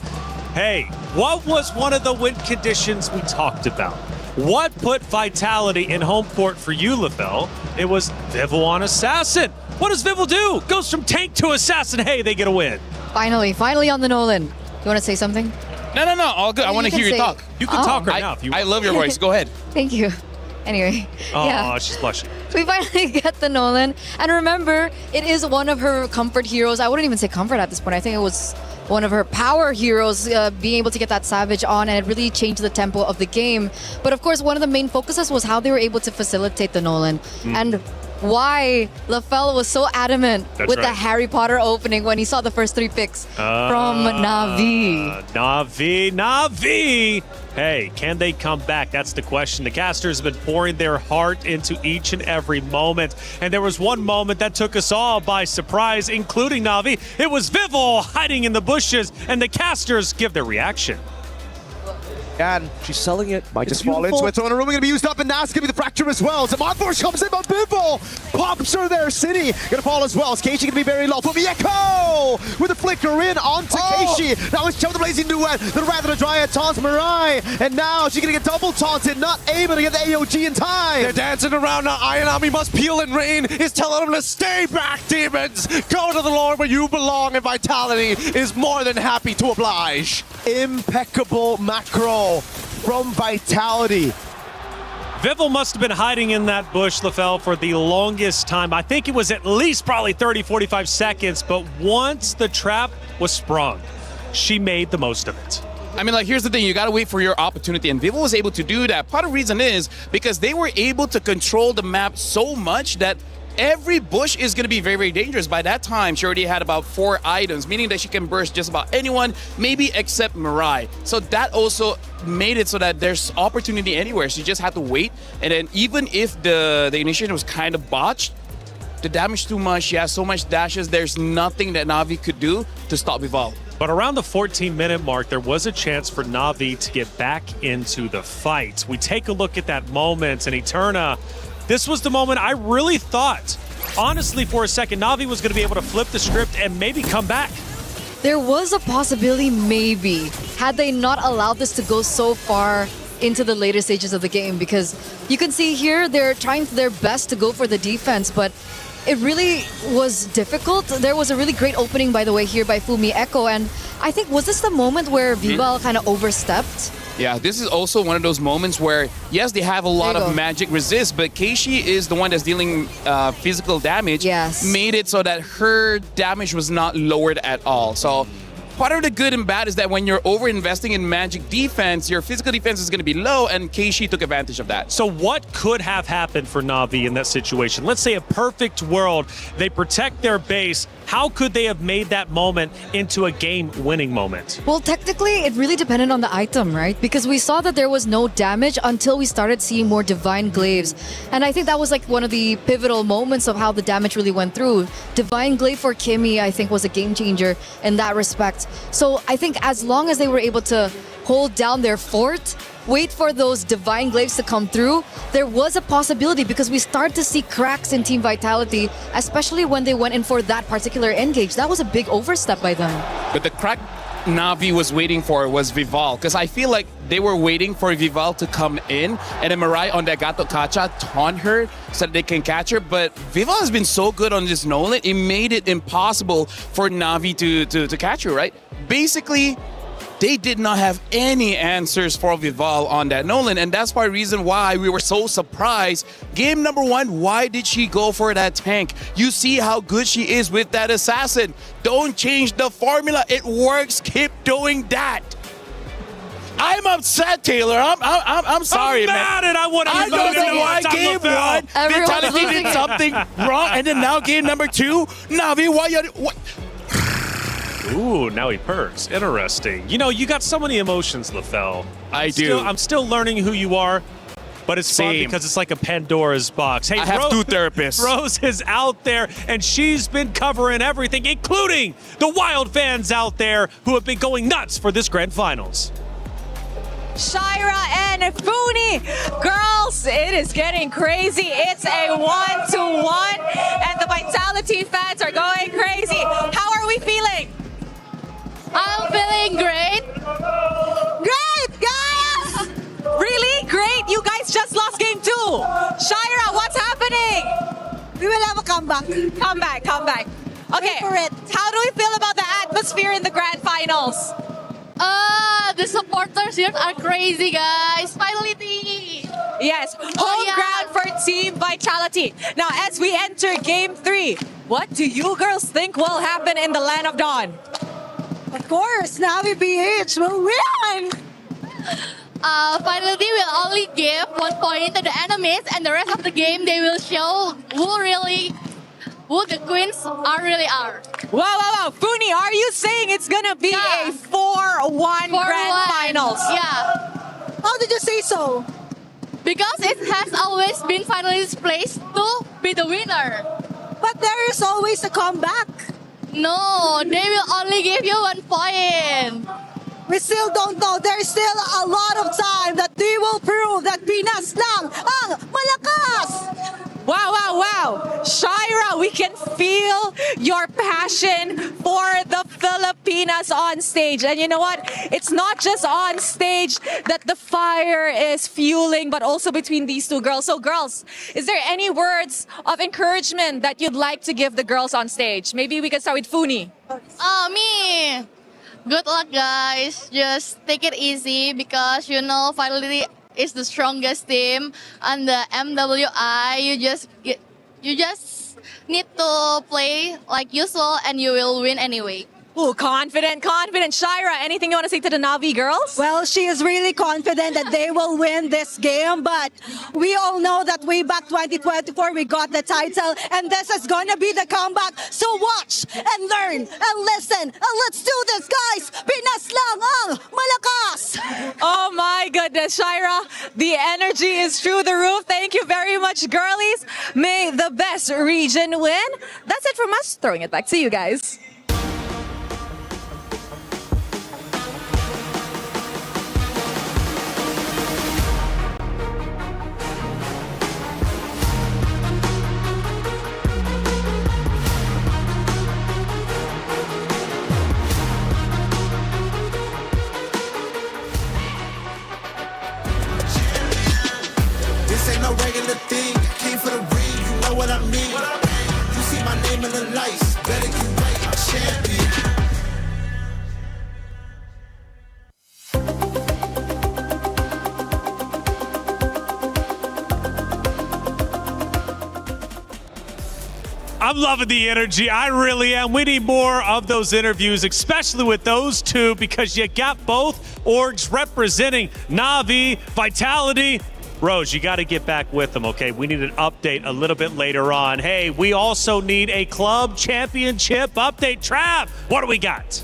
Hey, what was one of the win conditions we talked about? What put Vitality in home court for you, LaFell? It was Vivel on Assassin. What does Vivel do? Goes from tank to assassin. Hey, they get a win. Finally on the Nolan. You want to say something? No, all good. I want to hear you talk. You can talk right now if you want. I love your voice. Go ahead. Thank you. Anyway, oh, yeah. She's blushing. We finally get the Nolan. And remember, it is one of her comfort heroes. I wouldn't even say comfort at this point. I think it was one of her power heroes being able to get that Savage on, and it really changed the tempo of the game. But of course, one of the main focuses was how they were able to facilitate the Nolan. And why LaFell was so adamant with the Harry Potter opening when he saw the first 3 picks from Na'Vi. Na'Vi! Hey, can they come back? That's the question. The casters have been pouring their heart into each and every moment. And there was one moment that took us all by surprise, including Na'Vi. It was Vivel hiding in the bushes, and the casters give their reaction. And she's selling it. Might just fall into it. So in a room going to be used up, and now it's going to be the fracture as well. Zamon Force comes in, but Vivel pops her there. City going to fall as well. Keishi going to be very low. Fumi Echo with a flicker in onto Keishi. Now it's Chow the Blazing Duet. The Rather the Dryad taunts Mirai. And now she's going to get double taunted. Not able to get the AOG in time. They're dancing around now. Ayanami must peel, and Rain is telling them to stay back, demons. Go to the Lord where you belong, and Vitality is more than happy to oblige. Impeccable macro from Vitality. Vivel must have been hiding in that bush, LaFell, for the longest time. I think it was at least probably 30, 45 seconds, but once the trap was sprung, she made the most of it. I mean, like, here's the thing. You got to wait for your opportunity, and Vivel was able to do that. Part of the reason is because they were able to control the map so much that every bush is going to be very, very dangerous. By that time, she already had about 4 items, meaning that she can burst just about anyone, maybe except Mirai. So that also made it so that there's opportunity anywhere. She just had to wait. And then even if the initiation was kind of botched, the damage too much, she has so much dashes, there's nothing that Na'Vi could do to stop Vivel. But around the 14-minute mark, there was a chance for Na'Vi to get back into the fight. We take a look at that moment, and Eterna, this was the moment I really thought, honestly, for a second, Na'Vi was going to be able to flip the script and maybe come back. there was a possibility maybe had they not allowed this to go so far into the later stages of the game, because you can see here they're trying their best to go for the defense, but it really was difficult. There was a really great opening, by the way, here by Fumi Echo, and I think, was this the moment where Vival kind of overstepped? Yeah, this is also one of those moments where, yes, they have a lot of magic resist, but Keishi is the one that's dealing physical damage. Yes. Made it so that her damage was not lowered at all. So part of the good and bad is that when you're over-investing in magic defense, your physical defense is going to be low, and Keishi took advantage of that. So what could have happened for Na'Vi in that situation? Let's say a perfect world, they protect their base. How could they have made that moment into a game-winning moment? Well, technically, it really depended on the item, right? Because we saw that there was no damage until we started seeing more Divine Glaives. And I think that was like one of the pivotal moments of how the damage really went through. Divine Glaive for Kimmy, I think, was a game changer in that respect. So I think as long as they were able to hold down their fort, wait for those Divine Glaives to come through, there was a possibility, because we start to see cracks in Team Vitality, especially when they went in for that particular engage. That was a big overstep by them. But the crack Na'Vi was waiting for was Vival, because I feel like they were waiting for Vival to come in, and then Mirai on that Gato Kacha taunt her so that they can catch her. But Vival has been so good on this Nolan, it made it impossible for Na'Vi to catch her, right? Basically, they did not have any answers for Vival on that Nolan, and that's part of the reason why we were so surprised. Game number 1, why did she go for that tank? You see how good she is with that assassin. Don't change the formula. It works. Keep doing that. I'm upset, Taylor. I'm sorry, man. I'm mad, and I want to I don't know why game 1 Vitality did something wrong, and then now game number 2, Na'Vi, why you... What? Ooh, now he perks. Interesting. You know, you got so many emotions, LaFell. I do. I'm still learning who you are, but it's fun because it's like a Pandora's box. Hey, I have 2 therapists. Rose is out there, and she's been covering everything, including the Wild fans out there who have been going nuts for this grand finals. Shira and Funi. Girls, it is getting crazy. It's a 1-1, and the Vitality fans are going crazy. How are we feeling? I'm feeling great. Great, guys! Really? Great? You guys just lost game 2. Shira, what's happening? We will have a comeback. Come back. Okay, for it. How do we feel about the atmosphere in the grand finals? The supporters here are crazy, guys. Finally. Yes, home ground for Team Vitality. Now, as we enter game 3, what do you girls think will happen in the Land of Dawn? Of course, Na'Vi PH will win. Finally, will only give 1 point to the enemies, and the rest of the game they will show who the queens really are. Wow. Funi, are you saying it's gonna be a 4-1 grand finals? Yeah. How did you say so? Because it has always been finalist place to be the winner. But there is always a comeback. No, they will only give you 1 point. We still don't know. There's still a lot of time that they will prove that Pinas lang ang malakas. Wow. Shira, we can feel your passion for the Filipinas on stage. And you know what? It's not just on stage that the fire is fueling, but also between these 2 girls. So girls, is there any words of encouragement that you'd like to give the girls on stage? Maybe we can start with Funi. Me. Good luck, guys. Just take it easy because, you know, finally is the strongest team on the MWI. You just need to play like usual and you will win anyway. Ooh, confident. Shira, anything you want to say to the Na'Vi girls? Well, she is really confident that they will win this game, but we all know that way back 2024, we got the title, and this is going to be the comeback. So watch and learn and listen, and let's do this, guys! Pinas lang ang malakas! Oh my goodness, Shira, the energy is through the roof. Thank you very much, girlies. May the best region win. That's it from us. Throwing it back to you guys. nice. Better get right, champion. I'm loving the energy. I really am. We need more of those interviews, especially with those two, because you got both orgs representing Na'Vi, Vitality. Rose, you got to get back with them, okay? We need an update a little bit later on. Hey, we also need a club championship update. Trav, what do we got?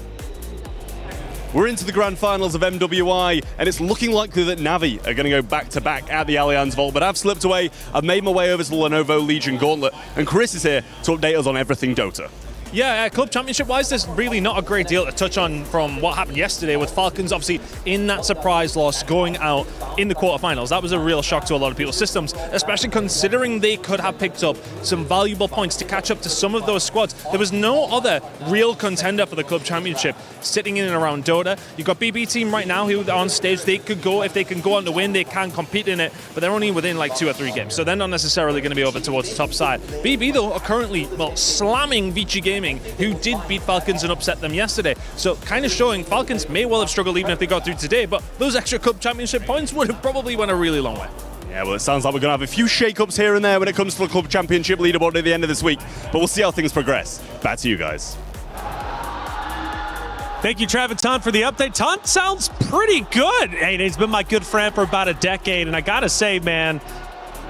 We're into the grand finals of MWI, and it's looking likely that Na'Vi are going to go back-to-back at the Allianz Vault, but I've slipped away. I've made my way over to the Lenovo Legion Gauntlet, and Chris is here to update us on everything Dota. Yeah, club championship-wise, there's really not a great deal to touch on from what happened yesterday with Falcons, obviously, in that surprise loss, going out in the quarterfinals. That was a real shock to a lot of people's systems, especially considering they could have picked up some valuable points to catch up to some of those squads. There was no other real contender for the club championship sitting in and around Dota. You've got BB team right now who are on stage. They could go, if they can go on to win, they can compete in it, but they're only within like 2 or 3 games, so they're not necessarily going to be over towards the top side. BB, though, are currently, well, slamming Vici Gaming, who did beat Falcons and upset them yesterday. So kind of showing Falcons may well have struggled even if they got through today, but those extra club championship points would have probably went a really long way. Yeah, well, it sounds like we're going to have a few shake-ups here and there when it comes to the club championship leaderboard at the end of this week, but we'll see how things progress. Back to you guys. Thank you, Trav and Ton, for the update. Ton sounds pretty good. Hey, he's been my good friend for about a decade, and I gotta say, man,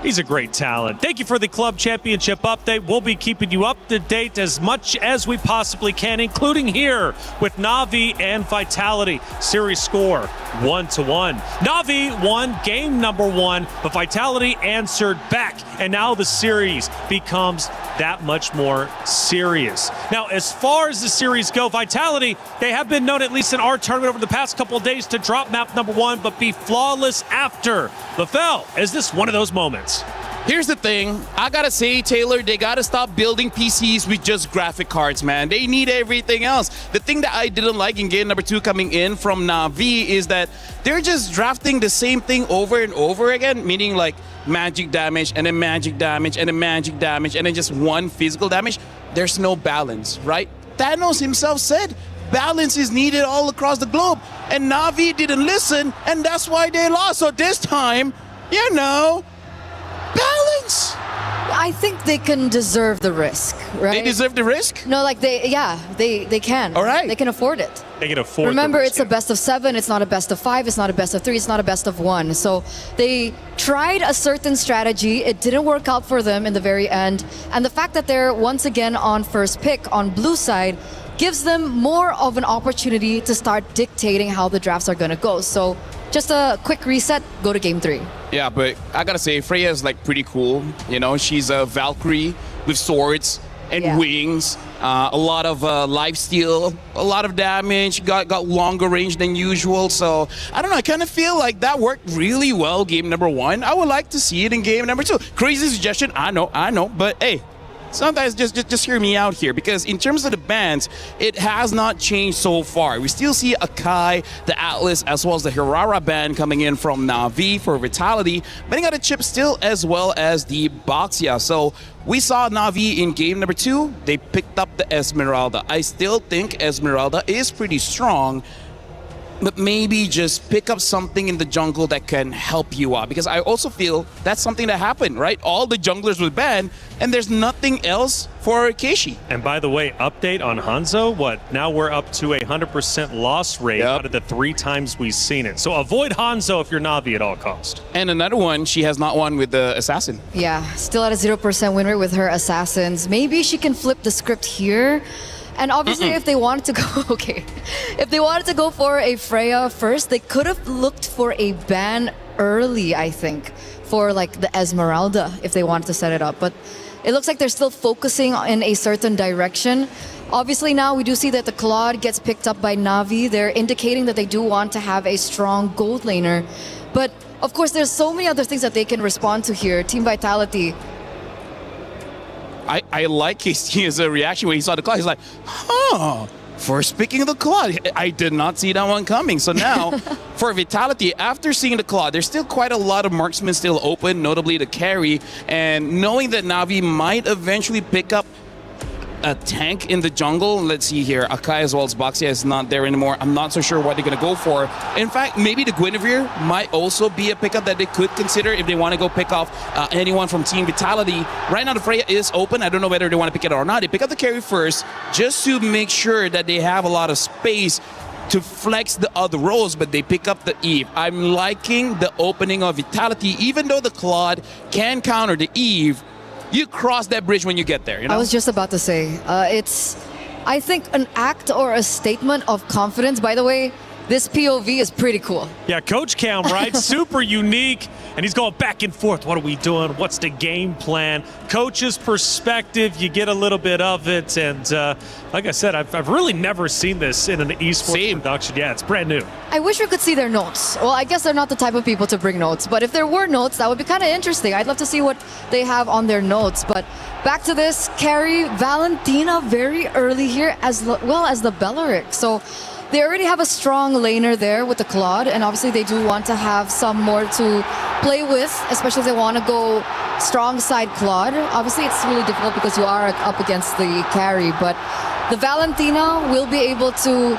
he's a great talent. Thank you for the club championship update. We'll be keeping you up to date as much as we possibly can, including here with Na'Vi and Vitality. Series score 1-1. Na'Vi won game number 1, but Vitality answered back. And now the series becomes that much more serious. Now, as far as the series go, Vitality, they have been known, at least in our tournament over the past couple of days, to drop map number 1, but be flawless after. LaFell, is this one of those moments? Here's the thing, I gotta say, Taylor, they gotta stop building PCs with just graphic cards, man. They need everything else. The thing that I didn't like in game number 2 coming in from Na'Vi is that they're just drafting the same thing over and over again, meaning like magic damage and then magic damage and then magic damage and then just one physical damage. There's no balance, right? Thanos himself said balance is needed all across the globe, and Na'Vi didn't listen, and that's why they lost. So this time, you know, balance. I think they can deserve the risk, right? They deserve the risk? No, like they can. All right. They can afford it. They can afford Remember, the it's a best of 7, it's not a best of 5, it's not a best of 3, it's not a best of 1. So they tried a certain strategy, it didn't work out for them in the very end. And the fact that they're once again on first pick on blue side gives them more of an opportunity to start dictating how the drafts are gonna go. So just a quick reset, go to game 3. Yeah, but I gotta say, Freya is like pretty cool. You know, she's a Valkyrie with swords and wings, a lot of lifesteal, a lot of damage, got longer range than usual. So I don't know, I kind of feel like that worked really well game number 1. I would like to see it in game number 2. Crazy suggestion, I know, but hey, sometimes just hear me out here, because in terms of the bans, it has not changed so far. We still see Akai, the Atlas, as well as the Hirara ban coming in from Na'Vi for Vitality, banning out the chip still, as well as the Boxia. So we saw Na'Vi in game number 2. They picked up the Esmeralda. I still think Esmeralda is pretty strong, but maybe just pick up something in the jungle that can help you out, because I also feel that's something that happened, right? All the junglers were banned, and there's nothing else for Keishi. And by the way, update on Hanzo, now we're up to a 100% loss rate out of the 3 times we've seen it. So avoid Hanzo if you're Na'Vi at all cost. And another one, she has not won with the Assassin. Yeah, still at a 0% win rate with her Assassins. Maybe she can flip the script here. And obviously, if they wanted to go, if they wanted to go for a Freya first, they could have looked for a ban early, I think, for like the Esmeralda, if they wanted to set it up. But it looks like they're still focusing in a certain direction. Obviously, now we do see that the Claude gets picked up by Na'Vi. They're indicating that they do want to have a strong gold laner. But of course, there's so many other things that they can respond to here. Team Vitality. I like his reaction when he saw the Claude. He's like, first picking the Claude. I did not see that one coming. So now, for Vitality, after seeing the Claude, there's still quite a lot of marksmen still open, notably the carry. And knowing that Na'Vi might eventually pick up a tank in the jungle. Let's see here. Akai as well as Boxia is not there anymore. I'm not so sure what they're going to go for. In fact, maybe the Guinevere might also be a pickup that they could consider if they want to go pick off anyone from Team Vitality. Right now, the Freya is open. I don't know whether they want to pick it or not. They pick up the carry first just to make sure that they have a lot of space to flex the other roles, but they pick up the Eve. I'm liking the opening of Vitality, even though the Claude can counter the Eve. You cross that bridge when you get there, you know? I was just about to say, it's, I think, an act or a statement of confidence. By the way, this POV is pretty cool. Yeah, Coach Cam, right? Super unique. And he's going back and forth. What are we doing? What's the game plan? Coach's perspective, you get a little bit of it. And like I said, I've really never seen this in an esports production. Yeah, it's brand new. I wish we could see their notes. Well, I guess they're not the type of people to bring notes. But if there were notes, that would be kind of interesting. I'd love to see what they have on their notes. But back to this, carry Valentina very early here, as well as the Bellaric. So they already have a strong laner there with the Claude, and obviously they do want to have some more to play with, especially if they want to go strong side Claude. Obviously it's really difficult because you are up against the carry, but the Valentina will be able to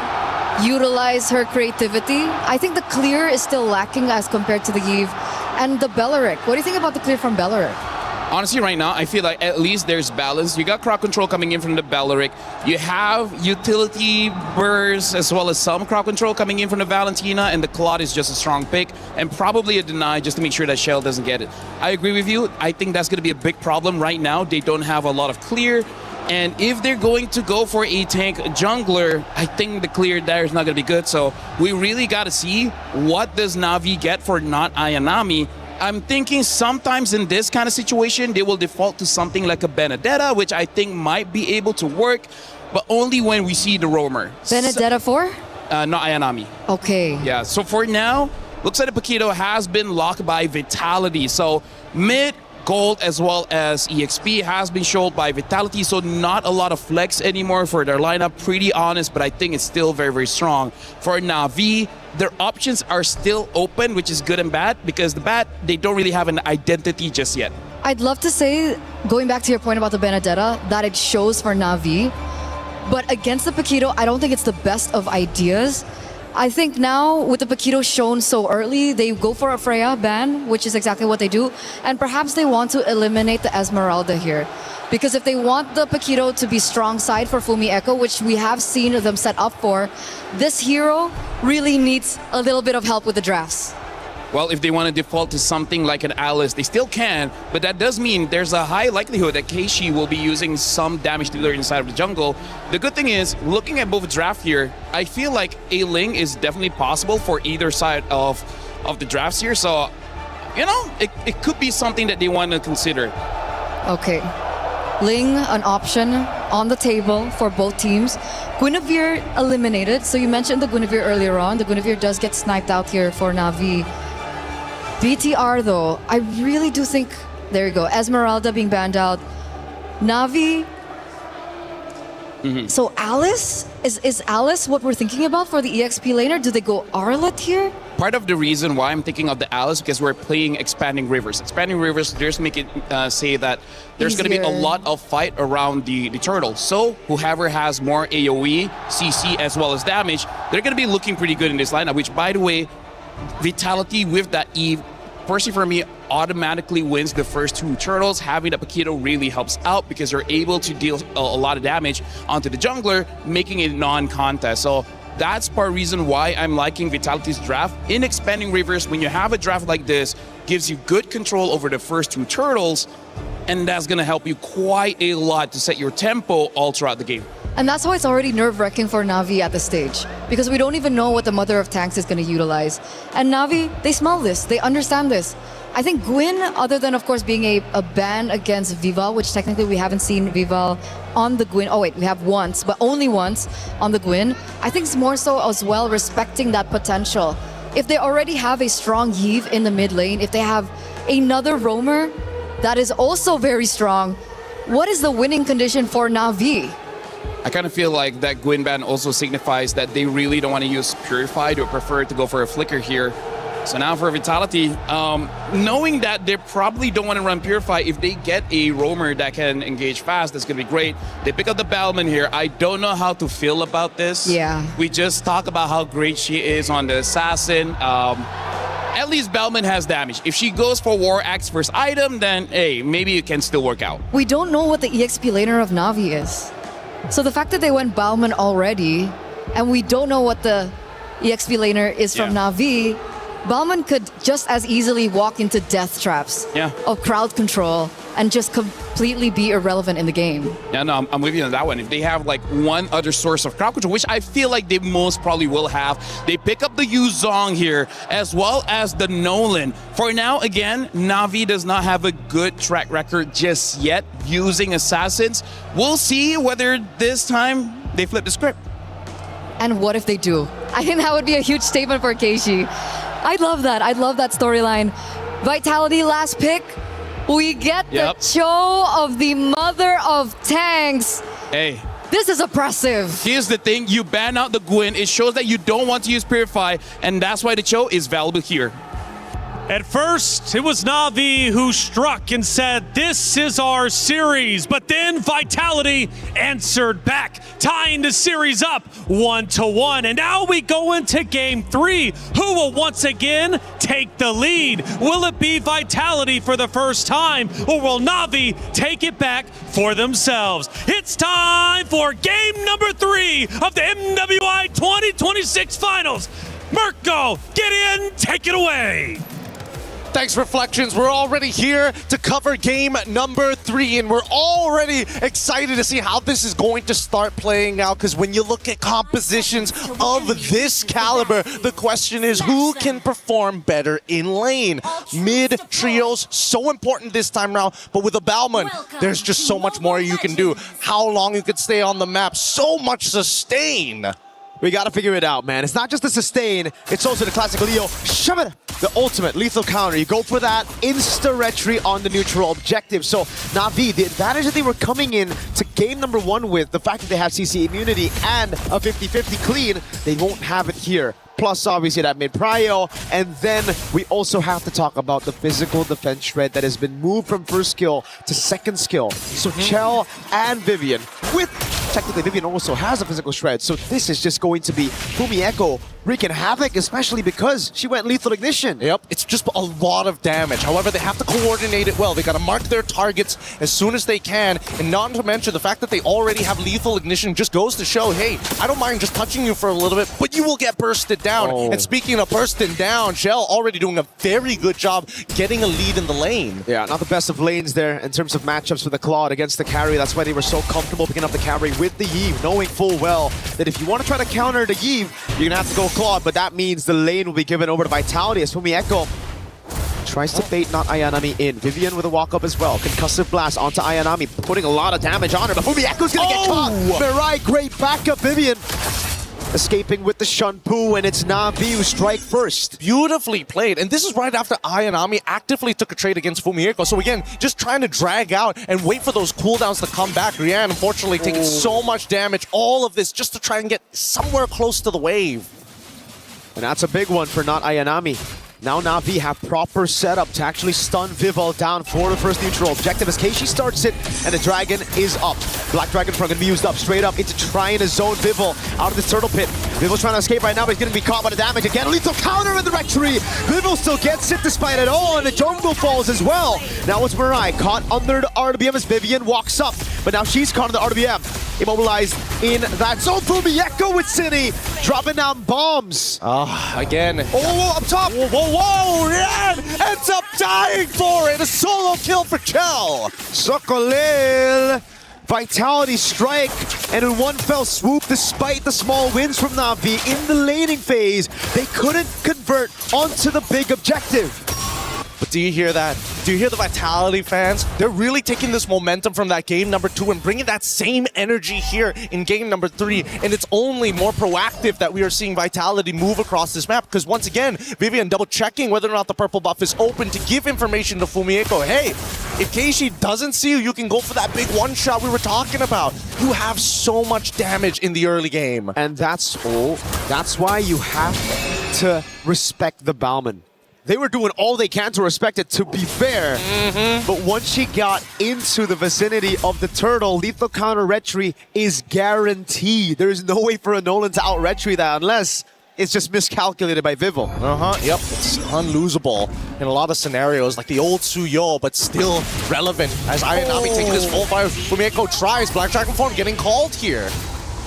utilize her creativity. I think the clear is still lacking as compared to the Eve and the Bellaric. What do you think about the clear from Bellaric? Honestly, right now, I feel like at least there's balance. You got crowd control coming in from the Bellaric. You have utility bursts as well as some crowd control coming in from the Valentina, and the Claude is just a strong pick and probably a deny just to make sure that Shell doesn't get it. I agree with you. I think that's going to be a big problem right now. They don't have a lot of clear. And if they're going to go for a tank jungler, I think the clear there is not going to be good. So we really got to see what does Na'Vi get for not Ayanami. I'm thinking sometimes in this kind of situation, they will default to something like a Benedetta, which I think might be able to work, but only when we see the roamer. Benedetta for? Not Ayanami. Okay. Yeah, so for now, looks like the Paquito has been locked by Vitality. So mid, gold, as well as EXP has been showed by Vitality, so not a lot of flex anymore for their lineup. Pretty honest, but I think it's still very, very strong. For Na'Vi, their options are still open, which is good and bad, because the bad, they don't really have an identity just yet. I'd love to say, going back to your point about the Benedetta, that it shows for Na'Vi, but against the Paquito, I don't think it's the best of ideas. I think now, with the Paquito shown so early, they go for a Freya ban, which is exactly what they do, and perhaps they want to eliminate the Esmeralda here. Because if they want the Paquito to be strong side for Fumi Echo, which we have seen them set up for, this hero really needs a little bit of help with the drafts. Well, if they want to default to something like an Alice, they still can, but that does mean there's a high likelihood that Keishi will be using some damage dealer inside of the jungle. The good thing is, looking at both draft here, I feel like a Ling is definitely possible for either side of the drafts here, so, you know, it could be something that they want to consider. Okay. Ling, an option on the table for both teams. Guinevere eliminated, so you mentioned the Guinevere earlier on. The Guinevere does get sniped out here for Na'Vi. BTR though, I really do think, there you go, Esmeralda being banned out. Na'Vi, so Alice? Is Alice what we're thinking about for the EXP laner? Do they go Arlet here? Part of the reason why I'm thinking of the Alice, because we're playing Expanding Rivers. Expanding Rivers, just make it say that there's going to be a lot of fight around the turtle. So whoever has more AoE, CC, as well as damage, they're going to be looking pretty good in this lineup, which, by the way, Vitality with that Eve, personally for me, automatically wins the first two turtles. Having the Paquito really helps out because they're able to deal a lot of damage onto the jungler, making it non-contest. So that's part of the reason why I'm liking Vitality's draft. In Expanding Rivers, when you have a draft like this, gives you good control over the first two turtles, and that's going to help you quite a lot to set your tempo all throughout the game. And that's why it's already nerve-wracking for Na'Vi at this stage, because we don't even know what the Mother of Tanks is going to utilize. And Na'Vi, they smell this, they understand this. I think Gwyn, other than of course being a ban against Vival, which technically we haven't seen Vival on the Gwyn. Oh wait, we have once, but only once on the Gwyn. I think it's more so as well respecting that potential. If they already have a strong Yve in the mid lane, if they have another roamer that is also very strong, what is the winning condition for Na'Vi? I kind of feel like that Gwyn ban also signifies that they really don't want to use Purified or prefer to go for a Flicker here. So now for Vitality, knowing that they probably don't want to run Purify, if they get a roamer that can engage fast, that's going to be great. They pick up the Bellman here. I don't know how to feel about this. Yeah. We just talk about how great she is on the Assassin. At least Bellman has damage. If she goes for War Axe first item, then hey, maybe it can still work out. We don't know what the EXP laner of Na'Vi is. So the fact that they went Bauman already, and we don't know what the EXP laner is from Na'Vi, Bauman could just as easily walk into death traps of crowd control and just completely be irrelevant in the game. Yeah, no, I'm with you on that one. If they have like one other source of crowd control, which I feel like they most probably will have, they pick up the Yuzong here as well as the Nolan. For now, again, Na'Vi does not have a good track record just yet using assassins. We'll see whether this time they flip the script. And what if they do? I think that would be a huge statement for Keishi. I'd love that. I'd love that storyline. Vitality last pick. We get the show of the mother of tanks. Hey. This is oppressive. Here's the thing, you ban out the Gwyn, it shows that you don't want to use Purify, and that's why the Cho is valuable here. At first, it was Na'Vi who struck and said, "This is our series." But then Vitality answered back, tying the series up 1-1. And now we go into Game 3. Who will once again take the lead? Will it be Vitality for the first time, or will Na'Vi take it back for themselves? It's time for Game number 3 of the MWI 2026 Finals. Mirko, get in, take it away. Thanks, Reflections. We're already here to cover game number 3, and we're already excited to see how this is going to start playing out, because when you look at compositions of this caliber, the question is who can perform better in lane? Mid trios, so important this time around, but with a Bauman, there's just so much more you can do. How long you could stay on the map, so much sustain. We gotta figure it out, man. It's not just the sustain, it's also the classic Leo. Shove it! The ultimate lethal counter. You go for that insta-retry on the neutral objective. So Na'Vi, the advantage that they were coming in to game number 1 with, the fact that they have CC immunity and a 50-50 clean, they won't have it here. Plus, obviously, that mid-prio. And then we also have to talk about the physical defense shred that has been moved from first skill to second skill. So Chell and Vivian, with technically Vivian also has a physical shred. So this is just going to be Fumi Echo wreaking havoc, especially because she went lethal ignition. Yep, it's just a lot of damage. However, they have to coordinate it well. They got to mark their targets as soon as they can. And not to mention the fact that they already have lethal ignition just goes to show, hey, I don't mind just touching you for a little bit, but you will get bursted down. And speaking of bursting down, Shell already doing a very good job getting a lead in the lane. Yeah, not the best of lanes there in terms of matchups for the Claude against the carry. That's why they were so comfortable picking up the carry with the Yve, knowing full well that if you want to try to counter the Yve, you're going to have to go Claude, but that means the lane will be given over to Vitality as Fumi Echo tries to bait not Ayanami in. Vivian with a walk-up as well. Concussive Blast onto Ayanami, putting a lot of damage on her, but Fumi Echo's going to get caught. Mirai, great backup, Vivian. Escaping with the Shunpu, and it's Na'Vi who strike first. Beautifully played, and this is right after Ayanami actively took a trade against Fumi Echo. So again, just trying to drag out and wait for those cooldowns to come back. Rian, unfortunately, taking so much damage. All of this just to try and get somewhere close to the wave. And that's a big one for not Ayanami. Now Na'Vi have proper setup to actually stun Vival down for the first neutral objective as Keishi starts it, and the Dragon is up. Black Dragon Front gonna be used up straight up into trying to zone Vival out of this turtle pit. Vival's trying to escape right now, but he's gonna be caught by the damage again. Lethal counter in the rectory. Vival still gets it despite it all, and the jungle falls as well. Now it's Mirai caught under the RWM as Vivian walks up, but now she's caught in the RWM. Immobilized in that zone. Fumi Echo with City, dropping down bombs. Again. Oh, up top. Whoa, Rian ends up dying for it. A solo kill for Chell. Sokolil. Vitality strike, and in one fell swoop, despite the small wins from Na'Vi in the laning phase, they couldn't convert onto the big objective. But do you hear that? Do you hear the Vitality fans? They're really taking this momentum from that game number 2 and bringing that same energy here in game number 3. And it's only more proactive that we are seeing Vitality move across this map. Because once again, Vivian double checking whether or not the purple buff is open to give information to Fumi Echo. Hey, if Keishi doesn't see you, you can go for that big one-shot we were talking about. You have so much damage in the early game. And that's why you have to respect the Bauman. they were doing all they can to respect it, to be fair. But once she got into the vicinity of the turtle, lethal counter retry is guaranteed. There is no way for a Nolan to out retry that unless it's just miscalculated by Vivo. Yep, it's unlosable in a lot of scenarios, like the old Suyo, but still relevant as Ayanami taking this full fire. Fumiko tries, Black Dragon form getting called here.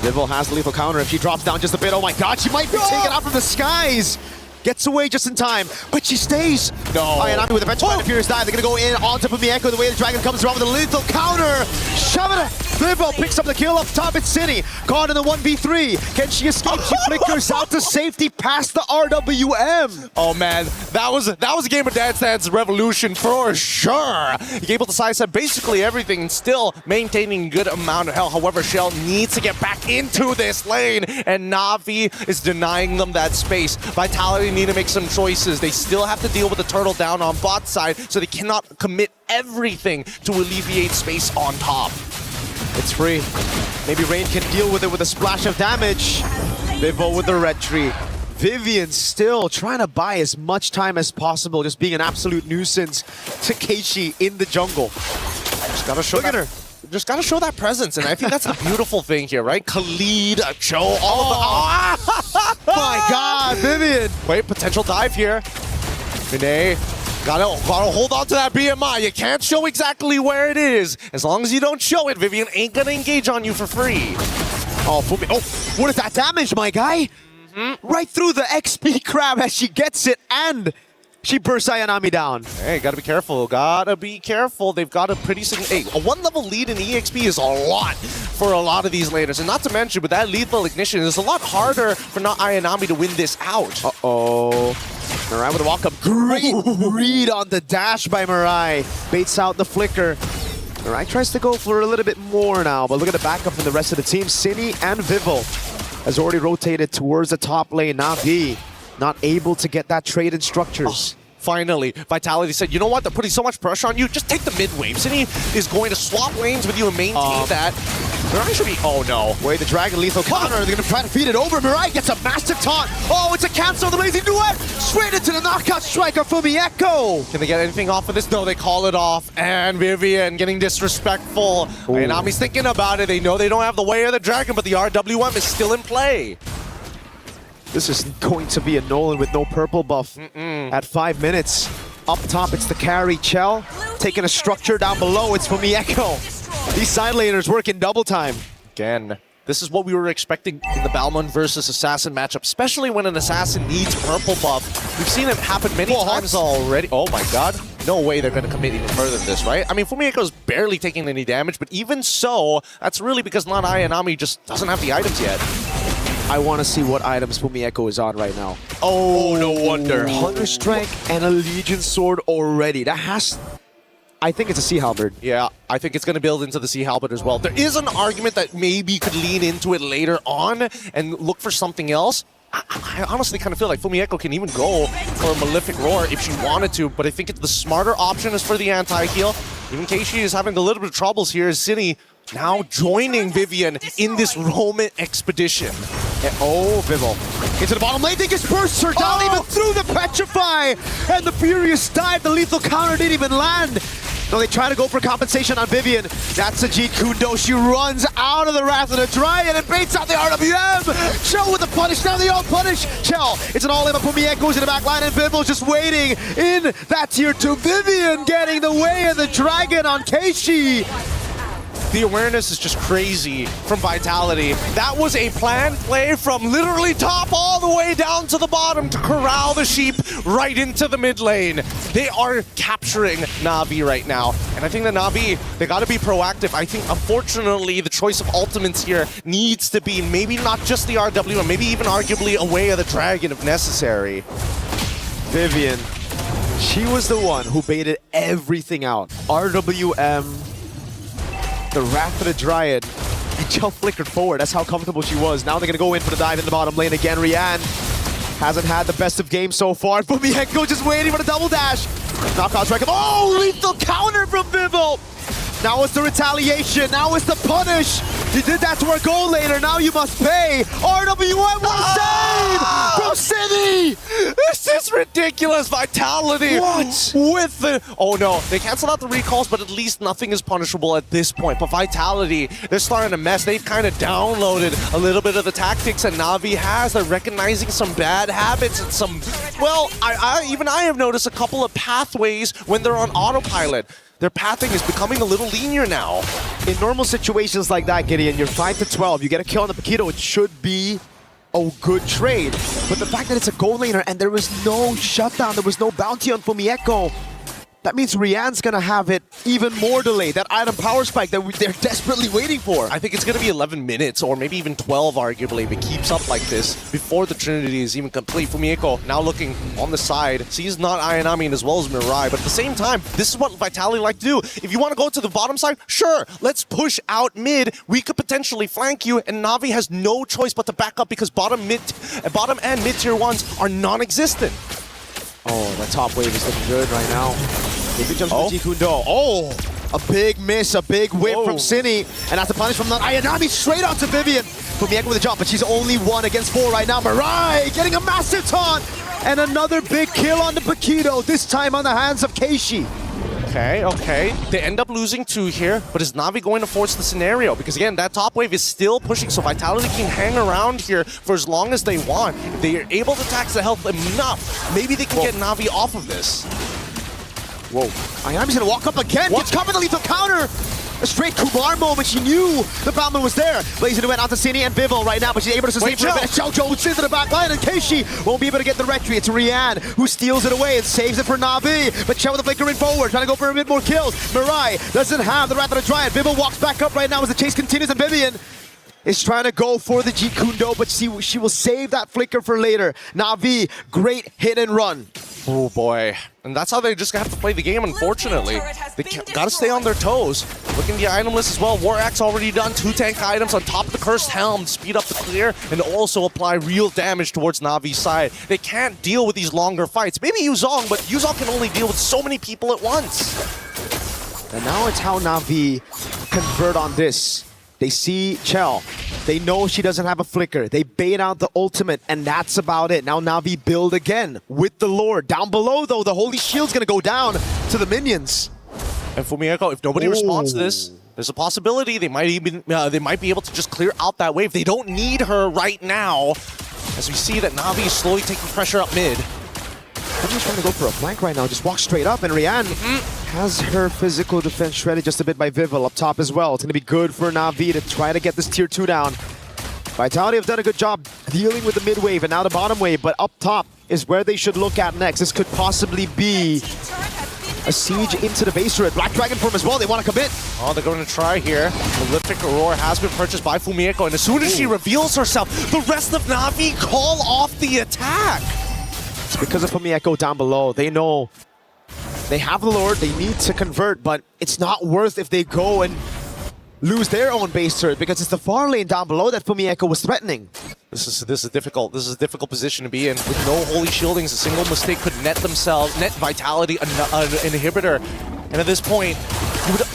Vivo has the lethal counter. If she drops down just a bit, oh my god, she might be taken out from the skies. Gets away just in time, but she stays. No. Ayanami with a Petrified and Furious Dive. They're going to go in onto Fumiko. The way the dragon comes around with a lethal counter. Shove it. Vivo picks up the kill up top. It's Cine. Caught in the 1v3. Can she escape? She flickers out to safety past the RWM. Oh man, that was a game of Dance Dance Revolution for sure. He able to sidestep basically everything and still maintaining a good amount of health. However, Shell needs to get back into this lane, and Na'Vi is denying them that space. Vitality need to make some choices. They still have to deal with the turtle down on bot side, so they cannot commit everything to alleviate space on top. It's free. Maybe Rain can deal with it with a splash of damage. Vivo with the retreat. Vivian still trying to buy as much time as possible, just being an absolute nuisance to Keishi in the jungle. Just gotta show that. Just gotta show that presence, and I think that's a beautiful thing here, right? Khalid, show all of the. My God, Vivian! Wait, potential dive here. Vinay, gotta hold on to that BMI. You can't show exactly where it is. As long as you don't show it, Vivian ain't gonna engage on you for free. Oh, Fumi. Oh, what is that damage, my guy? Right through the XP crab as she gets it, and she bursts Ayanami down. Hey, gotta be careful. Gotta be careful. They've got a pretty hey, a one-level lead in EXP is a lot for a lot of these laners. And not to mention, with that lethal ignition, it's a lot harder for not Ayanami to win this out. Uh-oh. Mirai with a walk-up. Great read on the dash by Mirai. Baits out the flicker. Mirai tries to go for a little bit more now, but look at the backup from the rest of the team. Cine and Vivo has already rotated towards the top lane. Na'Vi not able to get that trade in structures. Finally, Vitality said, you know what, they're putting so much pressure on you, just take the mid wave. Cine is going to swap lanes with you and maintain that. Mirai should be, oh no. Wait, the Dragon lethal counter, they're gonna try to feed it over. Mirai gets a massive taunt. Oh, it's a cancel, the Blazing Duet! Straight into the knockout strike of Fumiko! Can they get anything off of this? No, they call it off. And Vivian getting disrespectful. Ayanami's thinking about it. They know they don't have the way of the Dragon, but the RWM is still in play. This is going to be a Nolan with no purple buff at 5 minutes. Up top, it's the carry, Chell. Taking a structure down below, it's Fumiko. These side laners work in double time. Again, this is what we were expecting in the Balmond versus Assassin matchup, especially when an Assassin needs purple buff. We've seen it happen many times already. Oh my god. No way they're going to commit even further than this, right? I mean, Fumiko's barely taking any damage, but even so, that's really because Lana Ayanami just doesn't have the items yet. I want to see what items Fumiko is on right now. Oh, no wonder. Hunter Strength and a Legion Sword already. That has... I think it's a Sea Halberd. Yeah, I think it's going to build into the Sea Halberd as well. There is an argument that maybe could lean into it later on and look for something else. I honestly kind of feel like Fumiko can even go for a Malefic Roar if she wanted to, but I think it's the smarter option is for the anti-heal. Even Keishi is having a little bit of troubles here as Cine now joining Vivian in this Roman expedition. And, oh, Vivo. Into the bottom lane, they just burst her down even through the Petrify! And the Furious Dive, the lethal counter didn't even land! No, they try to go for compensation on Vivian. That's Sajid Kundo. She runs out of the Wrath of the Dryad and baits out the RWM! Chell with the punish, now they all punish! Chell, it's an all-in, but Fumiko's in the back line and Vivo's just waiting in that tier 2. Vivian getting the way of the dragon on Keishi! The awareness is just crazy from Vitality. That was a planned play from literally top all the way down to the bottom to corral the sheep right into the mid lane. They are capturing Na'Vi right now. And I think that Na'Vi, they got to be proactive. I think, unfortunately, the choice of ultimates here needs to be maybe not just the RW, and maybe even arguably a way of the dragon if necessary. Vivian, she was the one who baited everything out. RWM, the Wrath of the Dryad, and Chell flickered forward. That's how comfortable she was. Now they're going to go in for the dive in the bottom lane again. Rian hasn't had the best of games so far. Fumiko just waiting for the double dash. Knockout strike. Oh, lethal counter from Vivo. Now it's the retaliation. Now it's the punish. You did that to our gold laner. Now you must pay. RWM, what a save from Cine. This is ridiculous. ridiculous Vitality. What? With the... Oh no, they cancel out the recalls, but at least nothing is punishable at this point. But Vitality, they're starting to mess. They've kind of downloaded a little bit of the tactics that Na'Vi has. They're recognizing some bad habits and some... Well, even I have noticed a couple of pathways when they're on autopilot. Their pathing is becoming a little linear now. In normal situations like that, Gideon, you're 5-12. You get a kill on the Paquito, it should be a good trade. But the fact that it's a gold laner and there was no shutdown, there was no bounty on Fumieko, that means Rian's gonna have it even more delayed. That item power spike that they're desperately waiting for. I think it's gonna be 11 minutes or maybe even 12 arguably if it keeps up like this before the Trinity is even complete. Fumieko now looking on the side, sees not Ayanami as well as Mirai, but at the same time, this is what Vitality like to do. If you want to go to the bottom side, sure, let's push out mid. We could potentially flank you, and Na'Vi has no choice but to back up because bottom and mid tier ones are non-existent. Oh, the top wave is looking good right now. If he jumps with Jikundo. Oh, a big miss, a big whip from Cine. And that's the punish from Ayanami straight onto Vivian. Fumieko with a jump, but she's only 1 against 4 right now. Mirai getting a massive taunt. And another big kill on the Paquito, this time on the hands of Keishi. Okay. They end up losing 2 here, but is Na'Vi going to force the scenario? Because again, that top wave is still pushing, so Vitality can hang around here for as long as they want. If they are able to tax the health enough, maybe they can get Na'Vi off of this. Whoa. Ayanami's gonna walk up again. Gets covered the lethal counter. A straight Kumar moment. She knew the Bauman was there. Blazing went onto Cine and Vival right now, but she's able to sustain for a bit. Xiaozhou into the back line, and Keishi won't be able to get the retry. It's Rian who steals it away and saves it for Na'Vi. But Chen with the flickering forward, trying to go for a bit more kills. Mirai doesn't have the Wrath of the Dryad. Vival walks back up right now as the chase continues, and Vivian is trying to go for the Jikundo, but she will save that flicker for later. Na'Vi, great hit and run. Oh boy. And that's how they just have to play the game, unfortunately. They gotta stay on their toes. Looking at the item list as well, War Axe already done, 2 tank items on top of the Cursed Helm, speed up the clear, and also apply real damage towards Navi's side. They can't deal with these longer fights. Maybe Yuzong, but Yuzong can only deal with so many people at once. And now it's how Na'Vi convert on this. They see Chell. They know she doesn't have a flicker. They bait out the ultimate, and that's about it. Now Na'Vi build again with the Lord. Down below, though, the Holy Shield's gonna go down to the minions. And Fumieko, if nobody responds to this, there's a possibility they might be able to just clear out that wave. They don't need her right now, as we see that Na'Vi is slowly taking pressure up mid. Everyone's trying to go for a flank right now. Just walk straight up, and Rian has her physical defense shredded just a bit by Vival up top as well. It's going to be good for Na'Vi to try to get this tier 2 down. Vitality have done a good job dealing with the mid wave and now the bottom wave, but up top is where they should look at next. This could possibly be a siege into the base turret. Black Dragon form as well. They want to commit. Oh, they're going to try here. Prolific Aurora has been purchased by Fumieko, and as soon as she reveals herself, the rest of Na'Vi call off the attack. It's because of Fumieko down below. They know they have the Lord, they need to convert, but it's not worth if they go and lose their own base turret because it's the far lane down below that Fumieko was threatening. This is difficult. This is a difficult position to be in. With no holy shieldings, a single mistake could net Vitality an inhibitor. And at this point,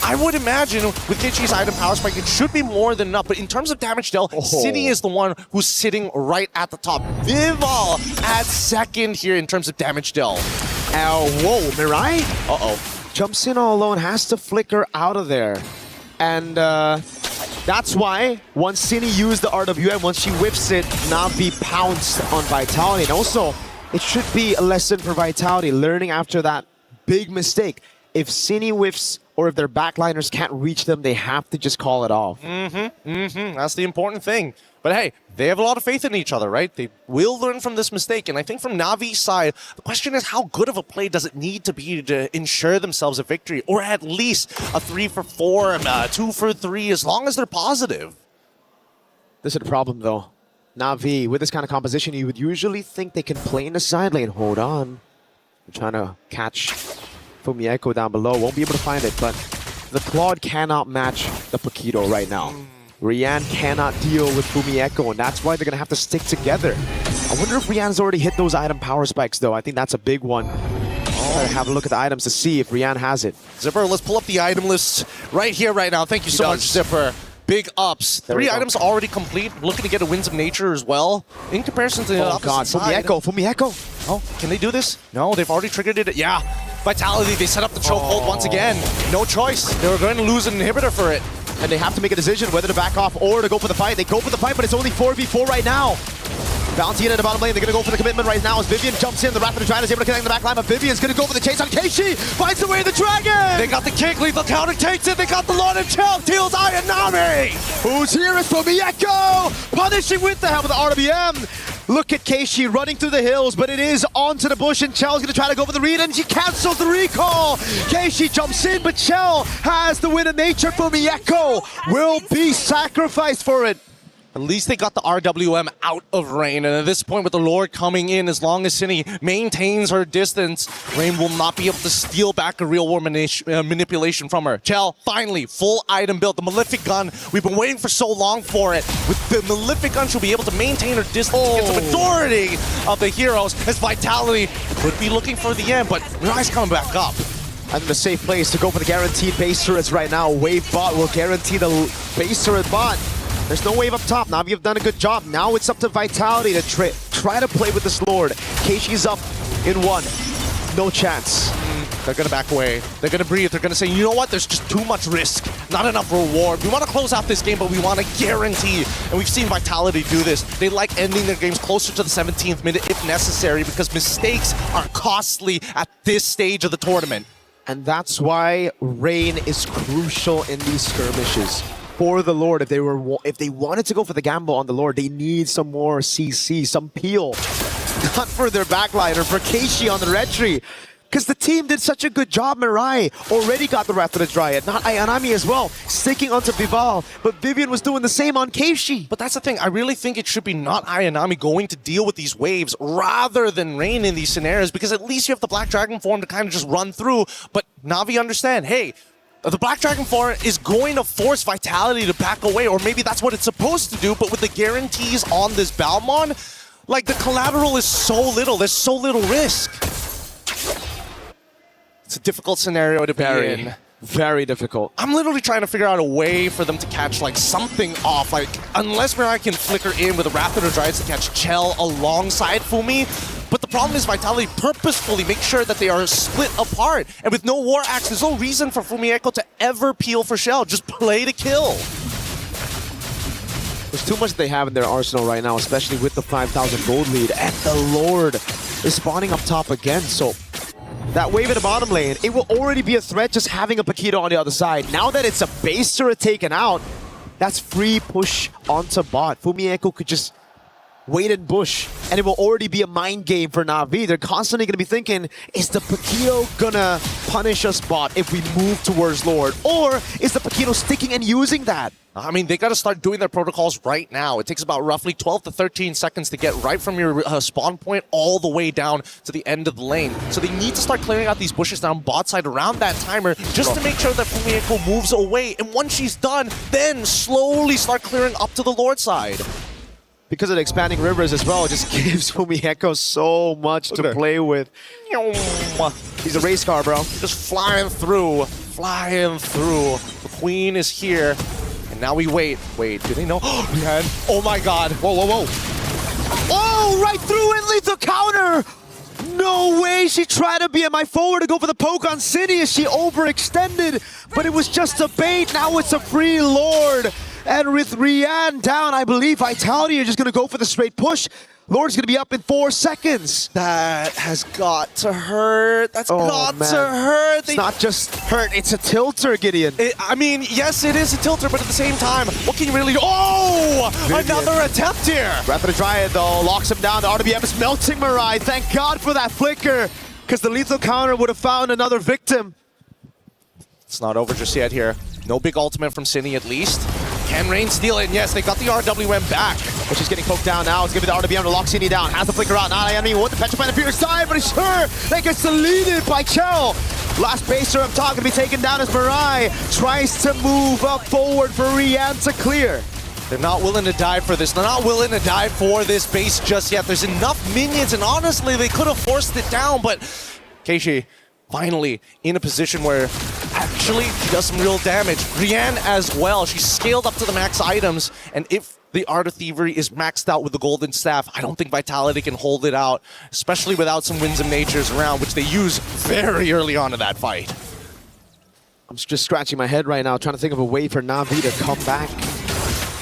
I would imagine with Kichi's item power spike, it should be more than enough. But in terms of damage dealt, Cine is the one who's sitting right at the top. Vival at second here in terms of damage dealt. Whoa, Mirai? Jumps in all alone, has to flicker out of there. And that's why once Cine used the RWM, once she whips it, Na'Vi pounced on Vitality. And also, it should be a lesson for Vitality, learning after that big mistake. If Cine whiffs or if their backliners can't reach them, they have to just call it off. That's the important thing. But hey, they have a lot of faith in each other, right? They will learn from this mistake. And I think from Navi's side, the question is how good of a play does it need to be to ensure themselves a victory? Or at least a 3 for 4, 2 for 3, as long as they're positive. This is the problem, though. Na'Vi, with this kind of composition, you would usually think they can play in the side lane. Hold on. They're trying to catch Fumieko down below. Won't be able to find it, but the Claude cannot match the Paquito right now. Rian cannot deal with Fumieko, and that's why they're going to have to stick together. I wonder if Rian's already hit those item power spikes, though. I think that's a big one. Try to have a look at the items to see if Rian has it. Zipper, let's pull up the item list right here, right now. Thank you so much, Zipper. big ups. There we 3 go. items already complete. Looking to get a Winds of Nature as well. In comparison to the Oh opposite god, side. Fumieko. Oh, can they do this? No, they've already triggered it. Yeah. Vitality, they set up the chokehold once again. No choice. They were going to lose an inhibitor for it. And they have to make a decision whether to back off or to go for the fight. They go for the fight, but it's only 4v4 right now. Bounty in at the bottom lane. They're going to go for the commitment right now as Vivian jumps in. The Wrath of the Dragon is able to connect the back line, but Vivian's going to go for the chase on Keishi. Finds the way to the Dragon. They got the kick, lethal counter takes it. They got the Lord of Chell, deals Ayanami. Who's here is Fumieko. Punishing with the help of the RWM. Look at Keishi running through the hills, but it is onto the bush, and Chell's going to try to go for the read, and she cancels the recall. Keishi jumps in, but Chell has the win of nature. Fumieko will be sacrificed for it. At least they got the RWM out of Rain, and at this point with the Lord coming in, as long as Cine maintains her distance, Rain will not be able to steal back a real war manipulation from her. Chell, finally, full item build. The Malefic Gun, we've been waiting for so long for it. With the Malefic Gun, she'll be able to maintain her distance against the majority of the heroes, as Vitality could be looking for the end, but Mirai's coming back up. I think the safe place to go for the guaranteed base turrets right now. Wave bot will guarantee the base turret bot. There's no wave up top. Na'Vi have done a good job. Now it's up to Vitality to try to play with this Lord. Keishi's up in 1. No chance. They're going to back away. They're going to breathe. They're going to say, you know what? There's just too much risk. Not enough reward. We want to close out this game, but we want to guarantee. And we've seen Vitality do this. They like ending their games closer to the 17th minute if necessary, because mistakes are costly at this stage of the tournament. And that's why Rain is crucial in these skirmishes. For the Lord, if they wanted to go for the gamble on the Lord, they need some more CC, some peel. Not for their backliner, for Keishi on the red tree. Because the team did such a good job. Mirai already got the Wrath of the Dryad, not Ayanami as well, sticking onto Vival, but Vivian was doing the same on Keishi. But that's the thing, I really think it should be not Ayanami going to deal with these waves rather than Rain in these scenarios, because at least you have the Black Dragon form to kind of just run through, but Na'Vi understand, hey, the Black Dragon form is going to force Vitality to back away, or maybe that's what it's supposed to do, but with the guarantees on this Balmon, like the collateral is so little, there's so little risk. It's a difficult scenario to be in. Very difficult. I'm literally trying to figure out a way for them to catch like something off, like unless Mirai can flicker in with the Wrath of the Dryads to catch Chell alongside Fumi. But the problem is Vitality purposefully make sure that they are split apart. And with no War Axe, there's no reason for Fumieko to ever peel for Shell. Just play to kill. There's too much they have in their arsenal right now, especially with the 5,000 gold lead. And the Lord is spawning up top again, so that wave in the bottom lane, it will already be a threat just having a Paquito on the other side. Now that it's a base turret taken out, that's free push onto bot. Fumieko could just wait in bush, and it will already be a mind game for Na'Vi. They're constantly going to be thinking, is the Paquito gonna punish us bot if we move towards Lord? Or is the Paquito sticking and using that? I mean, they got to start doing their protocols right now. It takes about roughly 12 to 13 seconds to get right from your spawn point all the way down to the end of the lane. So they need to start clearing out these bushes down bot side around that timer just to make sure that Fumieko moves away. And once she's done, then slowly start clearing up to the Lord side. Because of the expanding rivers as well, it just gives Fumieko so much to play with. He's a race car, bro. Just flying through, flying through. The queen is here. And now we wait. Wait, do they know? Oh my god. Whoa, whoa, whoa. Oh, right through it, lethal counter! No way, she tried to be at my forward to go for the poke on City as she overextended, but it was just a bait. Now it's a free Lord. And with Rian down, I believe Vitality are just gonna go for the straight push. Lord's gonna be up in 4 seconds. That has got to hurt. That's got to hurt. It's not just hurt, it's a tilter, Gideon. I mean, yes, it is a tilter, but at the same time, what can you really do? Oh! Vivian. Another attempt here. Wrath of the Dryad, though, locks him down. The RWM is melting Mirai. Thank God for that flicker, because the lethal counter would have found another victim. It's not over just yet here. No big ultimate from Cine at least. Can Rain steal it? And yes, they got the RWM back. But she's getting poked down now. It's giving the RWM to lock Cine down. Has the flicker out. Not Ayanami with the Petrify on the Fierce side, but it's her that gets deleted by Chell. Last baser up top going to be taken down as Mirai tries to move up forward for Rian to clear. They're not willing to die for this. They're not willing to die for this base just yet. There's enough minions, and honestly, they could have forced it down, but Keishi finally in a position where at actually, she does some real damage. Rianne as well. She's scaled up to the max items, and if the Art of Thievery is maxed out with the Golden Staff, I don't think Vitality can hold it out, especially without some Winds of Natures around, which they use very early on in that fight. I'm just scratching my head right now, trying to think of a way for Na'Vi to come back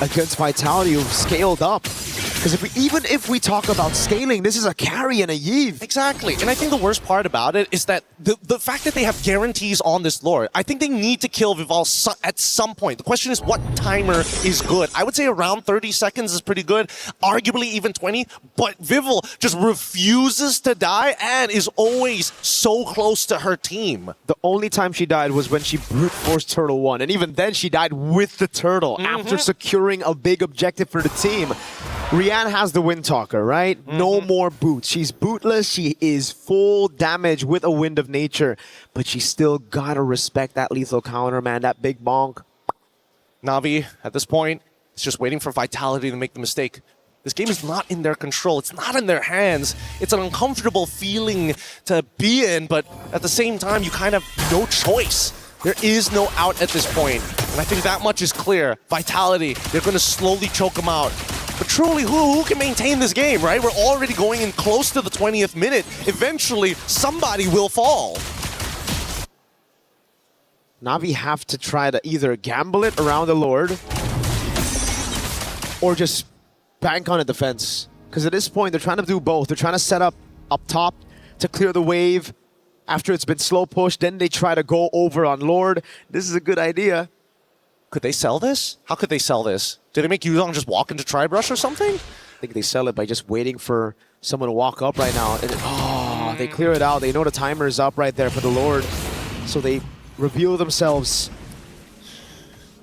against Vitality, who've scaled up. Because even if we talk about scaling, this is a carry and a Yve. Exactly. And I think the worst part about it is that the fact that they have guarantees on this Lord, I think they need to kill Vival at some point. The question is what timer is good. I would say around 30 seconds is pretty good, arguably even 20, but Vival just refuses to die and is always so close to her team. The only time she died was when she brute forced Turtle 1, and even then she died with the Turtle after securing a big objective for the team. Rianne has the Wind Talker, right? No more boots. She's bootless. She is full damage with a Wind of Nature, but she still gotta respect that lethal counter, man. That big bonk. Na'Vi, at this point, is just waiting for Vitality to make the mistake. This game is not in their control. It's not in their hands. It's an uncomfortable feeling to be in, but at the same time, you kind of have no choice. There is no out at this point, and I think that much is clear. Vitality, they're going to slowly choke them out. But truly, who can maintain this game, right? We're already going in close to the 20th minute. Eventually, somebody will fall. Na'Vi have to try to either gamble it around the Lord or just bank on a defense. Because at this point, they're trying to do both. They're trying to set up top to clear the wave. After it's been slow pushed, then they try to go over on Lord. This is a good idea. Could they sell this? How could they sell this? Did they make Yuzong just walk into Tribe Rush or something? I think they sell it by just waiting for someone to walk up right now. And they clear it out. They know the timer is up right there for the Lord. So they reveal themselves.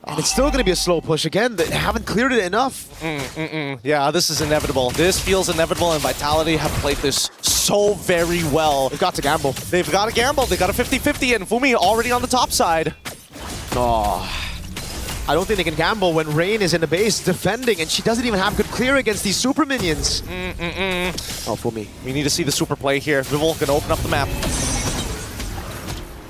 And it's still going to be a slow push again. They haven't cleared it enough. Yeah, this is inevitable. This feels inevitable, and Vitality have played this so very well. They've got to gamble. They've got to gamble. They got a 50-50, and Fumi already on the top side. I don't think they can gamble when Rain is in the base defending, and she doesn't even have good clear against these super minions. Oh, Fumi. We need to see the super play here. Vival can open up the map.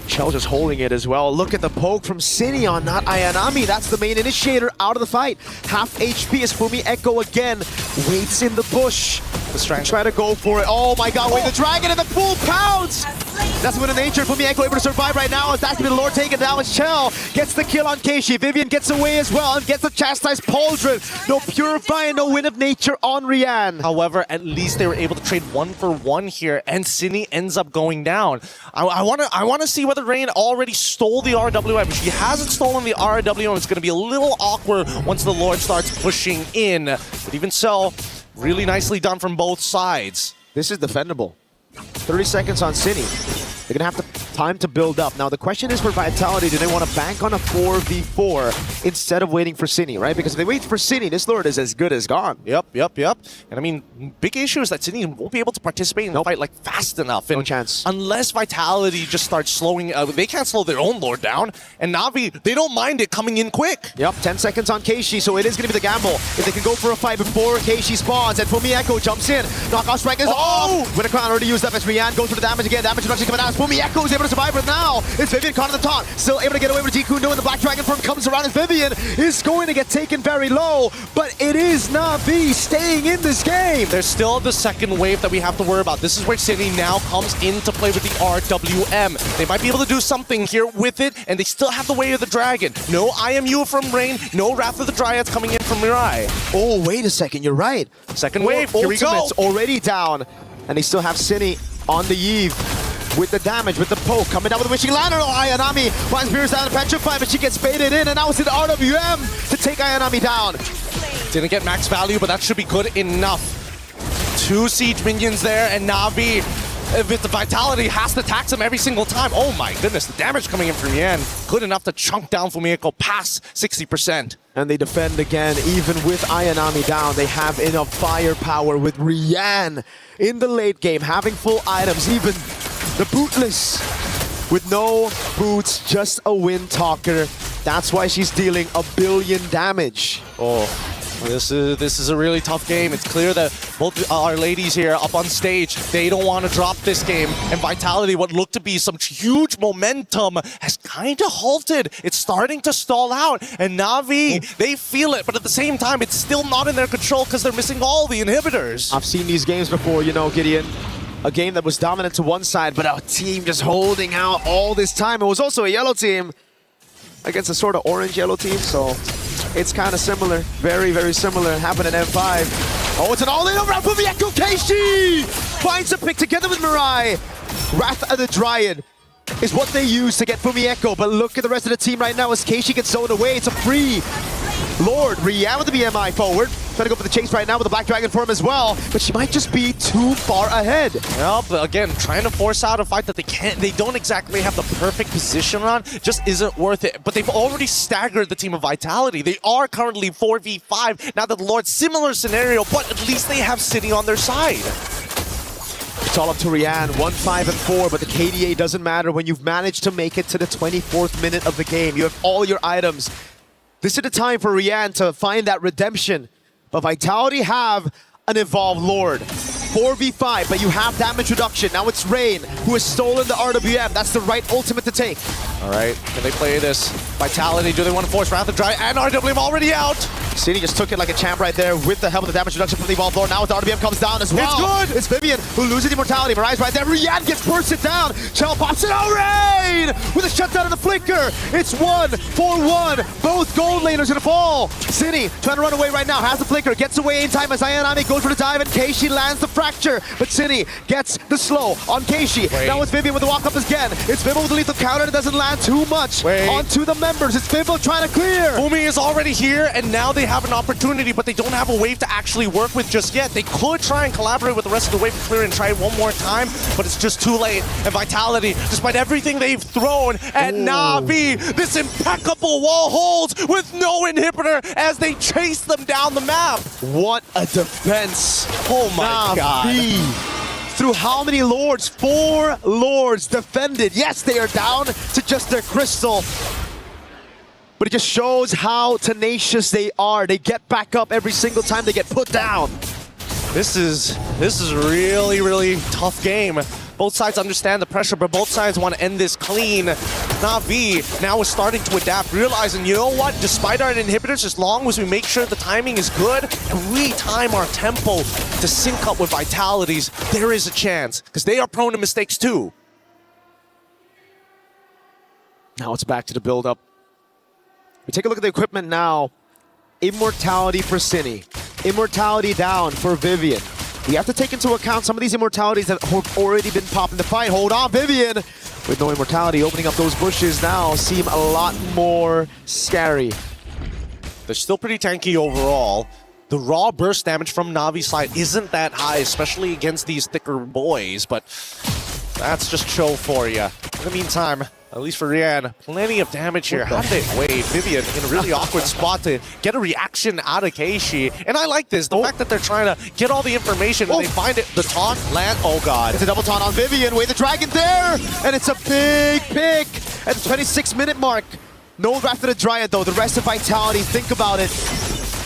Chell just holding it as well. Look at the poke from Sinion, not Ayanami. That's the main initiator out of the fight. Half HP as Fumi Echo again waits in the bush. Try to go for it. Oh my god, wait, the dragon and the full pounce! That's Wind of Nature. Fumi Echo able to survive right now as that's been the Lord taken down as Chell gets the kill on Keishi. Vivian gets away as well and gets the chastised Pauldron. No Purify and no Wind of Nature on Rianne. However, at least they were able to trade 1-for-1 here, and Cine ends up going down. I want to see whether Rain already stole the RWM. If she hasn't stolen the RWM, it's going to be a little awkward once the Lord starts pushing in. But even so, really nicely done from both sides. This is defendable. 30 seconds on Cine. They're going to have time to build up. Now, the question is for Vitality, do they want to bank on a 4v4 instead of waiting for Cine, right? Because if they wait for Cine, this Lord is as good as gone. Yep. And I mean, big issue is that Cine won't be able to participate in the fight like fast enough. And no chance. Unless Vitality just starts slowing, they can't slow their own Lord down. And Na'Vi, they don't mind it coming in quick. Yep, 10 seconds on Keishi, so it is going to be the gamble. If they can go for a fight before Keishi spawns, and Fumi Echo jumps in. Knockout strike is off! When a crown already used up as Rianne goes for the damage again. Damage reduction coming out. Fumi Echo is able to survive, but now it's Vivian caught on the taunt. Still able to get away with Ji Kundo, and the Black Dragon form comes around as Vivian is going to get taken very low, but it is Na'Vi staying in this game. There's still the second wave that we have to worry about. This is where Cine now comes into play with the RWM. They might be able to do something here with it, and they still have the Way of the Dragon. No IMU from Rain, no Wrath of the Dryads coming in from Mirai. Oh, wait a second, you're right. Second wave, here we go. Ultimate's already down, and they still have Cine on the Eve. With the damage, with the poke, coming down with the Wishing Ladder. Oh, Ayanami finds Beerus down to Petrify, but she gets baited in, and now it's an RWM to take Ayanami down. Didn't get max value, but that should be good enough. 2 siege minions there, and Na'Vi, with the Vitality, has to tax him every single time. Oh my goodness, the damage coming in from Yan. Good enough to chunk down Fumiko past 60%. And they defend again, even with Ayanami down. They have enough firepower with Rianne in the late game, having full items, even the bootless with no boots, just a Wind Talker. That's why she's dealing 1 billion damage. Oh, This is a really tough game. It's clear that both our ladies here up on stage, they don't want to drop this game. And Vitality, what looked to be some huge momentum, has kind of halted. It's starting to stall out. And Na'Vi, they feel it, but at the same time, it's still not in their control because they're missing all the inhibitors. I've seen these games before, you know, Gideon. A game that was dominant to one side, but a team just holding out all this time. It was also a yellow team against a sort of orange-yellow team, so it's kind of similar. Very, very similar. It happened in M5. Oh, it's an all-in over from Echo. Keishi finds a pick together with Mirai. Wrath of the Dryad is what they use to get Fumieko, but look at the rest of the team right now as Keishi gets zoned away. It's a free Lord. Rian with the BMI forward. Trying to go for the chase right now with the Black Dragon form as well, but she might just be too far ahead. Well, but again, trying to force out a fight that they don't exactly have the perfect position on just isn't worth it. But they've already staggered the team of Vitality. They are currently 4v5. Now that the Lord, similar scenario, but at least they have City on their side. It's all up to Rian, 1-5-4, but the KDA doesn't matter when you've managed to make it to the 24th minute of the game. You have all your items. This is the time for Rian to find that redemption. But Vitality have an Evolved Lord. 4v5, but you have damage reduction. Now it's Rain, who has stolen the RWM. That's the right ultimate to take. All right, can they play this? Vitality, do they want to force Wrath of Dry? And RWM already out! City just took it like a champ right there with the help of the damage reduction from the Evolved Lord. Now with the RWM comes down as well. It's good! It's Vivian who loses immortality. Mirai's right there. Rian gets bursted down. Chell pops it. Oh, Rain! With a shutdown of the flicker. It's 1-4-1. Both gold laners gonna fall. City trying to run away right now. Has the flicker. Gets away in time as Ayanami goes for the dive and Keishi lands the fracture. But City gets the slow on Keishi. Now it's Vivian with the walk up again. It's Vivo with the lethal counter. It doesn't land too much. Onto the members. It's Vivo trying to clear. Fumi is already here, and now they have an opportunity, but they don't have a wave to actually work with just yet. They could try and collaborate with the rest of the wave to clear and try it one more time, but it's just too late. And Vitality, despite everything they've thrown at Na'Vi, this impeccable wall holds with no inhibitor as they chase them down the map. What a defense. Oh my God. Through how many Lords? 4 Lords defended. Yes, they are down to just their crystal. But it just shows how tenacious they are. They get back up every single time they get put down. This is a really, really tough game. Both sides understand the pressure, but both sides want to end this clean. Na'Vi now is starting to adapt, realizing, you know what, despite our inhibitors, as long as we make sure the timing is good and we time our tempo to sync up with Vitality's, there is a chance, because they are prone to mistakes too. Now it's back to the build-up. We take a look at the equipment now. Immortality for Cine. Immortality down for Vivian. We have to take into account some of these immortalities that have already been popped in the fight. Hold on, Vivian! With no immortality, opening up those bushes now seem a lot more scary. They're still pretty tanky overall. The raw burst damage from Na'Vi's side isn't that high, especially against these thicker boys, but that's just show for you. In the meantime, at least for Rian, plenty of damage here. How did they wait? Vivian in a really awkward spot to get a reaction out of Keishi. And I like this, the fact that they're trying to get all the information and they find it, the taunt, land, oh God. It's a double taunt on Vivian, Wave the Dragon there! And it's a big pick at the 26-minute mark. No Wrath of the Dryad though, the rest of Vitality, think about it.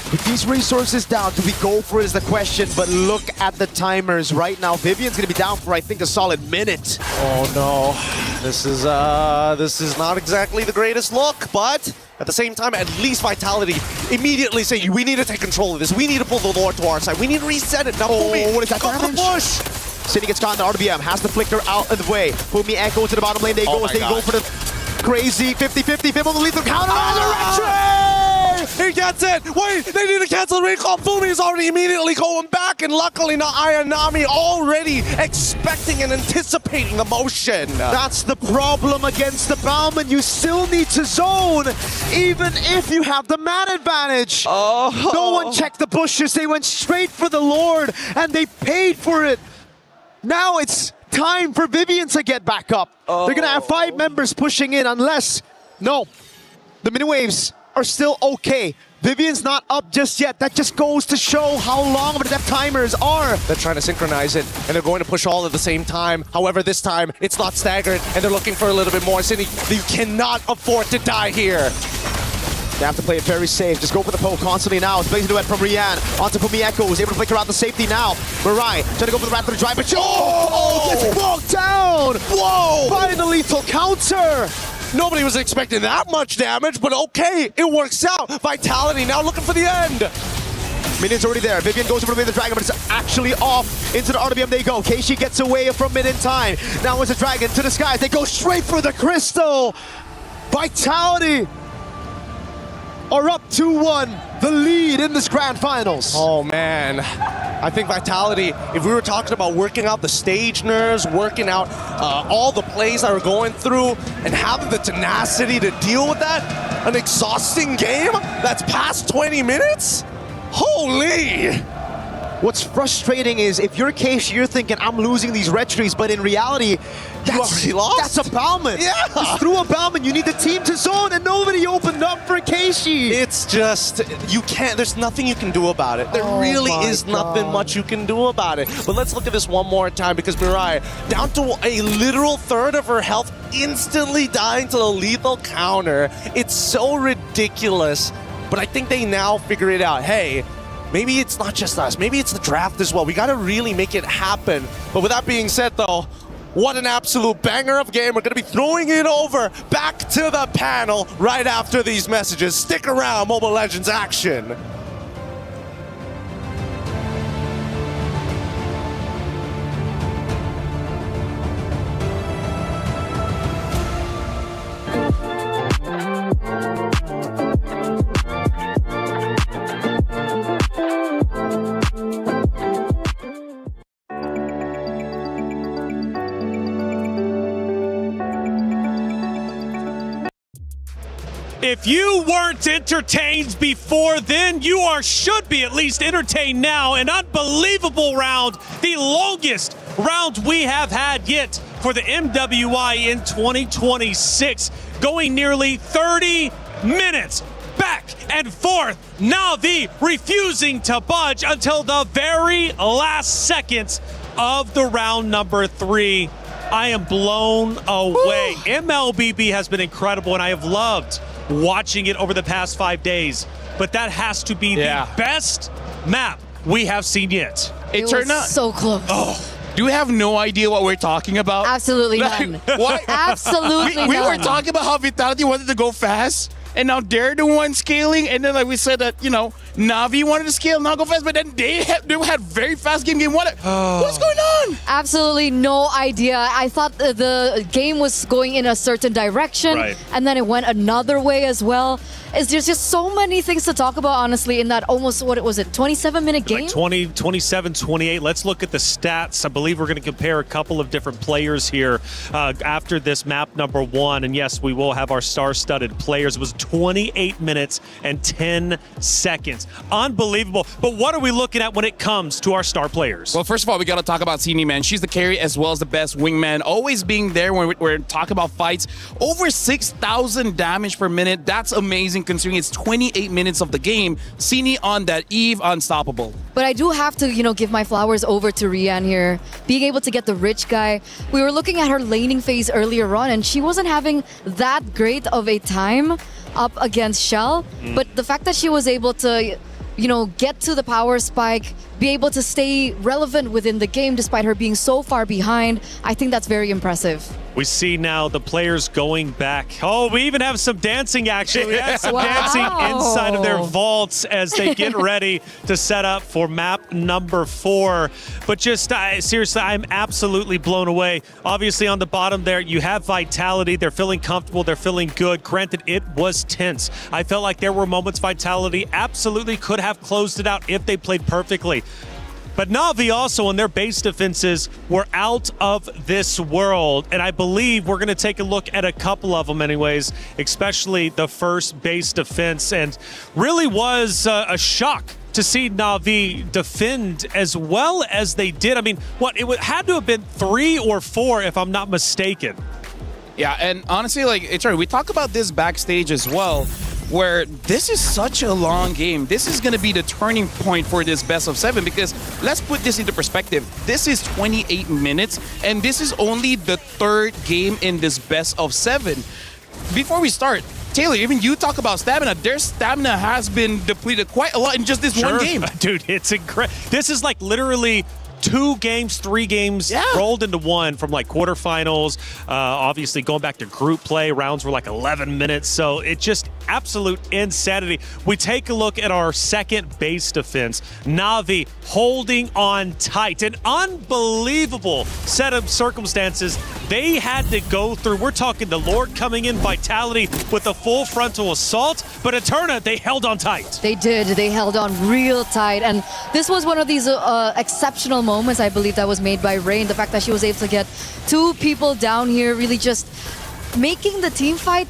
With these resources down, do we go for it is the question, but look at the timers right now. Vivian's gonna be down for, I think, a solid minute. Oh no, this is not exactly the greatest look, but at the same time, at least Vitality immediately say, we need to take control of this. We need to pull the Lord to our side. We need to reset it. Now, Fumi, what is that go for the push. City gets caught in the RBM, has the flicker out of the way. Fumi Echo to the bottom lane, they go for the crazy 50-50, Fimble the lethal counter, resurrection! He gets it! Wait, they need to cancel the recall. Fumi is already immediately going back, and luckily not Ayanami already expecting and anticipating the motion. That's the problem against the Bauman. You still need to zone, even if you have the man advantage. Oh. No one checked the bushes. They went straight for the Lord, and they paid for it. Now it's time for Vivian to get back up. They're going to have 5 members pushing in unless... No, the mini waves are still okay. Vivian's not up just yet. That just goes to show how long of the death timers are. They're trying to synchronize it, and they're going to push all at the same time. However, this time, it's not staggered, and they're looking for a little bit more. City, you cannot afford to die here. They have to play it very safe. Just go for the poke constantly now. It's blazing duet from Rian. Onto Pumi Echoes. Able to flicker out the safety now. Mirai trying to go for the rapid drive, but gets knocked down. Whoa! Find the lethal counter. Nobody was expecting that much damage, but okay, it works out. Vitality now looking for the end. Minion's already there. Vivian goes over to the dragon, but it's actually off. Into the RWM they go. Keishi gets away from mid in time. Now it's a dragon to the skies. They go straight for the crystal. Vitality are up 2-1. The lead in this grand finals. Oh man, I think Vitality, if we were talking about working out the stage nerves, working out all the plays that are going through, and having the tenacity to deal with that, an exhausting game that's past 20 minutes? Holy! What's frustrating is if you're Keishi, you're thinking, I'm losing these red trees, but in reality, already lost? That's a Bauman. Yeah. Just through a Bauman, you need the team to zone, and nobody opened up for Keishi. It's just, you can't, there's nothing you can do about it. There really is nothing much you can do about it. But let's look at this one more time, because Mirai, down to a literal third of her health, instantly dying to the lethal counter. It's so ridiculous. But I think they now figure it out. Hey, maybe it's not just us. Maybe it's the draft as well. We got to really make it happen. But with that being said, though, what an absolute banger of a game. We're going to be throwing it over back to the panel right after these messages. Stick around, Mobile Legends action. If you weren't entertained before then, you should be at least entertained now. An unbelievable round, the longest round we have had yet for the MWI in 2026, going nearly 30 minutes. Back and forth, Na'Vi refusing to budge until the very last seconds of the round number 3. I am blown away. MLBB has been incredible, and I have loved watching it over the past 5 days, but that has to be the best map we have seen yet. It turned out so close. Do we have no idea what we're talking about? Absolutely none. What? Absolutely none. We were talking about how Vitality wanted to go fast, and now they're the one scaling, and then like we said that, you know, Na'Vi wanted to scale, not go fast, but then they had very fast game 1. What's going on? Absolutely no idea. I thought the game was going in a certain direction, and then it went another way as well. There's just so many things to talk about, honestly, in that almost, what was it, 27-minute game? Like 20, 27, 28. Let's look at the stats. I believe we're going to compare a couple of different players here after this map number 1. And yes, we will have our star-studded players. It was 28 minutes and 10 seconds. Unbelievable. But what are we looking at when it comes to our star players? Well, first of all, we got to talk about Sini, man. She's the carry as well as the best wingman, always being there when we're talking about fights. Over 6,000 damage per minute. That's amazing considering it's 28 minutes of the game. Sini on that eve, unstoppable. But I do have to, give my flowers over to Rian here. Being able to get the rich guy. We were looking at her laning phase earlier on, and she wasn't having that great of a time up against Shell. But the fact that she was able to, get to the power spike, be able to stay relevant within the game despite her being so far behind, I think that's very impressive. We see now the players going back. Oh, we even have some dancing action. We have some dancing inside of their vaults as they get ready to set up for map number 4. But just seriously, I'm absolutely blown away. Obviously on the bottom there, you have Vitality. They're feeling comfortable. They're feeling good. Granted, it was tense. I felt like there were moments Vitality absolutely could have closed it out if they played perfectly. But Na'Vi also, in their base defenses, were out of this world. And I believe we're going to take a look at a couple of them anyways, especially the first base defense. And really was a shock to see Na'Vi defend as well as they did. I mean, it had to have been 3 or 4 if I'm not mistaken. Yeah, and honestly, we talk about this backstage as well, where this is such a long game. This is going to be the turning point for this best of 7, because let's put this into perspective. This is 28 minutes, and this is only the 3rd game in this best of 7. Before we start, Taylor, even you talk about stamina. Their stamina has been depleted quite a lot in just this one game. Dude, it's incredible. This is like literally 2 games, 3 games rolled into one from like quarterfinals. Obviously, going back to group play, rounds were like 11 minutes. So it just absolute insanity. We take a look at our second base defense. Na'Vi holding on tight. An unbelievable set of circumstances they had to go through. We're talking the Lord coming in, Vitality with a full frontal assault, but Eterna, they held on tight. They did. They held on real tight. And this was one of these exceptional moments, I believe, that was made by Rain. The fact that she was able to get 2 people down here, really just making the team fight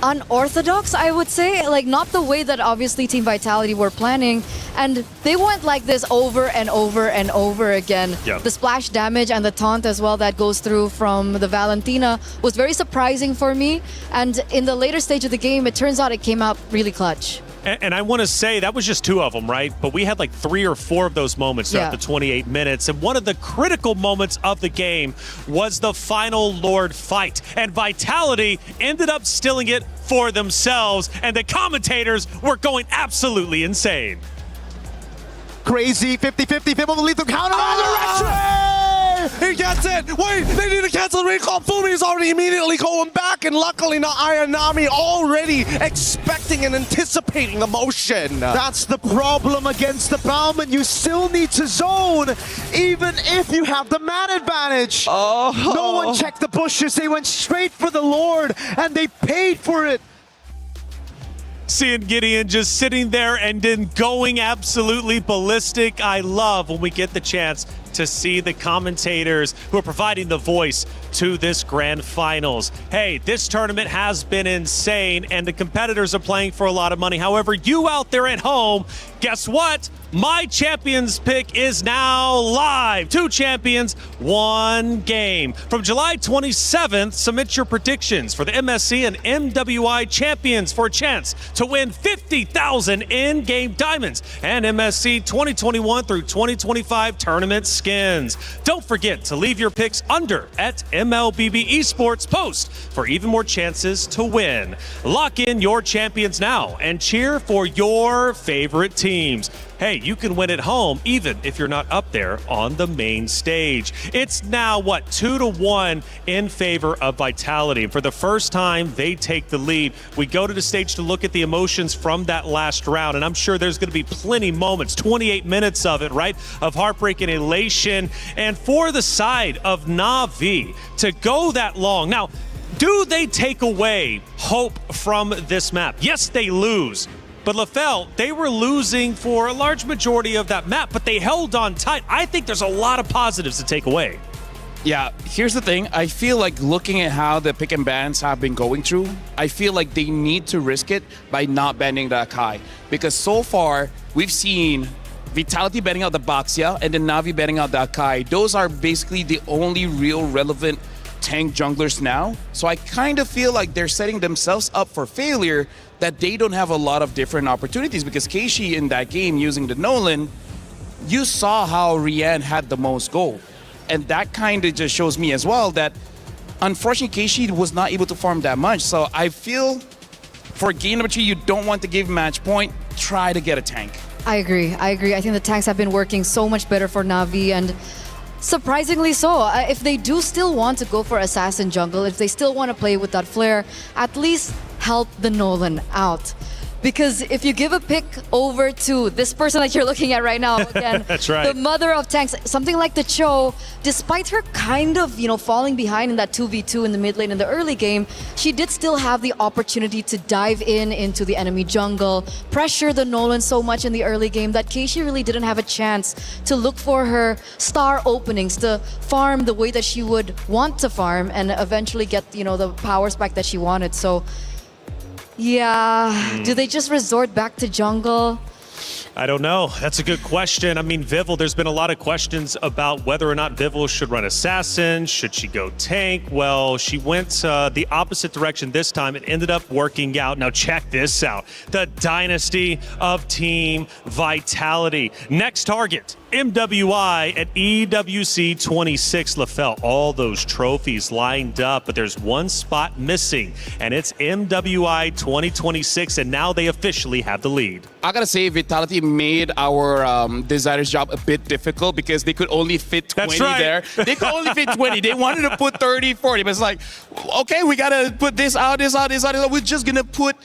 unorthodox, I would say. Like, not the way that obviously Team Vitality were planning. And they went like this over and over and over again. Yep. The splash damage and the taunt as well that goes through from the Valentina was very surprising for me. And in the later stage of the game, it turns out it came out really clutch. And I want to say that was just 2 of them, right? But we had like 3 or 4 of those moments throughout the 28 minutes. And one of the critical moments of the game was the final Lord fight. And Vitality ended up stealing it for themselves. And the commentators were going absolutely insane. Crazy 50-50. Vivo will lead the counter resurrection. He gets it! Wait, they need to cancel the recall. Fumi is already immediately going back, and luckily not Ayanami already expecting and anticipating the motion. That's the problem against the Bauman. You still need to zone, even if you have the man advantage. No one checked the bushes. They went straight for the Lord, and they paid for it. Seeing Gideon just sitting there and then going absolutely ballistic. I love when we get the chance to see the commentators who are providing the voice to this grand finals. Hey, this tournament has been insane and the competitors are playing for a lot of money. However, you out there at home, guess what? My champions pick is now live. 2 champions, 1 game. From July 27th, submit your predictions for the MSC and MWI champions for a chance to win 50,000 in-game diamonds and MSC 2021 through 2025 tournament skins. Don't forget to leave your picks under at MLBB Esports post for even more chances to win. Lock in your champions now and cheer for your favorite teams. Hey, you can win at home even if you're not up there on the main stage. It's now, 2-1 in favor of Vitality. And for the first time, they take the lead. We go to the stage to look at the emotions from that last round, and I'm sure there's going to be plenty moments, 28 minutes of it, right, of heartbreak and elation. And for the side of Na'Vi to go that long. Now, do they take away hope from this map? Yes, they lose. But LaFell, they were losing for a large majority of that map, but they held on tight. I think there's a lot of positives to take away. Yeah, here's the thing. I feel like looking at how the pick and bans have been going through, I feel like they need to risk it by not banning the Akai. Because so far, we've seen Vitality banning out the Baxia and then Na'Vi banning out the Akai. Those are basically the only real relevant tank junglers now. So I kind of feel like they're setting themselves up for failure, that they don't have a lot of different opportunities, because Keishi in that game using the Nolan, you saw how Rian had the most gold. And that kind of just shows me as well that unfortunately Keishi was not able to farm that much. So I feel for game number 2, you don't want to give match point, try to get a tank. I agree. I think the tanks have been working so much better for Na'Vi, and surprisingly so. If they do still want to go for Assassin Jungle, if they still want to play with that flare, at least help the Nolan out. Because if you give a pick over to this person that you're looking at right now, again, that's right, the mother of tanks, something like the Cho, despite her kind of, falling behind in that 2v2 in the mid lane in the early game, she did still have the opportunity to dive into the enemy jungle, pressure the Nolan so much in the early game that Keishi really didn't have a chance to look for her star openings, to farm the way that she would want to farm and eventually get, the power spike that she wanted. So yeah, do they just resort back to jungle? I don't know. That's a good question. I mean, Vival, there's been a lot of questions about whether or not Vival should run Assassin. Should she go tank? Well, she went the opposite direction this time. It ended up working out. Now check this out. The dynasty of Team Vitality. Next target MWI at EWC 26, LaFell. All those trophies lined up, but there's one spot missing, and it's MWI 2026, and now they officially have the lead. I gotta say, Vitality made our designer's job a bit difficult because they could only fit 20 there. They could only fit 20. They wanted to put 30, 40, but it's like, okay, we gotta put this out, this out, this out. We're just gonna put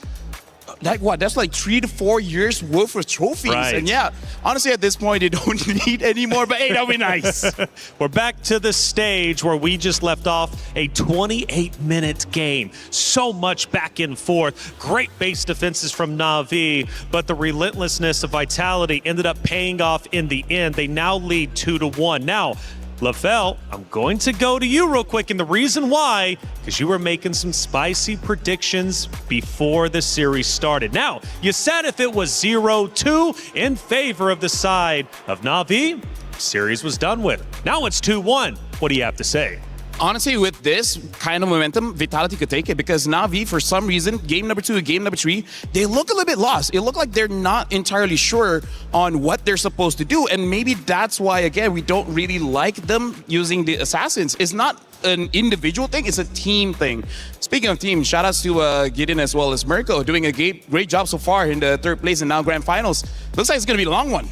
like what? That's like 3 to 4 years worth of trophies. Right. And yeah, honestly, at this point, they don't need any more. But hey, that'll be nice. We're back to the stage where we just left off, a 28-minute game. So much back and forth. Great base defenses from Na'Vi, but the relentlessness of Vitality ended up paying off in the end. They now lead 2-1. Now, LaFell, I'm going to go to you real quick, and the reason why, because you were making some spicy predictions before the series started. Now, you said if it was 0-2 in favor of the side of Na'Vi, series was done with. Now it's 2-1. What do you have to say? Honestly, with this kind of momentum, Vitality could take it because Na'Vi, for some reason, game number 2 and game number 3, they look a little bit lost. It looked like they're not entirely sure on what they're supposed to do. And maybe that's why, again, we don't really like them using the Assassins. It's not an individual thing, it's a team thing. Speaking of team, shout outs to Gideon as well as Mirko, doing a great job so far in the 3rd place and now grand finals. Looks like it's going to be a long one.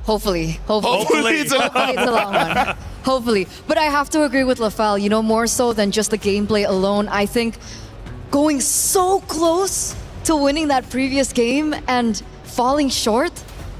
Hopefully it's a long one. Hopefully. But I have to agree with LaFell, you know, more so than just the gameplay alone. I think going so close to winning that previous game and falling short,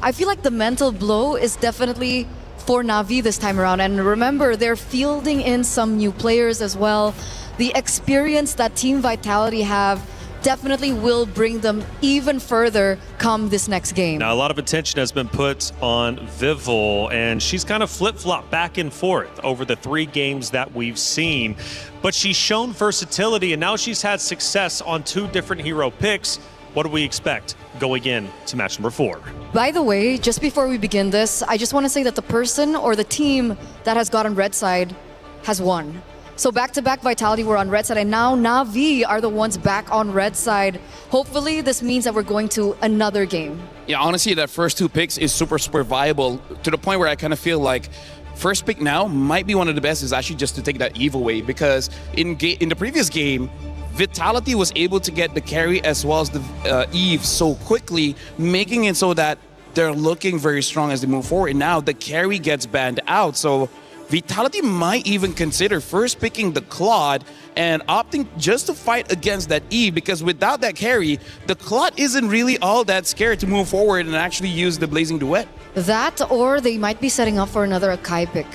I feel like the mental blow is definitely for Na'Vi this time around. And remember, they're fielding in some new players as well. The experience that Team Vitality have definitely will bring them even further come this next game. Now, a lot of attention has been put on Vivol, and she's kind of flip-flopped back and forth over the 3 games that we've seen. But she's shown versatility, and now she's had success on 2 different hero picks. What do we expect going in to match number 4? By the way, just before we begin this, I just want to say that the person or the team that has gotten red side has won. So back-to-back Vitality were on red side, and now Na'Vi are the ones back on red side. Hopefully, this means that we're going to another game. Yeah, honestly, that first 2 picks is super viable to the point where I kind of feel like first pick now might be one of the best is actually just to take that Eve away because in the previous game, Vitality was able to get the carry as well as the Eve so quickly, making it so that they're looking very strong as they move forward. And now the carry gets banned out, so Vitality might even consider first picking the Claude and opting just to fight against that Eve because without that carry, the Claude isn't really all that scared to move forward and actually use the Blazing Duet. That or they might be setting up for another Akai pick.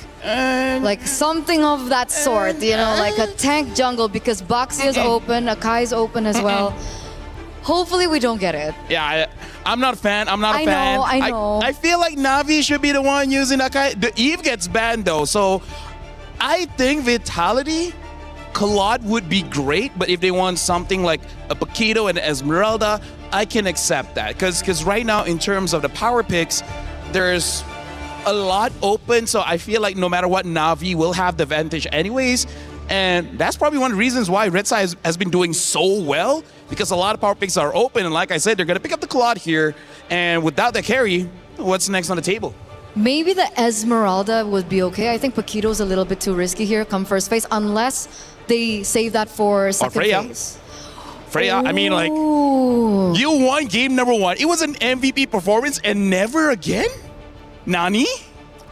Like something of that sort, you know, like a tank jungle because Baxia is open, Akai's open as well. Hopefully we don't get it. Yeah, I'm not a fan. I'm not a fan. I know. I feel like Na'Vi should be the one using Akai. The Eve gets banned though, so I think Vitality, Claude would be great, but if they want something like a Paquito and Esmeralda, I can accept that. Because right now, in terms of the power picks, there's a lot open, so I feel like no matter what, Na'Vi will have the advantage anyways. And that's probably one of the reasons why Red Side has been doing so well, because a lot of power picks are open, and like I said, they're going to pick up the Claude here, and without the carry, what's next on the table? Maybe the Esmeralda would be okay. I think Paquito's a little bit too risky here, come first phase, unless they save that for second phase. Freya, I mean, like, you won game number 1. It was an MVP performance, and never again? Nani?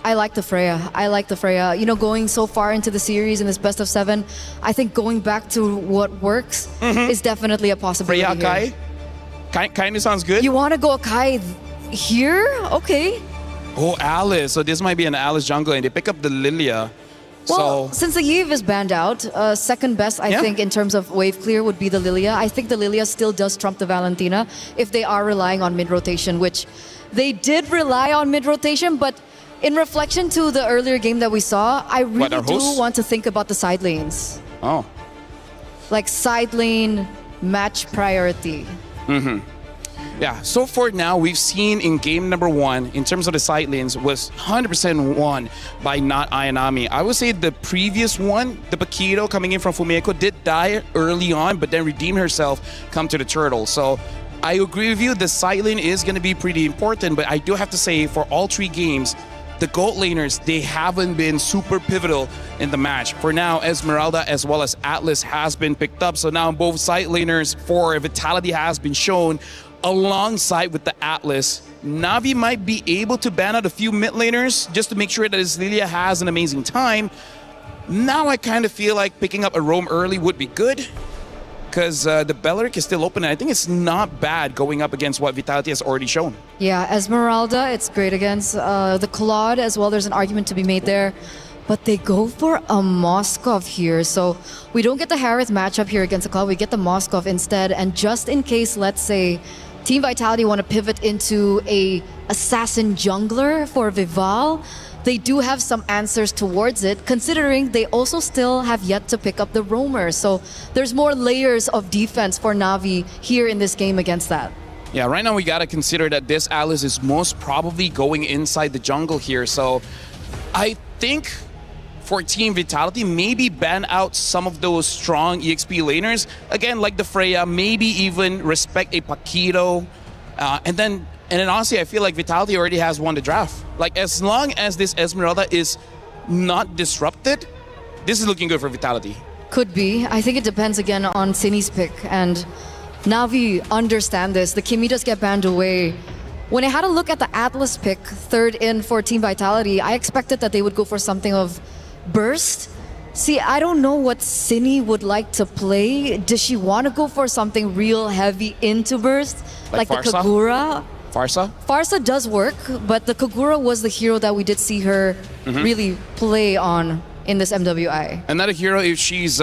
I like the Freya. You know, going so far into the series in this best of 7, I think going back to what works is definitely a possibility. Freya Akai? Kind of sounds good. You want to go Akai here? Okay. Oh, Alice. So this might be an Alice jungle, and they pick up the Lilia. Well, since the Eve is banned out, second best, I think, in terms of wave clear would be the Lilia. I think the Lilia still does trump the Valentina if they are relying on mid-rotation, which they did rely on mid-rotation, but in reflection to the earlier game that we saw, I really do want to think about the side lanes. Oh. Like side lane match priority. Yeah, so far now, we've seen in game number 1, in terms of the side lanes, was 100% won by not Ayanami. I would say the previous one, the Paquito coming in from Fumeko, did die early on, but then redeemed herself, come to the Turtle. So I agree with you, the side lane is going to be pretty important, but I do have to say, for all 3 games, the gold laners, they haven't been super pivotal in the match. For now, Esmeralda as well as Atlas has been picked up. So now both side laners for Vitality has been shown alongside with the Atlas. Na'Vi might be able to ban out a few mid laners just to make sure that his Lilia has an amazing time. Now I kind of feel like picking up a roam early would be good, because the Belleric is still open, and I think it's not bad going up against what Vitality has already shown. Yeah, Esmeralda, it's great against the Claude as well. There's an argument to be made there. But they go for a Moskov here. So we don't get the Harith matchup here against the Claude. We get the Moskov instead. And just in case, let's say, Team Vitality want to pivot into a assassin jungler for Vival, they do have some answers towards it, considering they also still have yet to pick up the roamer. So there's more layers of defense for Na'Vi here in this game against that. Yeah, right now we got to consider that this Atlas is most probably going inside the jungle here. So I think for Team Vitality, maybe ban out some of those strong EXP laners. Again, like the Freya, maybe even respect a Paquito. And then honestly, I feel like Vitality already has won the draft. Like, as long as this Esmeralda is not disrupted, this is looking good for Vitality. Could be. I think it depends again on Cini's pick. And Na'Vi understand this. The Kimi does get banned away. When I had a look at the Atlas pick, third in for Team Vitality, I expected that they would go for something of Burst. See, I don't know what Cini would like to play. Does she want to go for something real heavy into Burst? Like the Farsa? Kagura? Farsa? Farsa does work, but the Kagura was the hero that we did see her really play on in this MWI. Another hero, if she's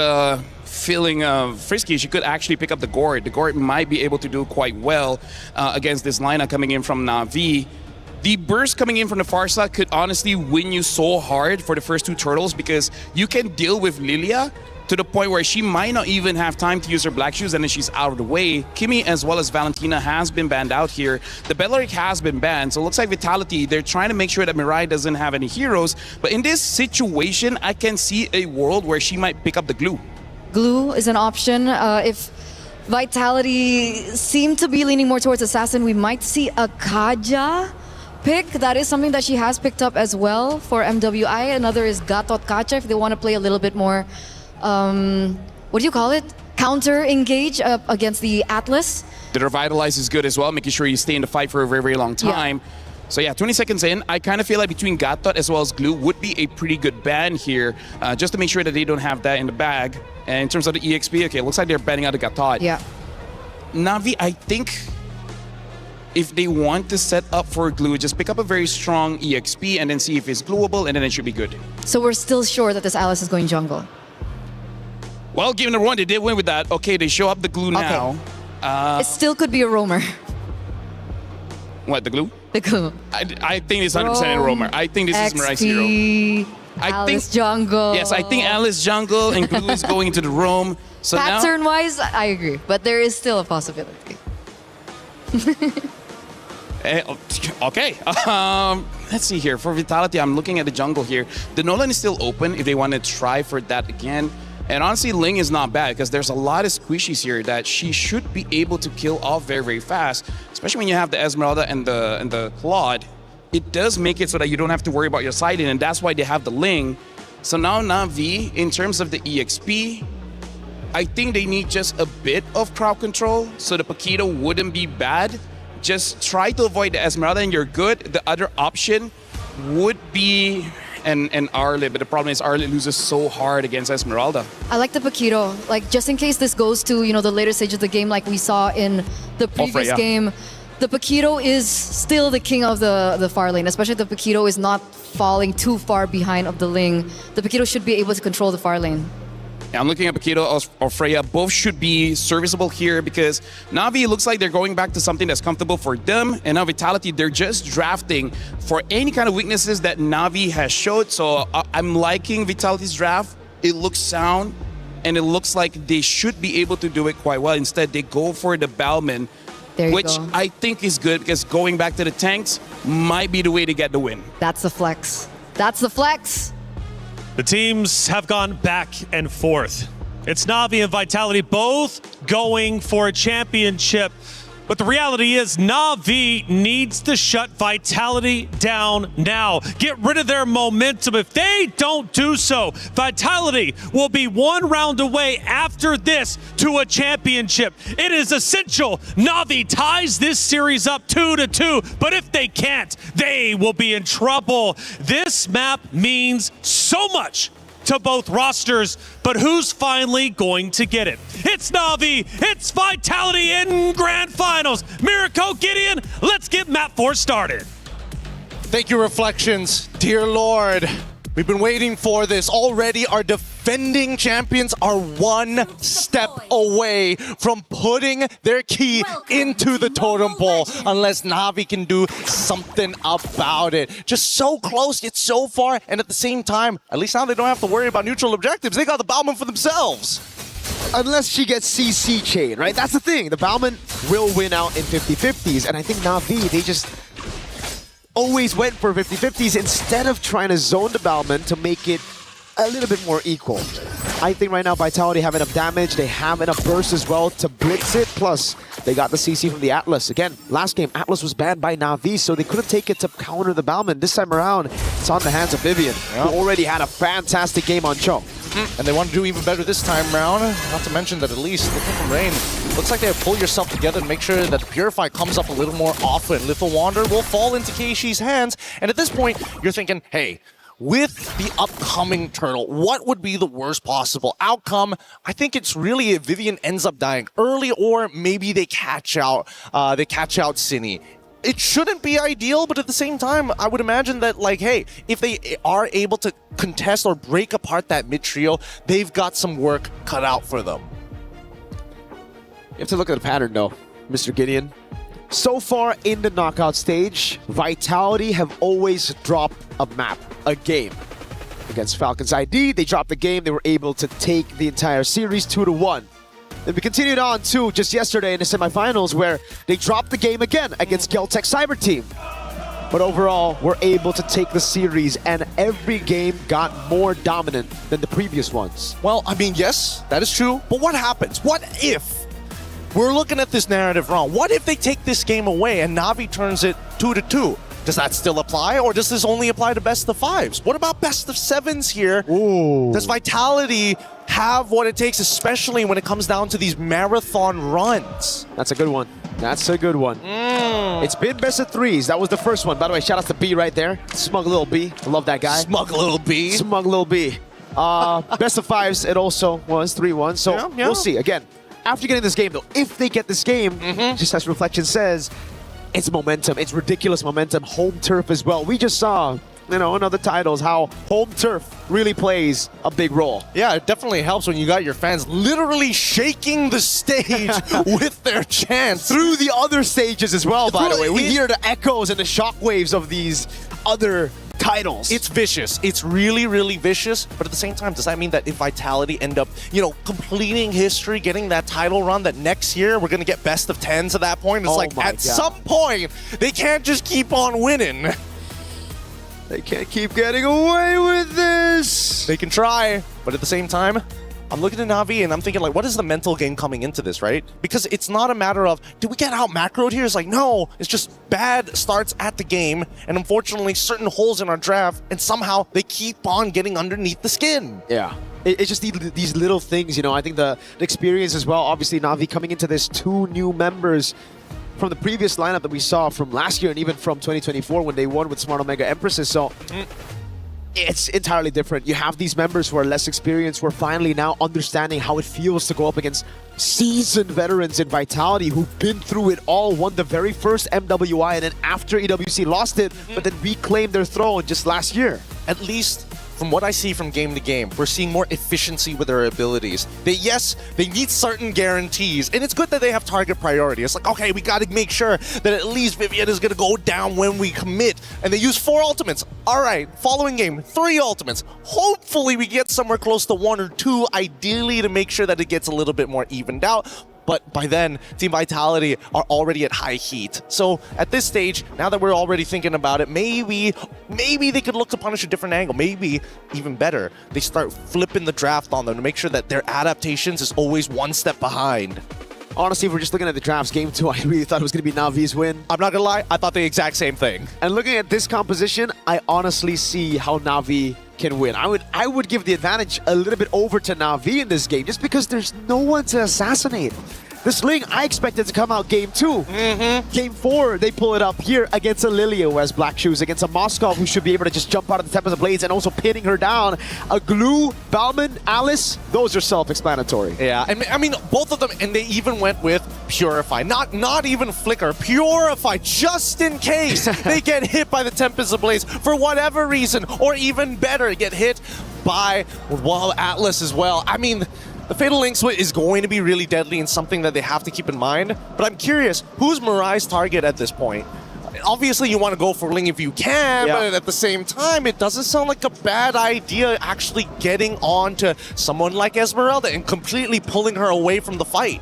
feeling frisky, she could actually pick up the Gourd. The Gourd might be able to do quite well against this lineup coming in from Na'Vi. The burst coming in from the Farsa could honestly win you so hard for the first two turtles, because you can deal with Lilia to the point where she might not even have time to use her black shoes, and then she's out of the way. Kimi as well as Valentina has been banned out here. The Belleric has been banned, so it looks like Vitality, they're trying to make sure that Mirai doesn't have any heroes. But in this situation, I can see a world where she might pick up the glue. Glue is an option. If Vitality seem to be leaning more towards Assassin, we might see a Kaja pick. That is something that she has picked up as well for MWI. Another is Gatot Kacha if they want to play a little bit more, what do you call it? Counter engage against the Atlas. The Revitalize is good as well, making sure you stay in the fight for a very, very long time. Yeah. So yeah, 20 seconds in, I kind of feel like between Gatot as well as Glue would be a pretty good ban here, just to make sure that they don't have that in the bag. And in terms of the EXP, okay, it looks like they're banning out the Gatot. Yeah. Na'Vi, I think if they want to set up for Glue, just pick up a very strong EXP and then see if it's glueable, and then it should be good. So we're still sure that this Alice is going jungle? Well, given the run, they did win with that. Okay, they show up the Glue now. It still could be a roamer. What, the Glue? The Glue. I think it's 100% a roamer. I think this is Mirai's hero. Alice jungle. Yes, I think Alice jungle and Glue is going into the roam. So Pattern-wise, I agree. But there is still a possibility. Okay. Let's see here. For Vitality, I'm looking at the jungle here. The Nolan is still open if they want to try for that again. And honestly, Ling is not bad because there's a lot of squishies here that she should be able to kill off very, very fast. Especially when you have the Esmeralda and the Claude. It does make it so that you don't have to worry about your siding, and that's why they have the Ling. So now Na'Vi, in terms of the EXP, I think they need just a bit of crowd control so the Paquito wouldn't be bad. Just try to avoid the Esmeralda and you're good. The other option would be an Arlet, but the problem is Arlet loses so hard against Esmeralda. I like the Paquito. Like, just in case this goes to, the later stage of the game like we saw in the previous game, the Paquito is still the king of the far lane, especially if the Paquito is not falling too far behind of the Ling. The Paquito should be able to control the far lane. Yeah, I'm looking at Paquito or Freya. Both should be serviceable here because Na'Vi looks like they're going back to something that's comfortable for them. And now Vitality, they're just drafting for any kind of weaknesses that Na'Vi has showed. So I'm liking Vitality's draft. It looks sound and it looks like they should be able to do it quite well. Instead, they go for the Balman, which I think is good because going back to the tanks might be the way to get the win. That's the flex. That's the flex. The teams have gone back and forth. It's Na'Vi and Vitality both going for a championship. But the reality is Na'Vi needs to shut Vitality down now. Get rid of their momentum. If they don't do so, Vitality will be one round away after this to a championship. It is essential Na'Vi ties this series up 2-2, but if they can't, they will be in trouble. This map means so much to both rosters, but who's finally going to get it? It's Na'Vi, it's Vitality in Grand Finals. Mirko, Gideon, let's get map 4 started. Thank you, Reflections. Dear Lord, we've been waiting for this. Already our defending champions are one step away from putting their key into the totem pole, unless Na'Vi can do something about it. Just so close, yet so far, and at the same time, at least now they don't have to worry about neutral objectives. They got the Bauman for themselves. Unless she gets CC chain, right? That's the thing. The Bauman will win out in 50-50s, and I think Na'Vi, they just always went for 50-50s instead of trying to zone the Bauman to make it a little bit more equal. I think right now Vitality have enough damage, they have enough burst as well to blitz it, plus they got the CC from the Atlas. Again, last game Atlas was banned by Na'Vi, so they couldn't take it to counter the Bauman. This time around, it's on the hands of Vivian, who already had a fantastic game on Cho. And they want to do even better this time around. Not to mention that at least looking from Rain, looks like they have pull yourself together and make sure that the Purify comes up a little more often. Little Wander will fall into Keishi's hands, and at this point, you're thinking, hey, with the upcoming turtle, what would be the worst possible outcome? I think it's really if Vivian ends up dying early, or maybe they catch out Cine. It shouldn't be ideal, but at the same time, I would imagine that, like, hey, if they are able to contest or break apart that mid trio, they've got some work cut out for them. You have to look at the pattern though, Mr. Gideon. So far in the knockout stage, Vitality have always dropped a map, a game. Against Falcons ID, they dropped the game, they were able to take the entire series 2-1. Then we continued on to just yesterday in the semifinals where they dropped the game again against Geltech Cyber Team. But overall, we're able to take the series and every game got more dominant than the previous ones. Well, I mean, yes, that is true. But what happens? What if we're looking at this narrative wrong? What if they take this game away and Na'Vi turns it 2-2? Does that still apply, or does this only apply to best of 5s? What about best of 7s here? Ooh. Does Vitality have what it takes, especially when it comes down to these marathon runs? That's a good one. That's a good one. It's been best of 3s. That was the first one. By the way, shout out to B right there. Smug little B. I love that guy. Smug little B. Smug little B. Best of 5s, it also was 3-1. So we'll see. Again, after getting this game, though, if they get this game, just as Reflection says, it's momentum. It's ridiculous momentum. Home turf as well. We just saw, in other titles, how home turf really plays a big role. Yeah, it definitely helps when you got your fans literally shaking the stage with their chants. Through the other stages as well, by the way. We hear the echoes and the shockwaves of these other titles. It's vicious. It's really, really vicious. But at the same time, does that mean that if Vitality end up, completing history, getting that title run, that next year we're going to get best of 10s at that point? It's like, at some point, they can't just keep on winning. They can't keep getting away with this. They can try, but at the same time, I'm looking at Na'Vi and I'm thinking, like, what is the mental game coming into this, right? Because it's not a matter of, did we get out macroed here? It's like, no, it's just bad starts at the game, and unfortunately, certain holes in our draft, and somehow they keep on getting underneath the skin. Yeah. It's just these little things, I think the experience as well. Obviously, Na'Vi coming into this, 2 new members from the previous lineup that we saw from last year and even from 2024 when they won with Smart Omega Empresses. So it's entirely different. You have these members who are less experienced, who are finally now understanding how it feels to go up against seasoned veterans in Vitality who've been through it all, won the very first MWI, and then after EWC lost it, but then reclaimed their throne just last year. At least from what I see from game to game, we're seeing more efficiency with their abilities. They need certain guarantees, and it's good that they have target priority. It's like, okay, we got to make sure that at least Vivian is going to go down when we commit, and they use 4 ultimates. All right, following game, 3 ultimates. Hopefully we get somewhere close to 1 or 2, ideally to make sure that it gets a little bit more evened out. But by then, Team Vitality are already at high heat. So at this stage, now that we're already thinking about it, maybe they could look to punish a different angle. Maybe, even better, they start flipping the draft on them to make sure that their adaptations is always 1 step behind. Honestly, if we're just looking at the drafts, game 2, I really thought it was going to be Navi's win. I'm not gonna lie, I thought the exact same thing. And looking at this composition, I honestly see how Navi can win. I would give the advantage a little bit over to Navi in this game, just because there's no one to assassinate. This Ling, I expected to come out game 2. Game 4, they pull it up here against a Lilia who has black shoes, against a Moskov who should be able to just jump out of the Tempest of Blades and also pinning her down. A Glue, Bauman, Alice, those are self-explanatory. Yeah, and I mean, both of them, and they even went with Purify. Not even Flicker, Purify, just in case they get hit by the Tempest of Blades for whatever reason, or even better, get hit by, well, Atlas as well. I mean, the Fatal Link Switch is going to be really deadly and something that they have to keep in mind. But I'm curious, who's Mirai's target at this point? Obviously, you want to go for Ling if you can, but at the same time, it doesn't sound like a bad idea actually getting on to someone like Esmeralda and completely pulling her away from the fight.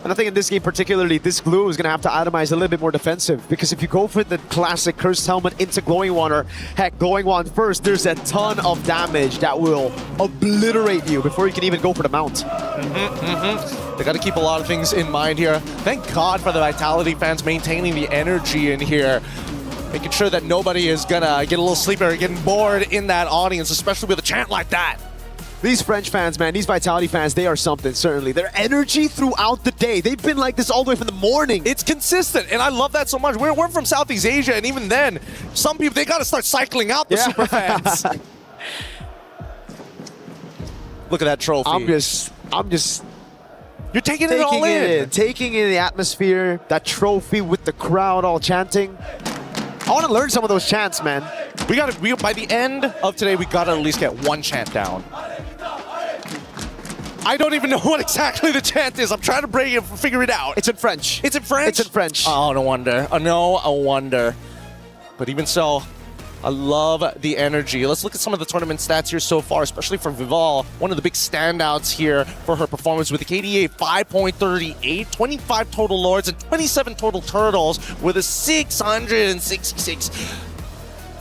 And I think in this game particularly, this Glue is going to have to itemize a little bit more defensive, because if you go for the classic Cursed Helmet into Glowing Wand, or heck, Glowing Wand first, there's a ton of damage that will obliterate you before you can even go for the mount. They got to keep a lot of things in mind here. Thank God for the Vitality fans maintaining the energy in here, making sure that nobody is gonna get a little sleepy or getting bored in that audience, especially with a chant like that. These French fans, man, these Vitality fans, they are something, certainly. Their energy throughout the day, they've been like this all the way from the morning. It's consistent, and I love that so much. We're from Southeast Asia, and even then, some people, they got to start cycling out the super fans. Look at that trophy. I'm just... You're taking it all in. Taking in the atmosphere, that trophy with the crowd all chanting. I want to learn some of those chants, man. By the end of today, we got to at least get one chant down. I don't even know what exactly the chant is. I'm trying to figure it out. It's in French. It's in French? It's in French. Oh, no wonder. Oh, no wonder. But even so, I love the energy. Let's look at some of the tournament stats here so far, especially for Vival. One of the big standouts here for her performance with the KDA 5.38, 25 total Lords, and 27 total Turtles with a 666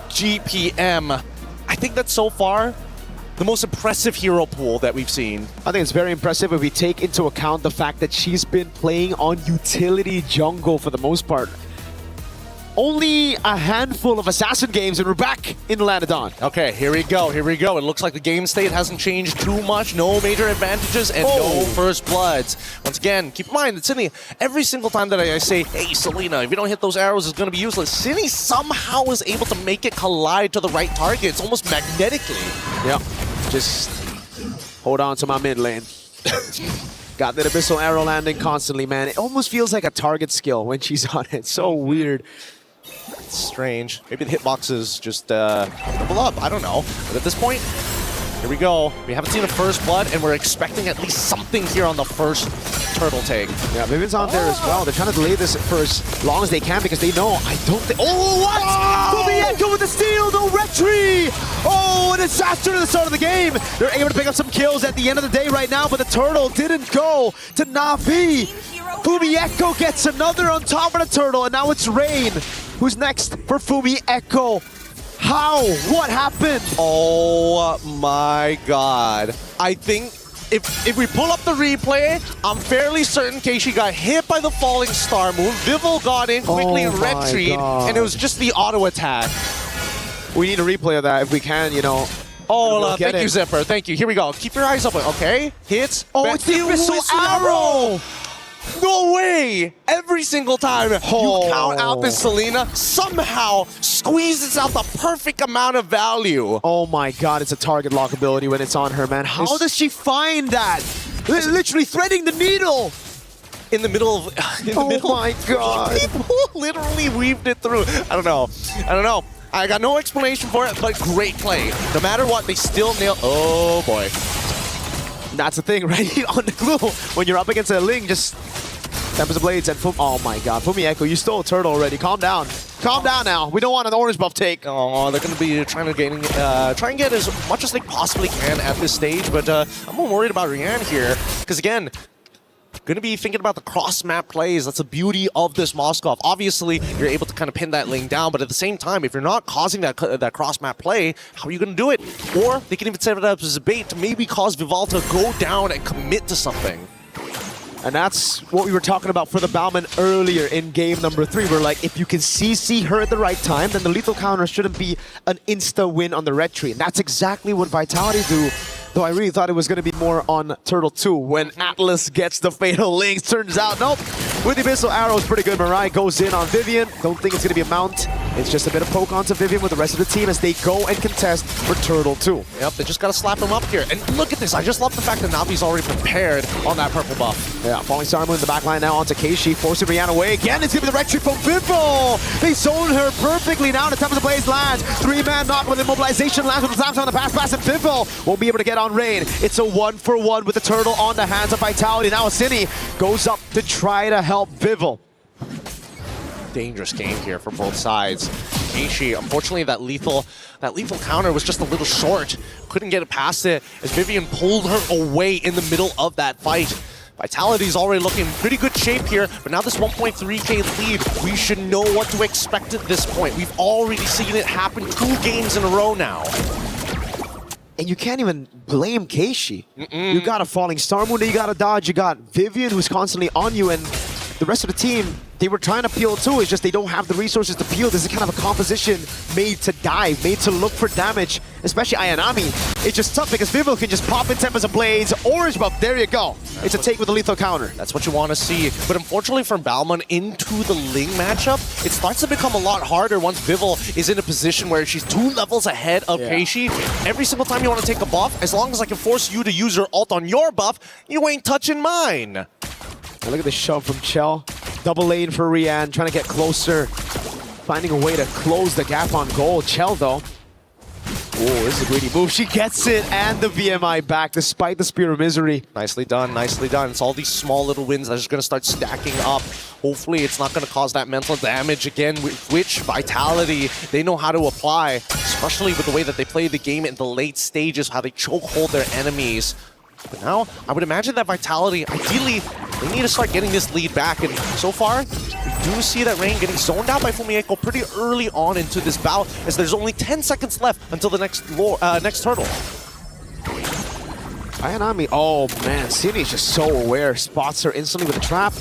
GPM. I think that's so far the most impressive hero pool that we've seen. I think it's very impressive if we take into account the fact that she's been playing on utility jungle for the most part. Only a handful of Assassin games and we're back in the Land of Dawn. Okay, here we go. It looks like the game state hasn't changed too much. No major advantages and no first bloods. Once again, keep in mind that Cindy, every single time that I say, hey, Selena, if you don't hit those arrows, it's going to be useless, Cindy somehow is able to make it collide to the right targets, almost magnetically. Yep. Just hold on to my mid lane. Got that Abyssal arrow landing constantly, man. It almost feels like a target skill when she's on it. So weird. It's strange. Maybe the hitboxes just double up. I don't know. But at this point, here we go. We haven't seen a first blood, and we're expecting at least something here on the first turtle take. Yeah, Vivian's on there as well. They're trying to delay this for as long as they can because they know, I don't think... Oh, what? Fumieko with the steal, no retry! Oh, a disaster to the start of the game. They're able to pick up some kills at the end of the day right now, but the turtle didn't go to Na'Vi. Fumieko gets another on top of the turtle, and now it's Rain. Who's next for Fumieko? How? What happened? Oh my God. I think if we pull up the replay, I'm fairly certain Keishi got hit by the falling star move. Vival got in quickly and retreat, and it was just the auto attack. We need a replay of that if we can, you know. Oh, thank you, Zipper. Thank you. Here we go. Keep your eyes open, okay? Hits. Oh, it's the Abyssal arrow! No way! Every single time you count out this Selena, somehow squeezes out the perfect amount of value. Oh my God, it's a target lock ability when it's on her, man. How does she find that? Literally threading the needle! In the middle of... Oh my God. People literally weaved it through. I don't know. I got no explanation for it, but great play. No matter what, they still nail... Oh boy. That's the thing, right? On the glue, when you're up against a Ling, just Tempest of Blades and oh my God, Fumieko, you stole a turtle already. Calm down. Calm down now. We don't want an orange buff take. Oh, they're going to be trying to try and get as much as they possibly can at this stage, but I'm more worried about Rian here, because again, going to be thinking about the cross-map plays. That's the beauty of this Moskov. Obviously, you're able to kind of pin that lane down, but at the same time, if you're not causing that cross-map play, how are you going to do it? Or they can even set it up as a bait to maybe cause Vival to go down and commit to something. And that's what we were talking about for the Bauman earlier in game number 3. We're like, if you can CC her at the right time, then the lethal counter shouldn't be an insta-win on the red tree. And that's exactly what Vitality do. Though I really thought it was going to be more on Turtle 2 when Atlas gets the Fatal Links. Turns out, nope. With the Abyssal Arrow, it's pretty good. Mirai goes in on Vivian. Don't think it's going to be a mount. It's just a bit of poke onto Vivian with the rest of the team as they go and contest for Turtle 2. Yep, they just got to slap him up here. And look at this. I just love the fact that Navi's already prepared on that purple buff. Yeah, Falling Star Moon in the back line now onto Keishi, forcing Rihanna away. Again, it's going to be the red tree from Vivo. They zone her perfectly now. The time of the blaze lands. 3-man knock with immobilization lands with the times on the pass, and Vivo won't be able to get on Rain. It's a 1-for-1 with the turtle on the hands of Vitality. Now Asini goes up to try to help Vivo. Dangerous game here for both sides. Keishi, unfortunately, that lethal counter was just a little short. Couldn't get it past it as Vivian pulled her away in the middle of that fight. Vitality's already looking in pretty good shape here, but now this 1.3k lead, we should know what to expect at this point. We've already seen it happen 2 games in a row now. And you can't even blame Keishi. You got a Falling Star Moon that you got to dodge. You got Vivian who's constantly on you, and the rest of the team, they were trying to peel too. It's just they don't have the resources to peel. This is kind of a composition made to dive, made to look for damage, especially Ayanami. It's just tough because Vivo can just pop in Tempest of Blades, Orange buff, there you go. It's a take with a lethal counter. That's what you want to see. But unfortunately for Bauman into the Ling matchup, it starts to become a lot harder once Vivel is in a position where she's 2 levels ahead of Keishi. Every single time you want to take a buff, as long as I can force you to use your ult on your buff, you ain't touching mine. Now look at the shove from Chell. Double lane for Rian, trying to get closer. Finding a way to close the gap on goal. Chell, though. Oh, this is a greedy move. She gets it, and the VMI back, despite the Spear of Misery. Nicely done, nicely done. It's all these small little wins that are just going to start stacking up. Hopefully, it's not going to cause that mental damage again, which Vitality, they know how to apply, especially with the way that they play the game in the late stages, how they chokehold their enemies. But now, I would imagine that Vitality, ideally, they need to start getting this lead back. And so far, we do see that Rain getting zoned out by Fumieko pretty early on into this bout, as there's only 10 seconds left until the next turtle. Ayanami, oh man, Cine is just so aware. Spots her instantly with a trap.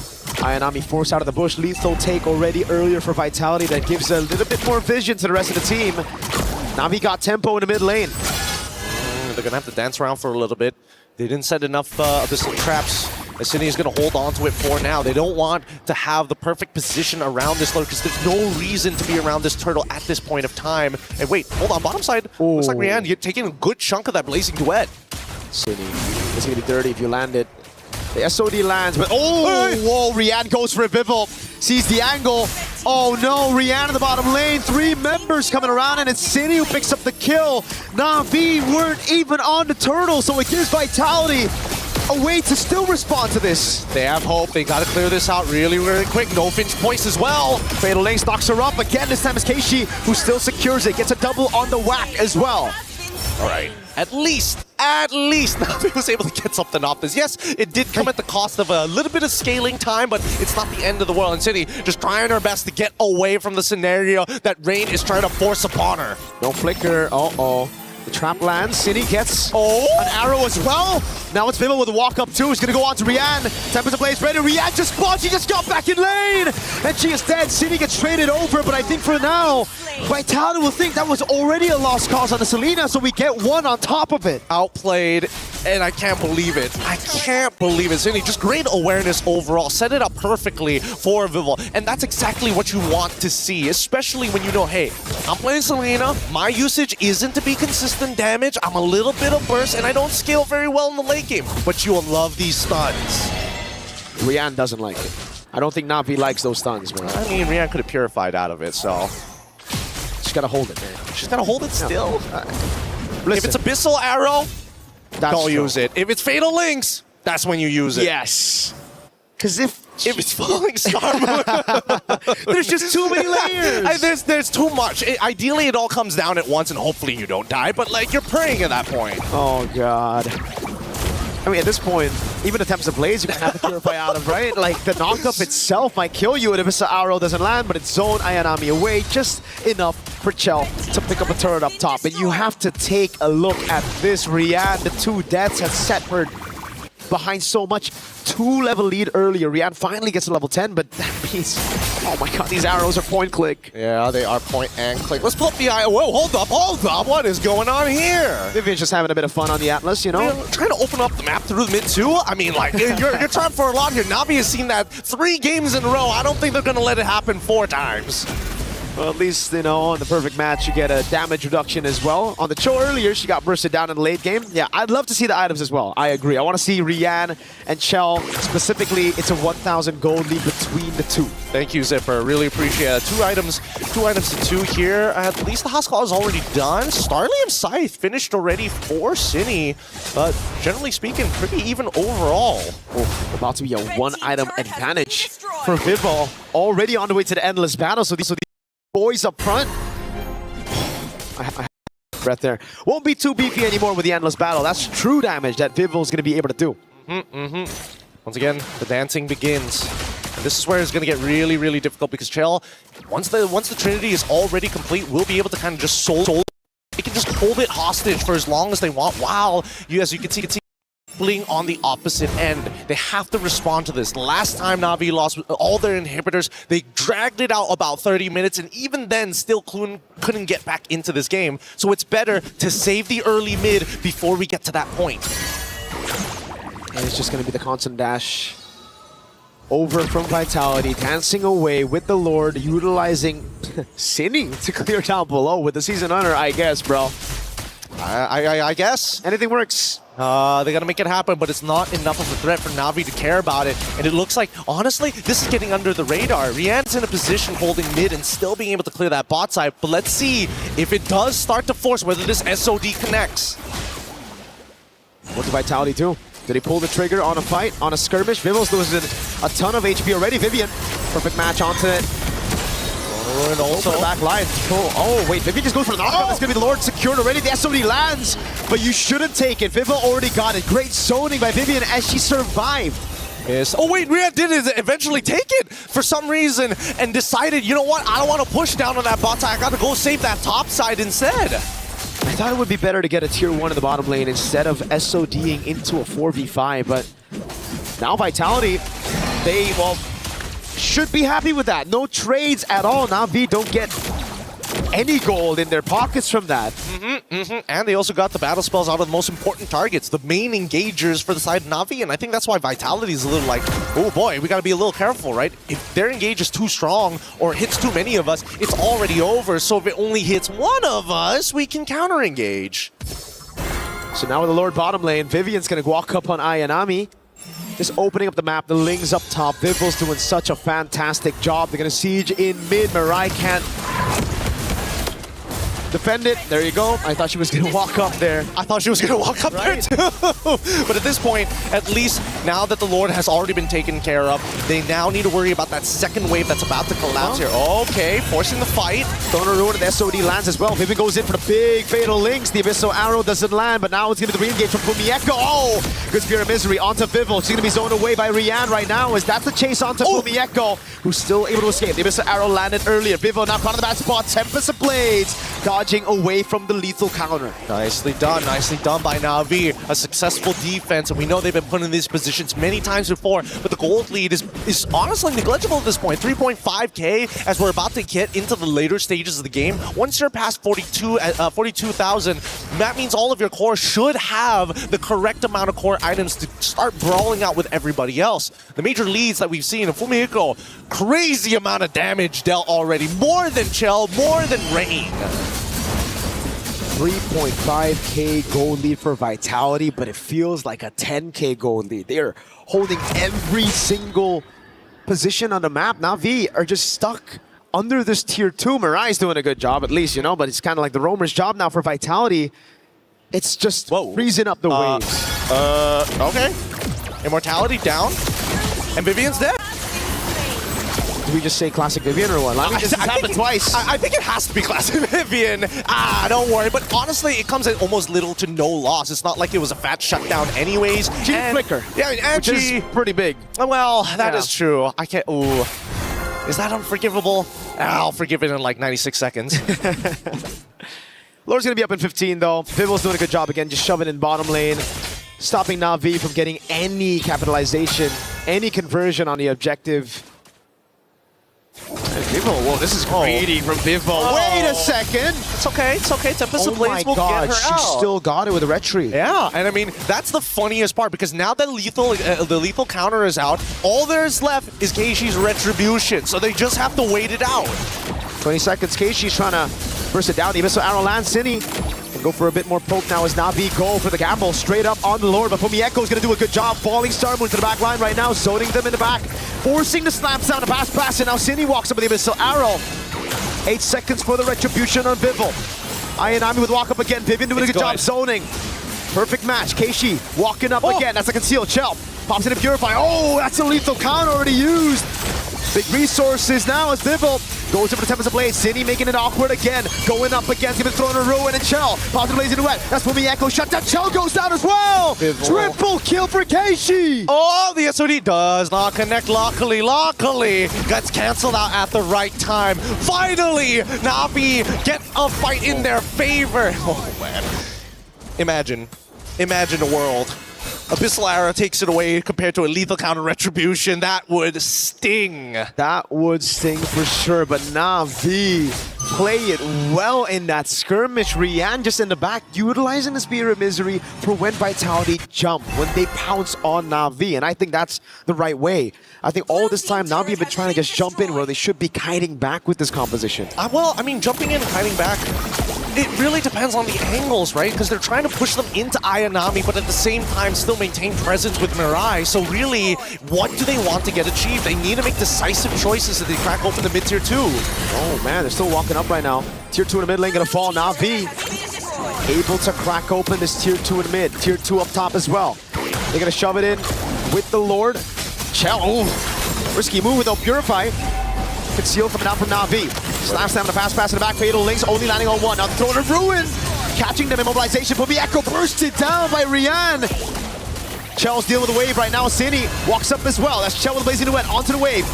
Ayanami forced out of the bush. Lethal take already earlier for Vitality. That gives a little bit more vision to the rest of the team. Navi got tempo in the mid lane. They're going to have to dance around for a little bit. They didn't set enough abyssal traps. Asini is going to hold on to it for now. They don't want to have the perfect position around this lord because there's no reason to be around this turtle at this point of time. And wait, hold on, bottom side. Ooh. Looks like Rian, you're taking a good chunk of that Blazing Duet. City, it's going to be dirty if you land it. The SOD lands, but whoa, Rian goes for a Vivel. Sees the angle. Oh no, Rian in the bottom lane. 3 members coming around, and it's City who picks up the kill. Na'Vi weren't even on the turtle, so it gives Vitality a way to still respond to this. They have hope. They got to clear this out really, really quick. No Finch points as well. Fatal Lane knocks her up. Again, this time it's Keishi who still secures it. Gets a double on the whack as well. All right. At least Navi was able to get something off this. Yes, it did come at the cost of a little bit of scaling time, but it's not the end of the world. And City just trying her best to get away from the scenario that Rain is trying to force upon her. No flicker. Uh-oh. The trap lands. City gets an arrow as well. Now it's Vivo with a walk up too. He's going to go on to Rian. Tempest Blaze ready. Rian just spawns. She just got back in lane. And she is dead. City gets traded over. But I think for now, Vitality will think that was already a lost cause on the Selena. So we get 1 on top of it. Outplayed. And I can't believe it. I can't believe it. City, just great awareness overall. Set it up perfectly for Vivo. And that's exactly what you want to see. Especially when you know, hey, I'm playing Selena. My usage isn't to be consistent damage. I'm a little bit of burst, and I don't scale very well in the late game. But you will love these stuns. Rian doesn't like it. I don't think Navi likes those stuns, man. I mean, Rian could have purified out of it, so... She's got to hold it, man. She's got to hold it still. If it's Abyssal Arrow, don't use it. If it's Fatal Links, that's when you use it. Yes. Because if it's Falling Star Moon, there's just too many layers. There's too much. Ideally, it all comes down at once, and hopefully you don't die. But like you're praying at that point. Oh god. I mean, at this point, even attempts to blaze, you can have to purify out of, right? Like the knockup itself might kill you, and if it's an arrow doesn't land, but it's zone Ayanami away, just enough for Chell to pick up a turret up top. And you have to take a look at this. Rian, the 2 deaths has set her behind so much. 2-level lead earlier. Rian finally gets to level 10, but that means, oh my god, these arrows are point click. Yeah, they are point and click. Let's pull up the eye. Whoa, hold up. What is going on here? Vivian's just having a bit of fun on the Atlas, you know? Trying to open up the map through the mid too. I mean, like, you're trying for a lot here. Navi has seen that 3 games in a row. I don't think they're going to let it happen 4 times. Well, at least, you know, in the perfect match, you get a damage reduction as well. On the show earlier, she got bursted down in the late game. Yeah, I'd love to see the items as well. I agree. I want to see Rian and Chell. Specifically, it's a 1,000 gold lead between the two. Thank you, Zipper. Really appreciate it. Two items to 2 here. At least the house call is already done. Starlium Scythe finished already for Cine, but generally speaking, pretty even overall. Oh, about to be a 1-item advantage for Vivo. Already on the way to the endless battle. So these boys up front, I have breath there. Won't be too beefy anymore with the endless battle. That's true damage that Vivo is going to be able to do. Once again, the dancing begins. And this is where it's going to get really, really difficult because Chell, once the Trinity is already complete, will be able to kind of just soul. They can just hold it hostage for as long as they want. While as you can see. On the opposite end. They have to respond to this. Last time Navi lost all their inhibitors, they dragged it out about 30 minutes, and even then still couldn't get back into this game. So it's better to save the early mid before we get to that point. And it's just going to be the constant dash over from Vitality, dancing away with the Lord, utilizing Cine to clear down below with the Season Hunter, I guess, bro. I guess. Anything works. They gotta make it happen, but it's not enough of a threat for Navi to care about it. And it looks like, honestly, this is getting under the radar. Rian's in a position holding mid and still being able to clear that bot side. But let's see if it does start to force whether this SOD connects. What did Vitality do? Did he pull the trigger on a fight, on a skirmish? Vivo's losing a ton of HP already. Vivian, perfect match onto it. And also back line. Oh, wait, Vivian just goes for the knockout. That's going to be the Lord secured already. The SOD lands, but you shouldn't take it. Vivo already got it. Great zoning by Vivian as she survived. Yes. Oh wait, Rian did eventually take it for some reason and decided, you know what, I don't want to push down on that bot side. I got to go save that top side instead. I thought it would be better to get a tier 1 in the bottom lane instead of SODing into a 4v5, but now Vitality, they, well, should be happy with that. No trades at all. Navi don't get any gold in their pockets from that. And they also got the battle spells out of the most important targets, the main engagers for the side of Navi, and I think that's why Vitality is a little like, oh boy, we gotta be a little careful, right? If their engage is too strong or hits too many of us, it's already over, so if it only hits one of us, we can counter-engage. So now with the Lord bottom lane, Vivian's gonna walk up on Ayanami. Just opening up the map, the Ling's up top. Vivo's doing such a fantastic job. They're gonna siege in mid. Mirai can't defend it. There you go. I thought she was going to walk up there. I thought she was going to walk up there too. But at this point, at least now that the Lord has already been taken care of, they now need to worry about that second wave that's about to collapse here. Okay, forcing the fight. Donor Ruin and the SOD lands as well. Vivian goes in for the big fatal links. The Abyssal Arrow doesn't land, but now it's going to be the re-engage from Fumieko. Oh, good Spear of Misery onto Vivo. She's going to be zoned away by Rian right now. As that's the chase onto Fumieko, who's still able to escape. The Abyssal Arrow landed earlier. Vivo now caught in the bad spot. Tempest of Blades dodging away from the lethal counter. Nicely done by Navi. A successful defense, and we know they've been put in these positions many times before, but the gold lead is honestly negligible at this point. 3.5k as we're about to get into the later stages of the game. Once you're past 42,000, that means all of your core should have the correct amount of core items to start brawling out with everybody else. The major leads that we've seen, Fumieko, crazy amount of damage dealt already. More than Chell, more than Rain. 3.5k gold lead for Vitality, but it feels like a 10k gold lead. They are holding every single position on the map. Navi are just stuck under this tier 2. Mirai's doing a good job, at least, you know, but it's kind of like the roamer's job now for Vitality. It's just freezing up the waves. Okay. Immortality down, and Vivian's dead. Did we just say classic Vivian or what? I mean, this has happened twice. I think it has to be classic Vivian. Don't worry. But honestly, it comes at almost little to no loss. It's not like it was a fat shutdown anyways. She did flicker. Yeah, and which is pretty big. Well, that is true. I can't... Ooh. Is that unforgivable? I'll forgive it in like 96 seconds. Lord's going to be up in 15, though. Vivo's doing a good job again, just shoving in bottom lane. stopping Na'Vi from getting any capitalization, any conversion on the objective. And Vivo, whoa, this is greedy from Vivo. Wait a second. It's okay. It's okay. Tempest of Blaze will get her she out. still got it with a retry. Yeah, and I mean, that's the funniest part, because now that the lethal counter is out, all there's left is Keishi's retribution, so they just have to wait it out. 20 seconds, Keishi's trying to burst it down. The missile arrow lands. Cine can go for a bit more poke now as Na'Vi go for the gamble straight up on the Lord, but Fumieko is going to do a good job. Falling Star Moon to the back line right now, zoning them in the back, forcing the slams down to pass, and now Cine walks up with the missile arrow. 8 seconds for the retribution on Vivo. Ayanami with walk up again. Vivian doing a good job zoning. Perfect match. Keishi walking up again. That's a concealed Chell. Pops in a Purify. Oh, that's a lethal counter already used. Big resources now as Vivo goes over to Tempest of Blaze. Cine making it awkward again. Going up against him and throwing a ruin and Chell. Pops in Blaze into wet. That's Fumieko shut down. Chell goes down as well. Vivo. Triple kill for Keishi. Oh, the SOD does not connect. Luckily, gets canceled out at the right time. Finally, Na'Vi get a fight in their favor. Oh, man. Imagine a world. Abyssal Arrow takes it away compared to a lethal counter retribution. That would sting. That would sting for sure, but Na'Vi play it well in that skirmish. Rian just in the back, utilizing the Spear of Misery for when Vitality jump, when they pounce on Na'Vi, and I think that's the right way. I think all this time Na'Vi have been trying to just jump in where they should be kiting back with this composition. Well, I mean, jumping in and kiting back, it really depends on the angles, right? Because they're trying to push them into Ayanami, but at the same time still maintain presence with Mirai. So really, what do they want to get achieved? They need to make decisive choices as they crack open the mid-tier 2. Oh man, they're still walking up right now. Tier 2 in the mid lane gonna fall. Na'Vi able to crack open this tier 2 in the mid. Tier 2 up top as well. They're gonna shove it in with the Lord. Chell, oh, risky move without Purify. Conceal coming out from Na'Vi. Slash them to pass in the back. Fatal Links only landing on one. Now throwing a ruin. Catching them, immobilization. Fumieko bursted down by Rian. Chell's dealing with the wave right now. Cine walks up as well. That's Chell with the Blazing Duet onto the wave.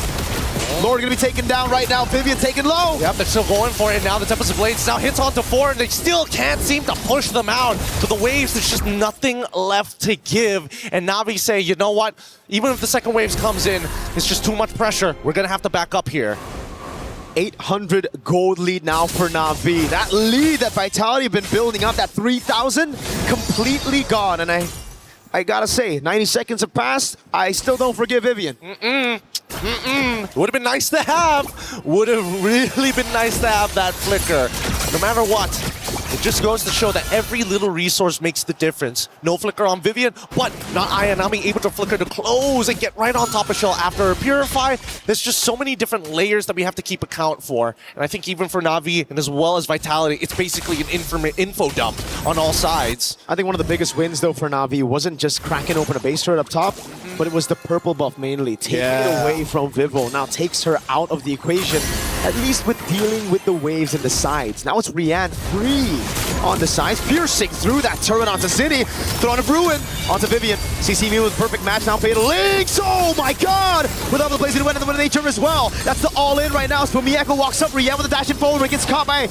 Lord gonna be taken down right now. Vivian taken low. Yep, they're still going for it. Now the Tempest of Blades now hits onto 4, and they still can't seem to push them out. But the waves, there's just nothing left to give. And Na'Vi say, you know what? Even if the second waves comes in, it's just too much pressure. We're gonna have to back up here. 800 gold lead now for Na'Vi. That lead that Vitality have been building up, that 3,000, completely gone. And I gotta say, 90 seconds have passed. I still don't forgive Vivian. Would have been nice to have. Would have really been nice to have that flicker. No matter what, it just goes to show that every little resource makes the difference. No flicker on Vivian, but not Ayanami able to flicker to close and get right on top of Shell after a Purify. There's just so many different layers that we have to keep account for. And I think even for Na'Vi and as well as Vitality, it's basically an info dump on all sides. I think one of the biggest wins though for Na'Vi wasn't just cracking open a base turret up top, but it was the purple buff mainly, taking it away from Vivo. Now takes her out of the equation, at least with dealing with the waves and the sides. Now it's Rian free on the sides, piercing through that turret onto Cine, throwing a Ruin onto Vivian. CC me with perfect match now, Fatal Links, oh my god! Without the Blazing Wind and the Wind of Nature as well. That's the all-in right now, so Fumieko walks up, Rian with the dash and forward, but gets caught by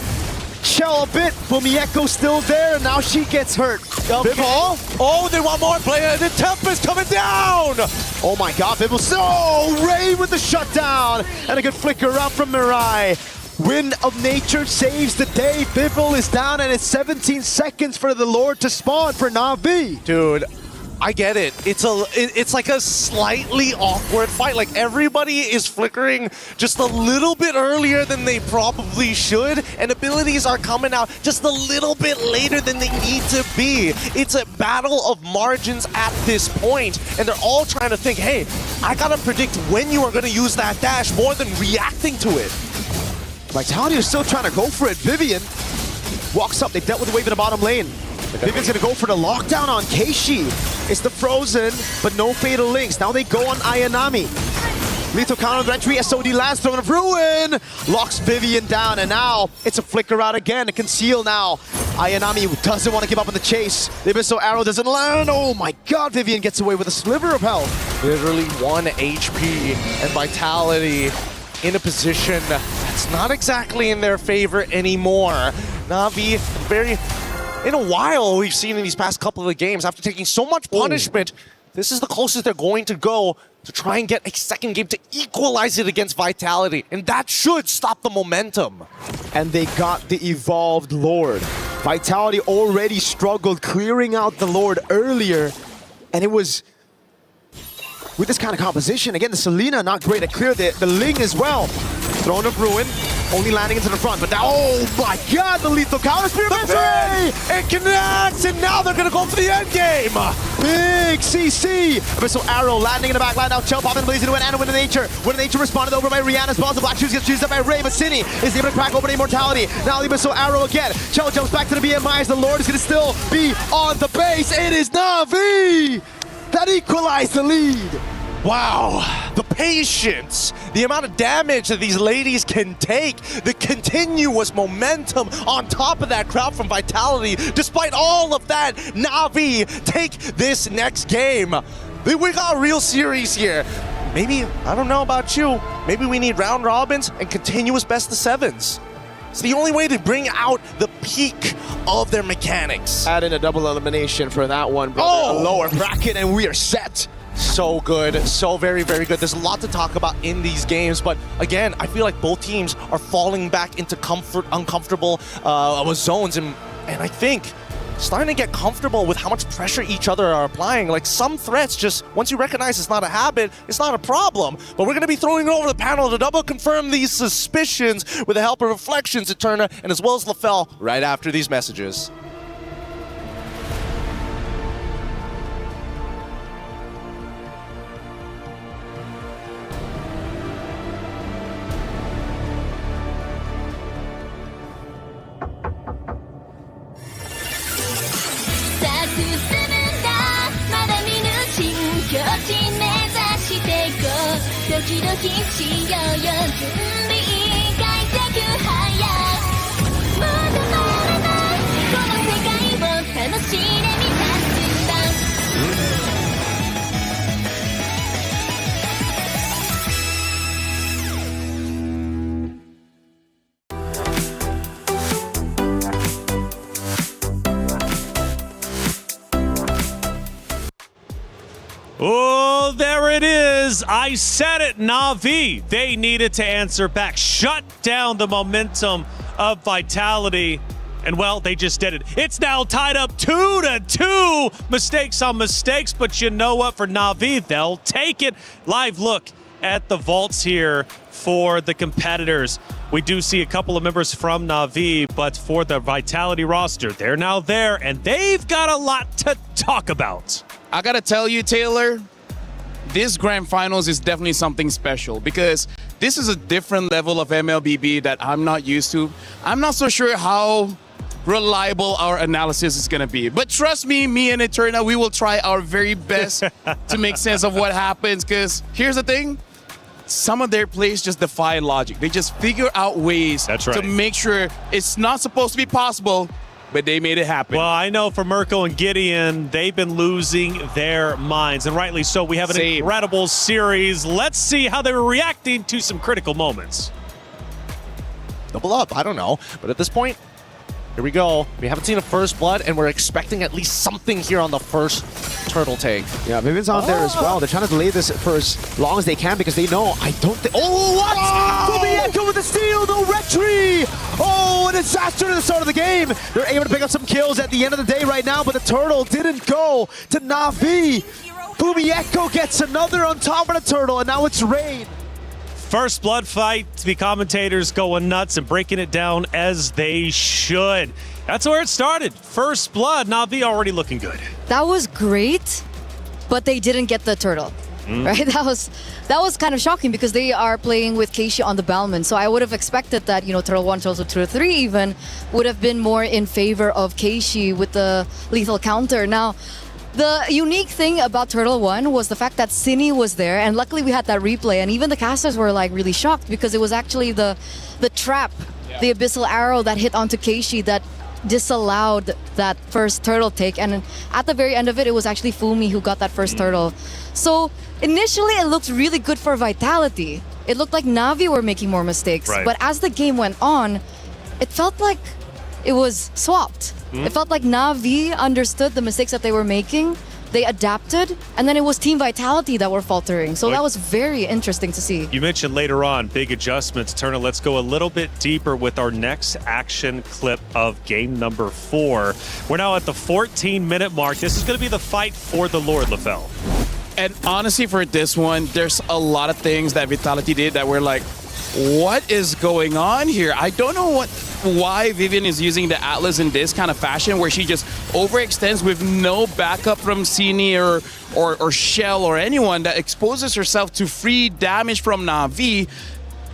Shell a bit. Fumieko still there, and now she gets hurt. Okay. Vivo, oh, they want more player, the Tempest coming down! Oh my god, Vivo, Ray with the shutdown, and a good flicker up from Mirai. Wind of Nature saves the day. Vivo is down, and it's 17 seconds for the Lord to spawn for Na'Vi. Dude, I get it. It's like a slightly awkward fight. Like everybody is flickering just a little bit earlier than they probably should, and abilities are coming out just a little bit later than they need to be. It's a battle of margins at this point, and they're all trying to think, hey, I gotta predict when you are gonna use that dash more than reacting to it. Vitality is still trying to go for it. Vivian walks up. They dealt with the wave in the bottom lane. Vivian's gonna go for the lockdown on Keishi. It's the Frozen, but no Fatal Links. Now they go on Ayanami. Lethal counter on the entry, SOD lands, throwing a Ruin. Locks Vivian down, and now it's a flicker out again. A conceal now. Ayanami doesn't want to give up on the chase. The Abyssal Arrow doesn't land. Oh my god, Vivian gets away with a sliver of health. Literally 1 HP, and Vitality in a position that's not exactly in their favor anymore. Na'Vi, in a while we've seen in these past couple of games. After taking so much punishment, this is the closest they're going to go to try and get a second game to equalize it against Vitality. And that should stop the momentum. And they got the evolved Lord. Vitality already struggled clearing out the Lord earlier, and it was with this kind of composition. Again, the Selena not great at clear, the Ling as well. Throne of Ruin, only landing into the front, but now, oh my god, the lethal counter spear victory! It connects, and now they're gonna go for the end game. Big CC! Abyssal Arrow landing in the back line, now Chell popping blazing to win, and Win Nature. Win Nature responded over by Rihanna as well. The Black Shoes gets used up by Ray, but Cine is able to crack open Immortality. Now the Abyssal Arrow again. Chell jumps back to the BMI as the Lord is gonna still be on the base. It is Na'Vi that equalized the lead. Wow, the patience, the amount of damage that these ladies can take, the continuous momentum on top of that crowd from Vitality. Despite all of that, Na'Vi take this next game. We got a real series here. Maybe, I don't know about you, maybe we need round robins and continuous best of sevens. It's the only way to bring out the peak of their mechanics. Add in a double elimination for that one, brother. Oh! A lower bracket and we are set. So good, so very, very good. There's a lot to talk about in these games, but again, I feel like both teams are falling back into uncomfortable zones, and I think starting to get comfortable with how much pressure each other are applying. Like some threats, just once you recognize it's not a habit, it's not a problem. But we're going to be throwing it over the panel to double confirm these suspicions with the help of Reflections, Eterna, and as well as LaFell right after these messages. Oh, there it is. I said it, Na'Vi. They needed to answer back, shut down the momentum of Vitality. And well, they just did it. It's now tied up 2-2. Mistakes on mistakes, but you know what? For Na'Vi, they'll take it. Live look at the vaults here for the competitors. We do see a couple of members from Na'Vi, but for the Vitality roster, they're now there, and they've got a lot to talk about. I gotta tell you, Taylor, this grand finals is definitely something special because this is a different level of MLBB that I'm not used to. I'm not so sure how reliable our analysis is gonna be. But trust me, me and Eterna, we will try our very best to make sense of what happens, because here's the thing. Some of their plays just defy logic. They just figure out ways to make sure it's not supposed to be possible, but they made it happen. Well, I know for Mirko and Gideon, they've been losing their minds, and rightly so. We have an incredible series. Let's see how they were reacting to some critical moments. Double up, I don't know. But at this point, here we go. We haven't seen a first blood, and we're expecting at least something here on the first turtle take. Yeah, Vivian's on there as well. They're trying to delay this for as long as they can because they know, I don't think... Oh, what? Fumieko with the steal, the red tree! Oh, a disaster to the start of the game. They're able to pick up some kills at the end of the day right now, but the turtle didn't go to Na'Vi. Fumieko gets another on top of the turtle, and now it's Rain. First blood fight, the commentators going nuts and breaking it down as they should. That's where it started. First blood, Na'Vi already looking good. That was great, but they didn't get the turtle. Right? That was kind of shocking because they are playing with Keishi on the Balman. So I would have expected that, you know, Turtle 1, Turtle 2, Turtle 3 even would have been more in favor of Keishi with the lethal counter. Now, the unique thing about Turtle 1 was the fact that Cine was there, and luckily we had that replay, and even the casters were like really shocked because it was actually the trap, the Abyssal Arrow that hit onto Keishi that disallowed that first turtle take, and at the very end of it, it was actually Fumi who got that first turtle. So initially it looked really good for Vitality. It looked like Na'Vi were making more mistakes, but as the game went on, it felt like it was swapped. It felt like Na'Vi understood the mistakes that they were making. They adapted, and then it was Team Vitality that were faltering. So that was very interesting to see. You mentioned later on big adjustments. Turner, let's go a little bit deeper with our next action clip of game number 4. We're now at the 14-minute mark. This is going to be the fight for the Lord, LaFell. And honestly, for this one, there's a lot of things that Vitality did that were like, what is going on here? I don't know why Vivian is using the Atlas in this kind of fashion where she just overextends with no backup from Cini or Shell or anyone that exposes herself to free damage from Na'Vi.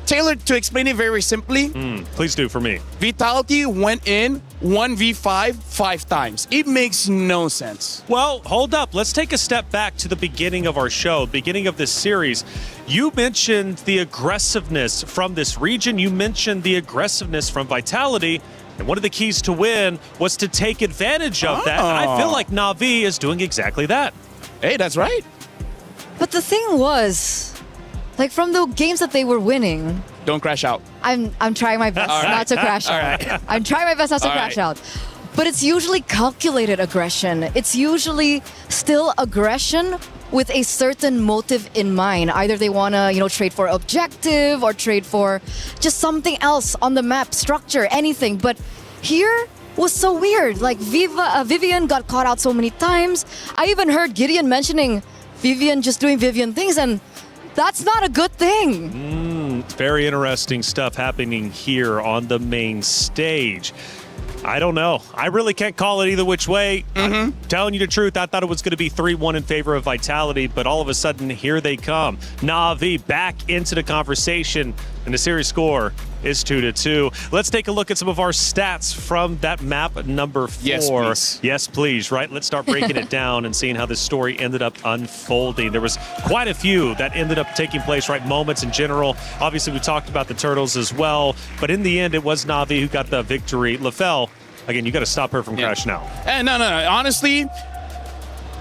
Taylor, to explain it very simply, please do for me. Vitality went in 1v5 5 times. It makes no sense. Well, hold up. Let's take a step back to the beginning of our show, beginning of this series. You mentioned the aggressiveness from this region. You mentioned the aggressiveness from Vitality. And one of the keys to win was to take advantage of that. And I feel like Na'Vi is doing exactly that. Hey, that's right. But the thing was, like from the games that they were winning, don't crash out. I'm trying my best not to crash out. I'm trying my best not to crash out. But it's usually calculated aggression. It's usually still aggression with a certain motive in mind. Either they want to, trade for objective or trade for just something else on the map, structure, anything. But here was so weird. Like Vivian got caught out so many times. I even heard Gideon mentioning Vivian just doing Vivian things, and that's not a good thing. Very interesting stuff happening here on the main stage. I don't know. I really can't call it either which way. I'm telling you the truth, I thought it was going to be 3-1 in favor of Vitality, but all of a sudden, here they come. Na'Vi back into the conversation, and the series score is 2-2. Let's take a look at some of our stats from that map number 4. Yes, please. Yes, please. Right, let's start breaking it down and seeing how this story ended up unfolding. There was quite a few that ended up taking place, right? Moments in general. Obviously, we talked about the Turtles as well, but in the end, it was Na'Vi who got the victory. LaFell, again, you got to stop her from crashing out. And no. Honestly,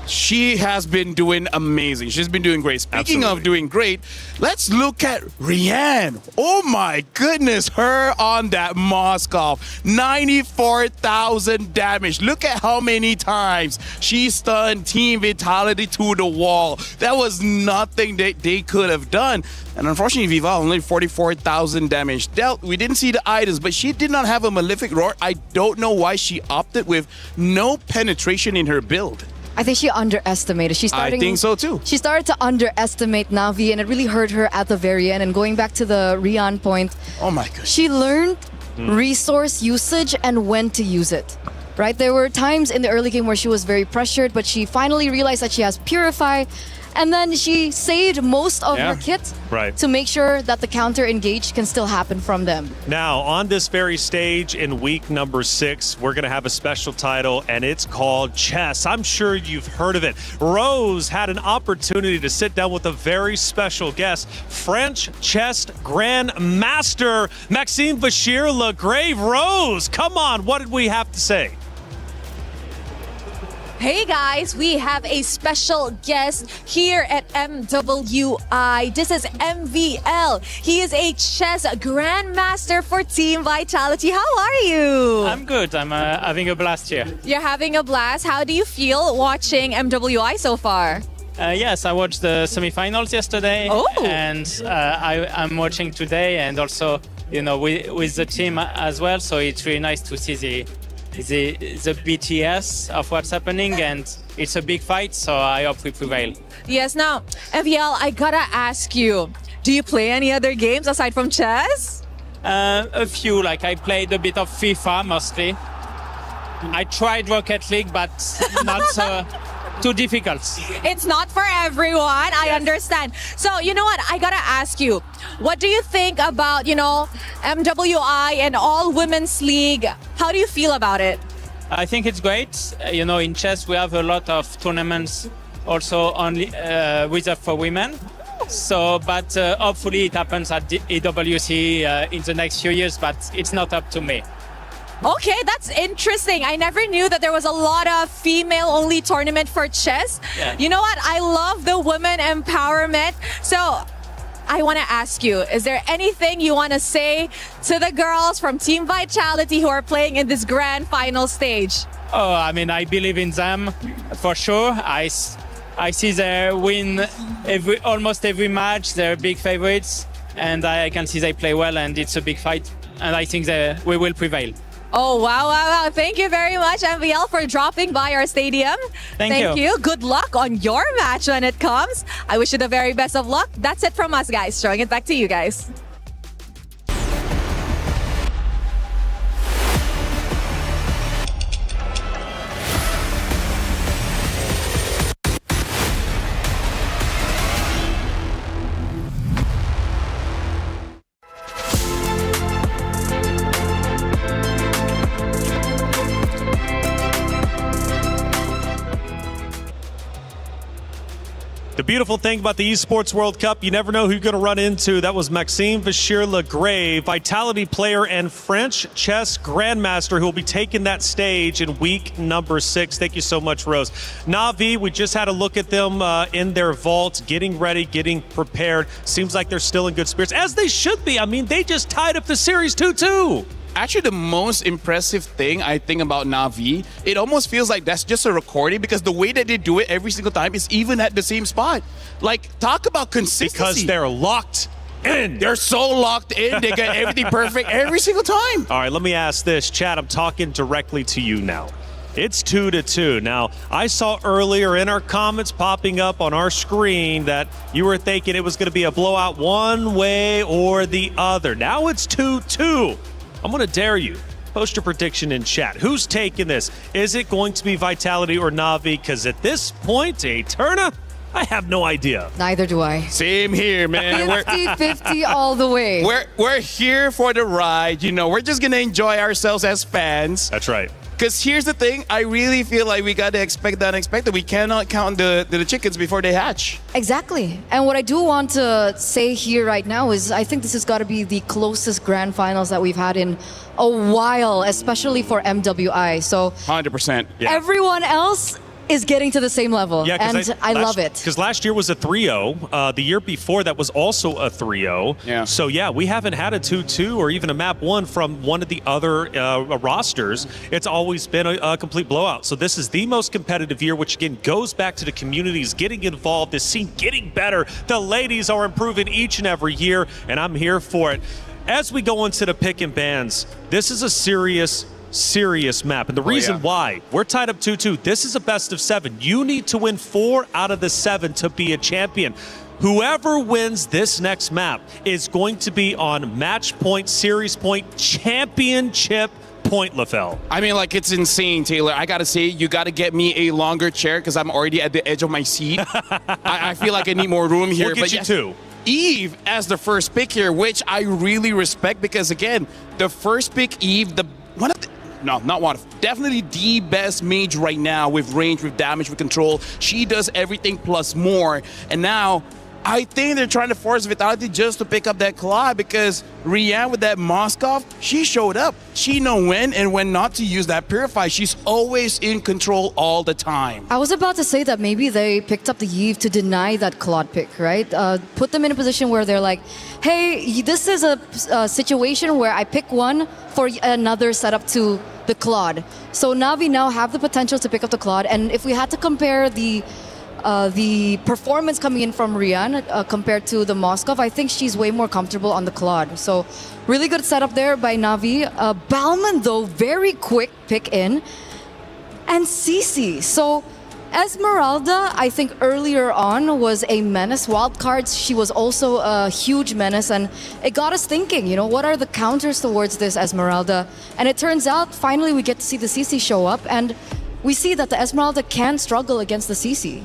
she has been doing amazing. She's been doing great. Speaking of doing great, let's look at Rianne. Oh my goodness, her on that Moskov. 94,000 damage. Look at how many times she stunned Team Vitality to the wall. That was nothing that they could have done. And unfortunately, Viva only 44,000 damage dealt. We didn't see the items, but she did not have a Malefic Roar. I don't know why she opted with no penetration in her build. I think she underestimated. I think so too. She started to underestimate Na'Vi, and it really hurt her at the very end. And going back to the Rian point, oh my goodness, she learned resource usage and when to use it. Right? There were times in the early game where she was very pressured, but she finally realized that she has Purify. And then she saved most of her kit to make sure that the counter engage can still happen from them. Now, on this very stage in week number 6, we're going to have a special title, and it's called Chess. I'm sure you've heard of it. Rose had an opportunity to sit down with a very special guest, French chess Grand Master Maxime Bashir-Lagrave. Rose, come on, what did we have to say? Hey guys, we have a special guest here at MWI. This is MVL. He is a chess grandmaster for Team Vitality. How are you? I'm good. I'm having a blast here. You're having a blast. How do you feel watching MWI so far? Yes, I watched the semifinals yesterday. Oh. And I'm watching today, and also, with the team as well. So it's really nice to see the BTS of what's happening, and it's a big fight, so I hope we prevail. Yes, now, MVL, I gotta ask you, do you play any other games aside from chess? A few, like I played a bit of FIFA mostly. I tried Rocket League, but not too difficult. It's not for everyone, I understand. So, you know what, I gotta ask you, what do you think about, MWI and all women's league? How do you feel about it? I think it's great. In chess we have a lot of tournaments also only reserved for women. So, but hopefully it happens at the EWC in the next few years, but it's not up to me. Okay, that's interesting. I never knew that there was a lot of female-only tournament for chess. Yeah. You know what? I love the women empowerment. So, I want to ask you, is there anything you want to say to the girls from Team Vitality who are playing in this grand final stage? Oh, I mean, I believe in them for sure. I see they win almost every match. They're big favorites, and I can see they play well, and it's a big fight. And I think we will prevail. Oh, wow. Thank you very much, MVL, for dropping by our stadium. Thank you. Good luck on your match when it comes. I wish you the very best of luck. That's it from us, guys. Throwing it back to you guys. The beautiful thing about the Esports World Cup, you never know who you're going to run into. That was Maxime Vachir-Legrave, Vitality player and French chess grandmaster, who will be taking that stage in week number 6. Thank you so much, Rose. Na'Vi, we just had a look at them in their vault, getting ready, getting prepared. Seems like they're still in good spirits, as they should be. I mean, they just tied up the series 2-2. Actually, the most impressive thing I think about Na'Vi, it almost feels like that's just a recording, because the way that they do it every single time is even at the same spot. Like, talk about consistency. Because they're locked in. They're so locked in. They get everything perfect every single time. All right, let me ask this. Chad, I'm talking directly to you now. It's 2-2. Now, I saw earlier in our comments popping up on our screen that you were thinking it was going to be a blowout one way or the other. Now it's 2-2. I'm going to dare you. Post your prediction in chat. Who's taking this? Is it going to be Vitality or Na'Vi? Because at this point, Eterna, I have no idea. Neither do I. Same here, man. 50-50 all the way. We're here for the ride. You know, we're just going to enjoy ourselves as fans. That's right. Because here's the thing, I really feel like we got to expect the unexpected. We cannot count the chickens before they hatch. Exactly. And what I do want to say here right now is I think this has got to be the closest grand finals that we've had in a while, especially for MWI. So 100%. Yeah. Everyone else is getting to the same level, Yeah, and I love it. Because last year was a 3-0. The year before that was also a 3-0. Yeah. So, yeah, we haven't had a 2-2 or even a map 1 from one of the other rosters. It's always been a complete blowout. So this is the most competitive year, which, again, goes back to the communities getting involved, this scene getting better. The ladies are improving each and every year, and I'm here for it. As we go into the pick and bans, this is a serious map. And the reason why, we're tied up 2-2. This is a best of 7. You need to win 4 out of the 7 to be a champion. Whoever wins this next map is going to be on match point, series point, championship point, LaFell. I mean, like, it's insane, Taylor. I got to say, you got to get me a longer chair because I'm already at the edge of my seat. I feel like I need more room here. We'll get you two. Eve as the first pick here, which I really respect because, again, the first pick, Eve, definitely the best mage right now with range, with damage, with control. She does everything plus more. And now, I think they're trying to force Vitality just to pick up that Claw because Rianne with that Moskov, she showed up. She know when and when not to use that Purify. She's always in control all the time. I was about to say that maybe they picked up the Eve to deny that Claude pick, right? Put them in a position where they're like, hey, this is a situation where I pick one for another setup to the Claude. So Na'Vi now have the potential to pick up the Claude, and if we had to compare the performance coming in from Rian compared to the Moskov, I think she's way more comfortable on the Claude. So really good setup there by Na'Vi. Balman, though, very quick pick in. And Cici. So Esmeralda, I think earlier on was a menace. Wildcards, she was also a huge menace. And it got us thinking, you know, what are the counters towards this Esmeralda? And it turns out, finally, we get to see the Cici show up. And we see that the Esmeralda can struggle against the Cici.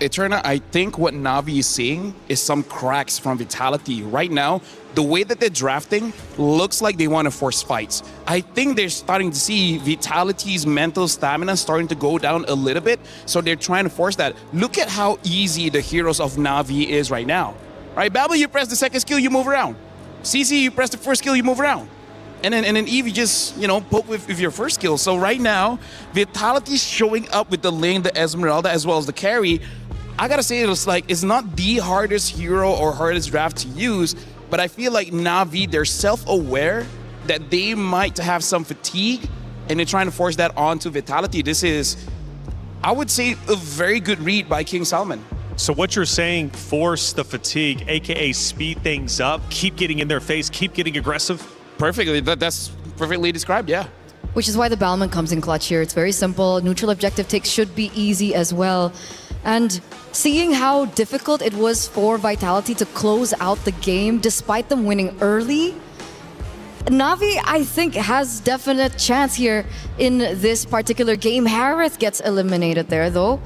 Eterna, I think what Na'Vi is seeing is some cracks from Vitality. Right now, the way that they're drafting looks like they want to force fights. I think they're starting to see Vitality's mental stamina starting to go down a little bit, so they're trying to force that. Look at how easy the heroes of Na'Vi is right now. Right, Babel, you press the second skill, you move around. CC, you press the first skill, you move around. And then Eve, you just, you know, poke with your first skill. So right now, Vitality's showing up with the lane, the Esmeralda, as well as the carry. I gotta say, it's not the hardest hero or hardest draft to use, but I feel like Na'Vi, they're self-aware that they might have some fatigue, and they're trying to force that onto Vitality. This is, I would say, a very good read by King Salman. So what you're saying, force the fatigue, aka speed things up, keep getting in their face, keep getting aggressive? Perfectly, that's perfectly described, yeah. Which is why the Balman comes in clutch here. It's very simple. Neutral objective takes should be easy as well. And seeing how difficult it was for Vitality to close out the game despite them winning early, Na'Vi, I think, has definite chance here in this particular game. Harith gets eliminated there, though.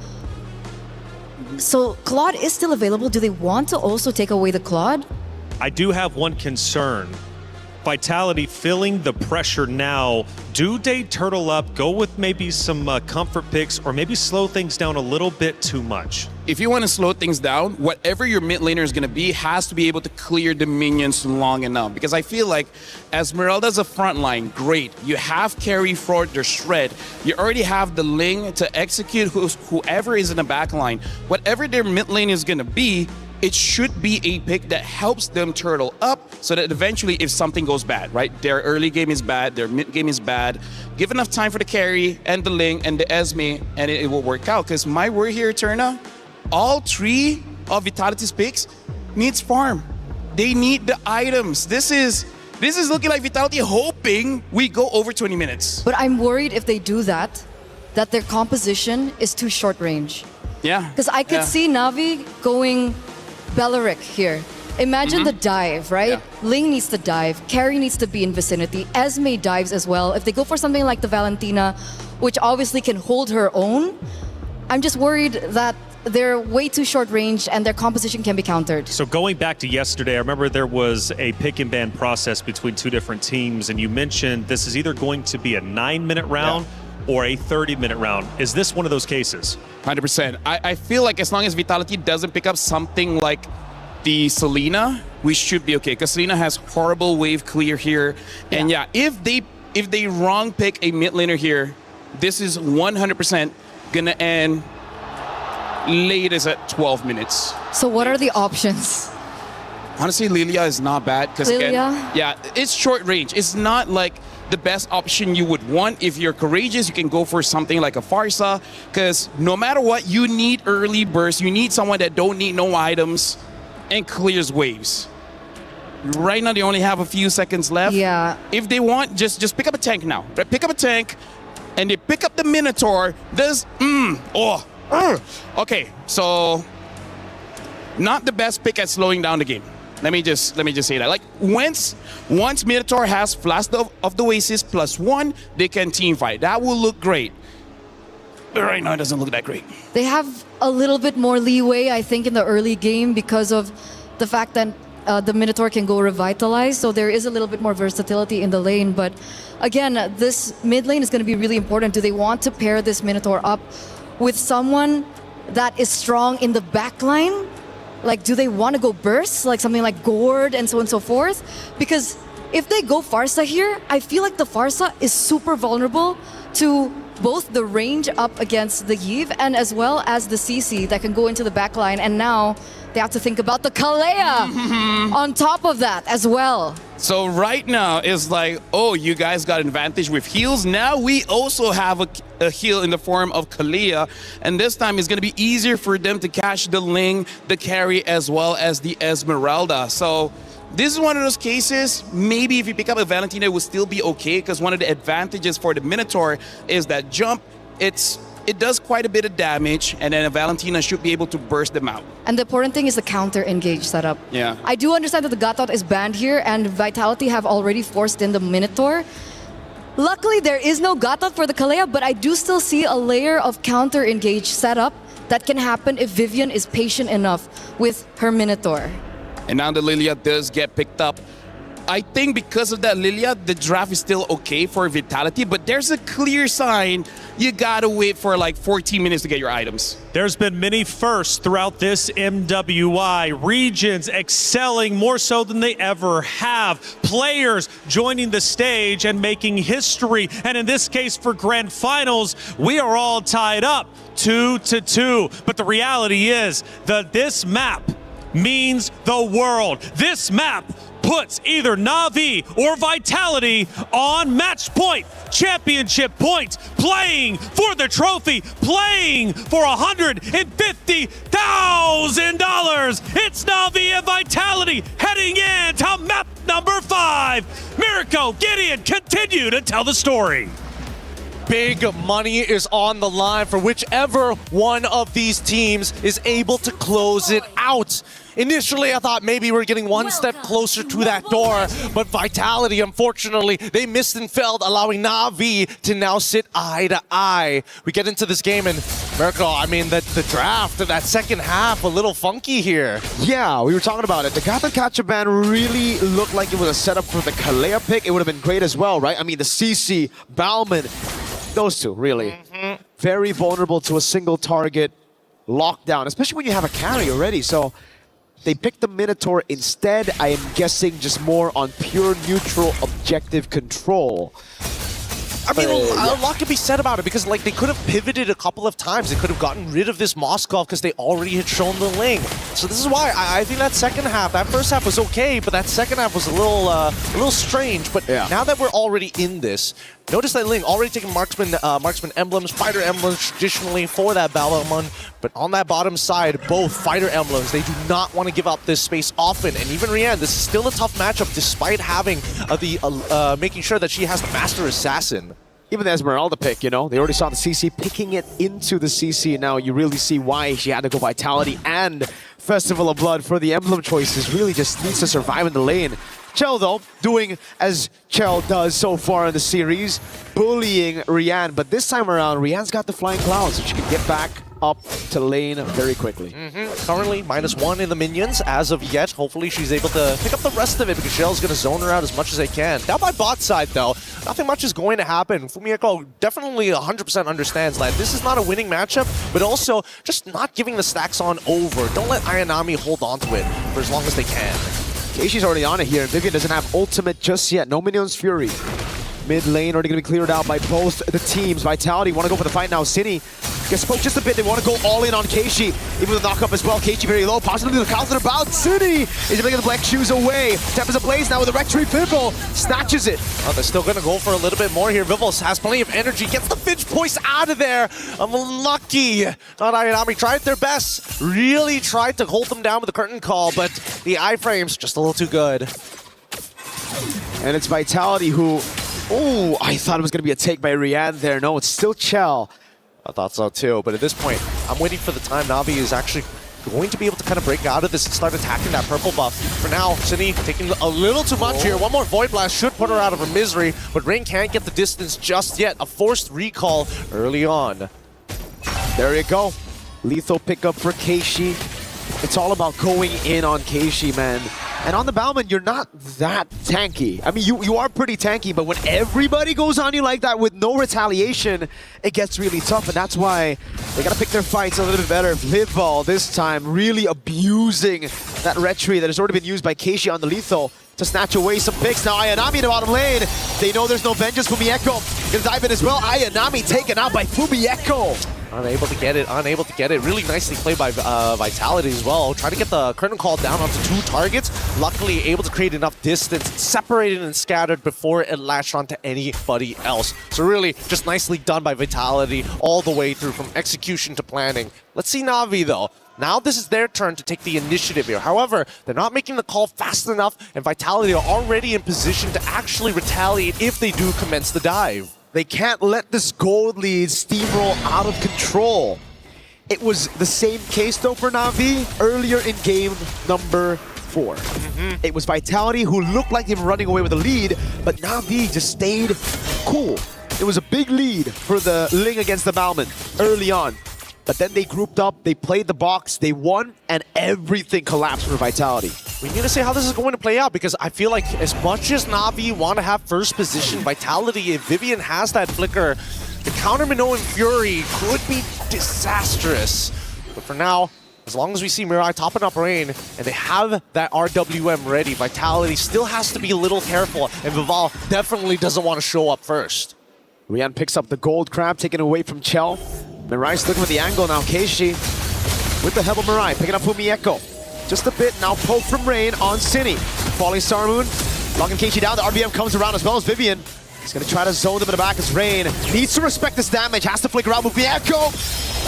So Claude is still available. Do they want to also take away the Claude? I do have one concern. Vitality feeling the pressure now. Do they turtle up, go with maybe some comfort picks, or maybe slow things down a little bit too much? If you want to slow things down, whatever your mid laner is going to be has to be able to clear the minions long enough. Because I feel like Esmeralda's a front line, great. You have carry for their shred. You already have the Ling to execute whoever is in the back line. Whatever their mid lane is going to be, it should be a pick that helps them turtle up so that eventually if something goes bad, right? Their early game is bad, their mid game is bad. Give enough time for the carry and the Ling and the Esme and it will work out. Because my word here, Eterna, all three of Vitality's picks needs farm. They need the items. This is looking like Vitality hoping we go over 20 minutes. But I'm worried if they do that their composition is too short range. Yeah. Because I could see Na'Vi going Beleric here. Imagine the dive, right? Yeah. Ling needs to dive. Carry needs to be in vicinity. Esme dives as well. If they go for something like the Valentina, which obviously can hold her own, I'm just worried that they're way too short range and their composition can be countered. So going back to yesterday, I remember there was a pick and ban process between two different teams, and you mentioned this is either going to be a 9-minute round or a 30-minute round. Is this one of those cases? 100%. I feel like as long as Vitality doesn't pick up something like the Selena, we should be okay. Because Selena has horrible wave clear here. And yeah, if they wrong pick a mid laner here, this is 100% gonna end latest at 12 minutes. So what are the options? Honestly, Lilia is not bad. Because again, yeah, it's short range. It's not like the best option you would want. If you're courageous, you can go for something like a Farsa, because no matter what, you need early burst. You need someone that don't need no items and clears waves. Right now, they only have a few seconds left. Yeah. If they want, just pick up a tank now. Pick up a tank, and they pick up the Minotaur. There's, okay, so not the best pick at slowing down the game. Let me just say that. Like once Minotaur has Flash of the Oasis +1, they can team fight. That will look great. But right now it doesn't look that great. They have a little bit more leeway, I think, in the early game because of the fact that the Minotaur can go revitalize. So there is a little bit more versatility in the lane. But again, this mid lane is going to be really important. Do they want to pair this Minotaur up with someone that is strong in the back line? Like, do they want to go burst, like something like Gord and so on and so forth? Because if they go Farsa here, I feel like the Farsa is super vulnerable to both the range up against the Yve and as well as the CC that can go into the back line. And now they have to think about the Kalea on top of that as well. So right now it's like, oh, you guys got an advantage with heals. Now we also have a heal in the form of Kalea, and this time it's going to be easier for them to catch the Ling, the carry, as well as the Esmeralda. So this is one of those cases, maybe if you pick up a Valentina, it would still be okay, because one of the advantages for the Minotaur is that jump, it does quite a bit of damage, and then a Valentina should be able to burst them out. And the important thing is the counter engage setup. Yeah. I do understand that the Gatot is banned here, and Vitality have already forced in the Minotaur. Luckily, there is no Gatot for the Kalea, but I do still see a layer of counter engage setup that can happen if Vivian is patient enough with her Minotaur. And now the Lilia does get picked up. I think because of that, Lilia, the draft is still okay for Vitality, but there's a clear sign you gotta wait for like 14 minutes to get your items. There's been many firsts throughout this MWI. Regions excelling more so than they ever have. Players joining the stage and making history. And in this case, for grand finals, we are all tied up 2-2. But the reality is that this map means the world. This map puts either Na'Vi or Vitality on match point, championship point, playing for the trophy, playing for $150,000. It's Na'Vi and Vitality heading in to map number 5. Mirko, Gideon, continue to tell the story. Big money is on the line for whichever one of these teams is able to close it out. Initially, I thought maybe we're getting one step closer to that door, but Vitality, unfortunately, they missed and failed, allowing Na'Vi to now sit eye to eye. We get into this game, and Mirko, I mean, the draft, that second half, a little funky here. Yeah, we were talking about it. The Gata Kachaban really looked like it was a setup for the Kalea pick. It would have been great as well, right? I mean, the CC, Bauman, those two, really. Very vulnerable to a single target lockdown, especially when you have a carry already. So they picked the Minotaur instead. I am guessing just more on pure neutral objective control. I mean, a lot can be said about it because, like, they could have pivoted a couple of times. They could have gotten rid of this Moskov because they already had shown the Ling. So this is why I think that second half, that first half was okay, but that second half was a little strange. But now that we're already in this, notice that Ling already taking marksman emblems, fighter emblems traditionally for that Balomon. But on that bottom side, both fighter emblems, they do not want to give up this space often. And even Rian, this is still a tough matchup despite having making sure that she has the Master Assassin. Even the Esmeralda pick, you know, they already saw the CC picking it into the CC. Now you really see why she had to go Vitality and Festival of Blood for the emblem choices. Really just needs to survive in the lane. Chell, though, doing as Chell does so far in the series, bullying Rian. But this time around, Rian's got the Flying Clouds, so she can get back up to lane very quickly. Currently, -1 in the minions as of yet. Hopefully, she's able to pick up the rest of it because Shell's going to zone her out as much as they can. Down by bot side, though, nothing much is going to happen. Fumieko definitely 100% understands that this is not a winning matchup, but also just not giving the stacks on over. Don't let Ayanami hold on to it for as long as they can. Keishi's already on it here. Vivian doesn't have ultimate just yet. No Minion's Fury. Mid lane already going to be cleared out by both the teams. Vitality want to go for the fight now. City gets poked just a bit. They want to go all in on Keishi. Even with the knock-up as well. Keishi very low. Possibly the counter about. City is going to get the black shoes away. Tempest ablaze now with the Rectory Pimple. Snatches it. Oh, they're still going to go for a little bit more here. Vivels has plenty of energy. Gets the Finch Voice out of there. I'm lucky. Not Ayanami tried their best. Really tried to hold them down with the curtain call, but the iframes just a little too good. And it's Vitality who... Oh, I thought it was going to be a take by Rian there. No, it's still Chell. I thought so too, but at this point, I'm waiting for the time Na'Vi is actually going to be able to kind of break out of this and start attacking that purple buff. For now, Cindy taking a little too much here. One more Void Blast should put her out of her misery, but Rain can't get the distance just yet. A forced recall early on. There you go. Lethal pickup for Keishi. It's all about going in on Keishi, man. And on the Bauman, you're not that tanky. I mean, you are pretty tanky, but when everybody goes on you like that with no retaliation, it gets really tough, and that's why they gotta pick their fights a little bit better. Livball this time really abusing that retry that has already been used by Keishi on the lethal to snatch away some picks. Now Ayanami in the bottom lane. They know there's no vengeance. Fumieko gonna dive in as well. Ayanami taken out by Fumieko. Unable to get it, unable to get it. Really nicely played by Vitality as well. Trying to get the curtain call down onto 2 targets. Luckily able to create enough distance, separated and scattered before it latched onto anybody else. So really just nicely done by Vitality all the way through from execution to planning. Let's see Na'Vi though. Now this is their turn to take the initiative here. However, they're not making the call fast enough, and Vitality are already in position to actually retaliate if they do commence the dive. They can't let this gold lead steamroll out of control. It was the same case though for Na'Vi earlier in game number 4. It was Vitality who looked like they were running away with the lead, but Na'Vi just stayed cool. It was a big lead for the Ling against the Bauman early on. But then they grouped up, they played the box, they won, and everything collapsed for Vitality. We need to see how this is going to play out, because I feel like as much as Na'Vi want to have first position Vitality, if Vivian has that flicker, the counter Minnow and Fury could be disastrous. But for now, as long as we see Mirai topping up Rain and they have that RWM ready, Vitality still has to be a little careful, and Vival definitely doesn't want to show up first. Rian picks up the gold crab, taken away from Chell. Mirai's looking for the angle now. Keishi with the help of Mirai, picking up Fumieko. Just a bit, now poke from Rain on Cine. Falling Star Moon, locking Keishi down. The RBM comes around as well as Vivian. He's gonna try to zone them in the back as Rain needs to respect this damage, has to flicker out with Fumieko.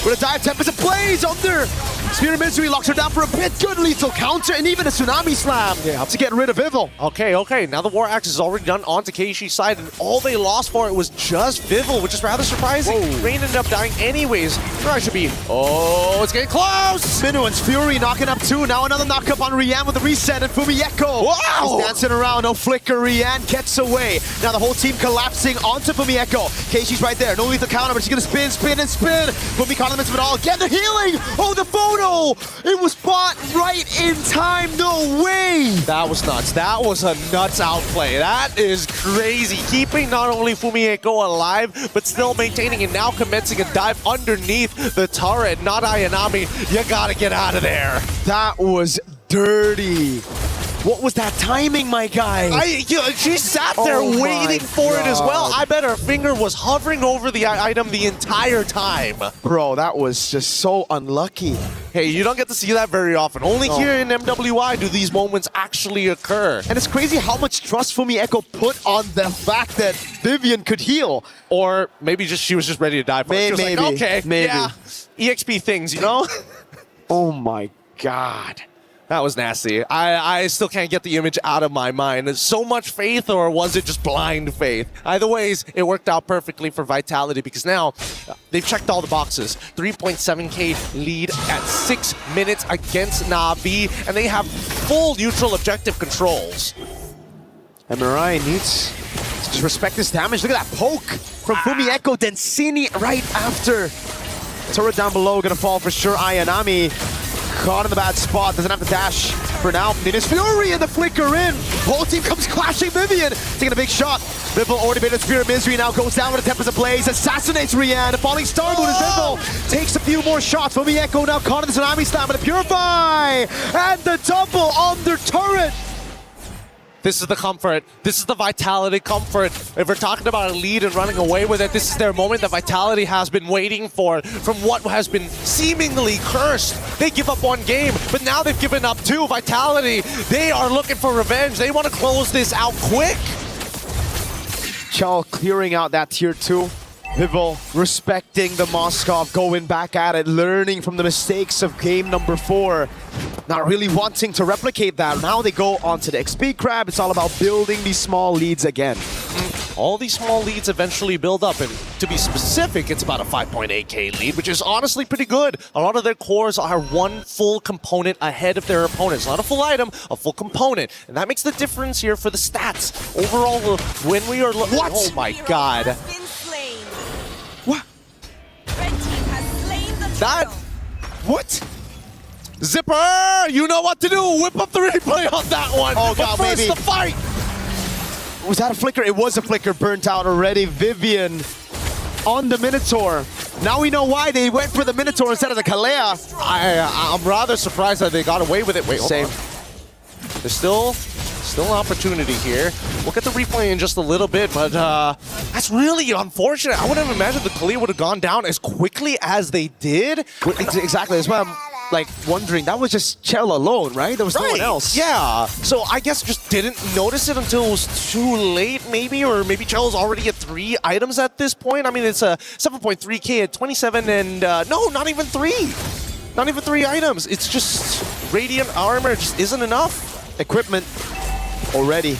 With a dive, Tempest ablaze under. Spirit of Misery locks her down for a bit. Good lethal counter and even a Tsunami Slam to get rid of Vival. Okay. Now the War Axe is already done onto Keishi's side, and all they lost for it was just Vival, which is rather surprising. Rain ended up dying anyways. Mirai should be... Oh, it's getting close! Minuan's Fury knocking up 2. Now another knock up on Rian with the reset, and Fumieko. Wow! He's dancing around, no flicker. Rian gets away. Now the whole team collapsing onto Fumieko. Keishi's right there. No lethal counter, but she's gonna spin. Fumi caught of it all. Get the healing! Oh, the photo! It was bought right in time. No way! That was nuts. That was a nuts outplay. That is crazy. Keeping not only Fumieko alive, but still maintaining and now commencing a dive underneath the turret. Not Ayanami. You gotta get out of there. That was dirty. What was that timing, my guy? She sat there waiting for it as well. I bet her finger was hovering over the item the entire time. Bro, that was just so unlucky. Hey, you don't get to see that very often. Only here in MWI do these moments actually occur. And it's crazy how much trust Fumieko put on the fact that Vivian could heal. Or maybe just she was just ready to die for it. She was Maybe. like, okay, Maybe. yeah, EXP things, you know? Oh my god. That was nasty. I still can't get the image out of my mind. Is so much faith, or was it just blind faith? Either ways, it worked out perfectly for Vitality, because now they've checked all the boxes. 3.7k lead at 6 minutes against Na'Vi, and they have full neutral objective controls. And Mirai needs to just respect this damage. Look at that poke from Fumieko, then Cine right after. Turret down below, gonna fall for sure. Ayanami caught in the bad spot, doesn't have to dash for now. Ninja's Fury and the flicker in. Whole team comes clashing. Vivian taking a big shot. Vival already made a Spirit of Misery, now goes down with a Tempest Ablaze, assassinates Rian. A falling Star Moon as Vival takes a few more shots. Fumieko now caught in the Tsunami Slam with a Purify and the double on their turret. This is the comfort. This is the Vitality comfort. If we're talking about a lead and running away with it, this is their moment that Vitality has been waiting for from what has been seemingly cursed. They give up one game, but now they've given up 2. Vitality, they are looking for revenge. They want to close this out quick. Chal clearing out that tier 2. Vival respecting the Moskov, going back at it, learning from the mistakes of game number 4. Not really wanting to replicate that. Now they go onto the XP crab. It's all about building these small leads again. All these small leads eventually build up, and to be specific, it's about a 5.8k lead, which is honestly pretty good. A lot of their cores are one full component ahead of their opponents. Not a full item, a full component. And that makes the difference here for the stats. Overall, when we are... What? Oh my god. What? That... What? Zipper, you know what to do. Whip up the replay on that one. Oh god, but first, baby. the fight. Was that a flicker? It was a flicker, burnt out already. Vivian on the Minotaur. Now we know why they went for the Minotaur instead of the Kalea. I'm rather surprised that they got away with it. Wait, hold Same. on. There's still an opportunity here. We'll get the replay in just a little bit, but that's really unfortunate. I wouldn't have imagined the Kalea would have gone down as quickly as they did. Exactly, that's why I'm like wondering, that was just Chell alone, right? There was no one else. Yeah, so I guess just didn't notice it until it was too late, maybe, or maybe Chell's already at 3 items at this point. I mean, it's a 7.3k at 27, and no, not even 3. Not even 3 items. It's just Radiant Armor just isn't enough. Equipment already.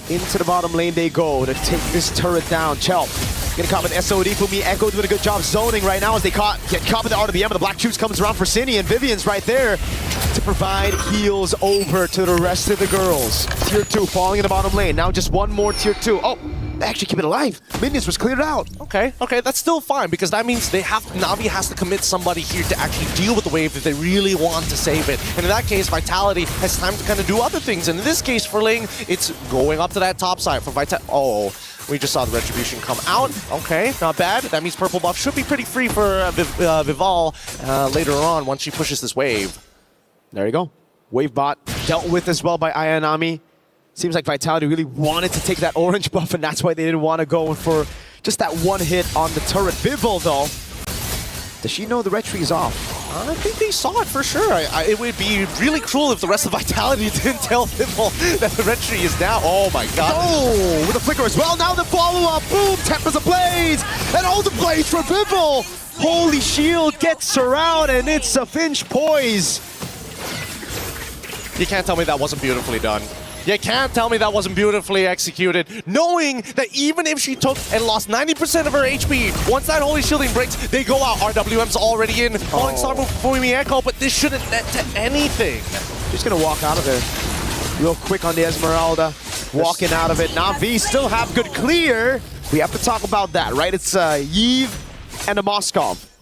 Into the bottom lane they go to take this turret down. Chell gonna cop an SOD. Fumieko doing a good job zoning right now as they get caught with the RBM, but the Black Troops comes around for Cine, and Vivian's right there to provide heals over to the rest of the girls. Tier 2 falling in the bottom lane. Now just one more tier 2. Oh, they actually keep it alive. Minions was cleared out. Okay, that's still fine because that means Na'Vi has to commit somebody here to actually deal with the wave if they really want to save it. And in that case, Vitality has time to kind of do other things. And in this case, for Ling, it's going up to that top side for Vitality. Oh, we just saw the Retribution come out. Okay, not bad. That means purple buff should be pretty free for Vival later on once she pushes this wave. There you go. Wave bot dealt with as well by Ayanami. Seems like Vitality really wanted to take that orange buff, and that's why they didn't want to go for just that one hit on the turret. Vival, though, does she know the retry is off? I think they saw it for sure. It would be really cruel if the rest of Vitality didn't tell Vival that the retry is down. Oh my god. Oh, with a flicker as well. Now the follow-up. Boom, Tempest ablaze. And all the blaze for Vival. Holy shield gets around, and it's a Finch poise. You can't tell me that wasn't beautifully done. You can't tell me that wasn't beautifully executed, knowing that even if she took and lost 90% of her HP, once that Holy Shielding breaks, they go out. RWM's already in. Falling Star move for me Echo, but this shouldn't net to anything. Just gonna walk out of there. Real quick on the Esmeralda. Walking out of it. Na'Vi still have good clear. We have to talk about that, right? It's Yves and a Moskov.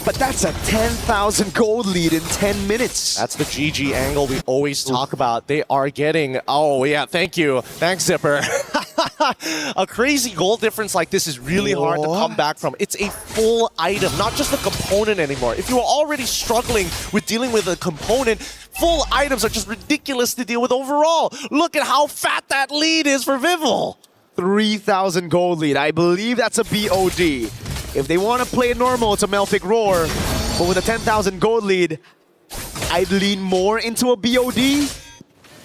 But that's a 10,000 gold lead in 10 minutes. That's the GG angle we always talk about. They are getting, oh yeah, thank you. Thanks, Zipper. A crazy gold difference like this is really hard to come back from. It's a full item, not just a component anymore. If you were already struggling with dealing with a component, full items are just ridiculous to deal with overall. Look at how fat that lead is for Vival. 3,000 gold lead. I believe that's a BOD. If they want to play it normal, it's a Melfic Roar. But with a 10,000 gold lead, I'd lean more into a BOD.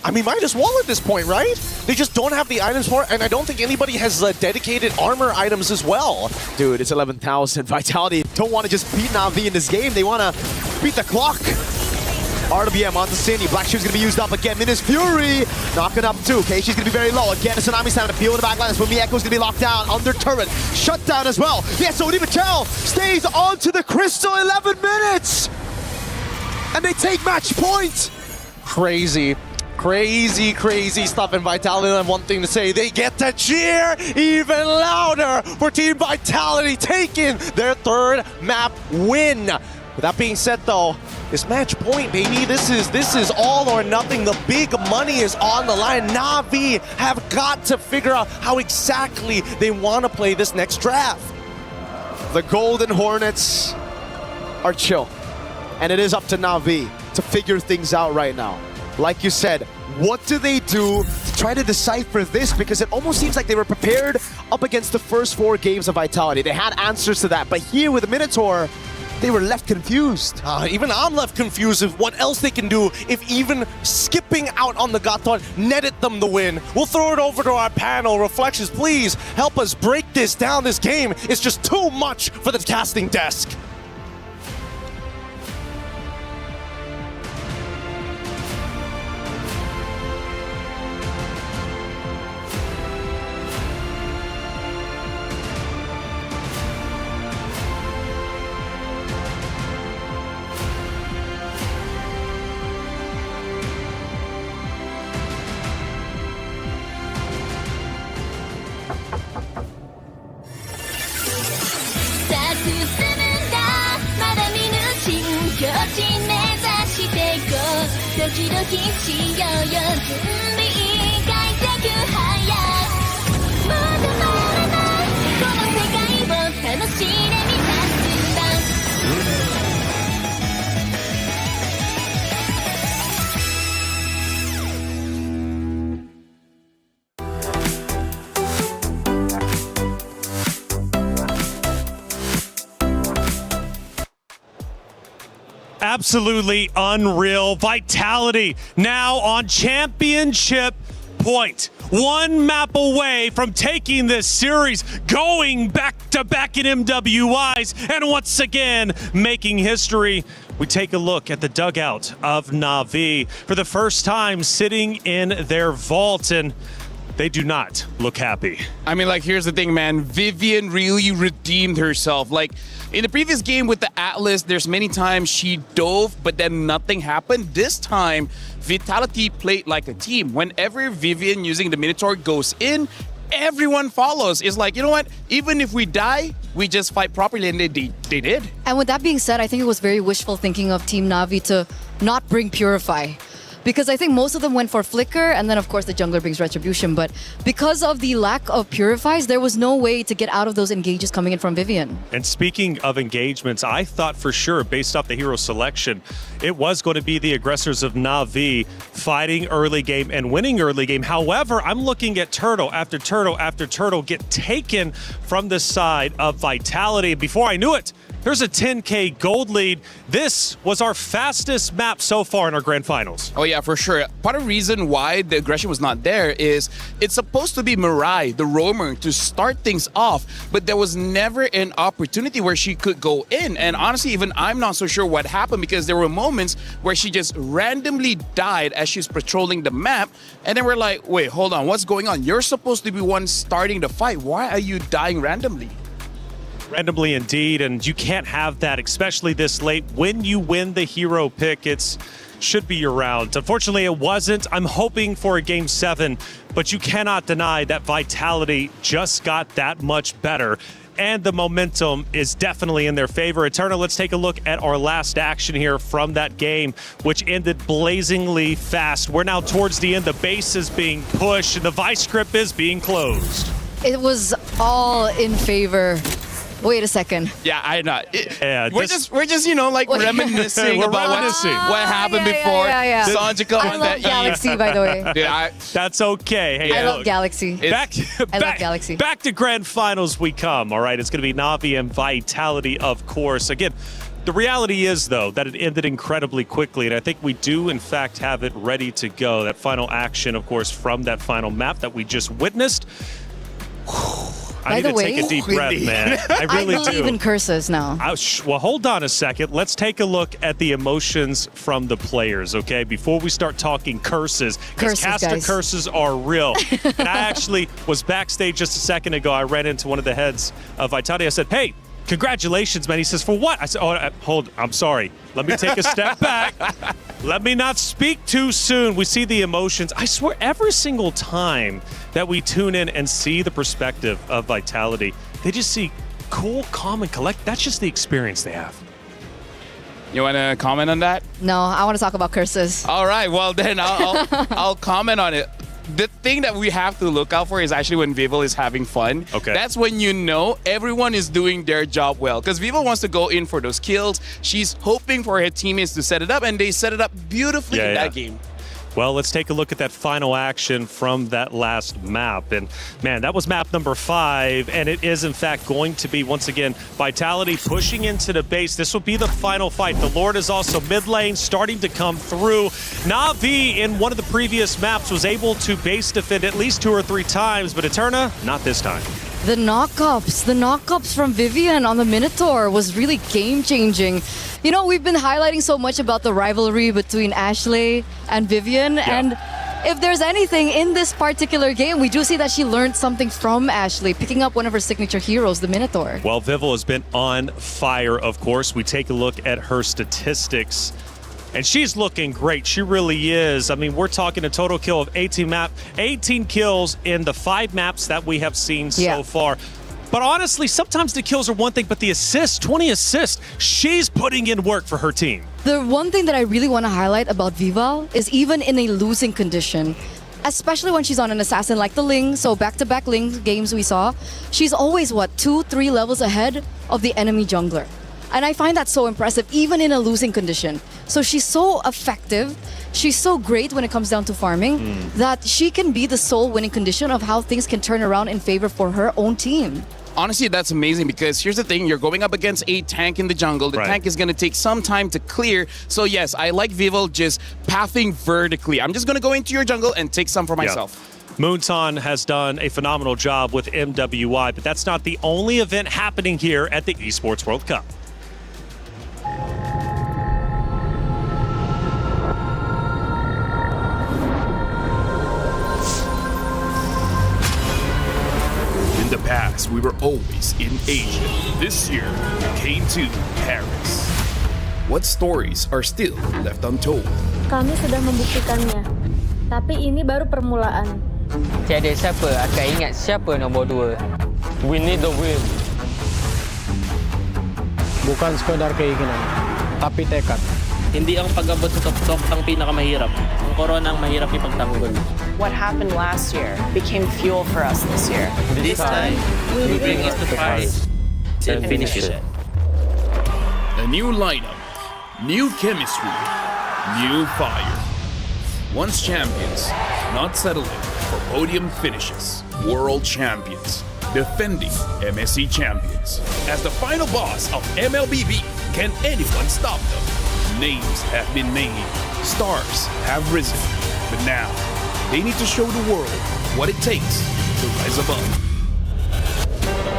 I mean, might as well at this point, right? They just don't have the items for it, and I don't think anybody has dedicated armor items as well. Dude, it's 11,000. Vitality don't want to just beat Na'Vi in this game. They want to beat the clock. RWM onto Cindy. Black Shoe's going to be used up again. Minus Fury knocking up too. Okay, she's going to be very low. Again, Tsunami's having to peel in the backline. When Echo's going to be locked down under turret. Shut down as well. Yes, so Patel stays onto the Crystal 11 minutes. And they take match point. Crazy stuff in Vitality. And one thing to say, they get to cheer even louder for Team Vitality taking their third map win. With that being said, though, it's match point, baby. This is all or nothing. The big money is on the line. Na'Vi have got to figure out how exactly they want to play this next draft. The Golden Hornets are chill. And it is up to Na'Vi to figure things out right now. Like you said, what do they do to try to decipher this? Because it almost seems like they were prepared up against the first 4 games of Vitality. They had answers to that. But here with the Minotaur, they were left confused. Even I'm left confused of what else they can do if even skipping out on the Gaton netted them the win. We'll throw it over to our panel. Reflections, please help us break this down. This game is just too much for the casting desk. Absolutely unreal. Vitality now on championship point. 1 map away from taking this series, going back-to-back in MWIs, and once again making history. We take a look at the dugout of Na'Vi for the first time sitting in their vault, and they do not look happy. I mean, like, here's the thing, man. Vivian really redeemed herself. Like, in the previous game with the Atlas, there's many times she dove, but then nothing happened. This time, Vitality played like a team. Whenever Vivian using the Minotaur goes in, everyone follows. It's like, you know what? Even if we die, we just fight properly, and they did. And with that being said, I think it was very wishful thinking of Team Na'Vi to not bring Purify. Because I think most of them went for Flicker, and then of course the jungler brings Retribution. But because of the lack of Purifies, there was no way to get out of those engages coming in from Vivian. And speaking of engagements, I thought for sure, based off the hero selection, it was going to be the aggressors of Na'Vi fighting early game and winning early game. However, I'm looking at turtle after turtle after turtle get taken from the side of Vitality. Before I knew it, there's a 10K gold lead. This was our fastest map so far in our grand finals. Oh yeah, for sure. Part of the reason why the aggression was not there is it's supposed to be Mirai, the roamer, to start things off, but there was never an opportunity where she could go in. And honestly, even I'm not so sure what happened, because there were moments where she just randomly died as she's patrolling the map. And then we're like, wait, hold on, what's going on? You're supposed to be one starting the fight. Why are you dying randomly? Randomly indeed, and you can't have that, especially this late. When you win the hero pick, it should be your round. Unfortunately, it wasn't. I'm hoping for a Game 7, but you cannot deny that Vitality just got that much better, and the momentum is definitely in their favor. Eterna, let's take a look at our last action here from that game, which ended blazingly fast. We're now towards the end. The base is being pushed, and the Vice Grip is being closed. It was all in favor. Wait a second. Yeah, I know. We're this- just you know, like reminiscing We're about reminiscing. what happened before. I Sanjika on love that Galaxy, by the way. Dude, That's okay. Hey, I love look, Galaxy. I love Galaxy. Back to grand finals we come. All right, it's going to be Na'Vi and Vitality, of course. Again, the reality is, though, that it ended incredibly quickly, and I think we do, in fact, have it ready to go. That final action, of course, from that final map that we just witnessed. I need to take a deep breath, man. I really do. I believe in curses now. Well, hold on a second. Let's take a look at the emotions from the players, okay? Before we start talking curses, because caster guys. curses are real. And I actually was backstage just a second ago. I ran into one of the heads of Vitality. I said, hey, congratulations, man. He says, for what? I said, I'm sorry. Let me take a step back. Let me not speak too soon. We see the emotions. I swear, every single time that we tune in and see the perspective of Vitality, they just see cool, calm, and collect. That's just the experience they have. You want to comment on that? No, I want to talk about curses. All right, well then I'll comment on it. The thing that we have to look out for is actually when Vivo is having fun. Okay. That's when you know everyone is doing their job well. Because Vivo wants to go in for those kills. She's hoping for her teammates to set it up, and they set it up beautifully in that game. Well, let's take a look at that final action from that last map. And man, that was map number 5, and it is in fact going to be, once again, Vitality pushing into the base. This will be the final fight. The Lord is also mid lane, starting to come through. Na'Vi in one of the previous maps was able to base defend at least 2 or 3 times, but Eterna, not this time. The knockups from Vivian on the Minotaur was really game-changing. You know, we've been highlighting so much about the rivalry between Ashley and Vivian, and if there's anything in this particular game, we do see that she learned something from Ashley, picking up one of her signature heroes, the Minotaur. Well, Vivo has been on fire, of course. We take a look at her statistics, and she's looking great. She really is. I mean, we're talking a total kill of 18 kills in the 5 maps that we have seen so far. But honestly, sometimes the kills are one thing, but the assists, 20 assists, she's putting in work for her team. The one thing that I really want to highlight about Viva is even in a losing condition, especially when she's on an assassin like the Ling, so back-to-back Ling games we saw, she's always, 2-3 levels ahead of the enemy jungler. And I find that so impressive, even in a losing condition. So she's so effective, she's so great when it comes down to farming, that she can be the sole winning condition of how things can turn around in favor for her own team. Honestly, that's amazing, because here's the thing. You're going up against a tank in the jungle. The tank is going to take some time to clear. So yes, I like Vivo just pathing vertically. I'm just going to go into your jungle and take some for myself. Moonton has done a phenomenal job with MWI, but that's not the only event happening here at the Esports World Cup. In the past, we were always in Asia. This year, we came to Paris. What stories are still left untold? Kami sudah membuktikannya, tapi ini baru permulaan. Tiada siapa akan ingat siapa nombor 2. We need the win. Bukan sekadar keinginan, tapi tekad. Hindi ang pag-abot sa top ang pinakamahirap. Ang corona ang mahirap ipagtanggol. What happened last year became fuel for us this year. This time, we bring it to Paris and finish it. A new lineup, new chemistry, new fire. Once champions, not settling for podium finishes. World champions, defending MSC champions. As the final boss of MLBB, can anyone stop them? Names have been made, stars have risen, but now they need to show the world what it takes to rise above.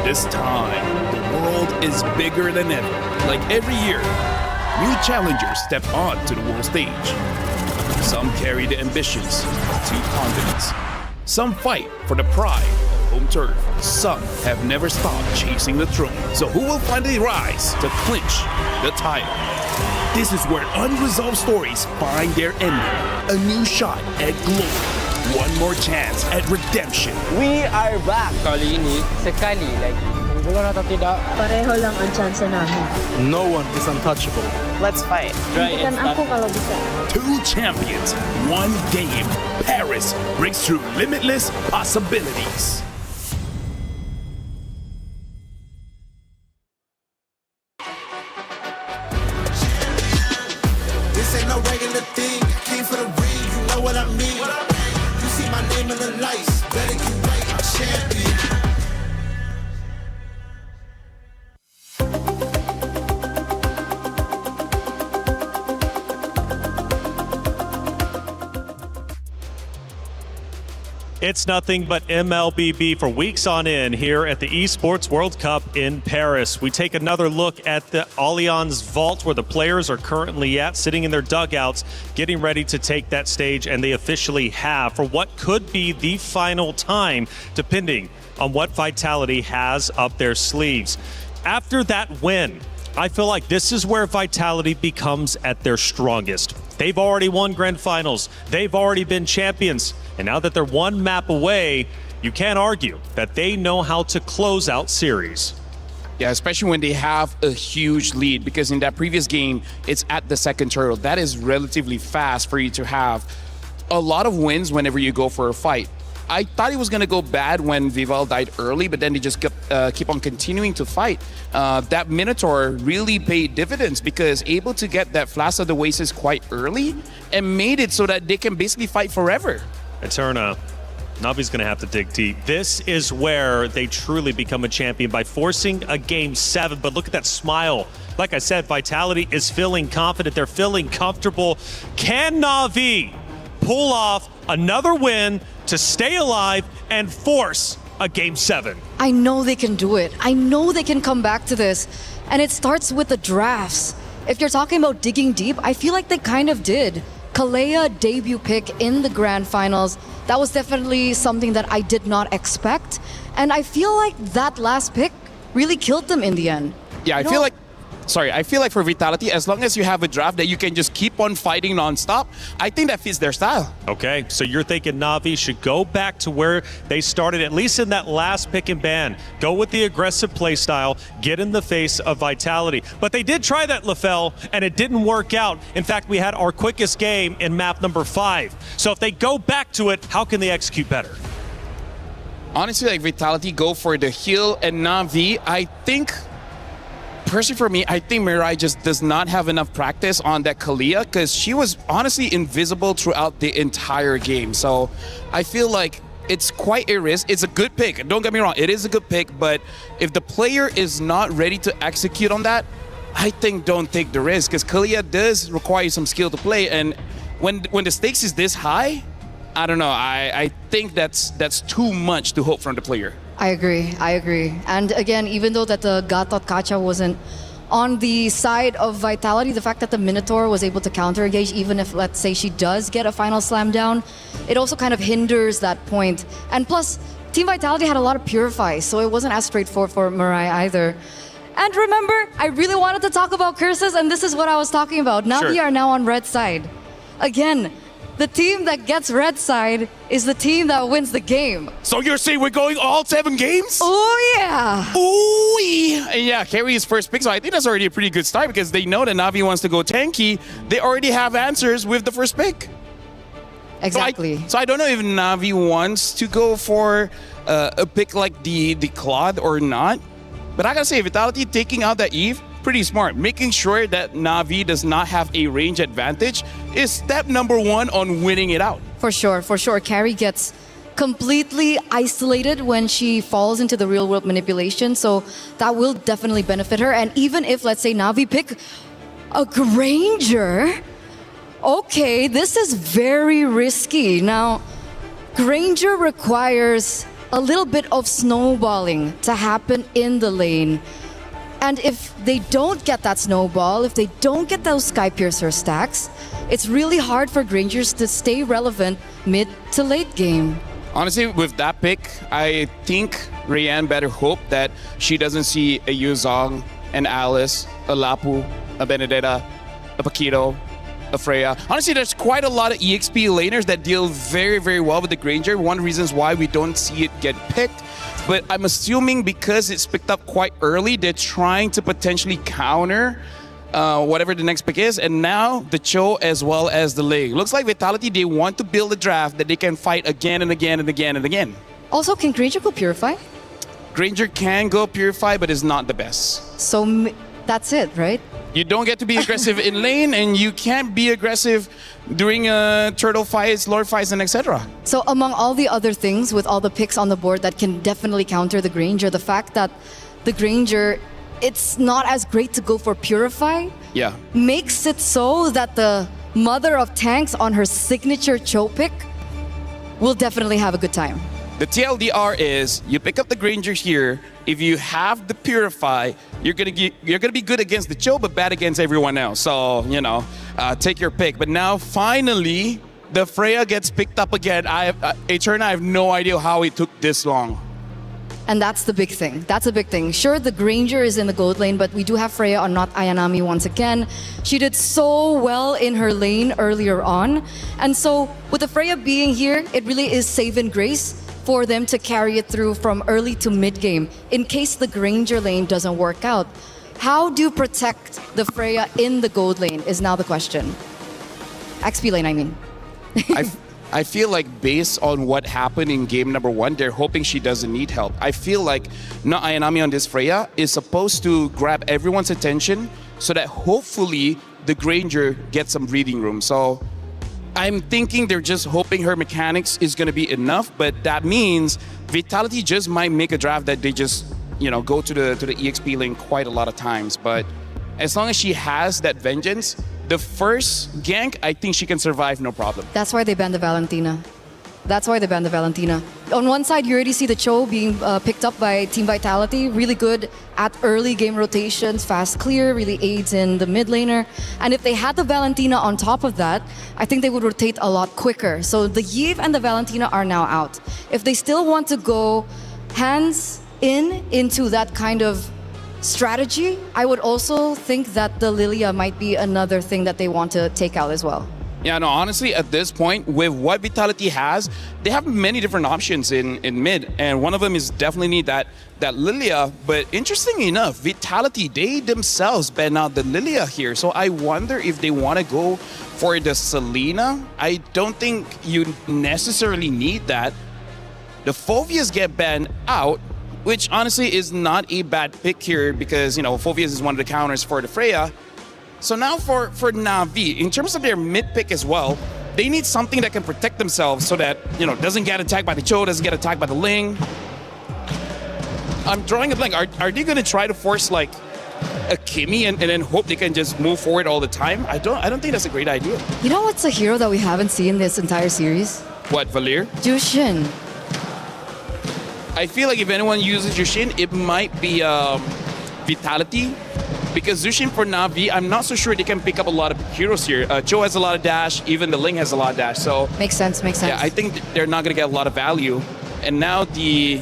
This time, the world is bigger than ever. Like every year, new challengers step on to the world stage. Some carry the ambitions of 2 continents. Some fight for the pride of home turf. Some have never stopped chasing the throne. So who will finally rise to clinch the title? This is where unresolved stories find their ending. A new shot at glory. One more chance at redemption. We are back. Kali ini, sekali lagi. Bukan atau tidak, Pareho lang ang chance namin. no one is untouchable. Let's fight. Bukan ako kalau bisa. 2 champions, 1 game. Paris breaks through limitless possibilities. This ain't no regular thing. Came for the ring, you know what I mean. You see my name in the lights, better get right, I'm champion. It's nothing but MLBB for weeks on end here at the Esports World Cup in Paris. We take another look at the Allianz Vault where the players are currently at, sitting in their dugouts, getting ready to take that stage, and they officially have for what could be the final time, depending on what Vitality has up their sleeves. After that win, I feel like this is where Vitality becomes at their strongest. They've already won grand finals. They've already been champions. And now that they're 1 map away, you can't argue that they know how to close out series. Yeah, especially when they have a huge lead, because in that previous game, it's at the 2nd turtle. That is relatively fast for you to have a lot of wins whenever you go for a fight. I thought it was going to go bad when Vival died early, but then they just keep on continuing to fight. That Minotaur really paid dividends because able to get that Flash of the Oasis quite early and made it so that they can basically fight forever. Eterna, Navi's going to have to dig deep. This is where they truly become a champion by forcing a game 7. But look at that smile. Like I said, Vitality is feeling confident. They're feeling comfortable. Can Navi pull off another win to stay alive and force a game 7? I know they can do it. I know they can come back to this. And it starts with the drafts. If you're talking about digging deep, I feel like they kind of did. Kalea debut pick in the grand finals, that was definitely something that I did not expect. And I feel like that last pick really killed them in the end. Yeah, I feel like for Vitality, as long as you have a draft that you can just keep on fighting nonstop, I think that fits their style. Okay, so you're thinking Navi should go back to where they started, at least in that last pick and ban. Go with the aggressive play style, get in the face of Vitality. But they did try that, LaFell, and it didn't work out. In fact, we had our quickest game in map number 5. So if they go back to it, how can they execute better? Honestly, like Vitality, go for the heal, and Navi, I think... Personally, for me, I think Mirai just does not have enough practice on that Kalea because she was honestly invisible throughout the entire game. So I feel like it's quite a risk. It's a good pick. Don't get me wrong. It is a good pick. But if the player is not ready to execute on that, I think don't take the risk because Kalea does require some skill to play. And when the stakes is this high, I don't know. I think that's too much to hope from the player. I agree. And again, even though that the Gatot Kacha wasn't on the side of Vitality, the fact that the Minotaur was able to counter engage, even if, let's say, she does get a final slam down, it also kind of hinders that point. And plus, Team Vitality had a lot of Purify, so it wasn't as straightforward for Mirai either. And remember, I really wanted to talk about curses, and this is what I was talking about. Navi are now on red side. Again, the team that gets red side is the team that wins the game. So you're saying we're going all 7 games? Oh yeah. Ooh, and yeah, carry his first pick. So I think that's already a pretty good start because they know that Na'Vi wants to go tanky. They already have answers with the first pick. Exactly. So I don't know if Na'Vi wants to go for a pick like the Claude or not. But I gotta say, Vitality taking out that Eve, pretty smart. Making sure that Na'Vi does not have a range advantage is step number 1 on winning it out. For sure, for sure. Carrie gets completely isolated when she falls into the real world manipulation. So that will definitely benefit her. And even if, let's say, Na'Vi pick a Granger, okay, this is very risky. Now, Granger requires a little bit of snowballing to happen in the lane. And if they don't get that snowball, if they don't get those Sky Piercer stacks, it's really hard for Grangers to stay relevant mid to late game. Honestly, with that pick, I think Rayanne better hope that she doesn't see a Yuzong, an Alice, a Lapu, a Benedetta, a Paquito, a Freya. Honestly, there's quite a lot of EXP laners that deal very, very well with the Granger. One of the reasons why we don't see it get picked. But I'm assuming because it's picked up quite early, they're trying to potentially counter whatever the next pick is. And now the Cho as well as the Lei. Looks like Vitality, they want to build a draft that they can fight again and again and again and again. Also, can Granger go Purify? Granger can go Purify, but is not the best. So that's it, right? You don't get to be aggressive in lane, and you can't be aggressive during turtle fights, lord fights, and etc. So among all the other things, with all the picks on the board that can definitely counter the Granger, the fact that the Granger, it's not as great to go for Purify, yeah, makes it so that the mother of tanks on her signature Cho pick will definitely have a good time. The TLDR is you pick up the Granger here. If you have the Purify, you're gonna be good against the Cho, but bad against everyone else. So take your pick. But now finally, the Freya gets picked up again. Eterna, I have no idea how it took this long. And that's the big thing. That's a big thing. Sure, the Granger is in the gold lane, but we do have Freya on not Ayanami once again. She did so well in her lane earlier on. And so with the Freya being here, it really is save and grace for them to carry it through from early to mid game in case the Granger lane doesn't work out. How do you protect the Freya in the gold lane is now the question. XP lane, I mean. I feel like based on what happened in game number 1, they're hoping she doesn't need help. I feel like not Ayanami on this Freya is supposed to grab everyone's attention so that hopefully the Granger gets some breathing room. So I'm thinking they're just hoping her mechanics is going to be enough, but that means Vitality just might make a draft that they just, go to the EXP lane quite a lot of times. But as long as she has that vengeance, the first gank, I think she can survive no problem. That's why they banned the Valentina. On one side, you already see the Cho being picked up by Team Vitality. Really good at early game rotations, fast clear, really aids in the mid laner. And if they had the Valentina on top of that, I think they would rotate a lot quicker. So the Yve and the Valentina are now out. If they still want to go hands into that kind of strategy, I would also think that the Lilia might be another thing that they want to take out as well. Yeah, no, honestly, at this point, with what Vitality has, they have many different options in mid, and one of them is definitely that Lilia. But interestingly enough, Vitality, they themselves ban out the Lilia here. So I wonder if they want to go for the Selena. I don't think you necessarily need that. The Phoveas get banned out, which honestly is not a bad pick here because, Phoveas is one of the counters for the Freya. So now for Na'Vi, in terms of their mid pick as well, they need something that can protect themselves so that, doesn't get attacked by the Cho, doesn't get attacked by the Ling. I'm drawing a blank. Are they going to try to force like a Kimmy and then hope they can just move forward all the time? I don't think that's a great idea. You know what's a hero that we haven't seen this entire series? What, Valir? Jushin. I feel like if anyone uses Jushin, it might be Vitality. Because Zushin for Na'Vi, I'm not so sure they can pick up a lot of heroes here. Cho has a lot of dash, even the Ling has a lot of dash. So makes sense. Yeah, I think they're not going to get a lot of value. And now the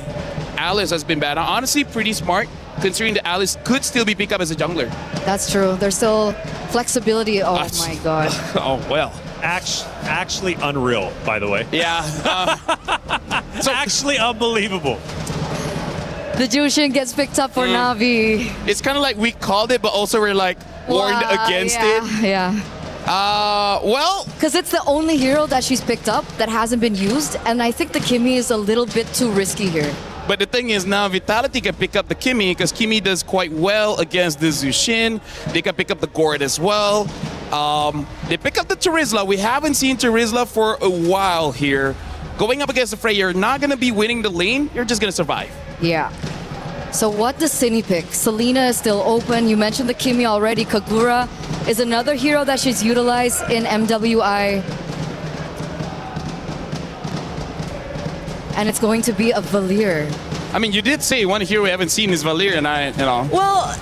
Alice has been bad. Now, honestly, pretty smart, considering the Alice could still be picked up as a jungler. That's true. There's still flexibility. Oh my god. Oh, well. Actually unreal, by the way. Yeah. So actually unbelievable. The Jushin gets picked up for Na'Vi. It's kind of like we called it, but also we're like warned against it. Yeah. Well, because it's the only hero that she's picked up that hasn't been used, and I think the Kimmy is a little bit too risky here. But the thing is now Vitality can pick up the Kimmy because Kimmy does quite well against the Zushin. They can pick up the Gord as well. They pick up the Terizla. We haven't seen Terizla for a while here. Going up against the Frey, you're not going to be winning the lane. You're just going to survive. Yeah. So what does Cine pick? Selena is still open. You mentioned the Kimmy already. Kagura is another hero that she's utilized in MWI. And it's going to be a Valir. I mean, you did say one hero we haven't seen is Valir, and Well,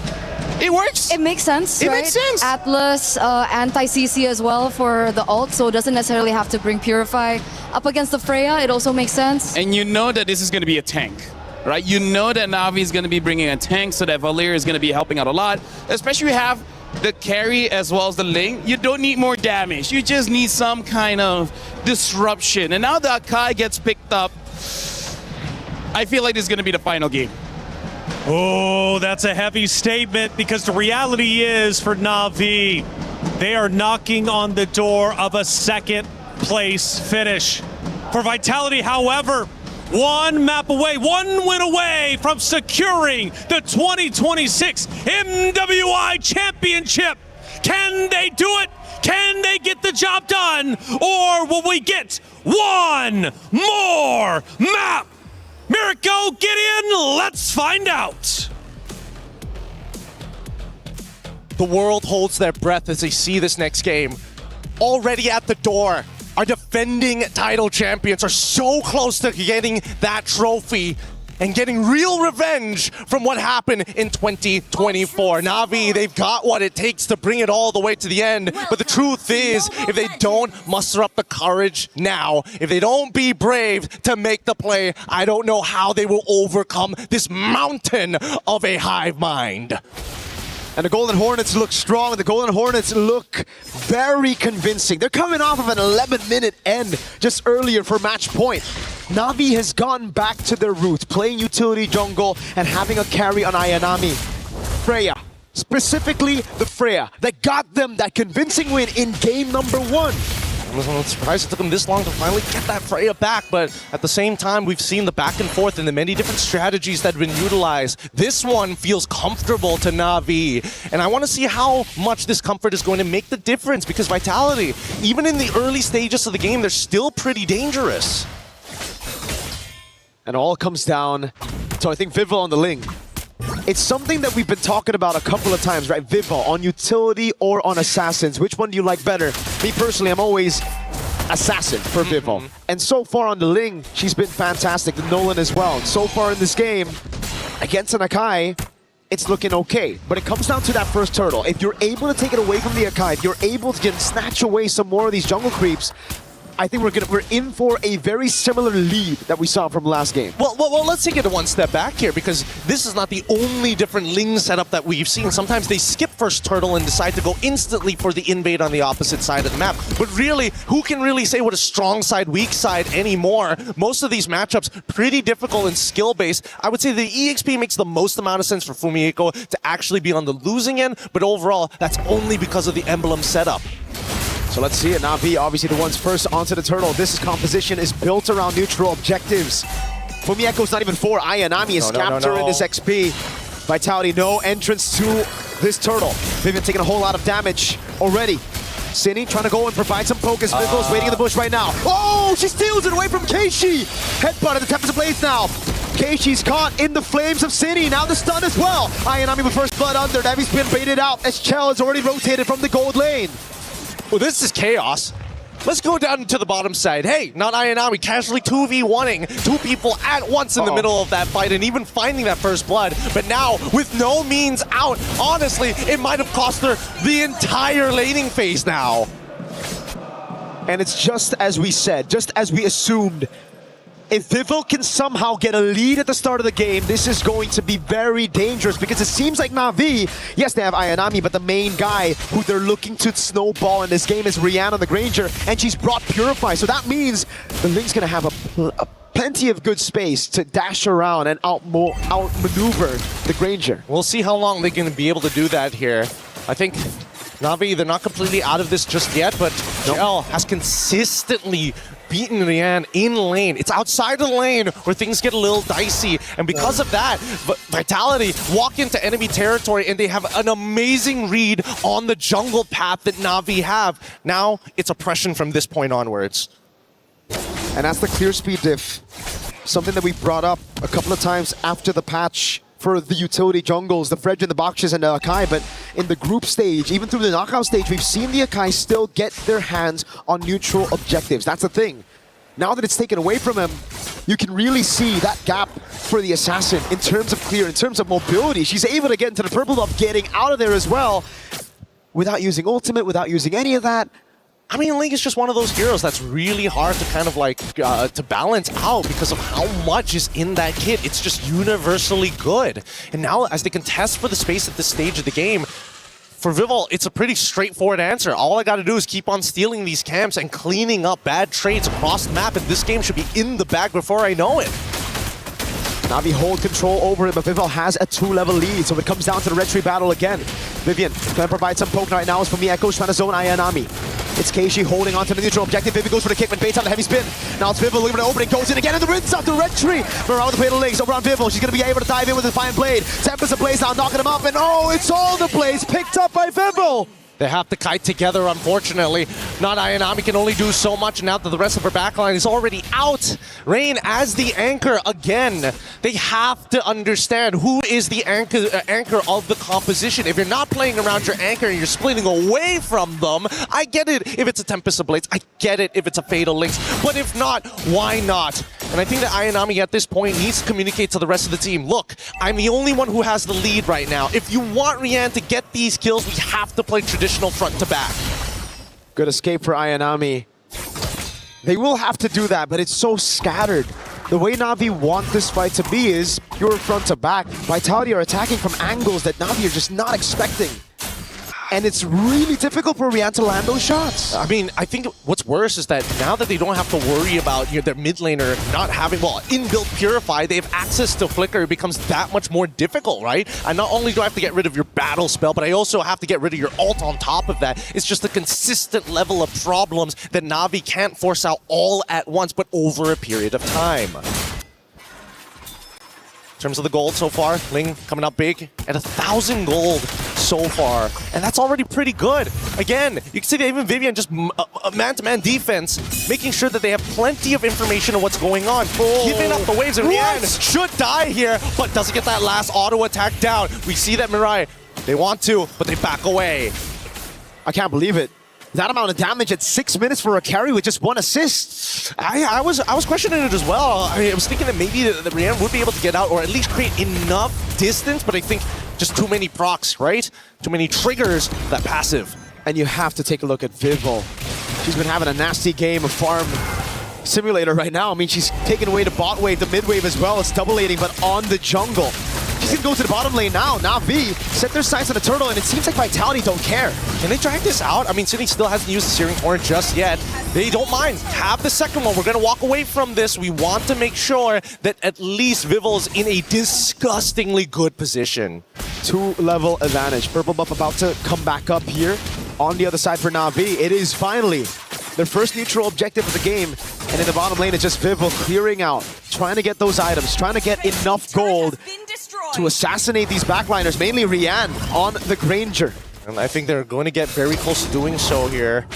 it works. It makes sense, It right? makes sense. Atlas, anti-CC as well for the ult, so it doesn't necessarily have to bring Purify. Up against the Freya, it also makes sense. And you know that this is going to be a tank, right? You know that Na'Vi is going to be bringing a tank, so that Valir is going to be helping out a lot. Especially you have the carry as well as the lane. You don't need more damage. You just need some kind of disruption. And now that Kai gets picked up, I feel like this is going to be the final game. Oh, that's a heavy statement because the reality is for Na'Vi, they are knocking on the door of a second place finish. For Vitality, however, one map away, one win away from securing the 2026 MWI Championship. Can they do it? Can they get the job done? Or will we get one more map? Mirko, get in, let's find out. The world holds their breath as they see this next game. Already at the door, our defending title champions are so close to getting that trophy and getting real revenge from what happened in 2024. Na'Vi, they've got what it takes to bring it all the way to the end. But the truth is, if they don't muster up the courage now, if they don't be brave to make the play, I don't know how they will overcome this mountain of a hive mind. And the Golden Hornets look strong. The Golden Hornets look very convincing. They're coming off of an 11-minute end just earlier for match point. Na'Vi has gone back to their roots, playing utility jungle and having a carry on Ayanami. Freya, specifically the Freya, that got them that convincing win in game number 1. I was not surprised it took them this long to finally get that Freya back, but at the same time, we've seen the back and forth and the many different strategies that have been utilized. This one feels comfortable to Na'Vi, and I want to see how much this comfort is going to make the difference, because Vitality, even in the early stages of the game, they're still pretty dangerous. And all comes down to, I think, Viva on the Ling. It's something that we've been talking about a couple of times, right? Viva on utility or on assassins. Which one do you like better? Me personally, I'm always assassin for Viva. And so far on the Ling, she's been fantastic. The Nolan as well. So far in this game, against an Akai, it's looking okay. But it comes down to that first turtle. If you're able to take it away from the Akai, if you're able to snatch away some more of these jungle creeps, I think we're in for a very similar lead that we saw from last game. Well, let's take it one step back here, because this is not the only different Ling setup that we've seen. Sometimes they skip first turtle and decide to go instantly for the invade on the opposite side of the map. But really, who can really say what a strong side, weak side anymore? Most of these matchups pretty difficult and skill-based. I would say the EXP makes the most amount of sense for Fumieko to actually be on the losing end, but overall, that's only because of the emblem setup. So let's see it. Na'Vi, obviously the ones first onto the turtle. This composition is built around neutral objectives. Fumieko's not even for Ayanami is capturing this XP. Vitality, no entrance to this turtle. They've been taking a whole lot of damage already. Cine trying to go and provide some focus. Vivo's waiting in the bush right now. Oh, she steals it away from Keishi. Headbutt at the Tempest of Blades now. Keishi's caught in the flames of Cine. Now the stun as well. Ayanami with first blood under. Navi's been baited out as Chell has already rotated from the gold lane. Well, this is chaos. Let's go down to the bottom side. Hey, not Ayanami, casually 2v1ing two people at once in the middle of that fight and even finding that first blood. But now, with no means out, honestly, it might have cost her the entire laning phase now. And it's just as we said, just as we assumed. If Vivo can somehow get a lead at the start of the game, this is going to be very dangerous because it seems like Na'Vi, yes, they have Ayanami, but the main guy who they're looking to snowball in this game is Rihanna the Granger, and she's brought Purify. So that means the Ling's going to have a plenty of good space to dash around and outmaneuver the Granger. We'll see how long they're going to be able to do that here. I think Na'Vi, they're not completely out of this just yet, but Gel has consistently beaten Rian in lane. It's outside of the lane where things get a little dicey, and because of that, Vitality walk into enemy territory and they have an amazing read on the jungle path that Na'Vi have. Now it's oppression from this point onwards. And that's the clear speed diff. Something that we brought up a couple of times after the patch for the utility jungles, the Fredge and the Bakshas and the Akai, but in the group stage, even through the knockout stage, we've seen the Akai still get their hands on neutral objectives. That's the thing. Now that it's taken away from him, you can really see that gap for the Assassin in terms of clear, in terms of mobility. She's able to get into the purple buff, getting out of there as well, without using ultimate, without using any of that. I mean, Ling is just one of those heroes that's really hard to kind of like, to balance out because of how much is in that kit. It's just universally good. And now as they contest for the space at this stage of the game, for Vivol, it's a pretty straightforward answer. All I gotta do is keep on stealing these camps and cleaning up bad trades across the map, and this game should be in the bag before I know it. Na'Vi hold control over it, but Vivol has a 2-level lead, so it comes down to the red tree battle again. Vivian gonna provide some poke right now. It's from the Echoes trying to zone Ayanami. It's Keishi holding on to the neutral objective. Vivian goes for the kick, but baits out the heavy spin. Now it's Vivol looking for the opening, goes in again, and the rinse out the red tree. Around with the plate of links, over on Vivol. She's gonna be able to dive in with the Defiant Blade. Tempest Ablaze now, knocking him up, and oh, it's all the Blaze picked up by Vivol. They have to kite together, unfortunately. Not Ayanami can only do so much now that the rest of her backline is already out. Rain as the anchor again. They have to understand who is the anchor of the composition. If you're not playing around your anchor and you're splitting away from them, I get it if it's a Tempest of Blades. I get it if it's a Fatal Links. But if not, why not? And I think that Ayanami at this point needs to communicate to the rest of the team. Look, I'm the only one who has the lead right now. If you want Rian to get these kills, we have to play traditional front to back. Good escape for Ayanami. They will have to do that, but it's so scattered. The way Na'Vi want this fight to be is pure front to back. Vitality are attacking from angles that Na'Vi are just not expecting. And it's really difficult for Rian to land those shots. I mean, I think what's worse is that now that they don't have to worry about their mid laner not having, well, inbuilt Purify, they have access to Flicker. It becomes that much more difficult, right? And not only do I have to get rid of your battle spell, but I also have to get rid of your ult on top of that. It's just a consistent level of problems that Na'Vi can't force out all at once, but over a period of time. In terms of the gold so far, Ling coming up big at 1,000 gold so far, and that's already pretty good. Again, you can see that even Vivian just man-to-man defense, making sure that they have plenty of information on what's going on. Giving up the waves, and Rian should die here, but doesn't get that last auto attack down. We see that Mirai, they want to, but they back away. I can't believe it. That amount of damage at 6 minutes for a carry with just 1 assist. I was questioning it as well. I mean, I was thinking that maybe the Rian would be able to get out or at least create enough distance, but I think just too many procs, right? Too many triggers, that passive. And you have to take a look at Vivol. She's been having a nasty game of Farm Simulator right now. I mean, she's taking away the bot wave, the mid wave as well. It's double aiding, but on the jungle. She's gonna go to the bottom lane now. Na'Vi set their sights on the turtle, and it seems like Vitality don't care. Can they drag this out? I mean, Sydney still hasn't used the Searing Horn just yet. They don't mind. Have the second one. We're gonna walk away from this. We want to make sure that at least Vivol's in a disgustingly good position. 2-level advantage. Purple buff about to come back up here. On the other side for Na'Vi, it is finally their first neutral objective of the game. And in the bottom lane, it's just Vivol clearing out, trying to get those items, trying to get enough gold to assassinate these backliners, mainly Rian on the Granger. And I think they're going to get very close to doing so here,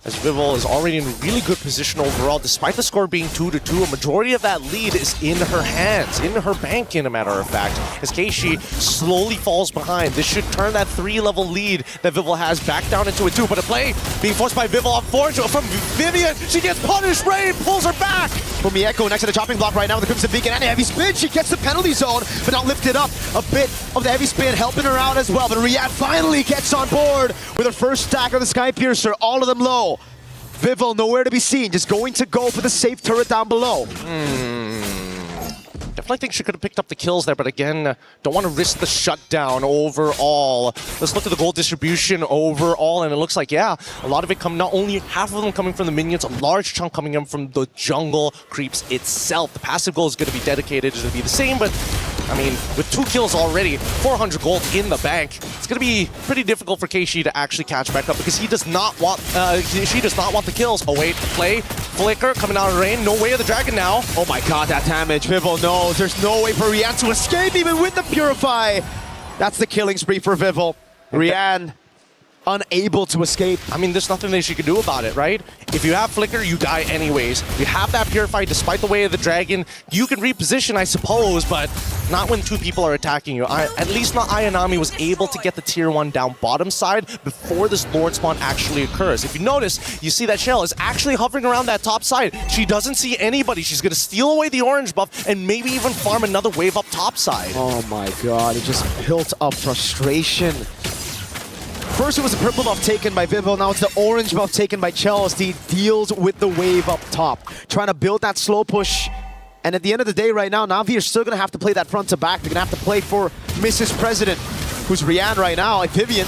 as Vivol is already in a really good position overall. Despite the score being 2-2, a majority of that lead is in her hands, in her bank, in a matter of fact, as Keishi slowly falls behind. This should turn that 3-level lead that Vivol has back down into a 2, but a play being forced by Vivol on forward from Vivian. She gets punished, Rain pulls her back. From the Echo next to the chopping block right now with the Crimson Beacon and a heavy spin. She gets the penalty zone, but now lifted up. A bit of the heavy spin helping her out as well, but Rian finally gets on board with her first stack of the Sky Piercer, all of them low. Vivol nowhere to be seen, just going to go for the safe turret down below. definitely think she could have picked up the kills there, but again, don't want to risk the shutdown overall. Let's look at the gold distribution overall, and it looks like, yeah, a lot of it not only half of them coming from the minions, a large chunk coming in from the jungle creeps itself. The passive goal is going to be dedicated to be the same, but I mean, with 2 kills already, 400 gold in the bank, it's going to be pretty difficult for Keishi to actually catch back up because he does not want, she does not want the kills. Oh wait, play, flicker, coming out of rain, no way of the dragon now. Oh my god, that damage. Vivel knows there's no way for Rian to escape even with the Purify. That's the killing spree for Vivel. Rian unable to escape. I mean, there's nothing that she can do about it, right? If you have Flicker, you die anyways. You have that Purify despite the way of the dragon. You can reposition, I suppose, but not when 2 people are attacking you. At least not Ayanami was able to get the tier 1 down bottom side before this Lord spawn actually occurs. If you notice, you see that Shell is actually hovering around that top side. She doesn't see anybody. She's going to steal away the orange buff and maybe even farm another wave up top side. Oh my god, it just built up frustration. First it was the purple buff taken by Vivel, now it's the orange buff taken by Chelsea. He deals with the wave up top, trying to build that slow push. And at the end of the day right now, Na'Vi are still going to have to play that front to back. They're going to have to play for Mrs. President, who's Rian right now, like Vivian.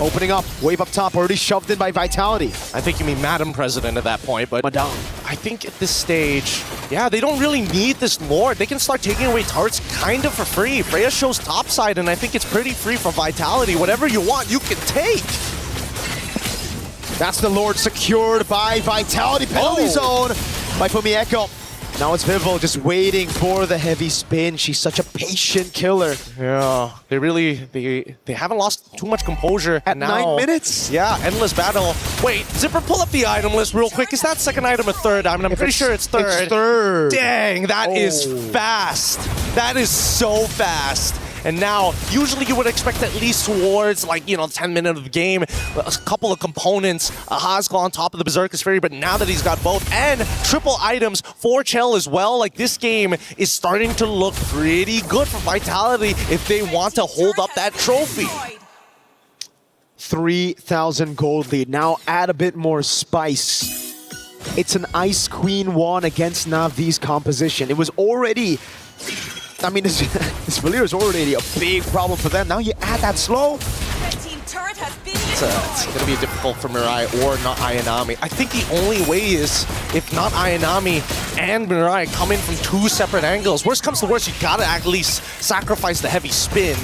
Opening up, wave up top, already shoved in by Vitality. I think you mean Madam President at that point, but Madame. I think at this stage, yeah, they don't really need this Lord. They can start taking away turrets kind of for free. Freya shows topside, and I think it's pretty free for Vitality. Whatever you want, you can take. That's the Lord secured by Vitality. Penalty zone by Fumieko. Now it's Vivel just waiting for the heavy spin. She's such a patient killer. Yeah, they haven't lost too much composure. At now, 9 minutes? Yeah, endless battle. Wait, Zipper, pull up the item list real quick. Is that second item or third item? I'm pretty sure it's third. It's third. Dang, that is fast. That is so fast. And now, usually you would expect at least towards, like, 10 minutes of the game, a couple of components, a Haskell on top of the Berserker's Fury, but now that he's got both, and triple items for Chell as well, like, this game is starting to look pretty good for Vitality if they want to hold up that trophy. 3,000 gold lead. Now add a bit more spice. It's an Ice Queen 1 against Na'Vi's composition. It was already... I mean, this Valir is already a big problem for them. Now you add that slow. It's going to be difficult for Mirai or not Ayanami. I think the only way is if not Ayanami and Mirai come in from 2 separate angles. Worst comes to worst, you got to at least sacrifice the heavy spin.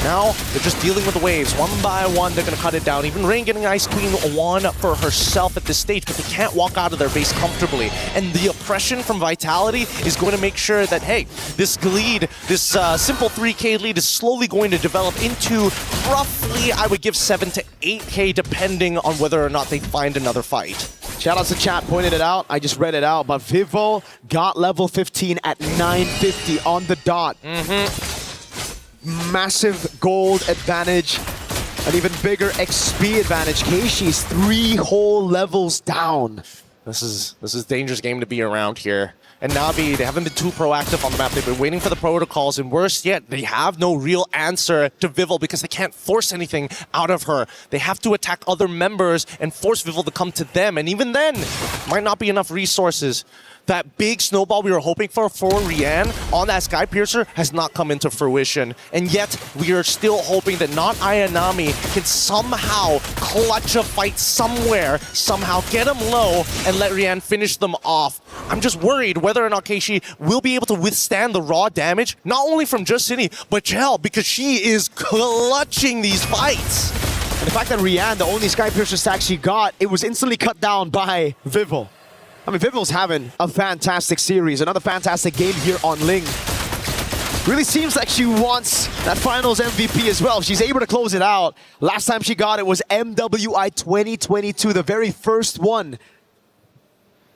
Now, they're just dealing with the waves. One by one, they're going to cut it down. Even Rain getting Ice Queen 1 for herself at this stage, but they can't walk out of their base comfortably. And the oppression from Vitality is going to make sure that, hey, this lead, this simple 3K lead is slowly going to develop into roughly, I would give 7 to 8K, depending on whether or not they find another fight. Shoutouts to chat, pointed it out. I just read it out, but Vivel got level 15 at 950 on the dot. Massive gold advantage, an even bigger XP advantage. Keishi's 3 whole levels down. This is a dangerous game to be around here. And Na'Vi, they haven't been too proactive on the map. They've been waiting for the protocols, and worse yet, they have no real answer to Vivel because they can't force anything out of her. They have to attack other members and force Vivel to come to them, and even then, might not be enough resources. That big snowball we were hoping for Rian on that Sky Piercer has not come into fruition. And yet, we are still hoping that not Ayanami can somehow clutch a fight somewhere, somehow get him low, and let Rian finish them off. I'm just worried whether or not Keishi will be able to withstand the raw damage, not only from just Cine, but Chell, because she is clutching these fights. And the fact that Rian, the only Sky Piercer stack she got, it was instantly cut down by Vivel. I mean, Vivel's having a fantastic series, another fantastic game here on Ling. Really seems like she wants that finals MVP as well. She's able to close it out. Last time she got it was MWI 2022, the very first one.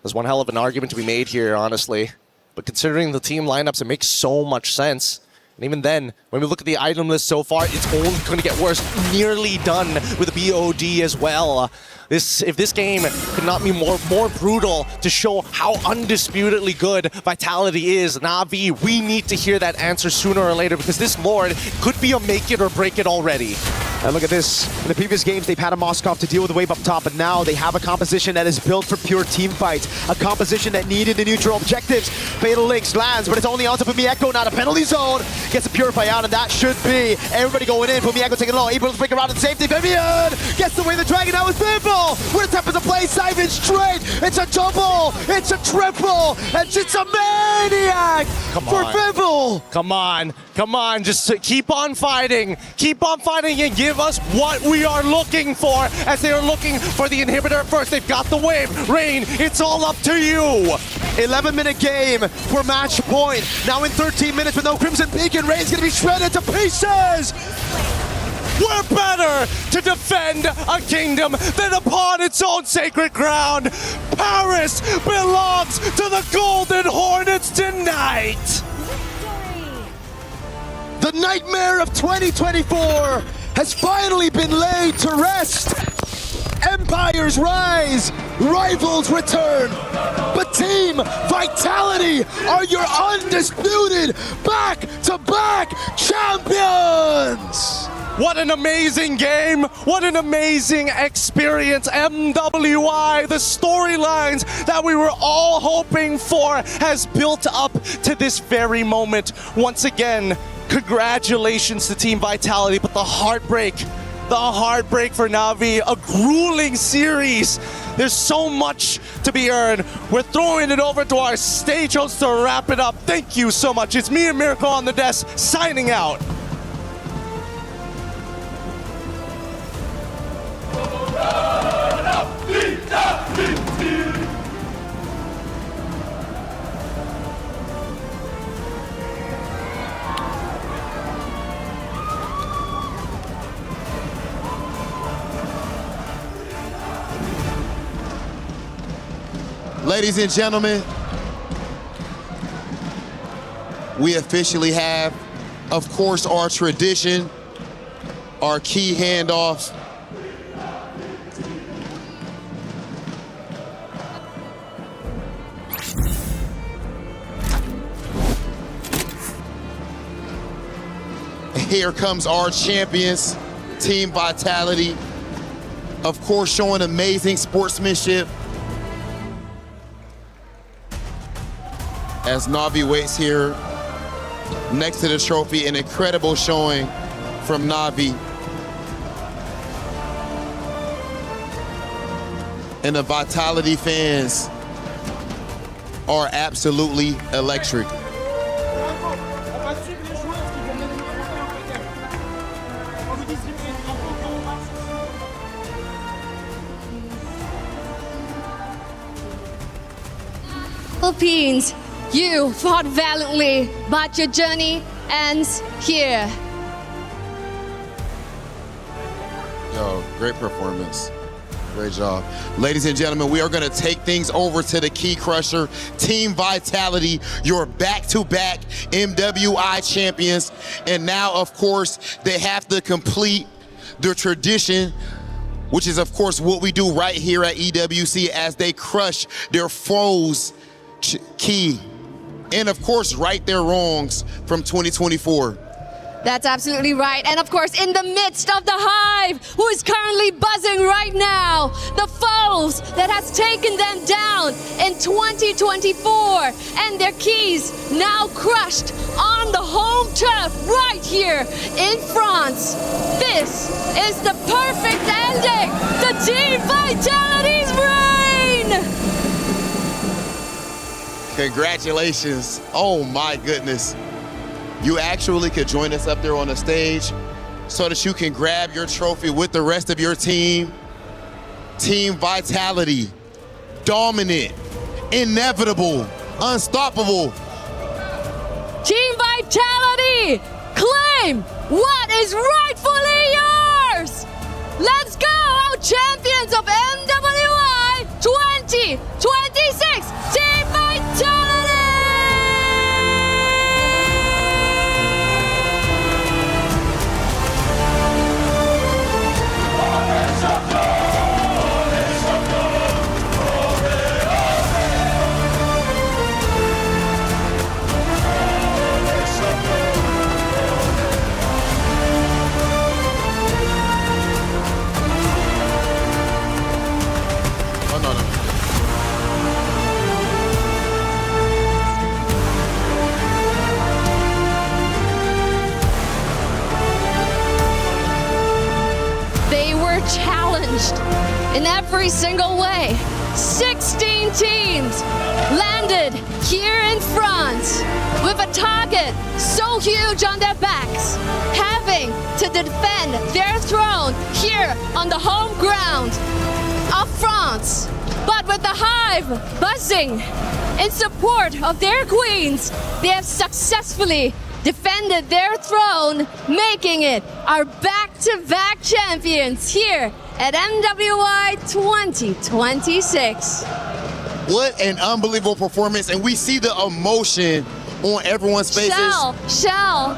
There's one hell of an argument to be made here, honestly. But considering the team lineups, it makes so much sense. And even then, when we look at the item list so far, it's only going to get worse. Nearly done with the BOD as well. If this game could not be more brutal to show how undisputedly good Vitality is, Na'Vi, we need to hear that answer sooner or later because this Lord could be a make it or break it already. And look at this. In the previous games, they've had a Moskov to deal with the wave up top, but now they have a composition that is built for pure team fights. A composition that needed the neutral objectives. Fatal Links lands, but it's only onto Fumieko, not a penalty zone. Gets a Purify out, and that should be everybody going in. Fumieko taking it low, able to break around in safety. Vivian gets away the dragon. Now with Bimble. With a tempest of play, Simon straight. It's a double, it's a triple, and it's a maniac for Bimble. Come on, just keep on fighting and give us what we are looking for, as they are looking for the inhibitor first. They've got the wave. Rain, it's all up to you. 11-minute game for match point. Now in 13 minutes with no Crimson Beacon, Rain's gonna be shredded to pieces. We're better to defend a kingdom than upon its own sacred ground. Paris belongs to the Golden Hornets tonight. The nightmare of 2024 has finally been laid to rest. Empires rise, rivals return, but Team Vitality are your undisputed back-to-back champions! What an amazing game! What an amazing experience! MWI, the storylines that we were all hoping for has built up to this very moment. Once again, congratulations to Team Vitality, but the heartbreak for Na'Vi, a grueling series. There's so much to be earned. We're throwing it over to our stage host to wrap it up. Thank you so much. It's me and Miracle on the desk, signing out. Ladies and gentlemen, we officially have, of course, our tradition, our key handoff. Here comes our champions, Team Vitality. Of course, showing amazing sportsmanship as Na'Vi waits here next to the trophy. An incredible showing from Na'Vi. And the Vitality fans are absolutely electric. Philippines, you fought valiantly, but your journey ends here. Yo, great performance. Great job. Ladies and gentlemen, we are going to take things over to the Key Crusher. Team Vitality, your back-to-back MWI champions. And now, of course, they have to complete their tradition, which is, of course, what we do right here at EWC as they crush their foes, Key, and, of course, right their wrongs from 2024. That's absolutely right. And of course, in the midst of the hive, who is currently buzzing right now, the foes that has taken them down in 2024, and their keys now crushed on the home turf right here in France. This is the perfect ending to Team Vitality's reign! Congratulations. Oh my goodness. You actually could join us up there on the stage so that you can grab your trophy with the rest of your team. Team Vitality, dominant, inevitable, unstoppable. Team Vitality, claim what is rightfully yours! Let's go, our champions of MWI 2026, Team Vitality! in every single way. 16 teams landed here in France with a target so huge on their backs, having to defend their throne here on the home ground of France. But with the hive buzzing in support of their queens, they have successfully defended their throne, making it our back-to-back champions here at MWI 2026. What an unbelievable performance, and we see the emotion on everyone's faces. Shell,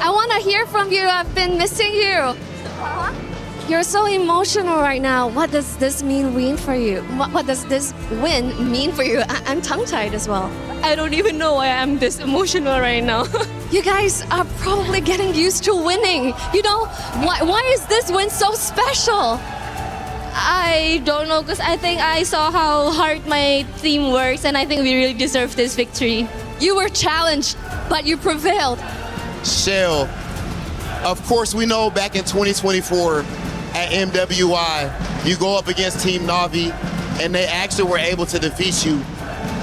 I want to hear from you. I've been missing you. You're so emotional right now. What does this mean for you? What does this win mean for you? I'm tongue-tied as well. I don't even know why I'm this emotional right now. You guys are probably getting used to winning. You know, why is this win so special? I don't know, because I think I saw how hard my team works, and I think we really deserve this victory. You were challenged, but you prevailed. Shell, of course we know back in 2024 at MWI, you go up against Team Navi, and they actually were able to defeat you.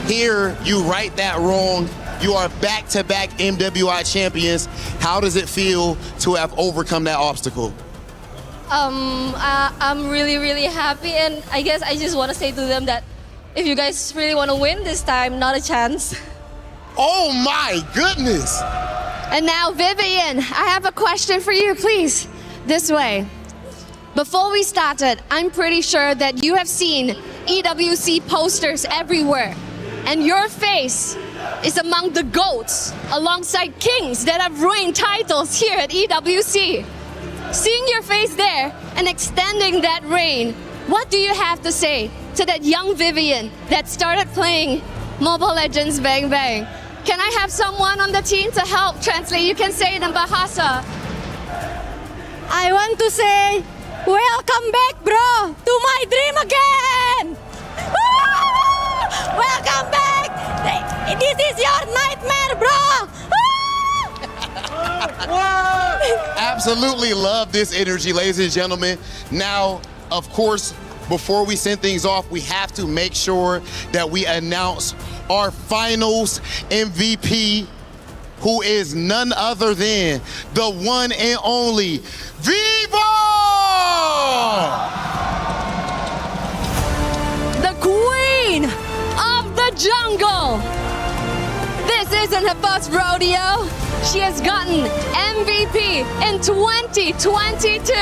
Here, you right that wrong. You are back-to-back MWI champions. How does it feel to have overcome that obstacle? I'm really, really happy, and I guess I just want to say to them that if you guys really want to win this time, not a chance. Oh my goodness! And now, Vivian, I have a question for you, please. This way. Before we started, I'm pretty sure that you have seen EWC posters everywhere. And your face is among the GOATs, alongside kings that have reigned titles here at EWC. Seeing your face there and extending that reign, what do you have to say to that young Vivian that started playing Mobile Legends Bang Bang? Can I have someone on the team to help translate? You can say it in Bahasa. I want to say, welcome back, bro, to my dream again! Welcome back! This is your nightmare, bro! Absolutely love this energy, ladies and gentlemen. Now, of course, before we send things off, we have to make sure that we announce our finals MVP, who is none other than the one and only Vivo! The queen of the jungle. This isn't her first rodeo. She has gotten MVP in 2022.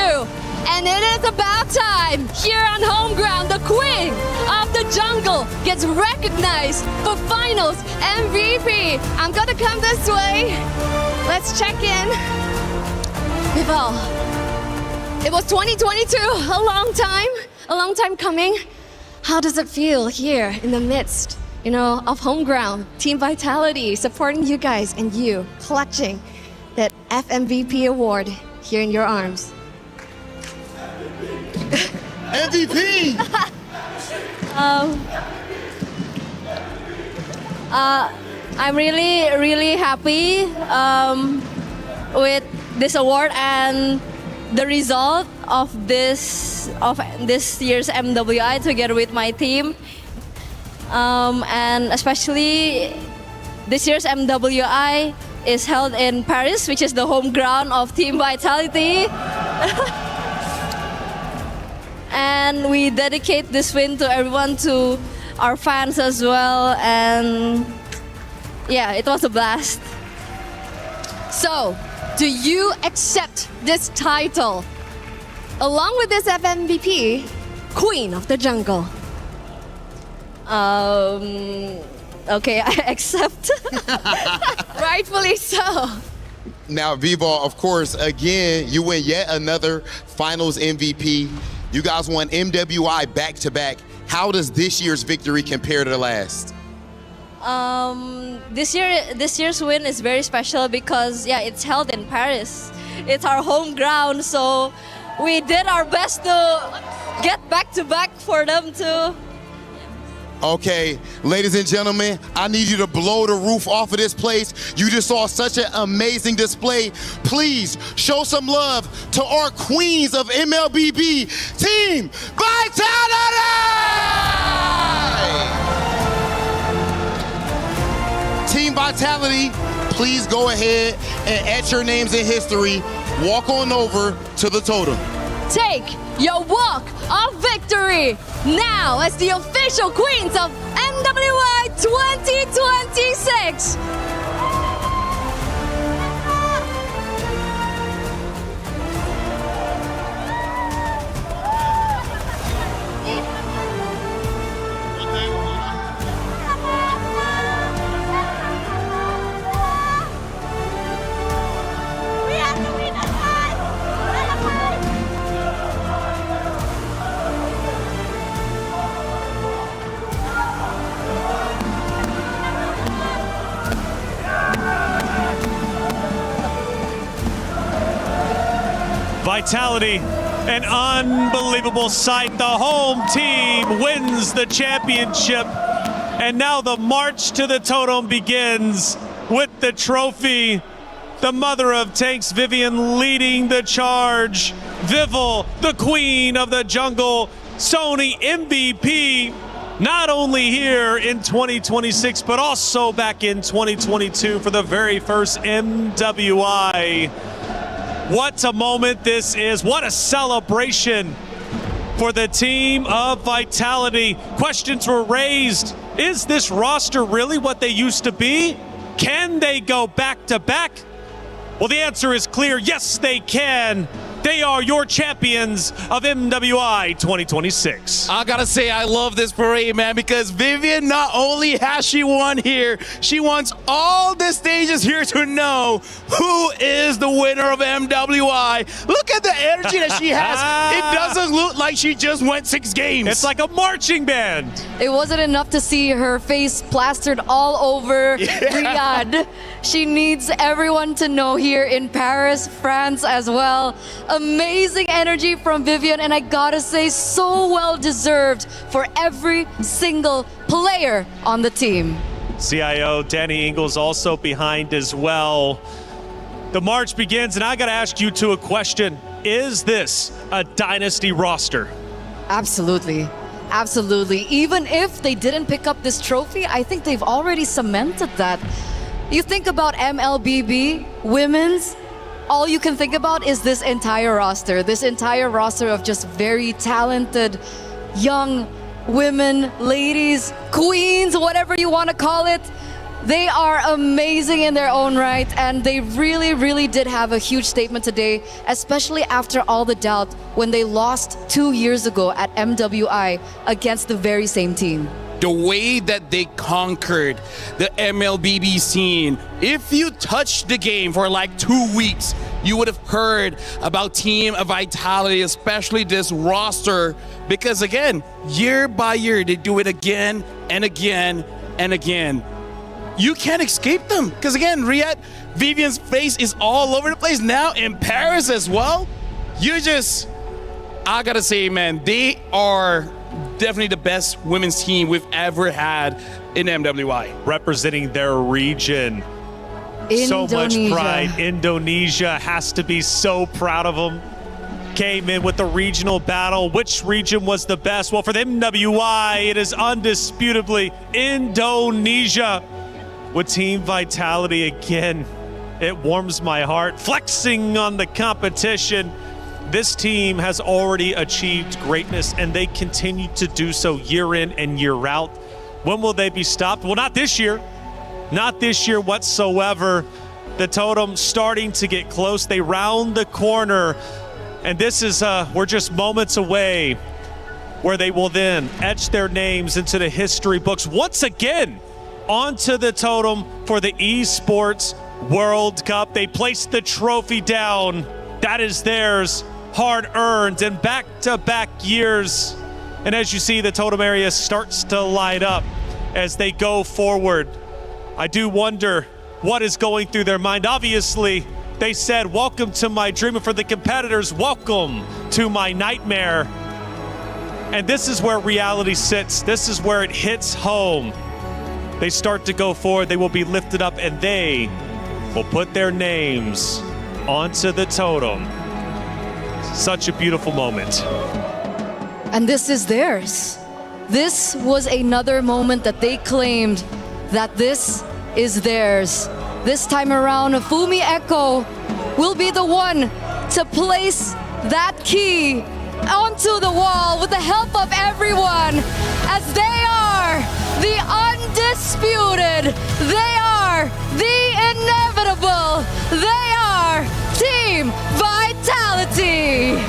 And it is about time, here on home ground, the queen of the jungle gets recognized for finals MVP. I'm gonna come this way. Let's check in. Vivo, it was 2022, a long time coming. How does it feel here in the midst, of home ground, Team Vitality supporting you guys and you clutching that FMVP award here in your arms? MVP! I'm really, really happy with this award and the result of this year's MWI together with my team, and especially this year's MWI is held in Paris, which is the home ground of Team Vitality. And we dedicate this win to everyone, to our fans as well, and yeah, it was a blast. So, do you accept this title along with this FMVP, Queen of the Jungle? Okay, I accept. Rightfully so. Now, Vivo, of course, again, you win yet another finals MVP. You guys won MWI back-to-back. How does this year's victory compare to the last? This year's win is very special because it's held in Paris. It's our home ground, so we did our best to get back-to-back for them too. Okay, ladies and gentlemen, I need you to blow the roof off of this place. You just saw such an amazing display. Please show some love to our queens of MLBB, Team Vitality! Team Vitality, please go ahead and etch your names in history. Walk on over to the totem. Take your walk of victory now as the official queens of MWI 2026. Vitality, an unbelievable sight. The home team wins the championship. And now the march to the totem begins with the trophy. The mother of tanks, Vivian, leading the charge. Vival, the queen of the jungle. Sony MVP, not only here in 2026, but also back in 2022 for the very first MWI. What a moment this is. What a celebration for the team of Vitality. Questions were raised. Is this roster really what they used to be? Can they go back to back? Well, the answer is clear. Yes, they can. They are your champions of MWI 2026. I gotta say, I love this parade, man, because Vivian, not only has she won here, she wants all the stages here to know who is the winner of MWI. Look at the energy that she has. It doesn't look like she just went 6 games. It's like a marching band. It wasn't enough to see her face plastered all over Riyadh. She needs everyone to know here in Paris, France as well. Amazing energy from Vivian, and I gotta say, so well deserved for every single player on the team. CIO Danny Ingles also behind as well. The march begins, and I gotta ask you two a question. Is this a dynasty roster? Absolutely. Absolutely. Even if they didn't pick up this trophy, I think they've already cemented that. You think about MLBB, women's, all you can think about is this entire roster of just very talented young women, ladies, queens, whatever you want to call it. They are amazing in their own right, and they really, really did have a huge statement today, especially after all the doubt when they lost 2 years ago at MWI against the very same team. The way that they conquered the MLBB scene. If you touched the game for like 2 weeks, you would have heard about Team Vitality, especially this roster, because again, year by year, they do it again and again and again. You can't escape them, because again, Riyadh, Vivian's face is all over the place now in Paris as well. I gotta say, man, they are definitely the best women's team we've ever had in MWI. Representing their region. So much pride. Indonesia has to be so proud of them. Came in with the regional battle. Which region was the best? Well, for the MWI, it is undisputably Indonesia. With Team Vitality again, it warms my heart. Flexing on the competition. This team has already achieved greatness, and they continue to do so year in and year out. When will they be stopped? Well, not this year. Not this year whatsoever. The totem starting to get close. They round the corner, and this is, we're just moments away where they will then etch their names into the history books once again onto the totem for the Esports World Cup. They placed the trophy down. That is theirs. Hard-earned and back-to-back years. And as you see, the totem area starts to light up as they go forward. I do wonder what is going through their mind. Obviously, they said, welcome to my dream. And for the competitors, welcome to my nightmare. And this is where reality sits. This is where it hits home. They start to go forward. They will be lifted up, and they will put their names onto the totem Such a beautiful moment. And this is theirs. This was another moment that they claimed that this is theirs. This time around, Fumi Echo will be the one to place that key onto the wall with the help of everyone, as they are the undisputed, they are the inevitable, they are Team Vitality.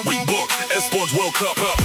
We booked Esports World Cup.